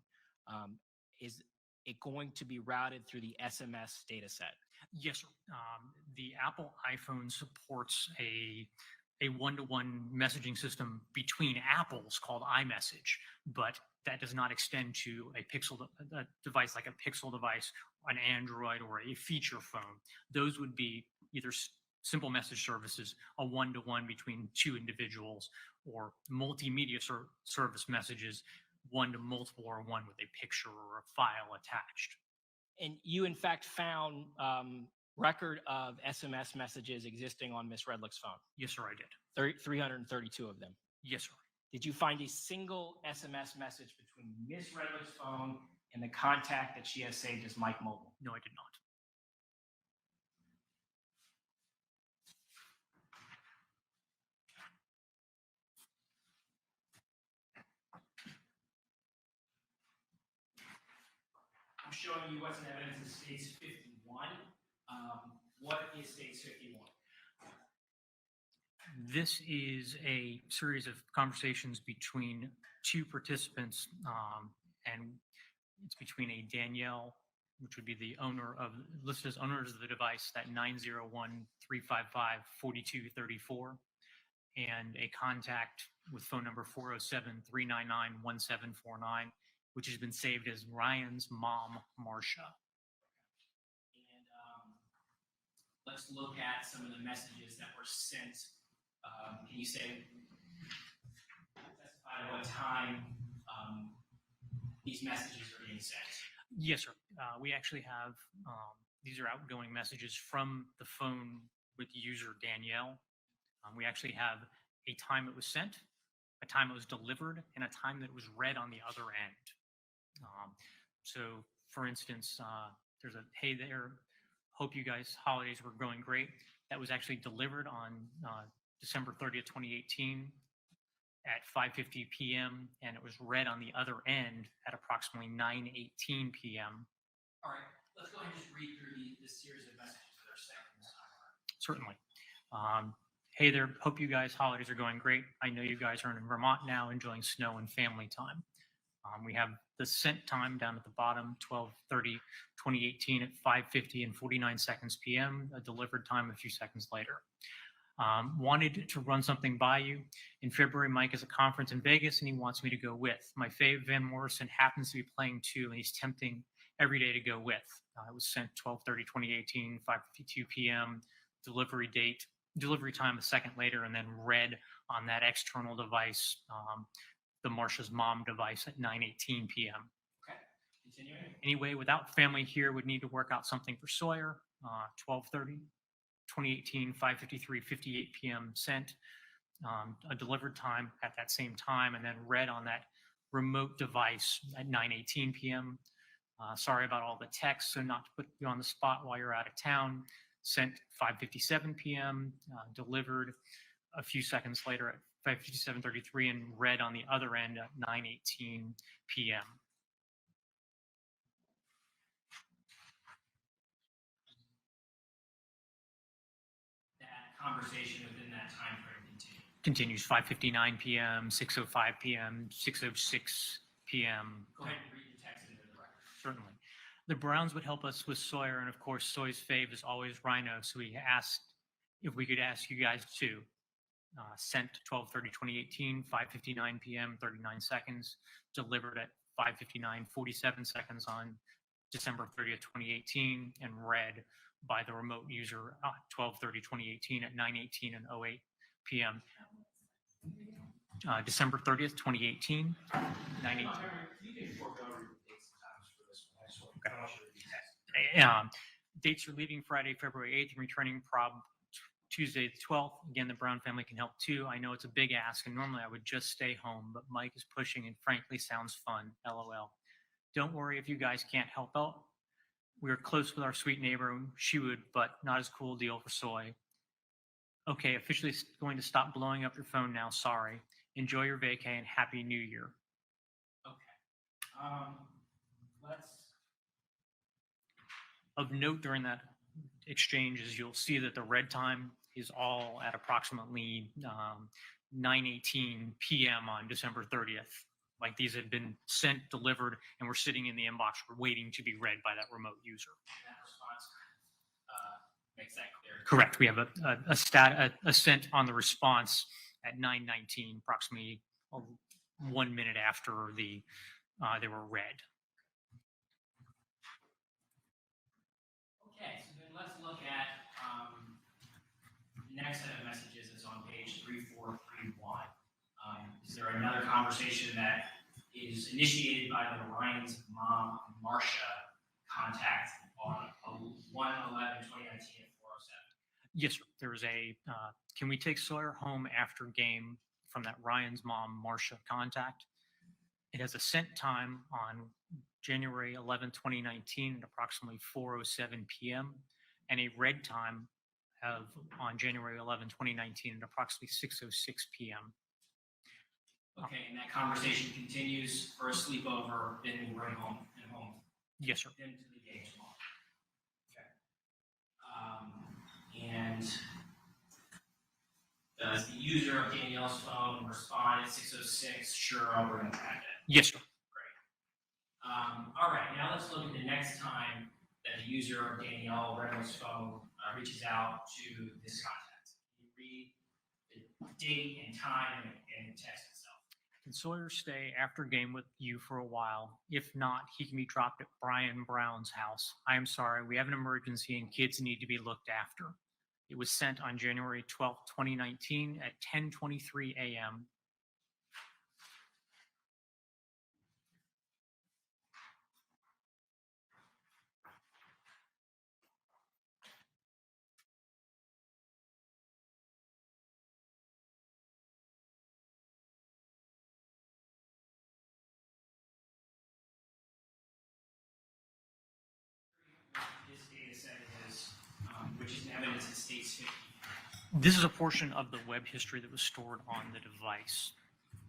is it going to be routed through the SMS data set? Yes, sir. The Apple iPhone supports a one-to-one messaging system between Apples called iMessage, but that does not extend to a device like a Pixel device, an Android, or a feature phone. Those would be either simple message services, a one-to-one between two individuals, or multimedia service messages, one to multiple, or one with a picture or a file attached. And you, in fact, found record of SMS messages existing on Ms. Redlick's phone? Yes, sir, I did. 332 of them? Yes, sir. Did you find a single SMS message between Ms. Redlick's phone and the contact that she has saved as Mike Mobile? No, I did not. I'm showing you what's in evidence in states 51. What is states 51? This is a series of conversations between two participants, and it's between a Danielle, which would be the owner of, listed as owners of the device, that 901-355-4234, and a contact with phone number 407-399-1749, which has been saved as Ryan's mom, Marcia. let's look at some of the messages that were sent. Can you say, specify at what time these messages are being sent? Yes, sir. We actually have, these are outgoing messages from the phone with user Danielle. We actually have a time it was sent, a time it was delivered, and a time that it was read on the other end. So, for instance, there's a, hey there, hope you guys holidays were going great. That was actually delivered on December 30th, 2018 at 5:50 p.m. and it was read on the other end at approximately 9:18 p.m. All right, let's go ahead and just read through the series of messages that are sent from this time. Certainly. Hey there, hope you guys holidays are going great. I know you guys are in Vermont now enjoying snow and family time. We have the sent time down at the bottom, 12/30/2018 at 5:50 and 49 seconds p.m., a delivered time a few seconds later. Wanted to run something by you. In February, Mike has a conference in Vegas and he wants me to go with. My fave, Van Morrison, happens to be playing too, and he's tempting every day to go with. It was sent 12/30/2018, 5:52 p.m., delivery time a second later, and then read on that external device, the Marsha's mom device at 9:18 p.m. Okay, continuing. Anyway, without family here, would need to work out something for Sawyer, 12/30/2018, 5:53:58 p.m. sent, a delivered time at that same time, and then read on that remote device at 9:18 p.m. Sorry about all the text, so not to put you on the spot while you're out of town. Sent 5:57 p.m., delivered a few seconds later at 5:57:33, and read on the other end at 9:18 p.m. That conversation within that time frame Continues 5:59 p.m., 6:05 p.m., 6:06 p.m. Go ahead and read the text into the record. Certainly. The Browns would help us with Sawyer, and of course, Sawyer's fave is always Rhino, so we asked if we could ask you guys too. Sent 12/30/2018, 5:59 p.m., 39 seconds, delivered at 5:59, 47 seconds on December 30th, 2018, and read by the remote user 12/30/2018 at 9:18 and 08 p.m. December 30th, 2018, 9:18. Dates are leaving Friday, February 8th, and returning Tuesday the 12th. Again, the Brown family can help too. I know it's a big ask, and normally I would just stay home, but Mike is pushing and frankly sounds fun. LOL. Don't worry if you guys can't help out. We are close with our sweet neighbor. She would, but not as cool deal for Soy. Okay, officially going to stop blowing up your phone now. Sorry. Enjoy your vacay and Happy New Year. Okay. Let's. Of note during that exchange is you'll see that the read time is all at approximately 9:18 p.m. on December 30th. Like these had been sent, delivered, and were sitting in the inbox waiting to be read by that remote user. That response makes that clear. Correct. We have a sent on the response at 9:19, approximately 1 minute after they were read. Okay, so then let's look at the next set of messages is on page 3431. Is there another conversation that is initiated by the Ryan's mom, Marcia, contact on 1/11/2019 at 4:07? Yes, sir. There was a, can we take Sawyer home after game from that Ryan's mom, Marcia contact? It has a sent time on January 11, 2019 at approximately 4:07 p.m. and a read time on January 11, 2019 at approximately 6:06 p.m. Okay, and that conversation continues for a sleepover, then we run home and home. Yes, sir. Then to the game tomorrow. Okay. And does the user of Danielle's phone respond at 6:06? Sure, I'll bring it back in. Yes, sir. All right, now let's look at the next time that the user of Danielle Redlick's phone reaches out to this contact. Can you read the date and time and text itself? Can Sawyer stay after game with you for a while? If not, he can be dropped at Brian Brown's house. I am sorry, we have an emergency and kids need to be looked after. It was sent on January 12th, 2019 at 10:23 a.m. This data set is, which is evidence in states 50. This is a portion of the web history that was stored on the device.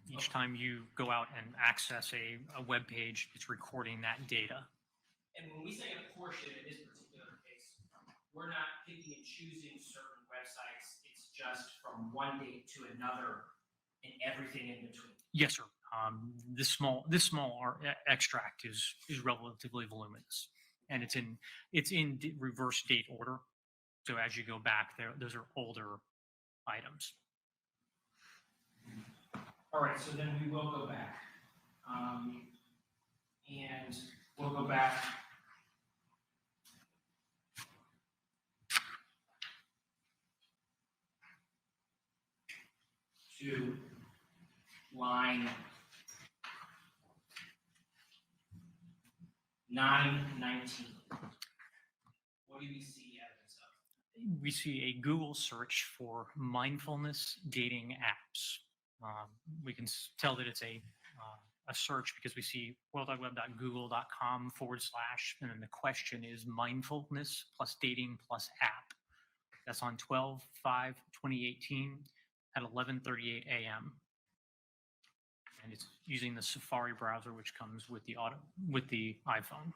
Each time you go out and access a web page, it's recording that data. And when we say a portion in this particular case, we're not picking and choosing certain websites. It's just from one date to another and everything in between. Yes, sir. This small extract is relatively voluminous, and it's in reverse date order. So as you go back, those are older items. All right, so then we will go back, and we'll go back to line 919. What do we see evidence of? We see a Google search for mindfulness dating apps. We can tell that it's a search because we see worldwideweb.google.com / and then the question is mindfulness plus dating plus app. That's on 12/5/2018 at 11:38 a.m. And it's using the Safari browser, which comes with the iPhone.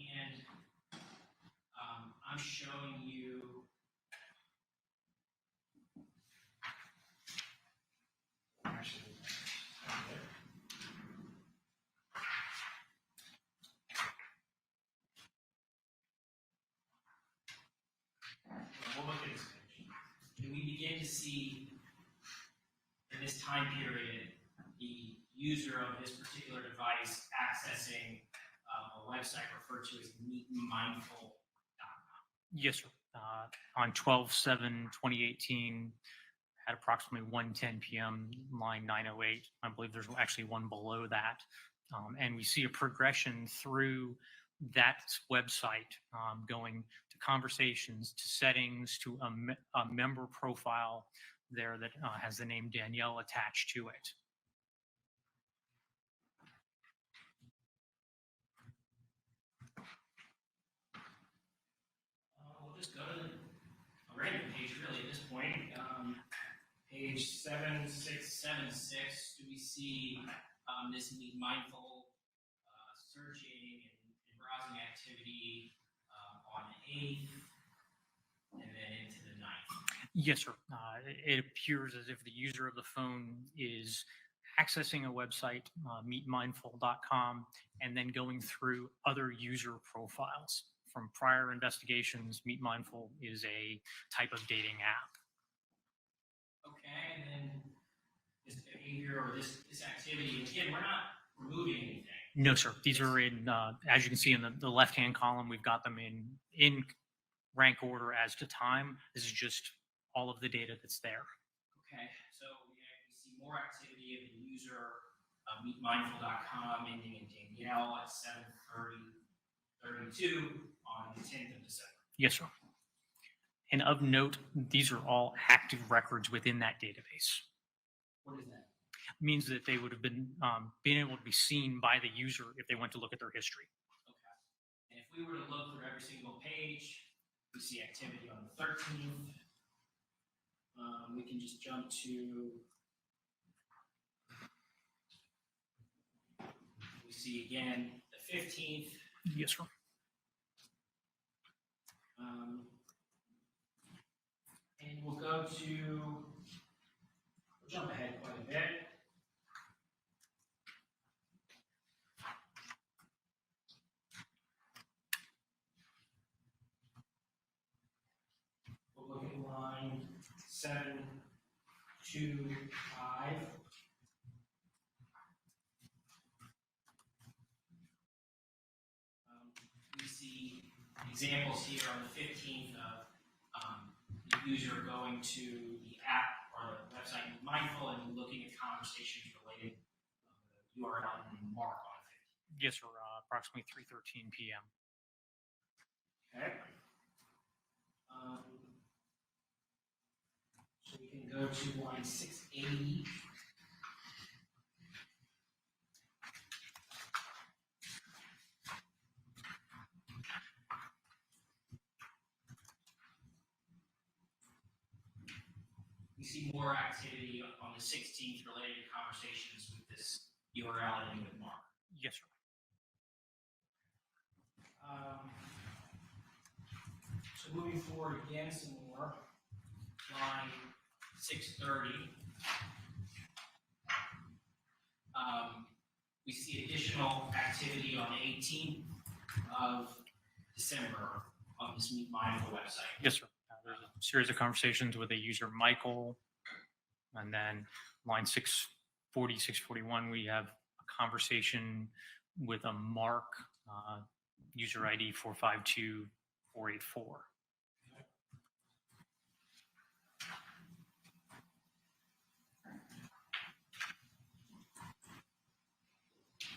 And I'm showing you actually. We'll look at this page. And we begin to see in this time period the user of this particular device accessing a website referred to as meetmindful.com. Yes, sir. On 12/7/2018 at approximately 1:10 p.m., line 908. I believe there's actually one below that. And we see a progression through that website, going to conversations, to settings, to a member profile there that has the name Danielle attached to it. We'll just go to a random page really at this point. Page 7676, do we see this Meet Mindful searching and browsing activity on the 8th and then into the 9th? Yes, sir. It appears as if the user of the phone is accessing a website, meetmindful.com, and then going through other user profiles. From prior investigations, Meet Mindful is a type of dating app. Okay, and then this behavior or this activity, again, we're not removing anything. No, sir. These are in, as you can see in the left-hand column, we've got them in rank order as to time. This is just all of the data that's there. Okay, so we see more activity of the user, meetmindful.com, ending in Danielle at 7:32 on the 10th of December. Yes, sir. And of note, these are all active records within that database. What is that? It means that they would have been being able to be seen by the user if they went to look at their history. Okay. And if we were to look through every single page, we see activity on the 13th. We can just jump to, we see again the 15th. Yes, sir. And we'll go to, we'll jump ahead quite a bit. We'll look at line 725. We see examples here on the 15th of the user going to the app or the website Mindful and looking at conversations related URL and mark on it. Yes, sir. Approximately 3:13 p.m. Okay. So we can go to line 680. We see more activity on the 16th related to conversations with this URL and with Mark. Yes, sir. So moving forward again, some more. Line 630. We see additional activity on the 18th of December on this Meet Mindful website. Yes, sir. There's a series of conversations with a user, Michael, and then line 640, 641, we have a conversation with a Mark, user ID 452484.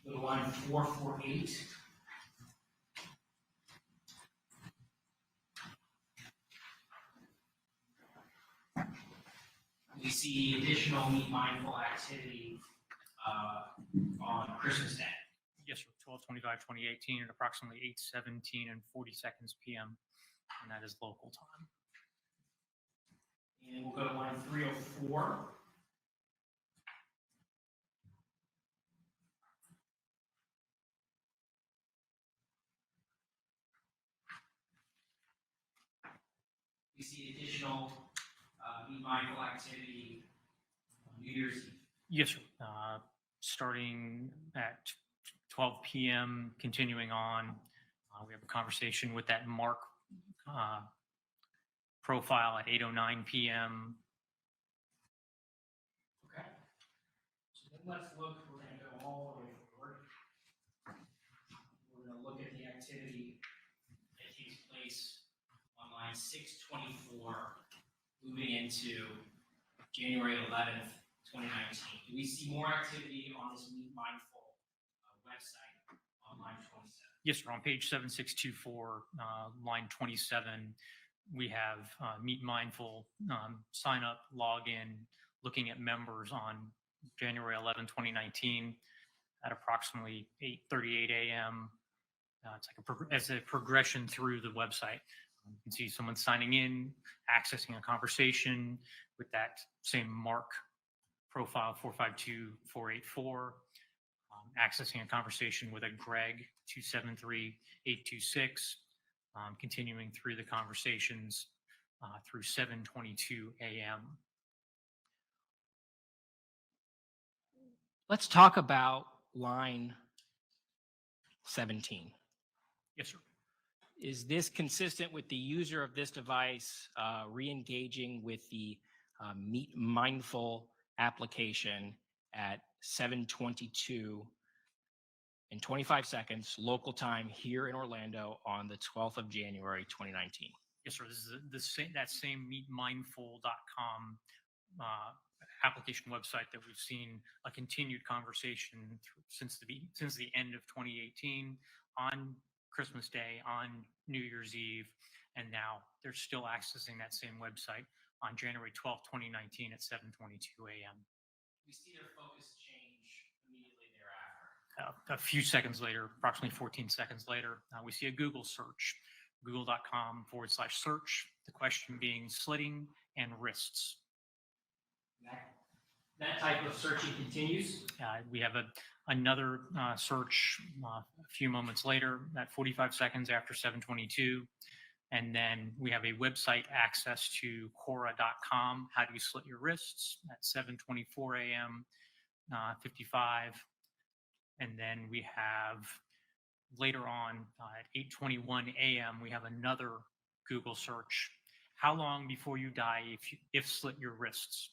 Go to line 448. We see additional Meet Mindful activity on Christmas Day. Yes, sir. 12/25/2018 at approximately 8:17 and 40 seconds p.m. And that is local time. And we'll go to line 304. We see additional Meet Mindful activity on New Year's Eve. Yes, sir. Starting at 12 p.m., continuing on, we have a conversation with that Mark profile at 8:09 p.m. Okay. So then let's look, we're going to go all the way forward. We're going to look at the activity that takes place on line 624, moving into January 11th, 2019. Do we see more activity on this Meet Mindful website on line 27? Yes, sir. On page 7624, line 27, we have Meet Mindful, sign up, log in, looking at members on January 11, 2019 at approximately 8:38 a.m. It's like as a progression through the website. You can see someone signing in, accessing a conversation with that same Mark profile 452484, accessing a conversation with a Greg 273826, continuing through the conversations through 7:22 a.m. Let's talk about line 17. Yes, sir. Is this consistent with the user of this device re-engaging with the Meet Mindful application at 7:22 and 25 seconds local time here in Orlando on the 12th of January, 2019? Yes, sir. This is that same meetmindful.com application website that we've seen a continued conversation since the end of 2018 on Christmas Day, on New Year's Eve, and now they're still accessing that same website on January 12th, 2019 at 7:22 a.m. We see their focus change immediately thereafter. A few seconds later, approximately 14 seconds later, we see a Google search, google.com/search, the question being slitting and wrists. That type of searching continues. We have another search a few moments later, at 45 seconds after 7:22. And then we have a website access to Quora.com, how do you slit your wrists, at 7:24 a.m., 55. And then we have later on at 8:21 a.m., we have another Google search, how long before you die if slit your wrists?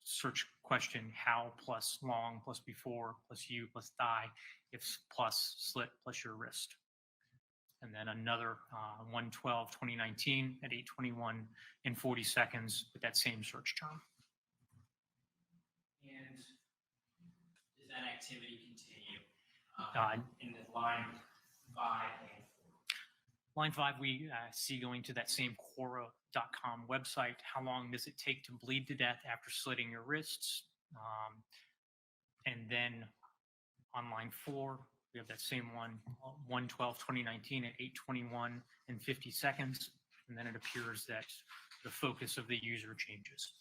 Search question, how plus long plus before plus you plus die, if plus slit plus your wrist. And then another 1/12/2019 at 8:21 and 40 seconds with that same search term. And does that activity continue In the line 5 and 4? Line 5, we see going to that same Quora.com website. How long does it take to bleed to death after slitting your wrists? And then on line 4, we have that same one, 1/12/2019 at 8:21 and 50 seconds. And then it appears that the focus of the user changes.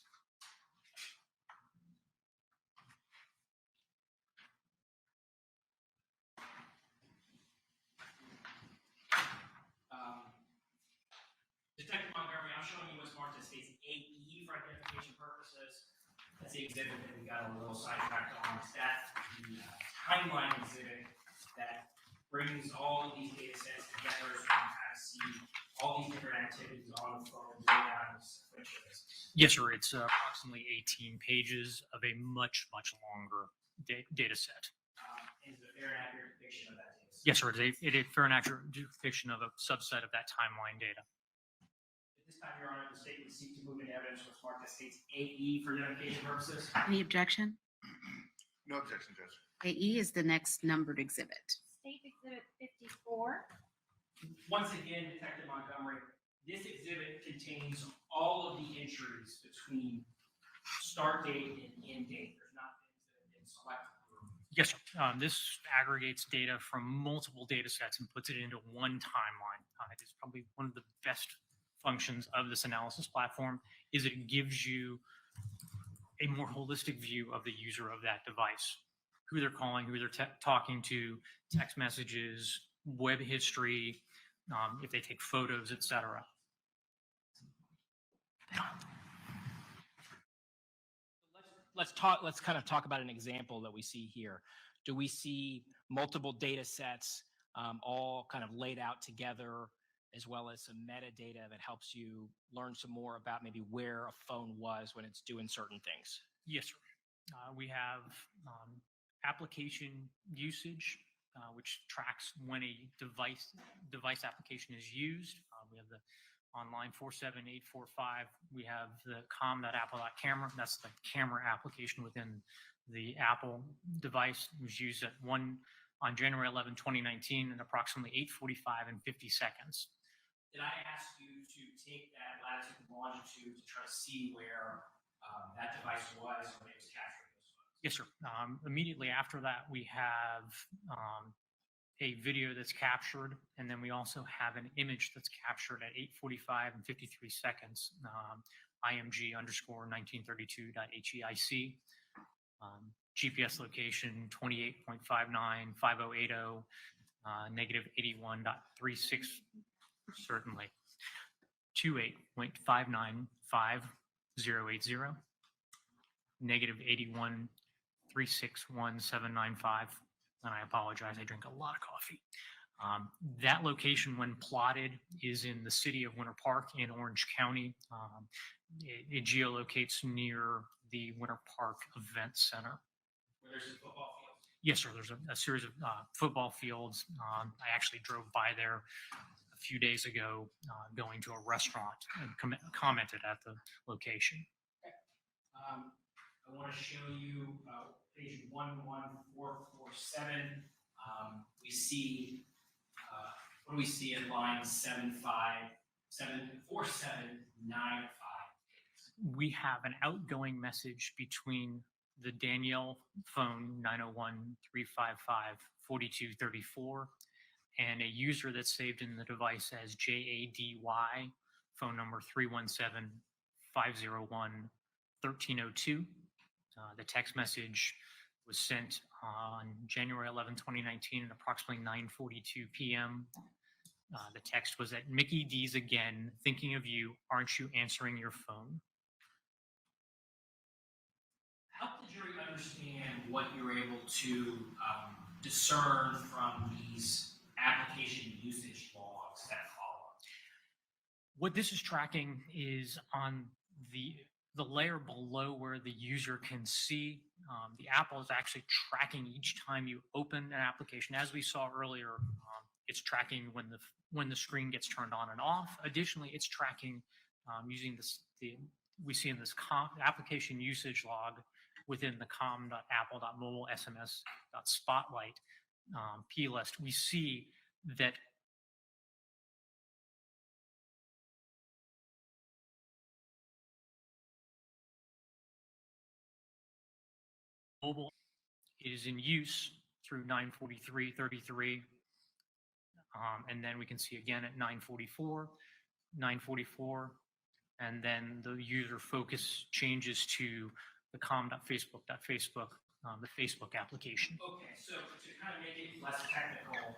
Detective Montgomery, I'm showing you what's marked as states AE for identification purposes. That's the exhibit that we got a little sidetracked on. That's the timeline exhibit that brings all of these data sets together so you can kind of see all these different activities on the phone laid out in sequential basis. Yes, sir. It's approximately 18 pages of a much, much longer data set. Is it a fair and accurate depiction of that data set? Yes, sir. It is a fair and accurate depiction of a subset of that timeline data. At this time, Your Honor, the state would seek to move in evidence what's marked as states AE for identification purposes. Any objection? No objection, Judge. AE is the next numbered exhibit. State Exhibit 54. Once again, Detective Montgomery, this exhibit contains all of the entries between start date and end date. There's not things that have been selected. Yes, sir. This aggregates data from multiple data sets and puts it into one timeline. It is probably one of the best functions of this analysis platform is it gives you a more holistic view of the user of that device, who they're calling, who they're talking to, text messages, web history, if they take photos, etc. Let's kind of talk about an example that we see here. Do we see multiple data sets all kind of laid out together, as well as some metadata that helps you learn some more about maybe where a phone was when it's doing certain things? Yes, sir. We have application usage, which tracks when a device application is used. We have the on line 47845, we have the com.apple.camera. That's the camera application within the Apple device. It was used on January 11, 2019 at approximately 8:45 and 50 seconds. Did I ask you to take that latitude and longitude to try to see where that device was when it was capturing those photos? Yes, sir. Immediately after that, we have a video that's captured, and then we also have an image that's captured at 8:45 and 53 seconds, img_1932.heic, GPS location 28.59, 5080, -81.36, certainly, 28.595080, -81.361.795. And I apologize, I drink a lot of coffee. That location, when plotted, is in the city of Winter Park in Orange County. It geolocates near the Winter Park Event Center. Where there's some football fields? Yes, sir. There's a series of football fields. I actually drove by there a few days ago, going to a restaurant, and commented at the location. Okay. I want to show you page 11447. We see, what do we see at line 74795? We have an outgoing message between the Danielle phone 901-355-4234 and a user that's saved in the device as JADY, phone number 317-501-1302. The text message was sent on January 11, 2019 at approximately 9:42 p.m. The text was at Mickey D's again, thinking of you, aren't you answering your phone? Help the jury understand what you're able to discern from these application usage logs that follow. What this is tracking is on the layer below where the user can see. The Apple is actually tracking each time you open an application. As we saw earlier, it's tracking when the screen gets turned on and off. Additionally, it's tracking using we see in this application usage log within the com.apple.mobile sms.spotlight plist. We see that mobile is in use through 9:43:33, and then we can see again at 9:44, and then the user focus changes to the com.facebook.facebook, the Facebook application. Okay, so to kind of make it less technical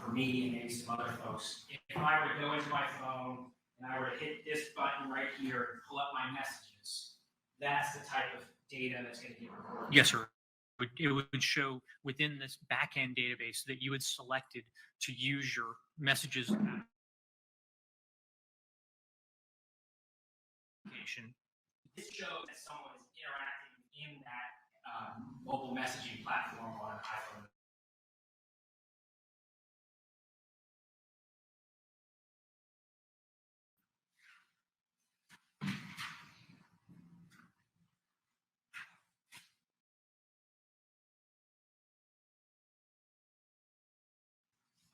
for me and maybe some other folks, if I were to go into my phone and I were to hit this button right here and pull up my messages, that's the type of data that's going to get recorded. Yes, sir. It would show within this backend database that you had selected to use your messages application. This shows that someone is interacting in that mobile messaging platform on an iPhone.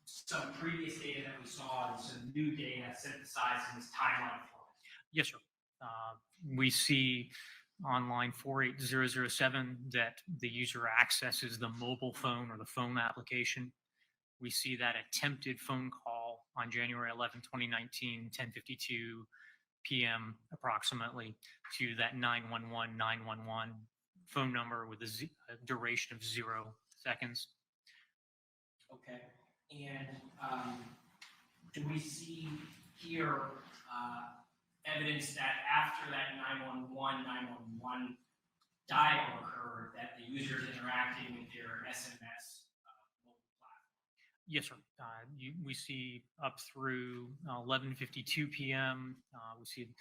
Some previous data that we saw and some new data synthesized in this timeline format. Yes, sir. We see on line 48007 that the user accesses the mobile phone or the phone application. We see that attempted phone call on January 11, 2019, 10:52 p.m. approximately to that 911 phone number with a duration of 0 seconds. Okay. And do we see here evidence that after that 911 dial occurred, that the user is interacting with their SMS mobile platform? Yes, sir. We see up through 11:52 p.m. We see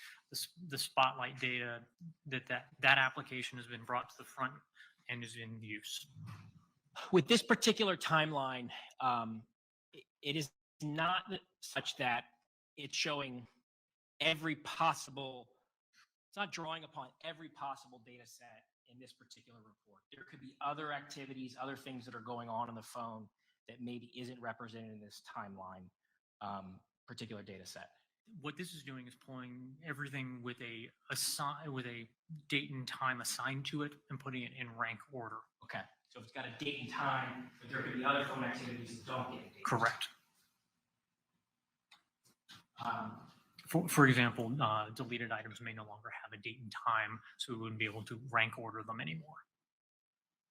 the spotlight data that application has been brought to the front and is in use. With this particular timeline, it is not such that it's showing every possible, it's not drawing upon every possible data set in this particular report. There could be other activities, other things that are going on the phone that maybe isn't represented in this timeline particular data set. What this is doing is pulling everything with a date and time assigned to it and putting it in rank order. Okay. So it's got a date and time, but there could be other phone activities that don't get a date. Correct. For example, deleted items may no longer have a date and time, so we wouldn't be able to rank order them anymore.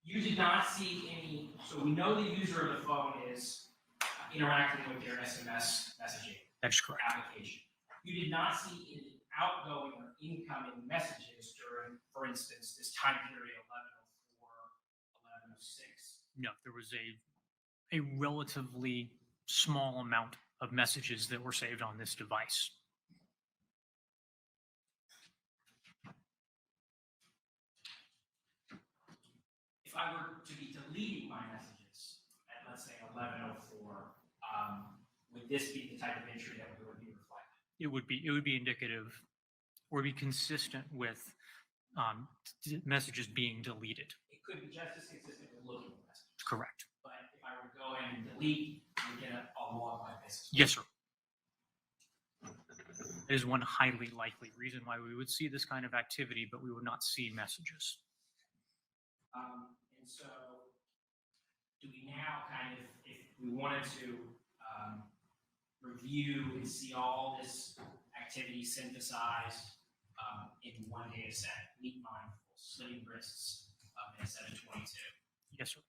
You did not see any, so we know the user of the phone is interacting with their SMS messaging That's correct. application. You did not see any outgoing or incoming messages during, for instance, this time period 11:04, 11:06. No, there was a relatively small amount of messages that were saved on this device. If I were to be deleting my messages at, let's say, 11:04, would this be the type of entry that would be reflected? It would be indicative or be consistent with messages being deleted. It could be just as consistent with looking at messages. Correct. But if I were to go in and delete, we get a log like this. Yes, sir. That is one highly likely reason why we would see this kind of activity, but we would not see messages. And so, do we now kind of, if we wanted to review and see all this activity synthesized in one data set, Meet Mindful, slitting wrists in 722? Yes, sir.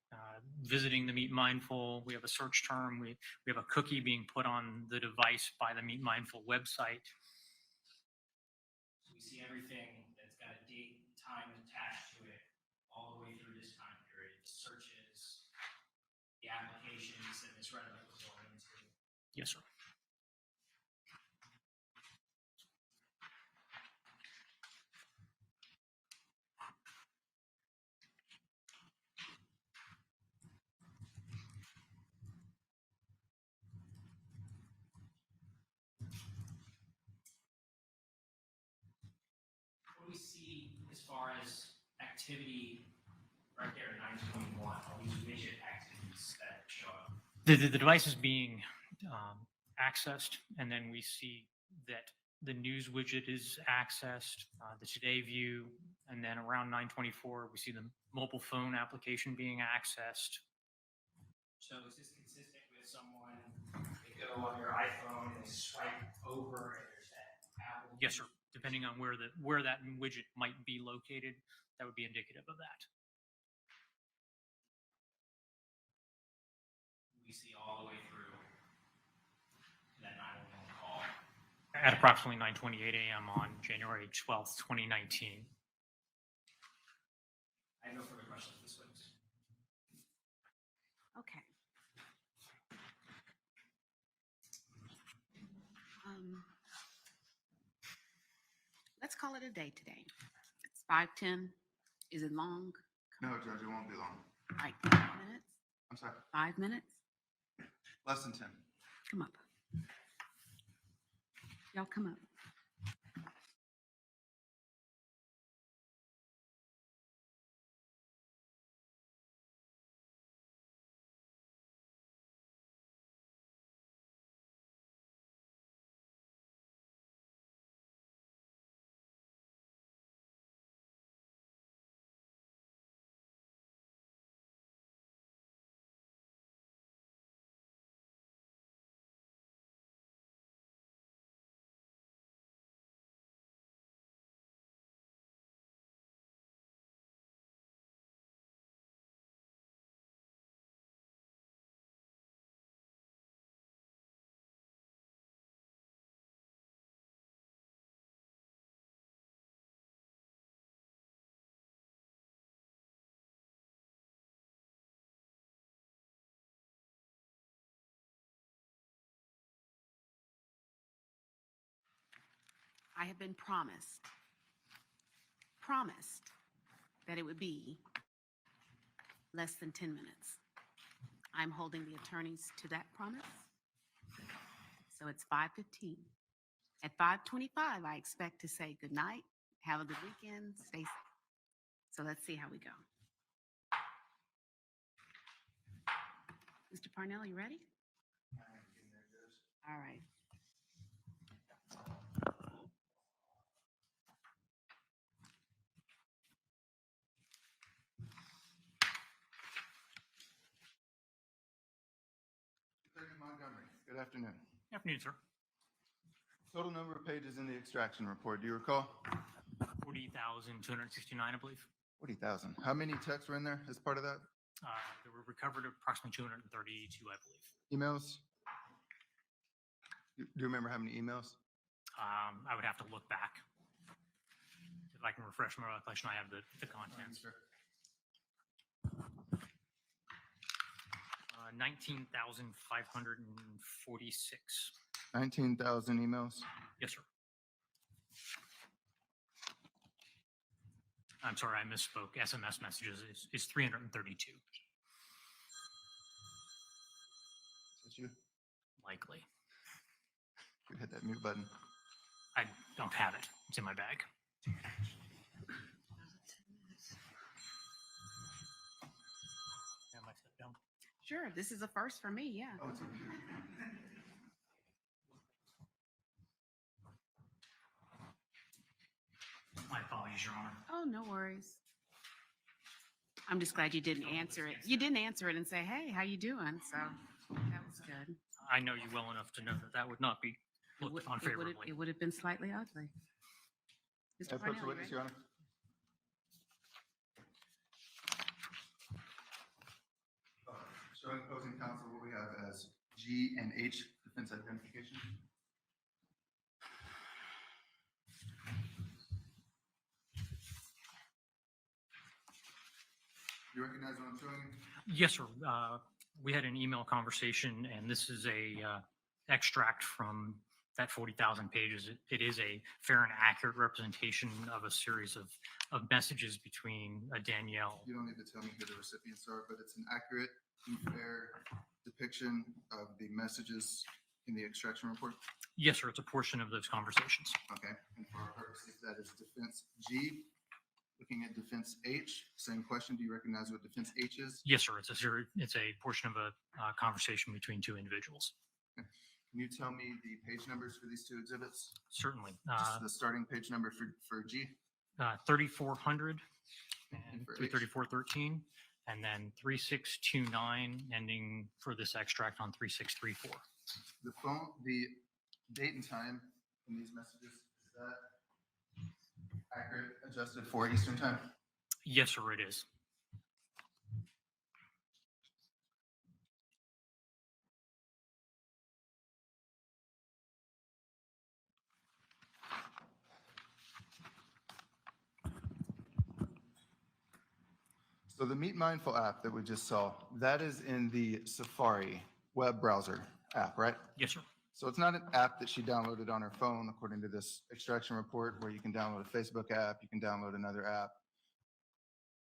Visiting the Meet Mindful, we have a search term. We have a cookie being put on the device by the Meet Mindful website. So we see everything that's got a date and time attached to it all the way through this time period. The searches, the applications that Ms. Redlick was going into. Yes, sir. far as activity, right there in 921, all these widget activities that show up. The device is being accessed, and then we see that the news widget is accessed, the today view, and then around 924, we see the mobile phone application being accessed. So is this consistent with someone, they go on their iPhone and they swipe over and there's that Apple? Yes, sir. Depending on where that widget might be located, that would be indicative of that. We see all the way through that 911 call. At approximately 9:28 a.m. on January 12th, 2019. I have no further questions at this witness. Okay. Let's call it a day today. It's 5:10. Is it long? No, Judge, it won't be long. Like 5 minutes? I'm sorry, 5 minutes? less than 10. Come up. Y'all come up. I have been promised that it would be less than 10 minutes. I'm holding the attorneys to that promise. So it's 5:15. At 5:25, I expect to say good night, have a good weekend, stay safe. So let's see how we go. Mr. Parnell, you ready? All right. Detective Montgomery, good afternoon. Afternoon, sir. Total number of pages in the extraction report, do you recall? 40,269, I believe. 40,000. How many texts were in there as part of that? There were recovered approximately 232, I believe. Emails? Do you remember how many emails? I would have to look back. If I can refresh my recollection, I have the contents. 19,546. 19,000 emails? Yes, sir. I'm sorry, I misspoke. SMS messages is 332. Is that you? Likely. You hit that mute button. I don't have it. It's in my bag. Am I set down? Sure, this is a first for me, yeah. Oh, it's okay. My apologies, Your Honor. Oh, no worries. I'm just glad you didn't answer it. You didn't answer it and say, hey, how you doing? So that was good. I know you well enough to know that that would not be looked on favorably. It would have been slightly ugly. Mr. Approach Parnell, the you witness, ready? Your Honor. Showing opposing counsel what we have as G and H defense identification. You recognize what I'm showing? Yes, sir. We had an email conversation, and this is a extract from that 40,000 pages. It is a fair and accurate representation of a series of messages between Danielle. You don't need to tell me who the recipients are, but it's an accurate and fair depiction of the messages in the extraction report. Yes, sir. It's a portion of those conversations. Okay, and for our purposes, that is defense G. Looking at defense H, same question. Do you recognize what defense H is? Yes, sir. It's a portion of a conversation between two individuals. Can you tell me the page numbers for these two exhibits? Certainly. Just the starting page number for G 3400 and for H? 33413, and then 3629 ending for this extract on 3634. The date and time in these messages, is that accurate, adjusted for Eastern time? Yes, sir, it is. So the Meet Mindful app that we just saw, that is in the Safari web browser app, right? Yes, sir. So it's not an app that she downloaded on her phone, according to this extraction report, where you can download a Facebook app, you can download another app.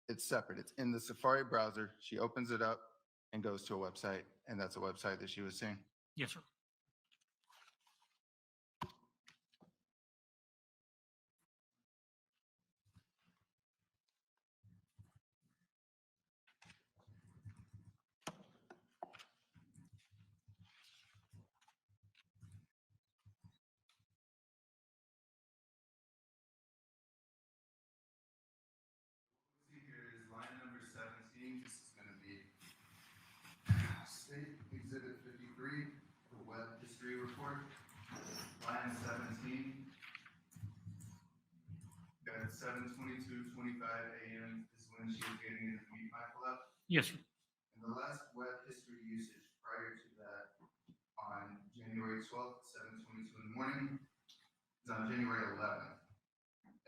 It's separate. It's in the Safari browser. She opens it up and goes to a website, and that's a website that she was seeing. Yes, sir. Here is line number 17. This is going to be State Exhibit 53, the web history report. Line 17. Got 7:22:25 a.m. is when she was getting into Meet Mindful app. Yes, sir. And the last web history usage prior to that on January 12th, 7:22 in the morning, is on January 11th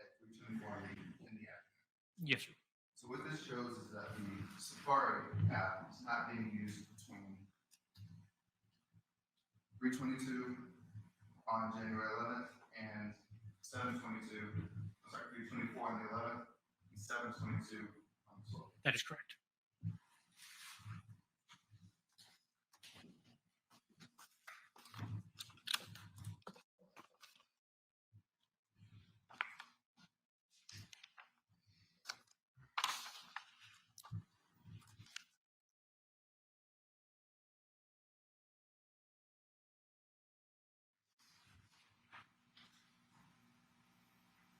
at 3:24 in the afternoon. Yes, sir. So what this shows is that the Safari app is not being used between 3:22 on January 11th and 3:24 on the 11th and 7:22 on the 12th. That is correct.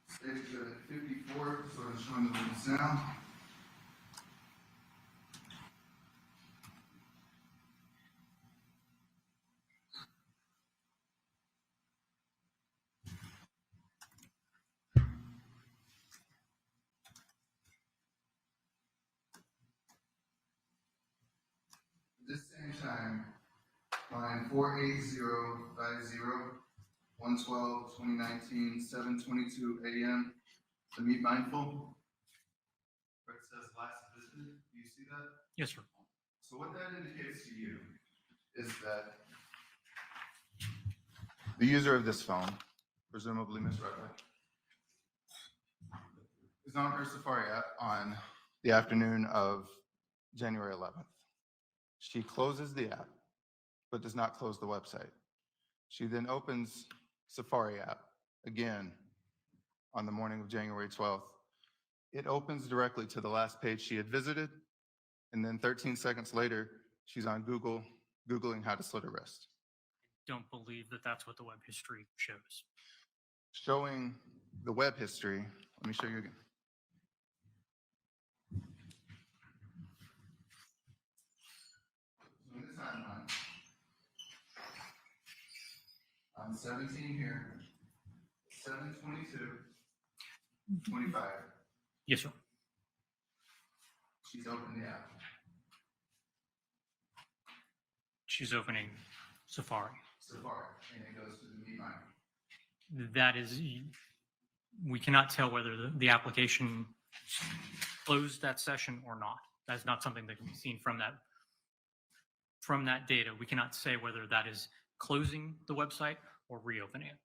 State Exhibit 54, sort of showing the witness now. At this same time, line 48050, 112/2019, 7:22 a.m. The Meet Mindful, where it says last visited. Do you see that? Yes, sir. So what that indicates to you is that the user of this phone, presumably Ms. Redlick, is on her Safari app on the afternoon of January 11th. She closes the app, but does not close the website. She then opens Safari app again on the morning of January 12th. It opens directly to the last page she had visited, and then 13 seconds later, she's on Google, Googling how to slit a wrist. Don't believe that that's what the web history shows. Showing the web history, let me show you again. So in the timeline, on 17 here, 7:22:25. Yes, sir. She's opened the app. She's opening Safari. Safari, and it goes to the Meet Mindful. That is, we cannot tell whether the application closed that session or not. That's not something that can be seen from that data. We cannot say whether that is closing the website or reopening it.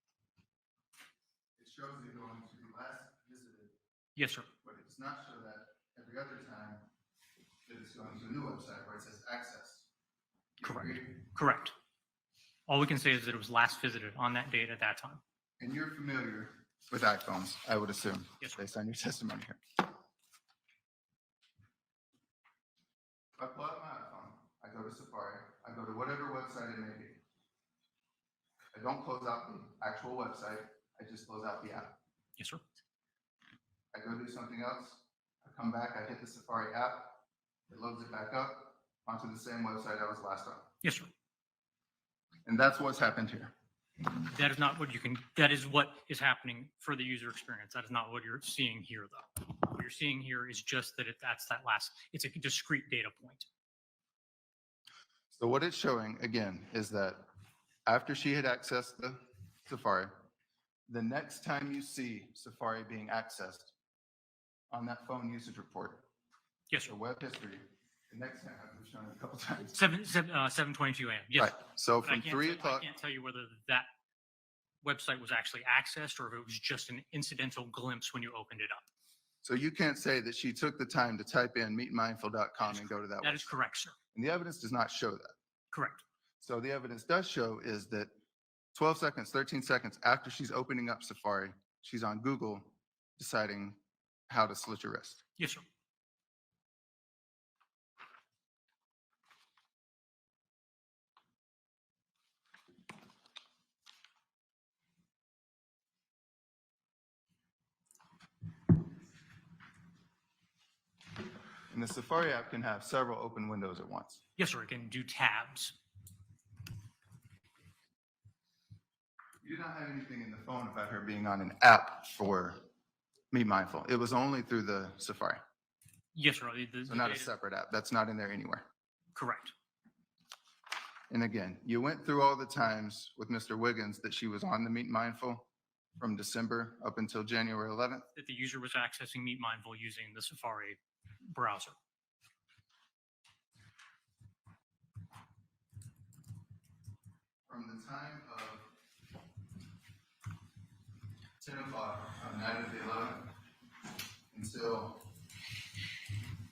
It shows you going to the last visited, Yes, sir. but it does not show that every other time that it's going to a new website where it says access. You Correct. agree? Correct. All we can say is that it was last visited on that date at that time. And you're familiar with iPhones, I would assume, Yes, sir. based on your testimony here. If I pull out my iPhone, I go to Safari, I go to whatever website it may be. I don't close out the actual website, I just close out the app. Yes, sir. I go do something else, I come back, I hit the Safari app, it loads it back up onto the same website I was last on. Yes, sir. And that's what's happened here. That is not what you can, that is what is happening for the user experience. That is not what you're seeing here, though. What you're seeing here is just that that's that last, it's a discrete data point. So what it's showing, again, is that after she had accessed the Safari, the next time you see Safari being accessed on that phone usage report, Yes, sir. or web history, the next time, I've shown it a couple times. 7:22 a.m. Yes. Right, so But I from can't 3 tell- o'clock, I can't tell you whether that website was actually accessed or if it was just an incidental glimpse when you opened it up. so you can't say that she took the time to type in meetmindful.com and go to that That is website. correct, sir. And the evidence does not show that. Correct. So the evidence does show is that 12 seconds, 13 seconds after she's opening up Safari, she's on Google deciding how to slit your wrist. Yes, sir. And the Safari app can have several open windows at once. Yes, sir. It can do tabs. You do not have anything in the phone about her being on an app for Meet Mindful. It was only through the Safari. Yes, sir. So not a data- separate app. That's not in there anywhere. Correct. And again, you went through all the times with Mr. Wiggins that she was on the Meet Mindful from December up until January 11th. That the user was accessing Meet Mindful using the Safari browser. From the time of 10 o'clock on the night of the 11th until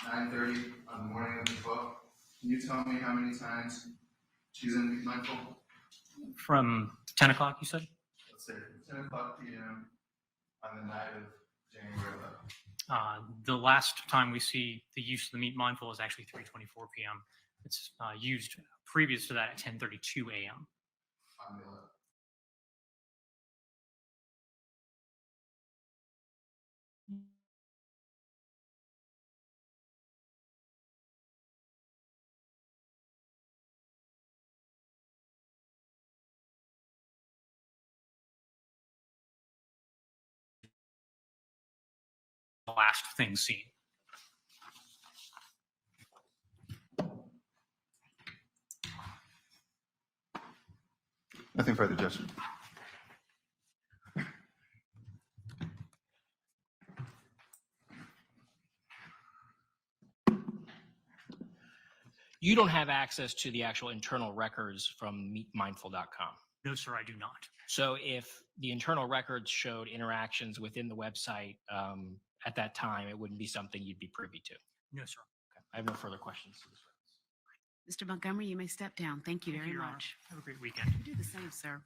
9:30 on the morning of the 12th, can you tell me how many times she's in Meet Mindful? From 10 o'clock, you said? Let's say from 10 o'clock p.m. on the night of January 11th. The last time we see the use of the Meet Mindful is actually 3:24 p.m. It's used previous to that at 10:32 a.m. On the 11th. The last thing seen. Nothing further, Judge. You don't have access to the actual internal records from meetmindful.com. No, sir, I do not. So if the internal records showed interactions within the website at that time, it wouldn't be something you'd be privy to. No, sir. Okay. I have no further questions. Mr. Montgomery, you may step down. Thank you Thank very Your Honor. much. Have a great weekend. You do the same, sir.